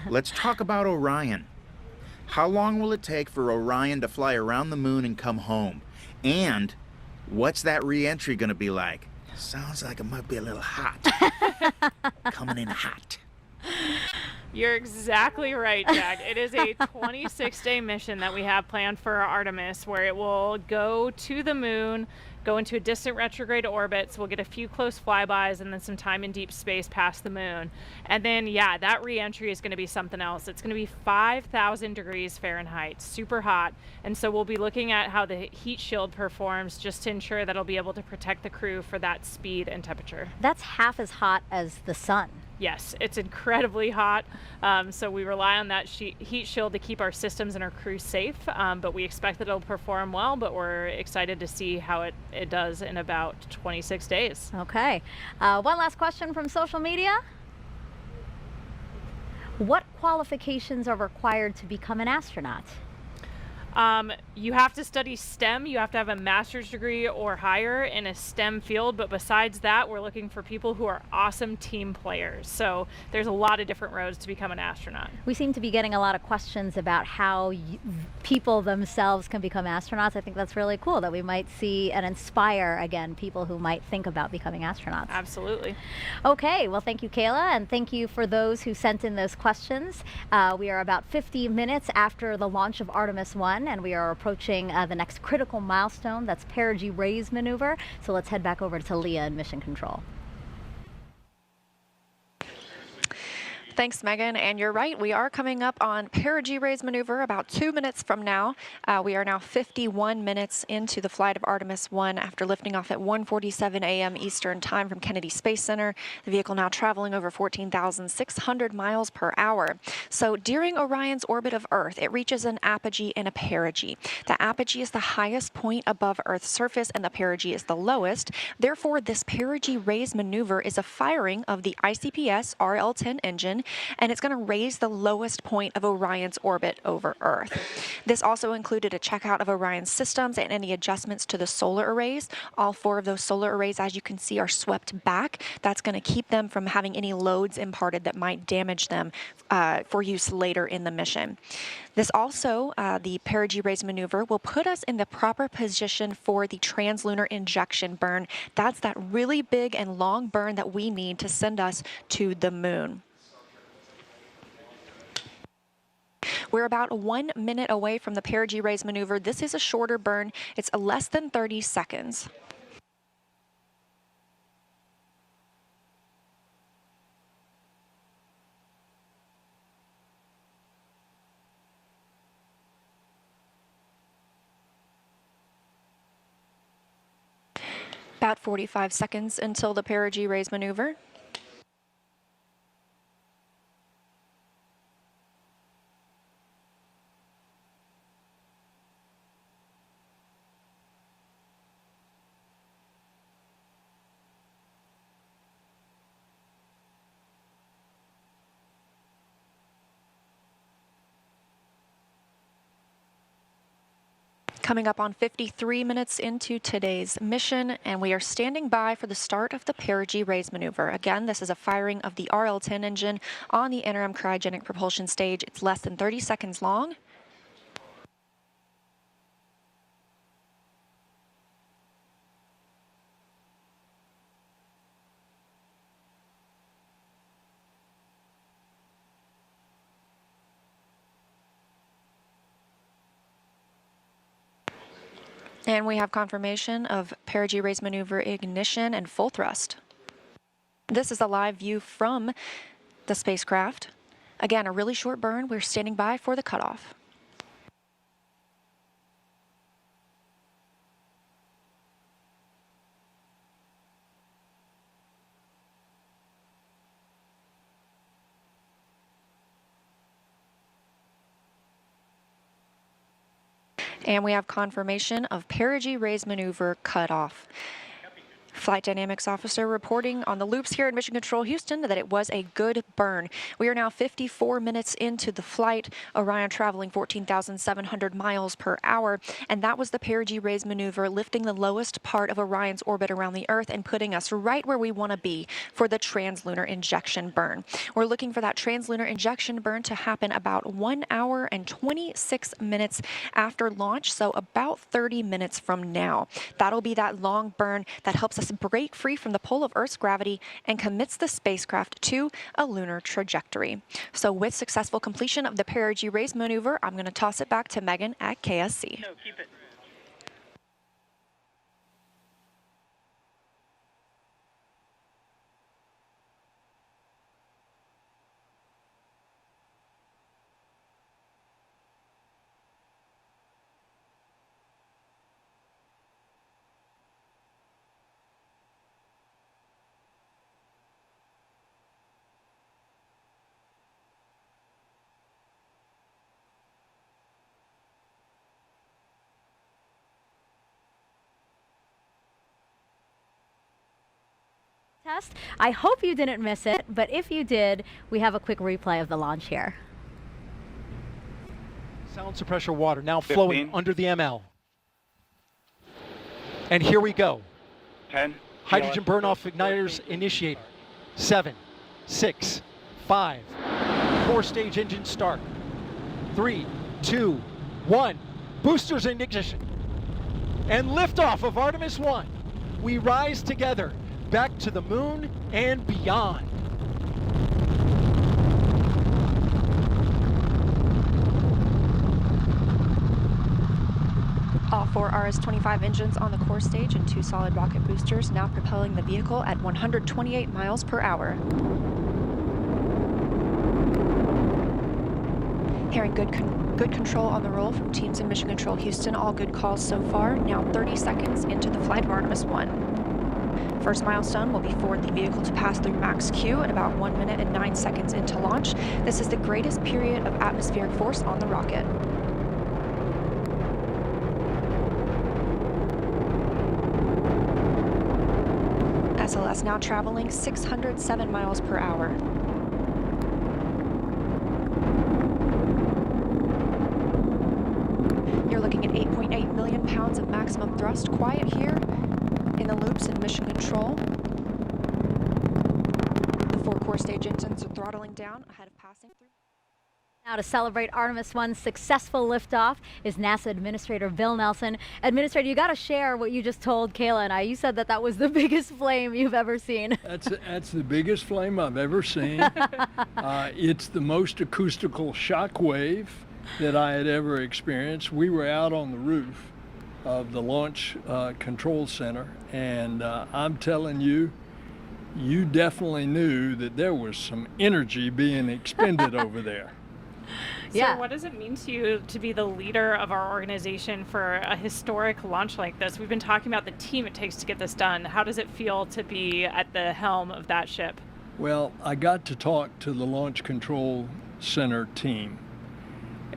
Let's talk about Orion. How long will it take for Orion to fly around the moon and come home? And what's that re-entry gonna be like? Sounds like it might be a little hot. Coming in hot. You're exactly right, Jack. It is a 26-day mission that we have planned for Artemis, where it will go to the moon, go into a distant retrograde orbit, so we'll get a few close flybys and then some time in deep space past the moon. And then, yeah, that re-entry is going to be something else. It's going to be 5,000 degrees Fahrenheit, super hot. And so we'll be looking at how the heat shield performs just to ensure that it'll be able to protect the crew for that speed and temperature. That's half as hot as the sun. Yes, it's incredibly hot, so we rely on that heat shield to keep our systems and our crew safe, but we expect that it'll perform well, but we're excited to see how it does in about 26 days. Okay. One last question from social media. What qualifications are required to become an astronaut? You have to study STEM. You have to have a master's degree or higher in a STEM field. But besides that, we're looking for people who are awesome team players. So there's a lot of different roads to become an astronaut. We seem to be getting a lot of questions about how people themselves can become astronauts. I think that's really cool that we might see and inspire, again, people who might think about becoming astronauts. Absolutely. Okay, well, thank you, Kayla, and thank you for those who sent in those questions. We are about 50 minutes after the launch of Artemis 1, and we are approaching the next critical milestone. That's perigee raise maneuver. So let's head back over to Leah in Mission Control. Thanks, Megan. And you're right, we are coming up on perigee raise maneuver about 2 minutes from now. We are now 51 minutes into the flight of Artemis 1 after lifting off at 1:47 a.m. Eastern Time from Kennedy Space Center. The vehicle now traveling over 14,600 miles per hour. So during Orion's orbit of Earth, it reaches an apogee and a perigee. The apogee is the highest point above Earth's surface and the perigee is the lowest. Therefore, this perigee raise maneuver is a firing of the ICPS RL-10 engine, and it's going to raise the lowest point of Orion's orbit over Earth. This also included a checkout of Orion's systems and any adjustments to the solar arrays. All 4 of those solar arrays, as you can see, are swept back. That's going to keep them from having any loads imparted that might damage them for use later in the mission. This also, the perigee raise maneuver, will put us in the proper position for the translunar injection burn. That's that really big and long burn that we need to send us to the moon. We're about 1 minute away from the perigee raise maneuver. This is a shorter burn. It's less than 30 seconds. About 45 seconds until the perigee raise maneuver. Coming up on 53 minutes into today's mission, and we are standing by for the start of the perigee raise maneuver. Again, this is a firing of the RL-10 engine on the interim cryogenic propulsion stage. It's less than 30 seconds long. And we have confirmation of perigee raise maneuver ignition and full thrust. This is a live view from the spacecraft. Again, a really short burn. We're standing by for the cutoff. And we have confirmation of perigee raise maneuver cutoff. Flight Dynamics Officer reporting on the loops here in Mission Control Houston that it was a good burn. We are now 54 minutes into the flight, Orion traveling 14,700 miles per hour, and that was the perigee raise maneuver, lifting the lowest part of Orion's orbit around the Earth and putting us right where we want to be for the translunar injection burn. We're looking for that translunar injection burn to happen about 1 hour and 26 minutes after launch, so about 30 minutes from now. That'll be that long burn that helps us break free from the pull of Earth's gravity and commits the spacecraft to a lunar trajectory. So with successful completion of the perigee raise maneuver, I'm going to toss it back to Megan at KSC. No, keep it. test. I hope you didn't miss it, but if you did, we have a quick replay of the launch here. Sound suppressor water now flowing 15. under the ML. And here we go. 10. Hydrogen burn-off igniters initiated. 7, 6, 5. Core stage engine start. 3, 2, 1. Boosters in ignition. And liftoff of Artemis 1. We rise together back to the moon and beyond. All 4 RS-25 engines on the core stage and 2 solid rocket boosters now propelling the vehicle at 128 miles per hour. Hearing good control on the roll from teams in Mission Control Houston. All good calls so far. Now 30 seconds into the flight of Artemis 1. First milestone will be for the vehicle to pass through max Q at about 1 minute and 9 seconds into launch. This is the greatest period of atmospheric force on the rocket. SLS now traveling 607 miles per hour. You're looking at 8.8 million pounds of maximum thrust. Quiet here in the loops in Mission Control. The 4 core stage engines are throttling down ahead of passing through. Now to celebrate Artemis 1's successful liftoff is NASA Administrator Bill Nelson. Administrator, you got to share what you just told Kayla and I. You said that that was the biggest flame you've ever seen. That's the biggest flame I've ever seen. It's the most acoustical shock wave that I had ever experienced. We were out on the roof of the Launch Control Center, and I'm telling you, you definitely knew that there was some energy being expended over there. So what does it mean to you to be the leader of our organization for a historic launch like this? We've been talking about the team it takes to get this done. How does it feel to be at the helm of that ship? Well, I got to talk to the Launch Control Center team,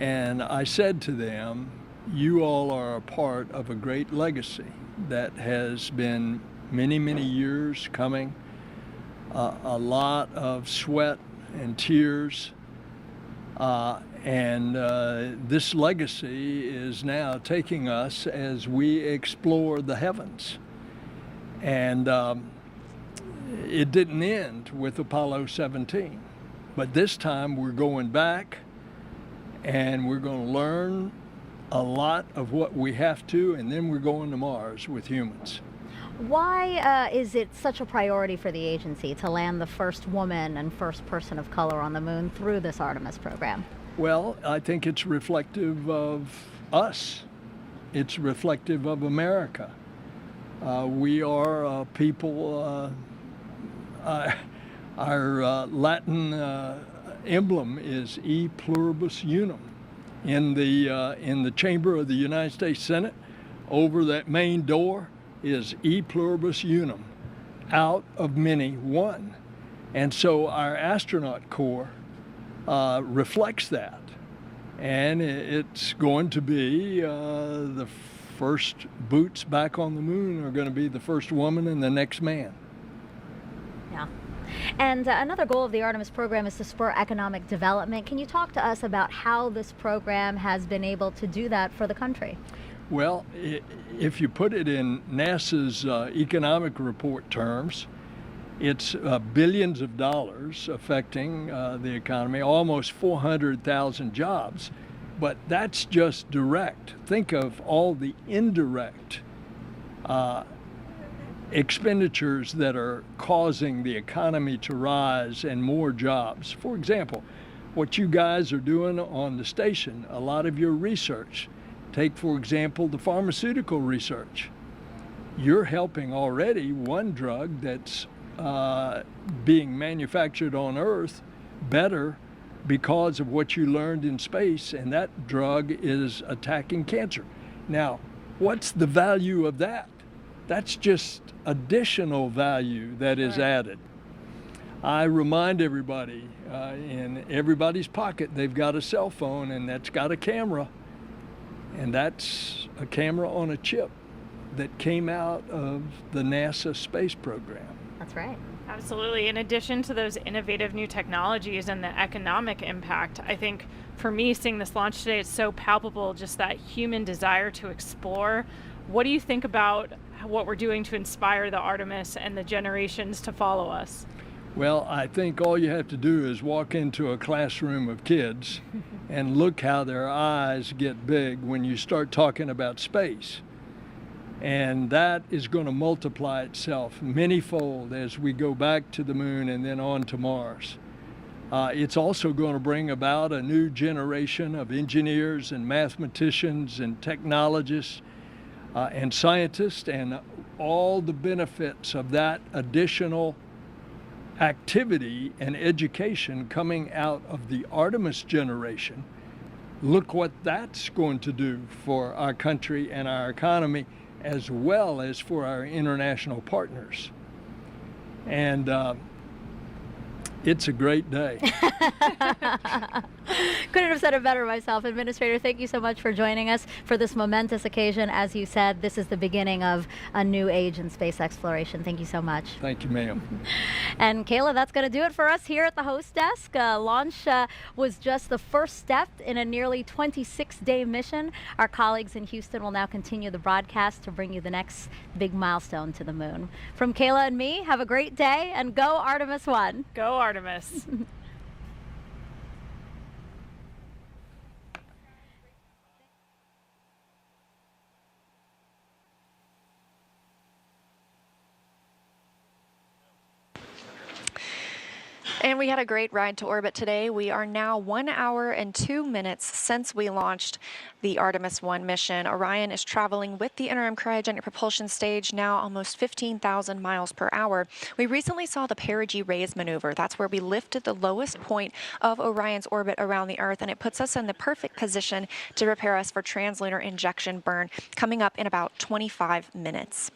and I said to them, you all are a part of a great legacy that has been many, many years coming, a lot of sweat and tears. This legacy is now taking us as we explore the heavens. And it didn't end with Apollo 17, but this time we're going back and we're going to learn a lot of what we have to, and then we're going to Mars with humans. Why is it such a priority for the agency to land the first woman and first person of color on the moon through this Artemis program? Well, I think it's reflective of us. It's reflective of America. We are people, our Latin emblem is E pluribus unum. In the chamber of the United States Senate, over that main door, is E pluribus unum, out of many, one. And so our astronaut corps reflects that. And it's going to be the first boots back on the moon are going to be the first woman and the next man. Yeah. And another goal of the Artemis program is to spur economic development. Can you talk to us about how this program has been able to do that for the country? Well, if you put it in NASA's economic report terms, it's billions of dollars affecting the economy, almost 400,000 jobs. But that's just direct. Think of all the indirect expenditures that are causing the economy to rise and more jobs. For example, what you guys are doing on the station, a lot of your research. Take, for example, the pharmaceutical research. You're helping already one drug that's being manufactured on Earth better because of what you learned in space, and that drug is attacking cancer. Now, what's the value of that? That's just additional value that is added. I remind everybody, in everybody's pocket, they've got a cell phone, and that's got a camera. And that's a camera on a chip that came out of the NASA space program. That's right. Absolutely. In addition to those innovative new technologies and the economic impact, I think for me, seeing this launch today, it's so palpable, just that human desire to explore. What do you think about what we're doing to inspire the Artemis and the generations to follow us? Well, I think all you have to do is walk into a classroom of kids and look how their eyes get big when you start talking about space. And that is going to multiply itself manyfold as we go back to the moon and then on to Mars. It's also going to bring about a new generation of engineers and mathematicians and technologists and scientists, and all the benefits of that additional activity and education coming out of the Artemis generation. Look what that's going to do for our country and our economy, as well as for our international partners. And it's a great day. Couldn't have said it better myself. Administrator, thank you so much for joining us for this momentous occasion. As you said, this is the beginning of a new age in space exploration. Thank you so much. Thank you, ma'am. And Kayla, that's going to do it for us here at the host desk. Launch was just the first step in a nearly 26-day mission. Our colleagues in Houston will now continue the broadcast to bring you the next big milestone to the moon. From Kayla and me, have a great day, and go Artemis 1. Go Artemis. And we had a great ride to orbit today. We are now 1 hour and 2 minutes since we launched the Artemis 1 mission. Orion is traveling with the interim cryogenic propulsion stage, now almost 15,000 miles per hour. We recently saw the perigee raise maneuver. That's where we lifted the lowest point of Orion's orbit around the Earth, and it puts us in the perfect position to prepare us for translunar injection burn coming up in about 25 minutes.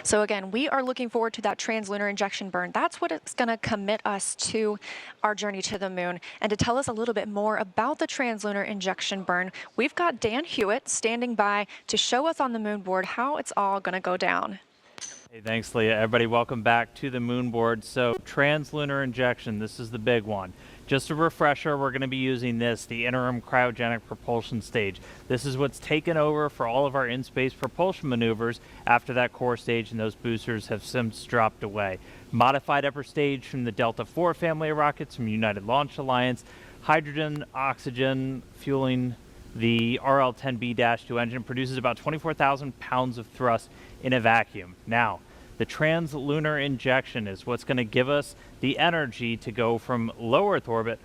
So again, we are looking forward to that translunar injection burn. That's what it's going to commit us to our journey to the moon. And to tell us a little bit more about the translunar injection burn, we've got Dan Hewitt standing by to show us on the moon board how it's all going to go down. Hey, thanks, Leah. Everybody, welcome back to the moon board. So translunar injection, this is the big one. Just a refresher, we're going to be using this, the interim cryogenic propulsion stage. This is what's taken over for all of our in-space propulsion maneuvers after that core stage and those boosters have since dropped away. Modified upper stage from the Delta IV family of rockets from United Launch Alliance, hydrogen, oxygen, fueling the RL-10B-2 engine produces about 24,000 pounds of thrust in a vacuum. Now, the translunar injection is what's going to give us the energy to go from low Earth orbit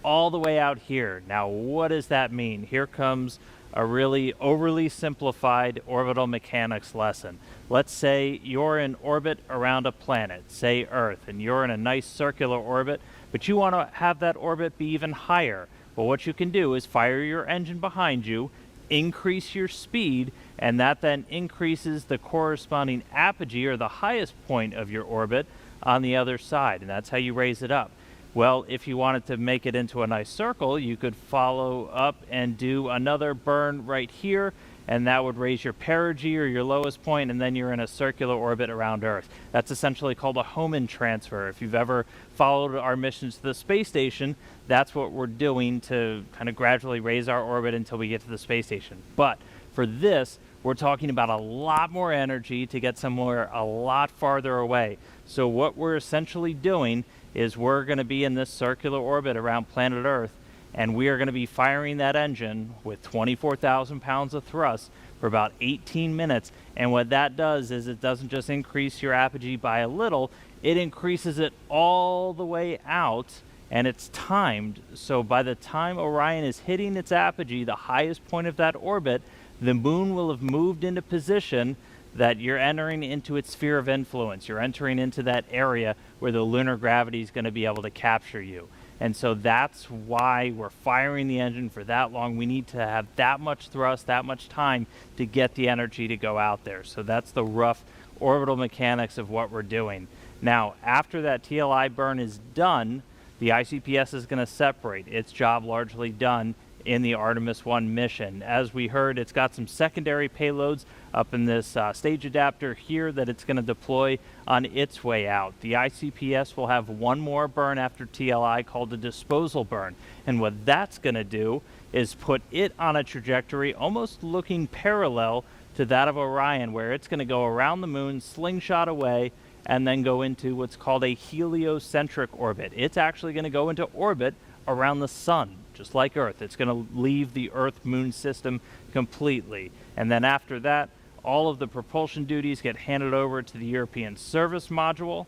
all the way out here. Now, what does that mean? Here comes a really overly simplified orbital mechanics lesson. Let's say you're in orbit around a planet, say Earth, and you're in a nice circular orbit, but you want to have that orbit be even higher. Well, what you can do is fire your engine behind you, increase your speed, and that then increases the corresponding apogee, or the highest point of your orbit, on the other side, and that's how you raise it up. Well, if you wanted to make it into a nice circle, you could follow up and do another burn right here, and that would raise your perigee, or your lowest point, and then you're in a circular orbit around Earth. That's essentially called a Hohmann transfer. If you've ever followed our missions to the space station, that's what we're doing to kind of gradually raise our orbit until we get to the space station. But for this, we're talking about a lot more energy to get somewhere a lot farther away. So what we're essentially doing is we're going to be in this circular orbit around planet Earth, and we are going to be firing that engine with 24,000 pounds of thrust for about 18 minutes. And what that does is it doesn't just increase your apogee by a little, it increases it all the way out, and it's timed. So by the time Orion is hitting its apogee, the highest point of that orbit, the moon will have moved into position that you're entering into its sphere of influence. You're entering into that area where the lunar gravity is going to be able to capture you. And so that's why we're firing the engine for that long. We need to have that much thrust, that much time to get the energy to go out there. So that's the rough orbital mechanics of what we're doing. Now, after that TLI burn is done, the ICPS is going to separate. Its job largely done in the Artemis 1 mission. As we heard, it's got some secondary payloads up in this stage adapter here that it's going to deploy on its way out. The ICPS will have one more burn after TLI called the disposal burn. And what that's going to do is put it on a trajectory almost looking parallel to that of Orion, where it's going to go around the moon, slingshot away, and then go into what's called a heliocentric orbit. It's actually going to go into orbit around the sun, just like Earth. It's going to leave the Earth-Moon system completely. And then after that, all of the propulsion duties get handed over to the European Service Module.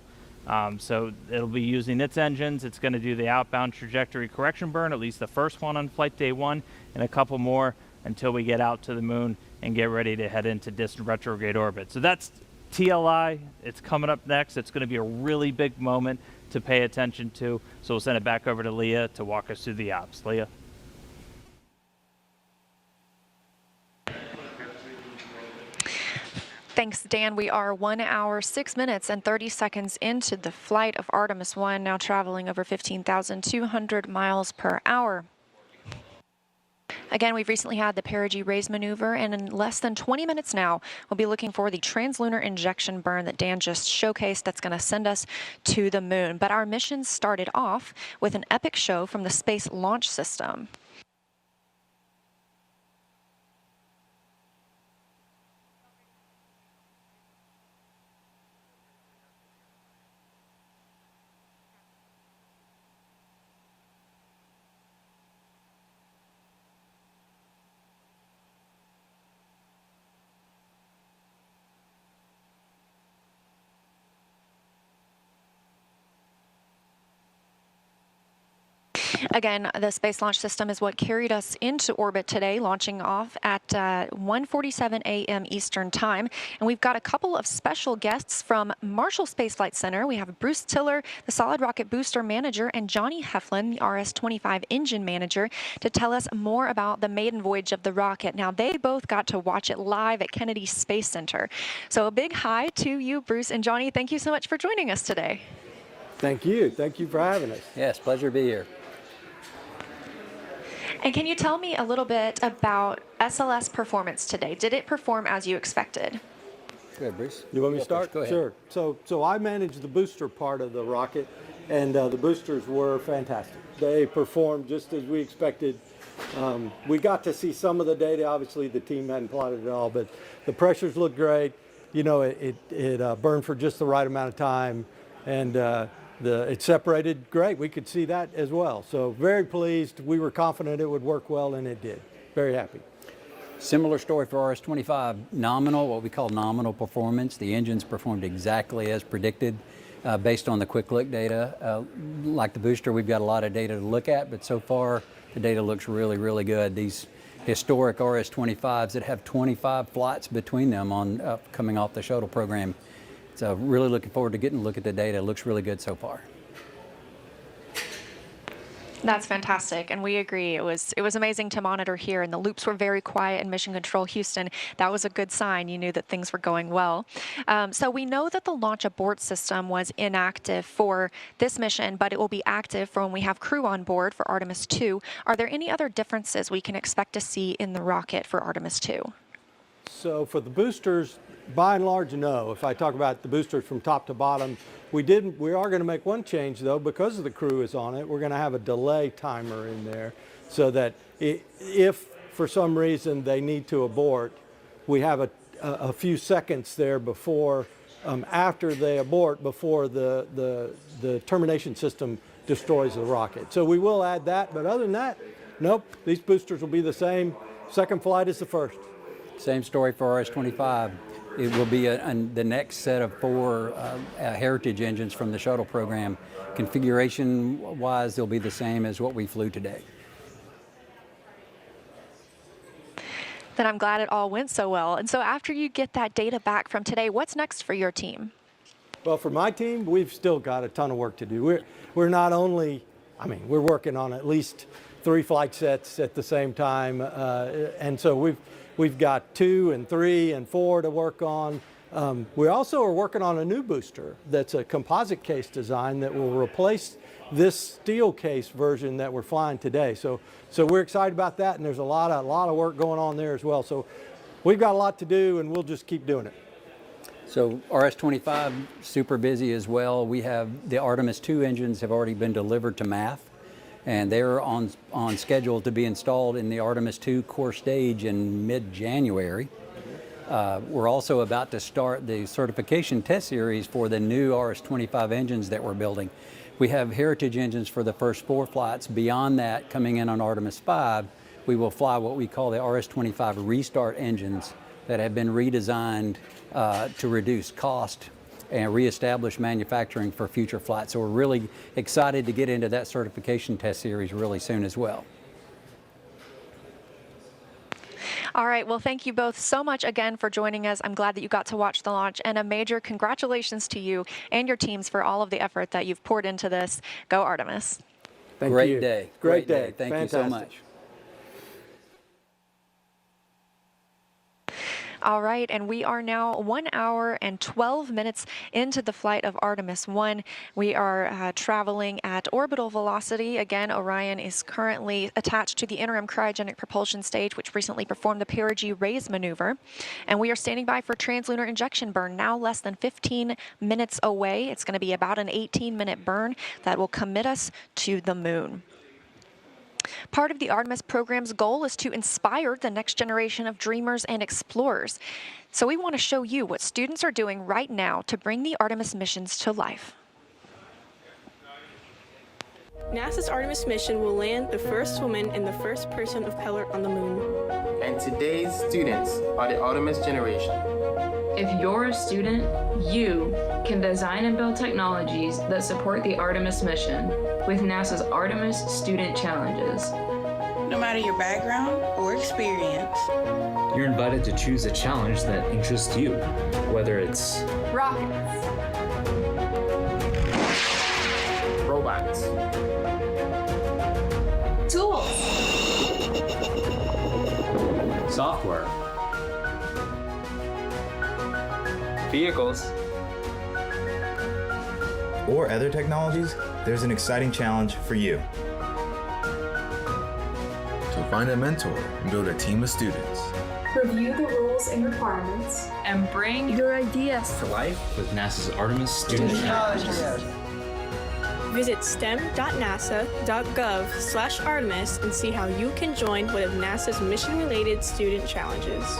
So it'll be using its engines. It's going to do the outbound trajectory correction burn, at least the first one on flight day 1, and a couple more until we get out to the moon and get ready to head into distant retrograde orbit. So that's TLI. It's coming up next. It's going to be a really big moment to pay attention to. So we'll send it back over to Leah to walk us through the ops. Leah. Thanks, Dan. We are 1 hour, 6 minutes, and 30 seconds into the flight of Artemis 1, now traveling over 15,200 miles per hour. Again, we've recently had the perigee raise maneuver, and in less than 20 minutes now, we'll be looking for the translunar injection burn that Dan just showcased that's going to send us to the moon. But our mission started off with an epic show from the Space Launch System. Again, the Space Launch System is what carried us into orbit today, launching off at 1:47 a.m. Eastern Time. And we've got a couple of special guests from Marshall Space Flight Center. We have Bruce Tiller, the Solid Rocket Booster Manager, and Johnny Heflin, the RS-25 Engine Manager, to tell us more about the maiden voyage of the rocket. Now, they both got to watch it live at Kennedy Space Center. So a big hi to you, Bruce and Johnny. Thank you so much for joining us today. Thank you. Thank you for having us. Yes, pleasure to be here. And can you tell me a little bit about SLS performance today? Did it perform as you expected? Go ahead, Bruce. You want me to start? Go ahead. Sure. So I managed the booster part of the rocket, and the boosters were fantastic. They performed just as we expected. We got to see some of the data. Obviously, the team hadn't plotted it all, but the pressures looked great. You know, it burned for just the right amount of time, and it separated great. We could see that as well. So very pleased. We were confident it would work well, and it did. Very happy. Similar story for RS-25. Nominal, what we call nominal performance. The engines performed exactly as predicted based on the quick look data. Like the booster, we've got a lot of data to look at, but so far the data looks really, really good. These historic RS-25s that have 25 flights between them on coming off the shuttle program. So really looking forward to getting a look at the data. It looks really good so far. That's fantastic, and we agree. It was amazing to monitor here, and the loops were very quiet in Mission Control Houston. That was a good sign. You knew that things were going well. So we know that the launch abort system was inactive for this mission, but it will be active for when we have crew on board for Artemis 2. Are there any other differences we can expect to see in the rocket for Artemis 2? So for the boosters, by and large, no. If I talk about the boosters from top to bottom, we are going to make one change though, because of the crew is on it. We're going to have a delay timer in there so that if for some reason they need to abort, we have a few seconds there before, after they abort, before the termination system destroys the rocket. So we will add that, but other than that, nope, these boosters will be the same. Second flight is the first. Same story for RS-25. It will be the next set of 4 heritage engines from the shuttle program. Configuration-wise, they'll be the same as what we flew today. Then I'm glad it all went so well. And so after you get that data back from today, what's next for your team? Well, for my team, we've still got a ton of work to do. We're not only I mean, we're working on at least 3 flight sets at the same time, and so we've got 2 and 3 and 4 to work on. We also are working on a new booster that's a composite case design that will replace this steel case version that we're flying today. So we're excited about that, and there's a lot of work going on there as well. So we've got a lot to do, and we'll just keep doing it. So RS-25, super busy as well. We have the Artemis II engines have already been delivered to MAF, and they're on schedule to be installed in the Artemis II core stage in mid-January. We're also about to start the certification test series for the new RS-25 engines that we're building. We have heritage engines for the first 4 flights. Beyond that, coming in on Artemis 5, we will fly what we call the RS-25 restart engines that have been redesigned to reduce cost and reestablish manufacturing for future flights. So we're really excited to get into that certification test series really soon as well. All right, well, thank you both so much again for joining us. I'm glad that you got to watch the launch, and a major congratulations to you and your teams for all of the effort that you've poured into this. Go Artemis. Great day. Great day. Thank Fantastic. you so much. All right, and we are now 1 hour and 12 minutes into the flight of Artemis 1. We are traveling at orbital velocity. Again, Orion is currently attached to the interim cryogenic propulsion stage, which recently performed the perigee raise maneuver. And we are standing by for translunar injection burn, now less than 15 minutes away. It's going to be about an 18-minute burn that will commit us to the moon. Part of the Artemis program's goal is to inspire the next generation of dreamers and explorers. So we want to show you what students are doing right now to bring the Artemis missions to life. NASA's Artemis mission will land the first woman and the first person of color on the moon. And today's students are the Artemis generation. If you're a student, you can design and build technologies that support the Artemis mission with NASA's Artemis Student Challenges. No matter your background or experience, you're invited to choose a challenge that interests you, whether it's rockets, robots, tools, software, vehicles, or other technologies. There's an exciting challenge for you. To find a mentor and build a team of students. Review the rules and requirements. And bring your ideas to life with NASA's Artemis Student Challenges. Visit stem.nasa.gov/Artemis and see how you can join one of NASA's mission-related student challenges.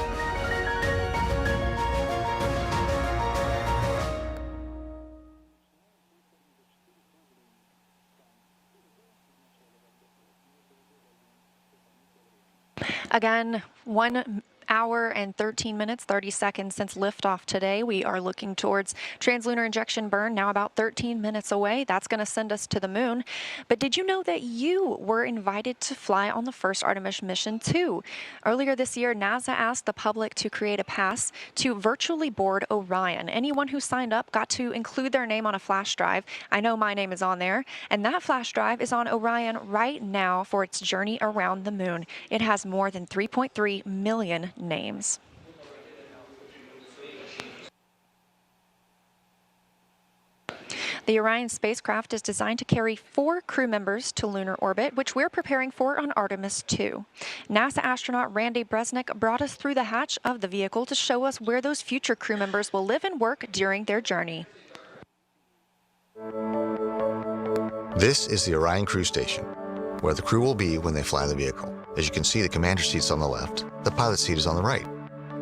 Again, 1 hour and 13 minutes, 30 seconds since liftoff today. We are looking towards translunar injection burn, now about 13 minutes away. That's going to send us to the moon. But did you know that you were invited to fly on the first Artemis mission too? Earlier this year, NASA asked the public to create a pass to virtually board Orion. Anyone who signed up got to include their name on a flash drive. I know my name is on there, and that flash drive is on Orion right now for its journey around the moon. It has more than 3.3 million names. The Orion spacecraft is designed to carry 4 crew members to lunar orbit, which we're preparing for on Artemis II. NASA astronaut Randy Bresnik brought us through the hatch of the vehicle to show us where those future crew members will live and work during their journey. This is the Orion crew station, where the crew will be when they fly the vehicle. As you can see, the commander seat's on the left, the pilot seat is on the right.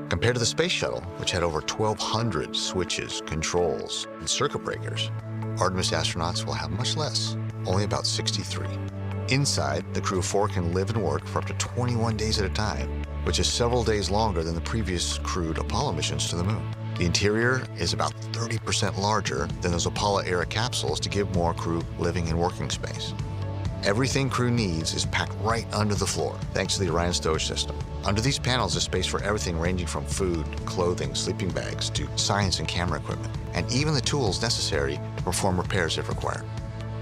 Compared to the space shuttle, which had over 1,200 switches, controls, and circuit breakers, Artemis astronauts will have much less, only about 63. Inside, the crew of 4 can live and work for up to 21 days at a time, which is several days longer than the previous crewed Apollo missions to the moon. The interior is about 30% larger than those Apollo-era capsules to give more crew living and working space. Everything crew needs is packed right under the floor, thanks to the Orion stowage system. Under these panels is space for everything ranging from food, clothing, sleeping bags, to science and camera equipment, and even the tools necessary to perform repairs if required.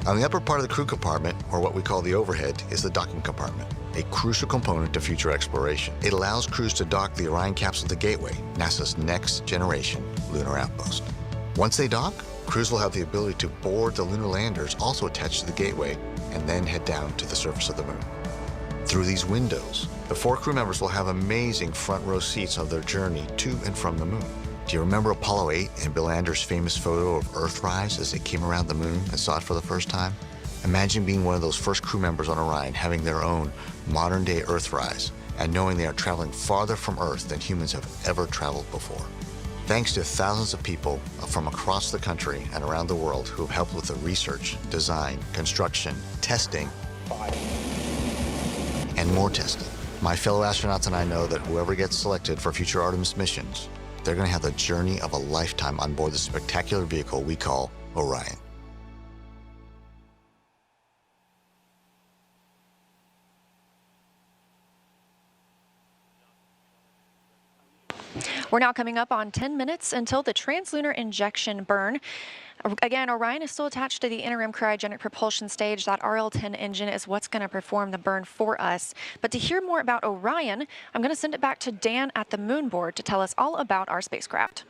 On the upper part of the crew compartment, or what we call the overhead, is the docking compartment, a crucial component to future exploration. It allows crews to dock the Orion capsule to Gateway, NASA's next generation lunar outpost. Once they dock, crews will have the ability to board the lunar landers also attached to the Gateway and then head down to the surface of the moon. Through these windows, the 4 crew members will have amazing front row seats of their journey to and from the moon. Do you remember Apollo 8 and Bill Anders' famous photo of Earthrise as they came around the moon and saw it for the first time? Imagine being one of those first crew members on Orion, having their own modern-day Earthrise, and knowing they are traveling farther from Earth than humans have ever traveled before. Thanks to thousands of people from across the country and around the world who have helped with the research, design, construction, testing, and more testing. My fellow astronauts and I know that whoever gets selected for future Artemis missions, they're going to have the journey of a lifetime on board the spectacular vehicle we call Orion. We're now coming up on 10 minutes until the translunar injection burn. Again, Orion is still attached to the interim cryogenic propulsion stage. That RL-10 engine is what's going to perform the burn for us. But to hear more about Orion, I'm going to send it back to Dan at the moon board to tell us all about our spacecraft.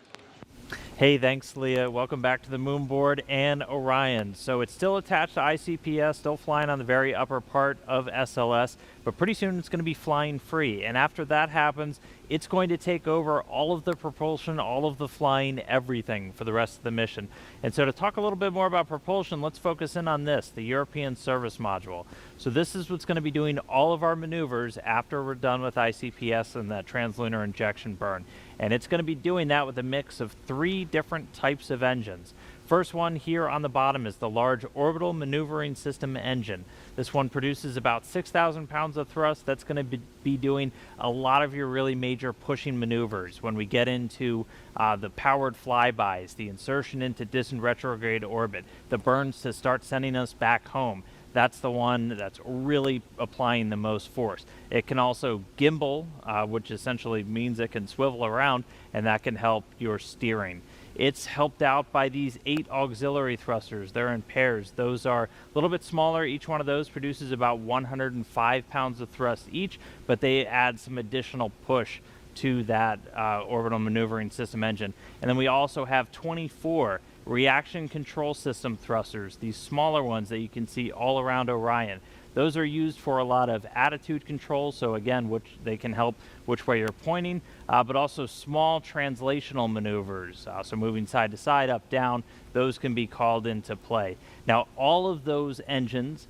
Hey, thanks, Leah. Welcome back to the moon board and Orion. So it's still attached to ICPS, still flying on the very upper part of SLS, but pretty soon it's going to be flying free. And after that happens, it's going to take over all of the propulsion, all of the flying, everything for the rest of the mission. And so to talk a little bit more about propulsion, let's focus in on this, the European Service Module. So this is what's going to be doing all of our maneuvers after we're done with ICPS and that translunar injection burn. And it's going to be doing that with a mix of 3 different types of engines. First one here on the bottom is the Large Orbital Maneuvering System engine. This one produces about 6,000 pounds of thrust. That's going to be doing a lot of your really major pushing maneuvers when we get into the powered flybys, the insertion into distant retrograde orbit, the burns to start sending us back home. That's the one that's really applying the most force. It can also gimbal, which essentially means it can swivel around, and that can help your steering. It's helped out by these 8 auxiliary thrusters. They're in pairs. Those are a little bit smaller. Each one of those produces about 105 pounds of thrust each, but they add some additional push to that orbital maneuvering system engine. And then we also have 24 reaction control system thrusters, these smaller ones that you can see all around Orion. Those are used for a lot of attitude control, so again, which they can help which way you're pointing, but also small translational maneuvers, so moving side to side, up, down, those can be called into play. Now, all of those engines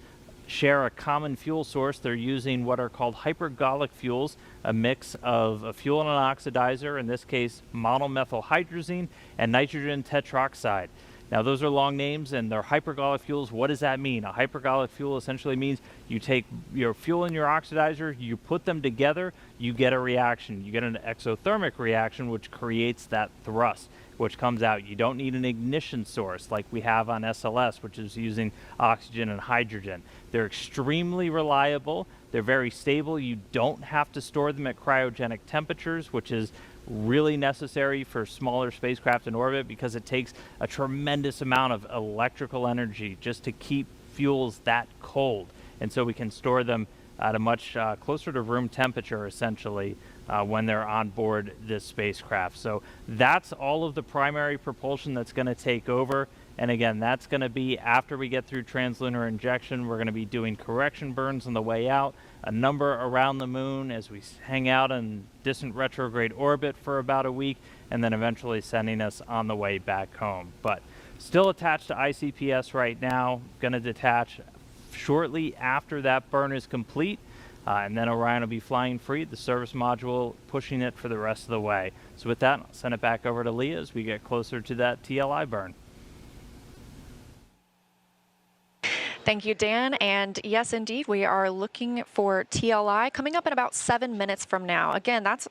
share a common fuel source. They're using what are called hypergolic fuels, a mix of a fuel and an oxidizer, in this case monomethylhydrazine and nitrogen tetroxide. Now, those are long names, and they're hypergolic fuels. What does that mean? A hypergolic fuel essentially means you take your fuel and your oxidizer, you put them together, you get a reaction. You get an exothermic reaction, which creates that thrust, which comes out. You don't need an ignition source like we have on SLS, which is using oxygen and hydrogen. They're extremely reliable. They're very stable. You don't have to store them at cryogenic temperatures, which is really necessary for smaller spacecraft in orbit because it takes a tremendous amount of electrical energy just to keep fuels that cold. And so we can store them at a much closer to room temperature, essentially, when they're on board this spacecraft. So that's all of the primary propulsion that's going to take over. And again, that's going to be after we get through translunar injection. We're going to be doing correction burns on the way out, a number around the moon as we hang out in distant retrograde orbit for about a week, and then eventually sending us on the way back home. But still attached to ICPS right now, going to detach shortly after that burn is complete, and then Orion will be flying free, the service module pushing it for the rest of the way. So with that, I'll send it back over to Leah as we get closer to that TLI burn. Thank you, Dan. And yes, indeed, we are looking for TLI coming up in about 7 minutes from now. Again, that's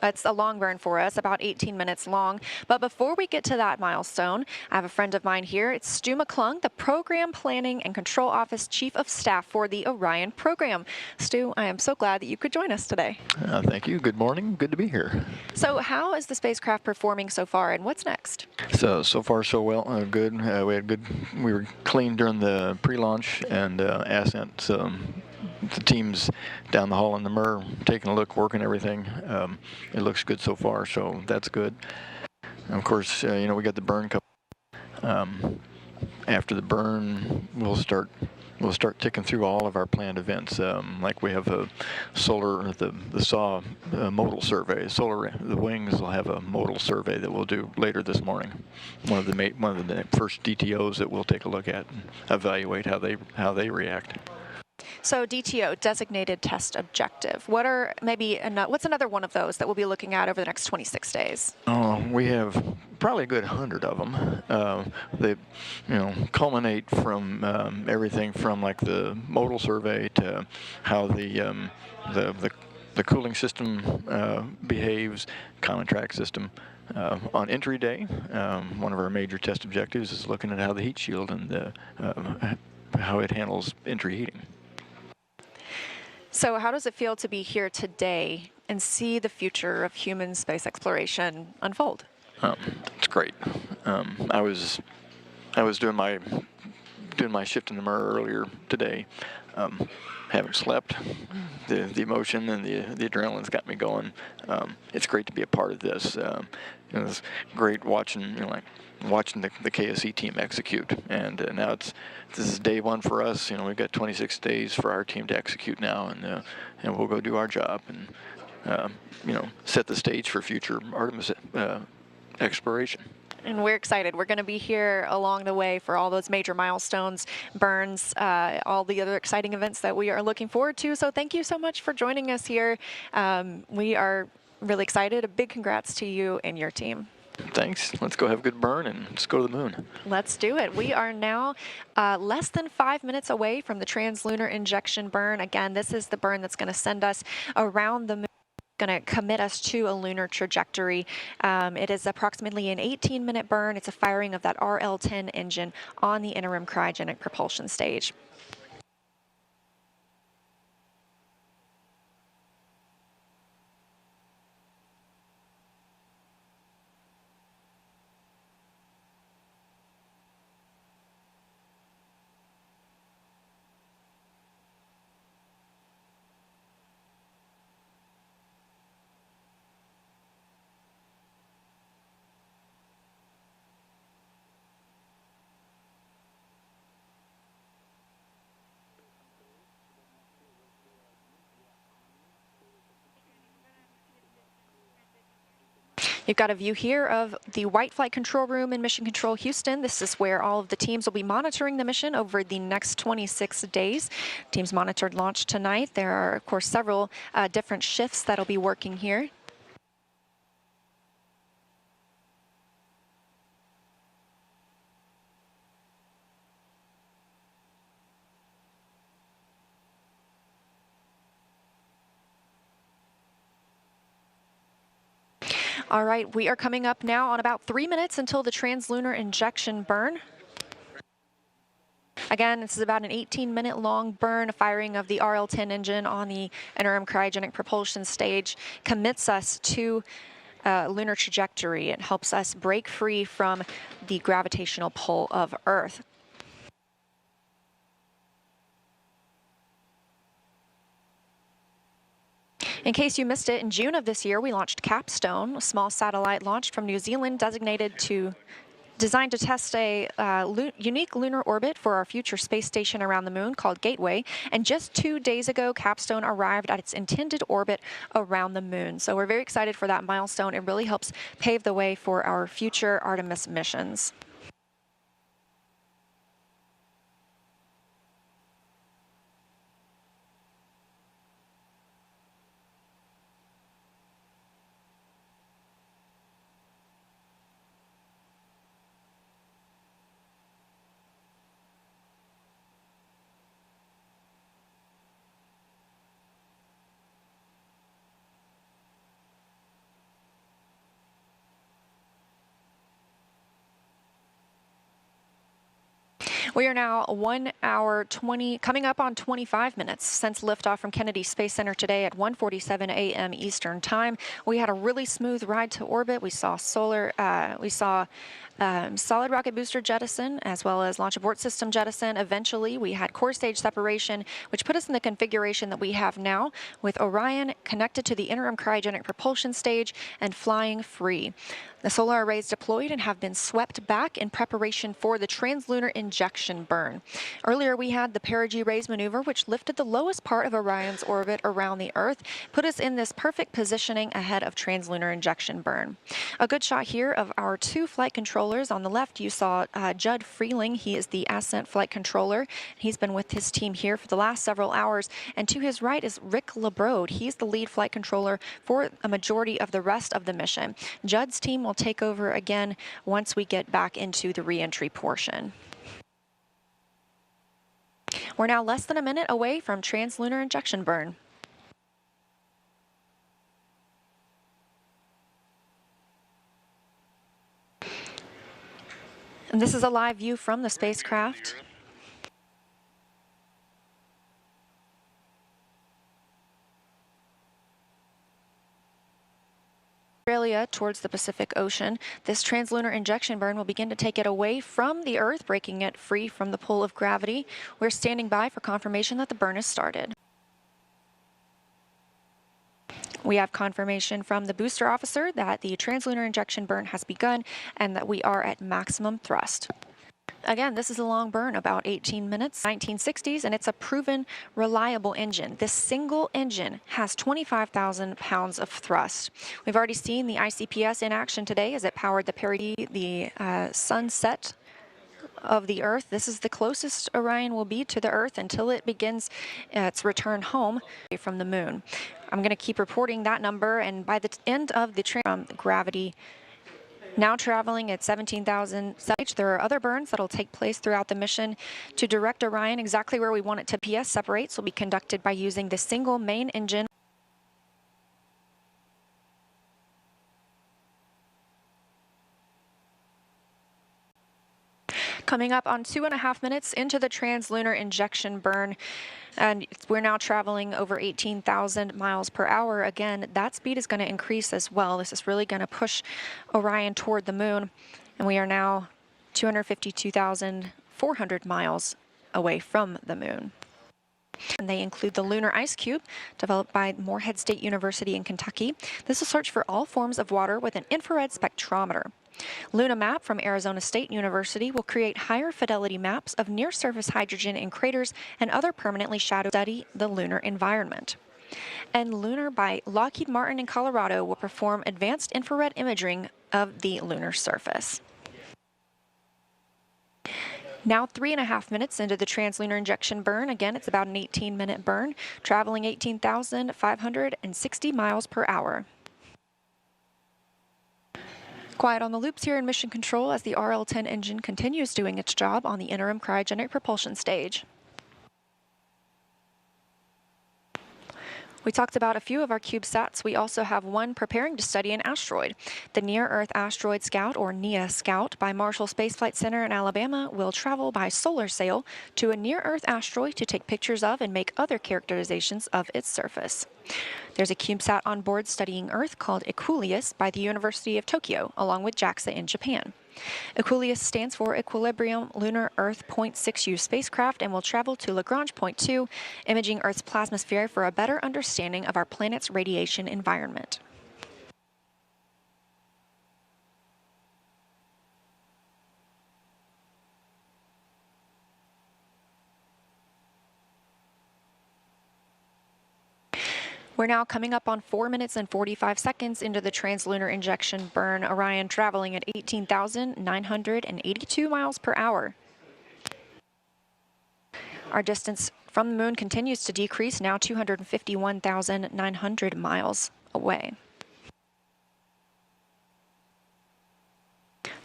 it's a long burn for us, about 18 minutes long. But before we get to that milestone, I have a friend of mine here. It's Stu McClung, the Program Planning and Control Office Chief of Staff for the Orion program. Stu, I am so glad that you could join us today. Thank you. Good morning. Good to be here. So how is the spacecraft performing so far, and what's next? So far so well. Good. We were clean during the pre-launch and ascent. So the team's down the hall in the MER taking a look, working everything. It looks good so far, so that's good. And of course, we got the burn coming. After the burn, we'll start ticking through all of our planned events. Like we have a the SAW modal survey. The wings will have a modal survey that we'll do later this morning. One of the first DTOs that we'll take a look at and evaluate how they react. So DTO, designated test objective. What's another one of those that we'll be looking at over the next 26 days? We have probably a good 100 of them. They, culminate from everything from like the modal survey to how the cooling system behaves, common track system. On entry day, one of our major test objectives is looking at how the heat shield and how it handles entry heating. So how does it feel to be here today and see the future of human space exploration unfold? It's great. I was doing my shift in the MER earlier today. Haven't slept. The emotion and the adrenaline's got me going. It's great to be a part of this. It's great watching watching the KSC team execute, and now this is day one for us. We've got 26 days for our team to execute now, and we'll go do our job and set the stage for future Artemis exploration. And we're excited. We're going to be here along the way for all those major milestones, burns, all the other exciting events that we are looking forward to. So thank you so much for joining us here. We are really excited. A big congrats to you and your team. Thanks. Let's go have a good burn and let's go to the moon. Let's do it. We are now less than 5 minutes away from the translunar injection burn. Again, this is the burn that's going to send us around the moon, going to commit us to a lunar trajectory. It is approximately an 18-minute burn. It's a firing of that RL-10 engine on the interim cryogenic propulsion stage. You've got a view here of the White Flight Control Room in Mission Control Houston. This is where all of the teams will be monitoring the mission over the next 26 days. Teams monitored launch tonight. There are, of course, several different shifts that'll be working here. All right, we are coming up now on about 3 minutes until the translunar injection burn. Again, this is about an 18-minute long burn. Firing of the RL-10 engine on the interim cryogenic propulsion stage commits us to lunar trajectory. It helps us break free from the gravitational pull of Earth. In case you missed it, in June of this year, we launched Capstone, a small satellite launched from New Zealand designed to test a unique lunar orbit for our future space station around the moon called Gateway. And just 2 days ago, Capstone arrived at its intended orbit around the moon. So we're very excited for that milestone. It really helps pave the way for our future Artemis missions. We are now 1 hour 20, coming up on 25 minutes since liftoff from Kennedy Space Center today at 1:47 a.m. Eastern Time. We had a really smooth ride to orbit. We saw solid rocket booster jettison as well as launch abort system jettison. Eventually, we had core stage separation, which put us in the configuration that we have now, with Orion connected to the interim cryogenic propulsion stage and flying free. The solar arrays deployed and have been swept back in preparation for the translunar injection burn. Earlier, we had the perigee raise maneuver, which lifted the lowest part of Orion's orbit around the Earth, put us in this perfect positioning ahead of translunar injection burn. A good shot here of our two flight controllers. On the left, you saw Judd Freeling. He is the ascent flight controller. He's been with his team here for the last several hours. And to his right is Rick LeBrode. He's the lead flight controller for a majority of the rest of the mission. Judd's team will take over again once we get back into the re-entry portion. We're now less than a minute away from translunar injection burn. And this is a live view from the spacecraft. Australia towards the Pacific Ocean. This translunar injection burn will begin to take it away from the Earth, breaking it free from the pull of gravity. We're standing by for confirmation that the burn has started. We have confirmation from the booster officer that the translunar injection burn has begun and that we are at maximum thrust. Again, this is a long burn, about 18 minutes, 1960s, and it's a proven, reliable engine. This single engine has 25,000 pounds of thrust. We've already seen the ICPS in action today as it powered the perigee, the sunset of the Earth. This is the closest Orion will be to the Earth until it begins its return home from the moon. I'm going to keep reporting that number, and by the end of the gravity, now traveling at 17,000 CH. There are other burns that will take place throughout the mission. To direct Orion exactly where we want it to PS separates will be conducted by using the single main engine. Coming up on 2.5 minutes into the translunar injection burn, and we're now traveling over 18,000 miles per hour. Again, that speed is going to increase as well. This is really going to push Orion toward the moon, and we are now 252,400 miles away from the moon. And they include the Lunar Ice Cube, developed by Morehead State University in Kentucky. This will search for all forms of water with an infrared spectrometer. LunaMap from Arizona State University will create higher fidelity maps of near-surface hydrogen in craters and other permanently shadowed study the lunar environment. And Lunar by Lockheed Martin in Colorado will perform advanced infrared imaging of the lunar surface. Now 3.5 minutes into the translunar injection burn. Again, it's about an 18-minute burn, traveling 18,560 miles per hour. Quiet on the loops here in Mission Control as the RL-10 engine continues doing its job on the interim cryogenic propulsion stage. We talked about a few of our CubeSats. We also have one preparing to study an asteroid. The Near-Earth Asteroid Scout, or NEA Scout, by Marshall Space Flight Center in Alabama will travel by solar sail to a near-Earth asteroid to take pictures of and make other characterizations of its surface. There's a CubeSat on board studying Earth called Equuleus by the University of Tokyo, along with JAXA in Japan. Equuleus stands for Equilibrium Lunar Earth Point 6U spacecraft and will travel to Lagrange Point 2, imaging Earth's plasmasphere for a better understanding of our planet's radiation environment. We're now coming up on 4 minutes and 45 seconds into the translunar injection burn. Orion traveling at 18,982 miles per hour. Our distance from the moon continues to decrease, now 251,900 miles away.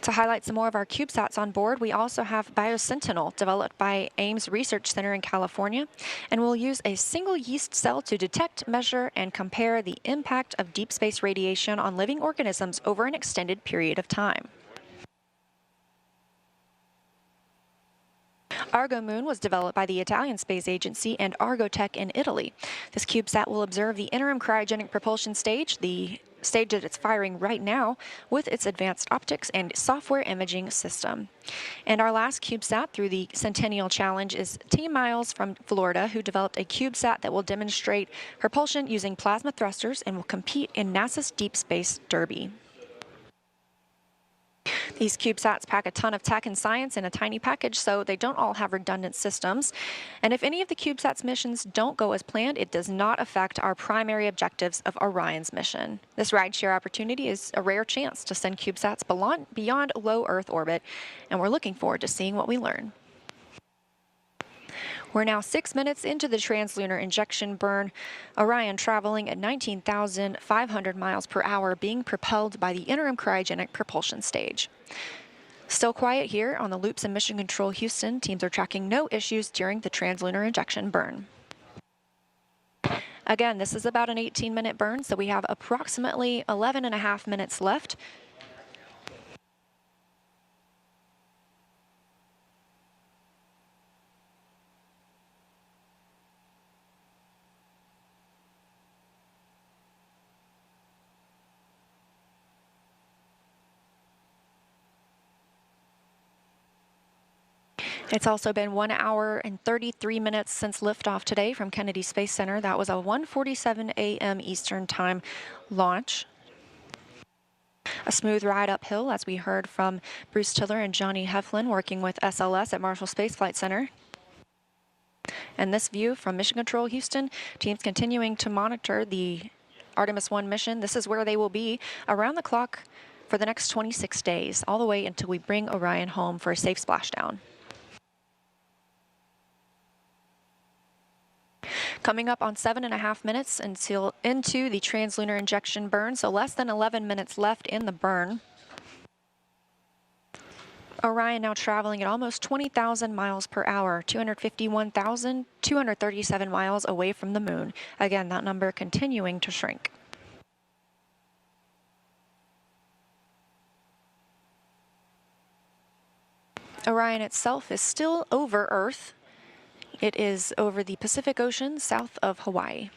To highlight some more of our CubeSats on board, we also have BioSentinel, developed by Ames Research Center in California, and will use a single yeast cell to detect, measure, and compare the impact of deep space radiation on living organisms over an extended period of time. Argo Moon was developed by the Italian Space Agency and Argotech in Italy. This CubeSat will observe the interim cryogenic propulsion stage, the stage that it's firing right now, with its advanced optics and software imaging system. And our last CubeSat through the Centennial Challenge is Team Miles from Florida, who developed a CubeSat that will demonstrate propulsion using plasma thrusters and will compete in NASA's Deep Space Derby. These CubeSats pack a ton of tech and science in a tiny package, so they don't all have redundant systems. And if any of the CubeSats missions don't go as planned, it does not affect our primary objectives of Orion's mission. This rideshare opportunity is a rare chance to send CubeSats beyond low Earth orbit, and we're looking forward to seeing what we learn. We're now 6 minutes into the translunar injection burn. Orion traveling at 19,500 miles per hour, being propelled by the interim cryogenic propulsion stage. Still quiet here on the loops in Mission Control Houston. Teams are tracking no issues during the translunar injection burn. Again, this is about an 18-minute burn, so we have approximately 11.5 minutes left. It's also been 1 hour and 33 minutes since liftoff today from Kennedy Space Center. That was a 1:47 a.m. Eastern Time launch. A smooth ride uphill, as we heard from Bruce Tiller and Johnny Heflin working with SLS at Marshall Space Flight Center. And this view from Mission Control Houston, teams continuing to monitor the Artemis 1 mission. This is where they will be around the clock for the next 26 days, all the way until we bring Orion home for a safe splashdown. Coming up on 7.5 minutes until into the translunar injection burn, so less than 11 minutes left in the burn. Orion now traveling at almost 20,000 miles per hour, 251,237 miles away from the moon. Again, that number continuing to shrink. Orion itself is still over Earth. It is over the Pacific Ocean, south of Hawaii.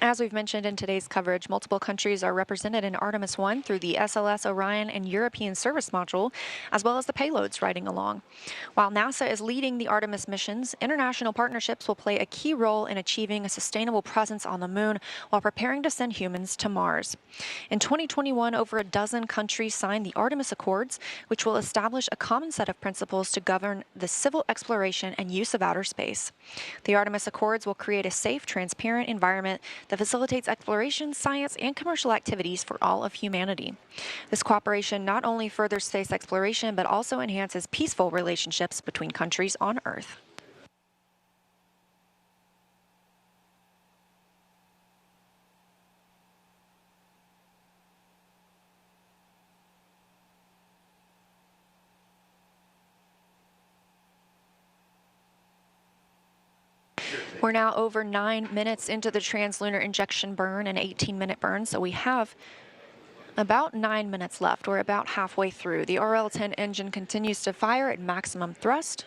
As we've mentioned in today's coverage, multiple countries are represented in Artemis 1 through the SLS, Orion, and European Service Module, as well as the payloads riding along. While NASA is leading the Artemis missions, international partnerships will play a key role in achieving a sustainable presence on the moon while preparing to send humans to Mars. In 2021, over a dozen countries signed the Artemis Accords, which will establish a common set of principles to govern the civil exploration and use of outer space. The Artemis Accords will create a safe, transparent environment that facilitates exploration, science, and commercial activities for all of humanity. This cooperation not only furthers space exploration, but also enhances peaceful relationships between countries on Earth. We're now over 9 minutes into the translunar injection burn, an 18-minute burn, so we have about 9 minutes left. We're about halfway through. The RL-10 engine continues to fire at maximum thrust.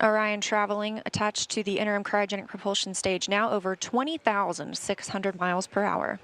Orion traveling attached to the interim cryogenic propulsion stage, now over 20,600 miles per hour.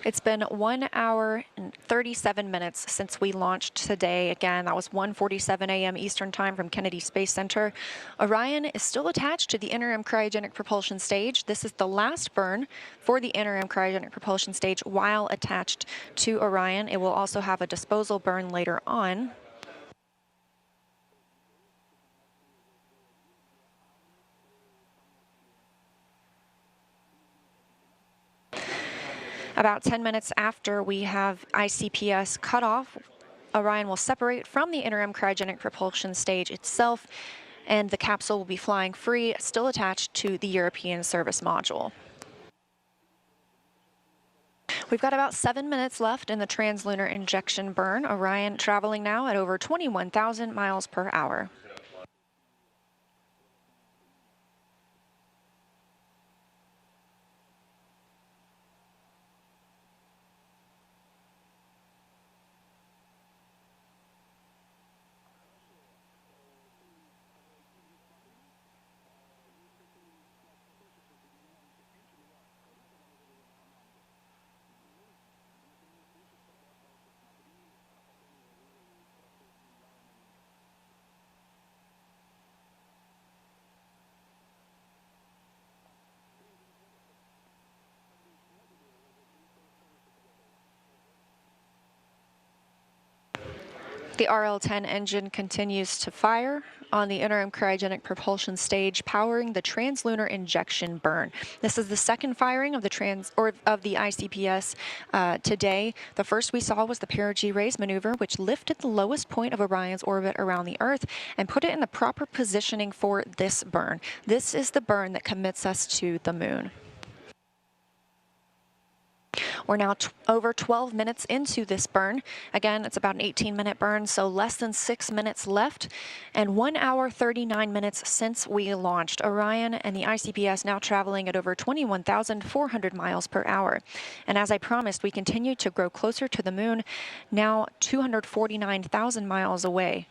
It's been 1 hour and 37 minutes since we launched today. Again, that was 1:47 a.m. Eastern Time from Kennedy Space Center. Orion is still attached to the interim cryogenic propulsion stage. This is the last burn for the interim cryogenic propulsion stage while attached to Orion. It will also have a disposal burn later on. About 10 minutes after we have ICPS cut off, Orion will separate from the interim cryogenic propulsion stage itself, and the capsule will be flying free, still attached to the European service module. We've got about 7 minutes left in the translunar injection burn. Orion traveling now at over 21,000 miles per hour. The RL-10 engine continues to fire on the interim cryogenic propulsion stage, powering the translunar injection burn. This is the second firing of the ICPS today. The first we saw was the perigee raise maneuver, which lifted the lowest point of Orion's orbit around the Earth and put it in the proper positioning for this burn. This is the burn that commits us to the moon. We're now over 12 minutes into this burn. Again, it's about an 18-minute burn, so less than 6 minutes left, and 1 hour 39 minutes since we launched. Orion and the ICPS now traveling at over 21,400 miles per hour. And as I promised, we continue to grow closer to the moon, now 249,000 miles away.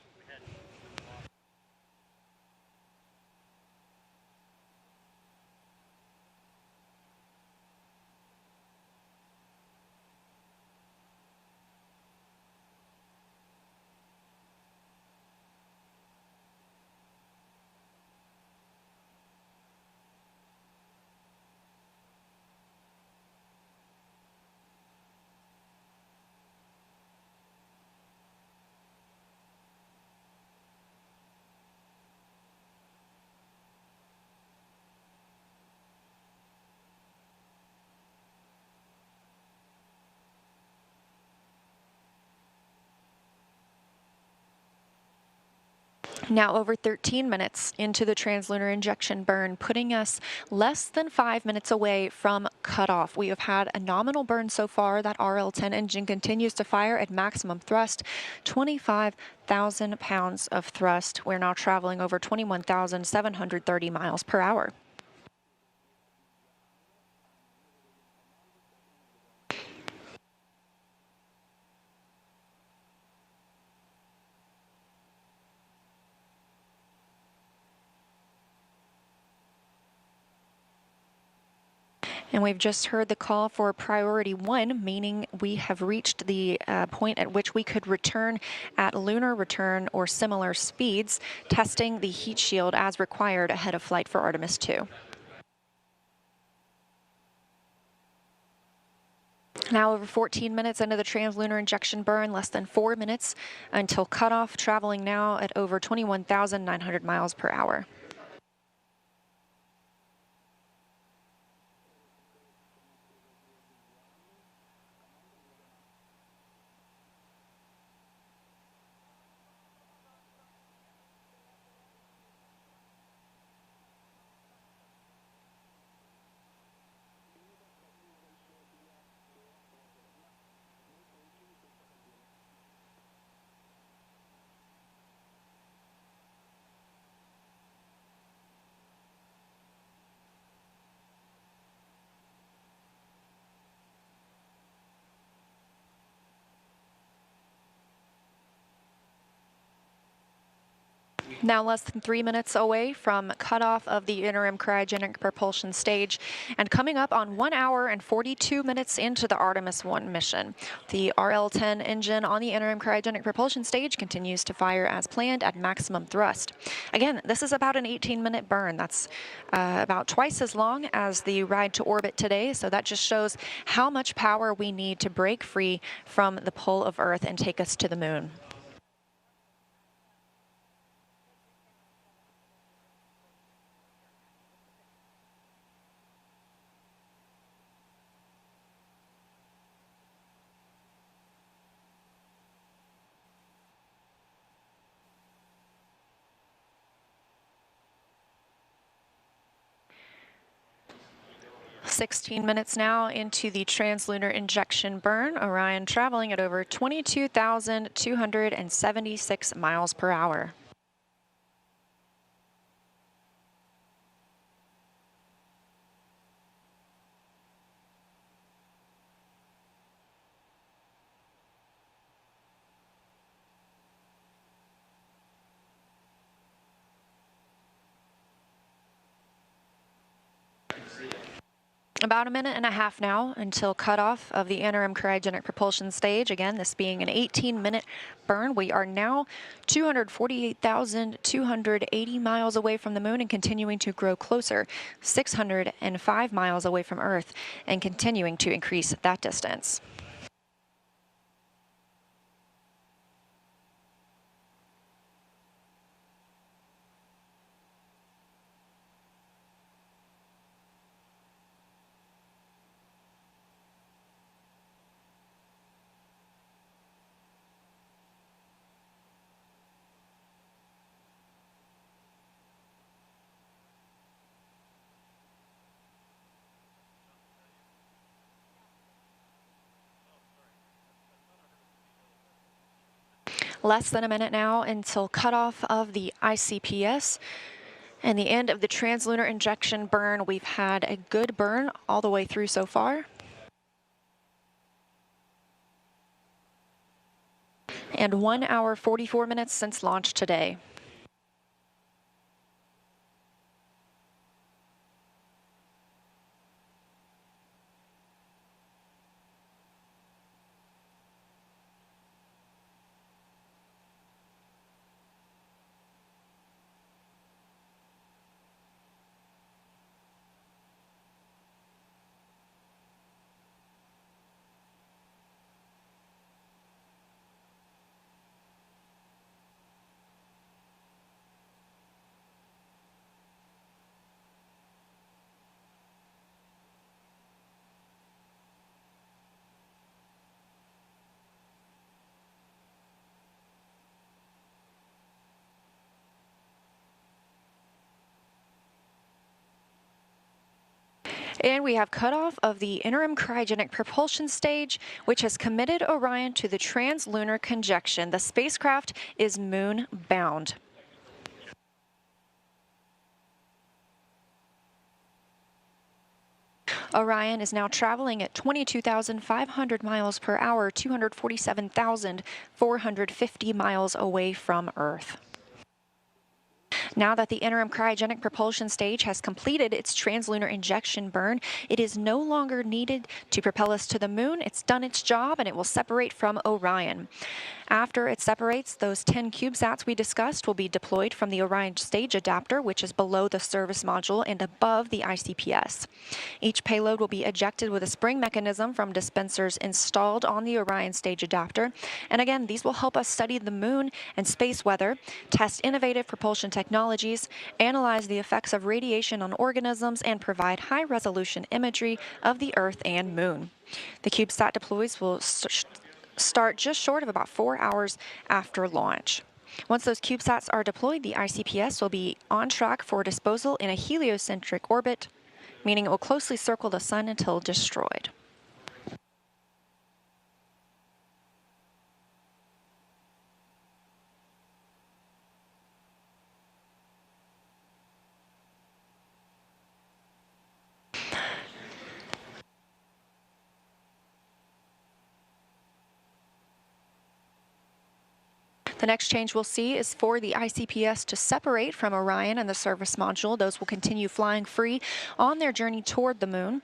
Now over 13 minutes into the translunar injection burn, putting us less than 5 minutes away from cutoff. We have had a nominal burn so far. That RL-10 engine continues to fire at maximum thrust, 25,000 pounds of thrust. We're now traveling over 21,730 miles per hour. And we've just heard the call for priority 1, meaning we have reached the point at which we could return at lunar return or similar speeds, testing the heat shield as required ahead of flight for Artemis 2. Now over 14 minutes into the translunar injection burn, less than 4 minutes until cutoff, traveling now at over 21,900 miles per hour. Now less than 3 minutes away from cutoff of the interim cryogenic propulsion stage, and coming up on 1 hour and 42 minutes into the Artemis 1 mission. The RL-10 engine on the interim cryogenic propulsion stage continues to fire as planned at maximum thrust. Again, this is about an 18-minute burn. That's about twice as long as the ride to orbit today, so that just shows how much power we need to break free from the pull of Earth and take us to the moon. "16 minutes now into the translunar injection burn, Orion traveling at over 22,276 miles per hour. About a minute and a half now until cutoff of the interim cryogenic propulsion stage. Again, this being an 18-minute burn. We are now 248,280 miles away from the moon and continuing to grow closer, 605 miles away from Earth, and continuing to increase that distance. Less than a minute now until cutoff of the ICPS and the end of the translunar injection burn. We've had a good burn all the way through so far. And 1 hour 44 minutes since launch today. And we have cutoff of the interim cryogenic propulsion stage, which has committed Orion to the translunar conjunction. The spacecraft is moon-bound. Orion is now traveling at 22,500 miles per hour, 247,450 miles away from Earth. Now that the interim cryogenic propulsion stage has completed its translunar injection burn, it is no longer needed to propel us to the moon. It's done its job and it will separate from Orion. After it separates, those 10 CubeSats we discussed will be deployed from the Orion stage adapter, which is below the service module and above the ICPS. Each payload will be ejected with a spring mechanism from dispensers installed on the Orion stage adapter. And again, these will help us study the moon and space weather, test innovative propulsion technologies, analyze the effects of radiation on organisms, and provide high-resolution imagery of the Earth and moon. The CubeSat deploys will start just short of about 4 hours after launch. Once those CubeSats are deployed, the ICPS will be on track for disposal in a heliocentric orbit, meaning it will closely circle the sun until destroyed. The next change we'll see is for the ICPS to separate from Orion and the service module. Those will continue flying free on their journey toward the moon.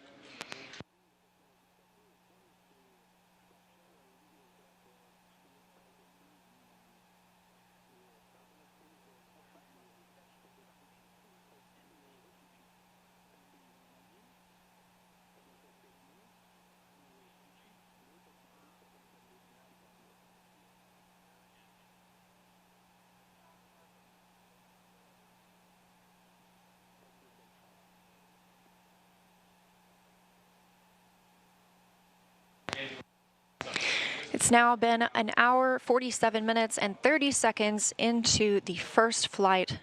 It's now been an hour, 47 minutes, and 30 seconds into the first flight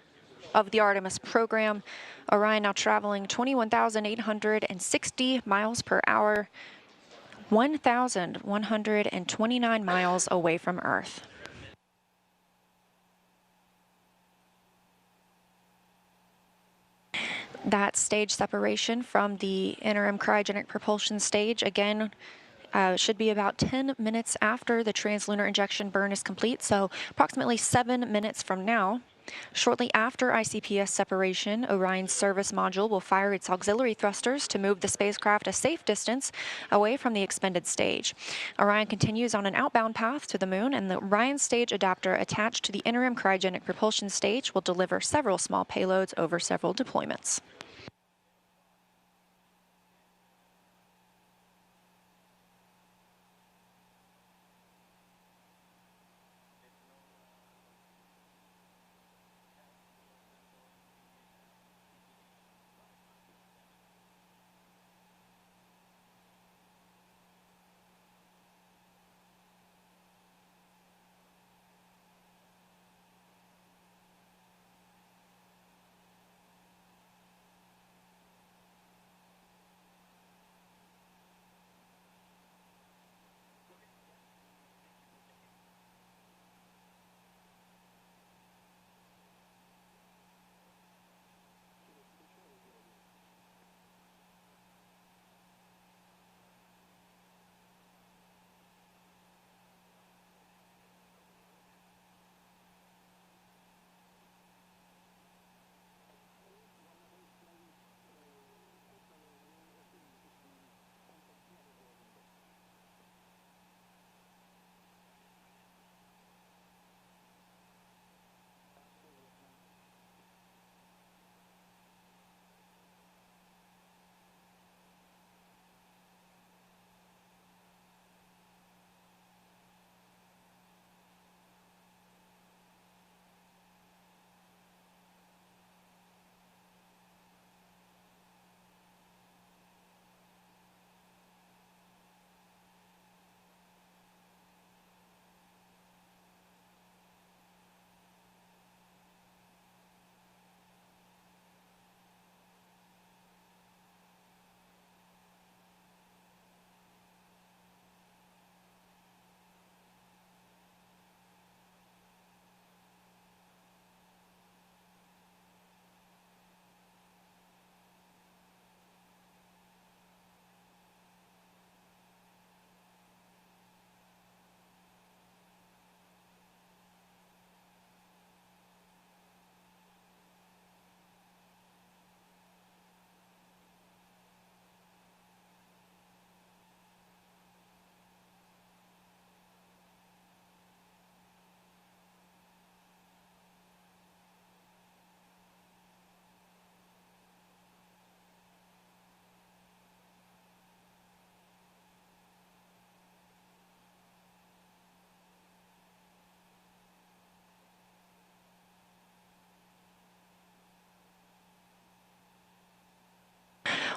of the Artemis program. Orion now traveling 21,860 miles per hour, 1,129 miles away from Earth. That stage separation from the interim cryogenic propulsion stage, again, should be about 10 minutes after the translunar injection burn is complete, so approximately 7 minutes from now. Shortly after ICPS separation, Orion's service module will fire its auxiliary thrusters to move the spacecraft a safe distance away from the expended stage. Orion continues on an outbound path to the moon, and the Orion stage adapter attached to the interim cryogenic propulsion stage will deliver several small payloads over several deployments.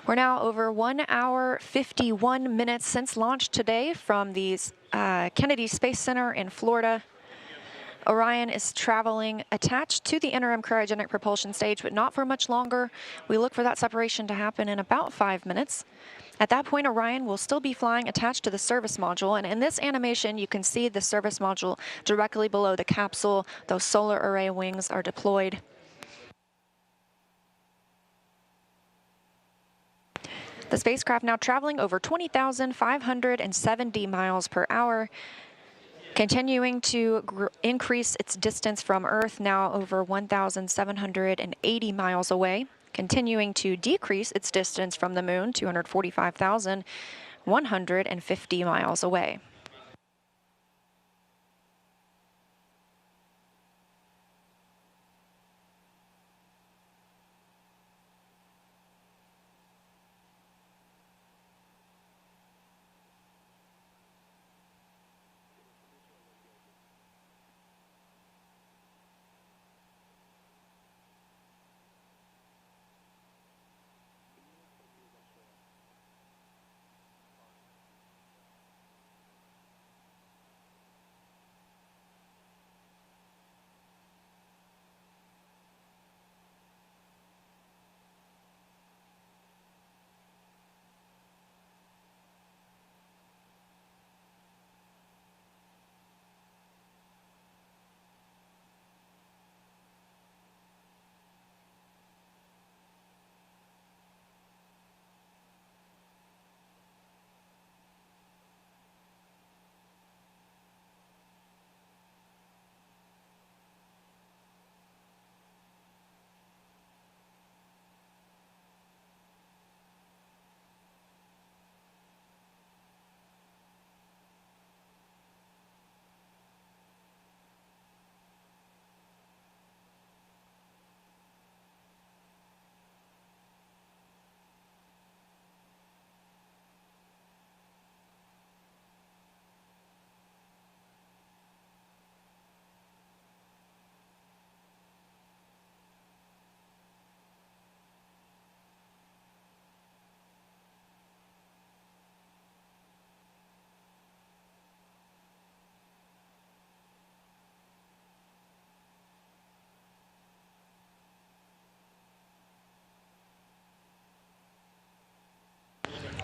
We're now over 1 hour, 51 minutes since launch today from the Kennedy Space Center in Florida. Orion is traveling attached to the interim cryogenic propulsion stage, but not for much longer. We look for that separation to happen in about 5 minutes. At that point, Orion will still be flying attached to the service module, and in this animation, you can see the service module directly below the capsule. Those solar array wings are deployed. The spacecraft now traveling over 20,570 miles per hour. Continuing to increase its distance from Earth, now over 1,780 miles away. Continuing to decrease its distance from the Moon, 245,150 miles away.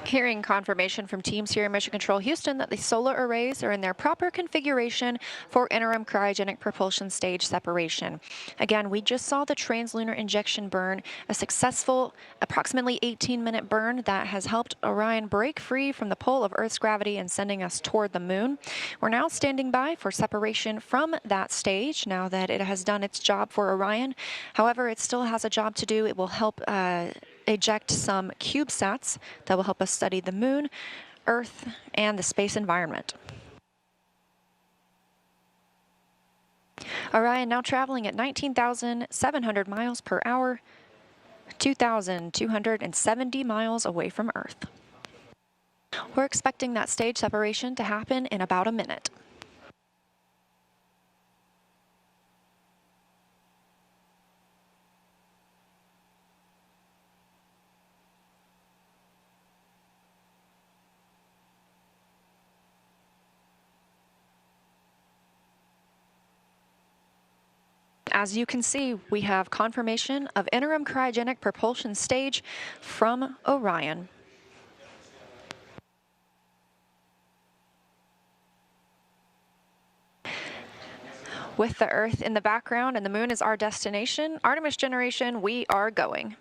Hearing confirmation from teams here in Mission Control Houston that the solar arrays are in their proper configuration for interim cryogenic propulsion stage separation. Again, we just saw the translunar injection burn, a successful approximately 18-minute burn that has helped Orion break free from the pull of Earth's gravity and sending us toward the Moon. We're now standing by for separation from that stage now that it has done its job for Orion. However, it still has a job to do. It will help eject some CubeSats that will help us study the Moon, Earth, and the space environment. Orion now traveling at 19,700 miles per hour, 2,270 miles away from Earth. We're expecting that stage separation to happen in about a minute. As you can see, we have confirmation of interim cryogenic propulsion stage from Orion. With the Earth in the background and the Moon is our destination, Artemis generation, we are going.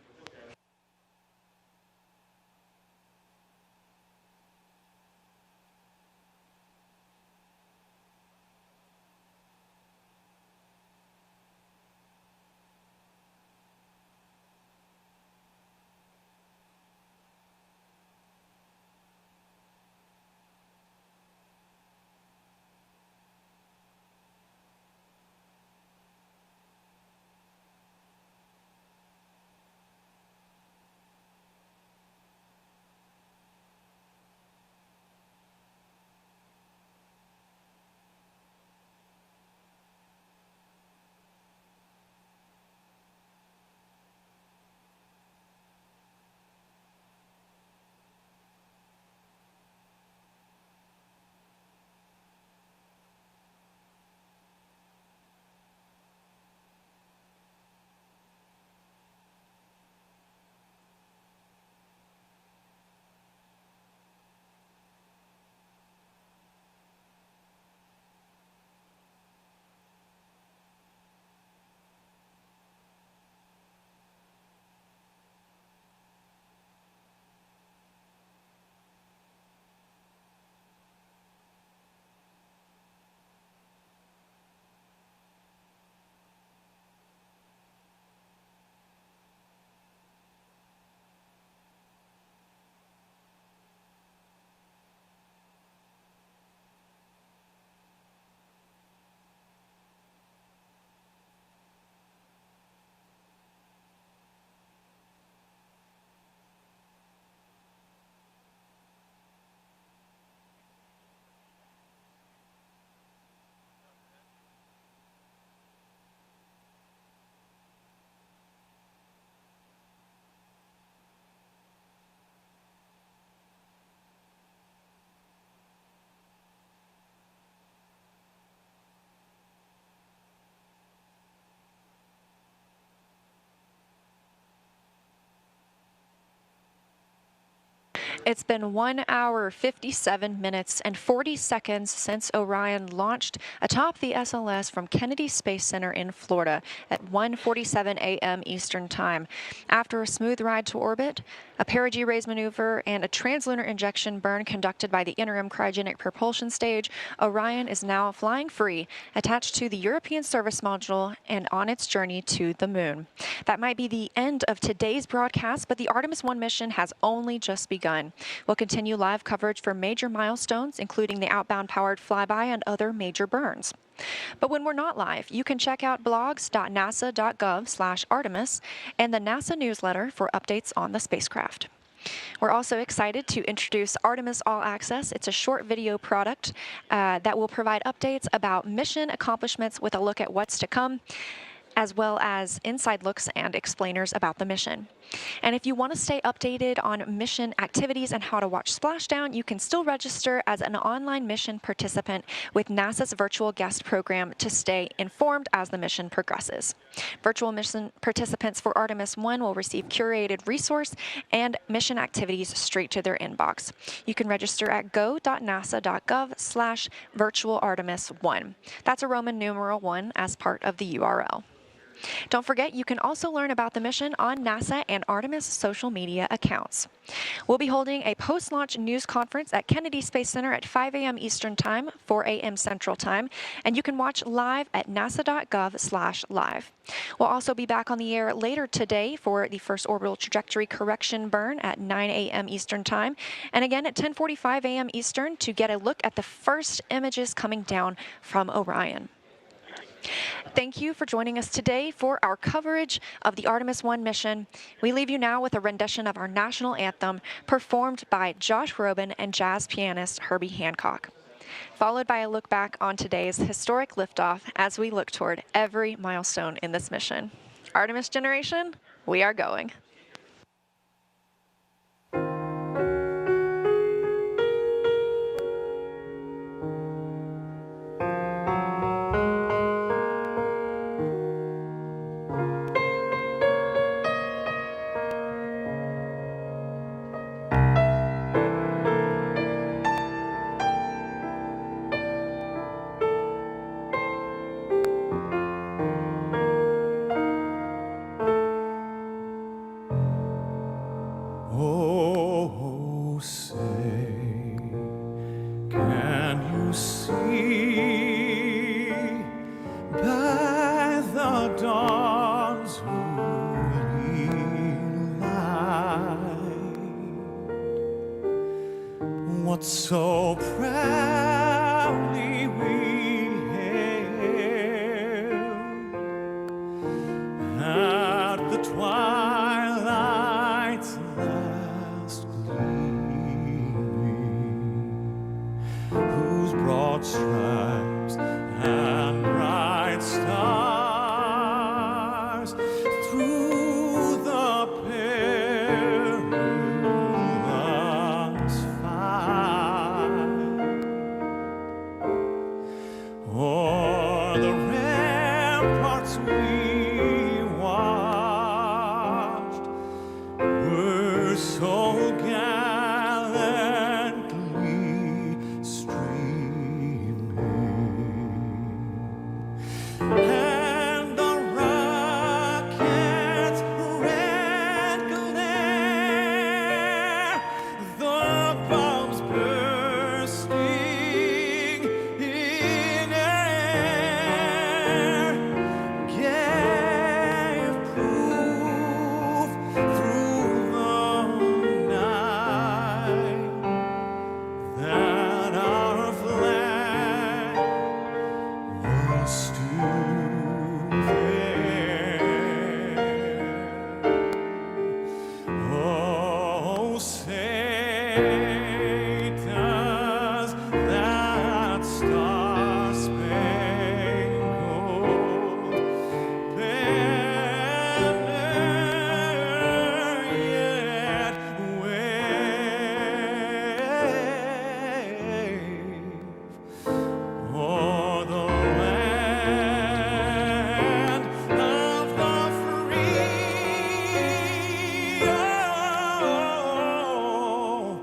It's been 1 hour, 57 minutes, and 40 seconds since Orion launched atop the SLS from Kennedy Space Center in Florida at 1:47 a.m. Eastern Time. After a smooth ride to orbit, a perigee raise maneuver, and a translunar injection burn conducted by the interim cryogenic propulsion stage, Orion is now flying free, attached to the European Service Module and on its journey to the Moon. That might be the end of today's broadcast, but the Artemis 1 mission has only just begun. We'll continue live coverage for major milestones, including the outbound powered flyby and other major burns. But when we're not live, you can check out blogs.nasa.gov/Artemis and the NASA newsletter for updates on the spacecraft. We're also excited to introduce Artemis All Access. It's a short video product that will provide updates about mission accomplishments with a look at what's to come, as well as inside looks and explainers about the mission. And if you want to stay updated on mission activities and how to watch Splashdown, you can still register as an online mission participant with NASA's virtual guest program to stay informed as the mission progresses. Virtual mission participants for Artemis 1 will receive curated resource and mission activities straight to their inbox. You can register at go.nasa.gov/virtualartemis1. That's a Roman numeral 1 as part of the URL. Don't forget, you can also learn about the mission on NASA and Artemis social media accounts. We'll be holding a post-launch news conference at Kennedy Space Center at 5 a.m. Eastern Time, 4 a.m. Central Time, and you can watch live at nasa.gov/live. We'll also be back on the air later today for the first orbital trajectory correction burn at 9 a.m. Eastern Time, and again at 10:45 a.m. Eastern to get a look at the first images coming down from Orion. Thank you for joining us today for our coverage of the Artemis 1 mission. We leave you now with a rendition of our national anthem performed by Josh Groban and jazz pianist Herbie Hancock, followed by a look back on today's historic liftoff as we look toward every milestone in this mission. Artemis generation, we are going. Oh, say, can you see by the dawn's early light what so proudly we hailed at the twilight's last gleaming, whose broad stripes and bright stars through the perilous fight o'er the ramparts we watched were so gallantly streaming, and the rocket's red glare, the bombs bursting in air, gave proof through the night that our flag was still there. Oh, say does that star-spangled banner yet wave o'er the land of the free? Oh,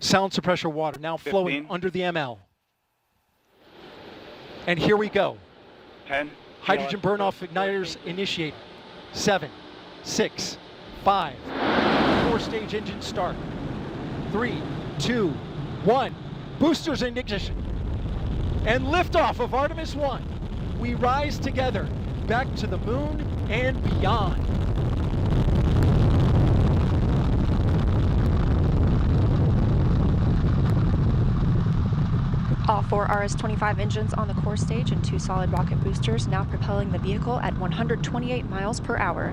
Sound suppressor water now flowing 15. under the ML. And here we go. 10. Hydrogen burn-off igniters initiated. 7, 6, 5. 4-stage engine start. 3, 2, 1. Boosters in ignition. And liftoff of Artemis 1. We rise together back to the moon and beyond. All 4 RS-25 engines on the core stage and 2 solid rocket boosters now propelling the vehicle at 128 miles per hour.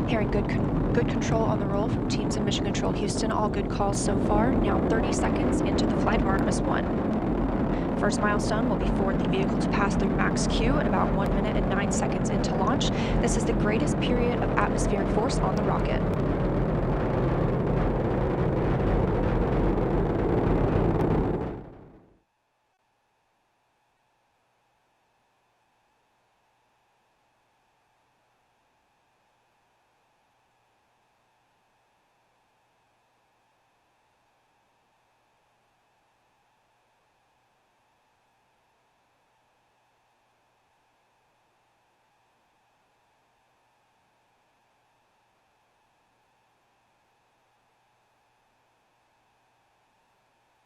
Hearing good control on the roll from teams in Mission Control Houston. All good calls so far. Now 30 seconds into the flight of Artemis 1. First milestone will be for the vehicle to pass through max Q at about 1 minute and 9 seconds into launch. This is the greatest period of atmospheric force on the rocket.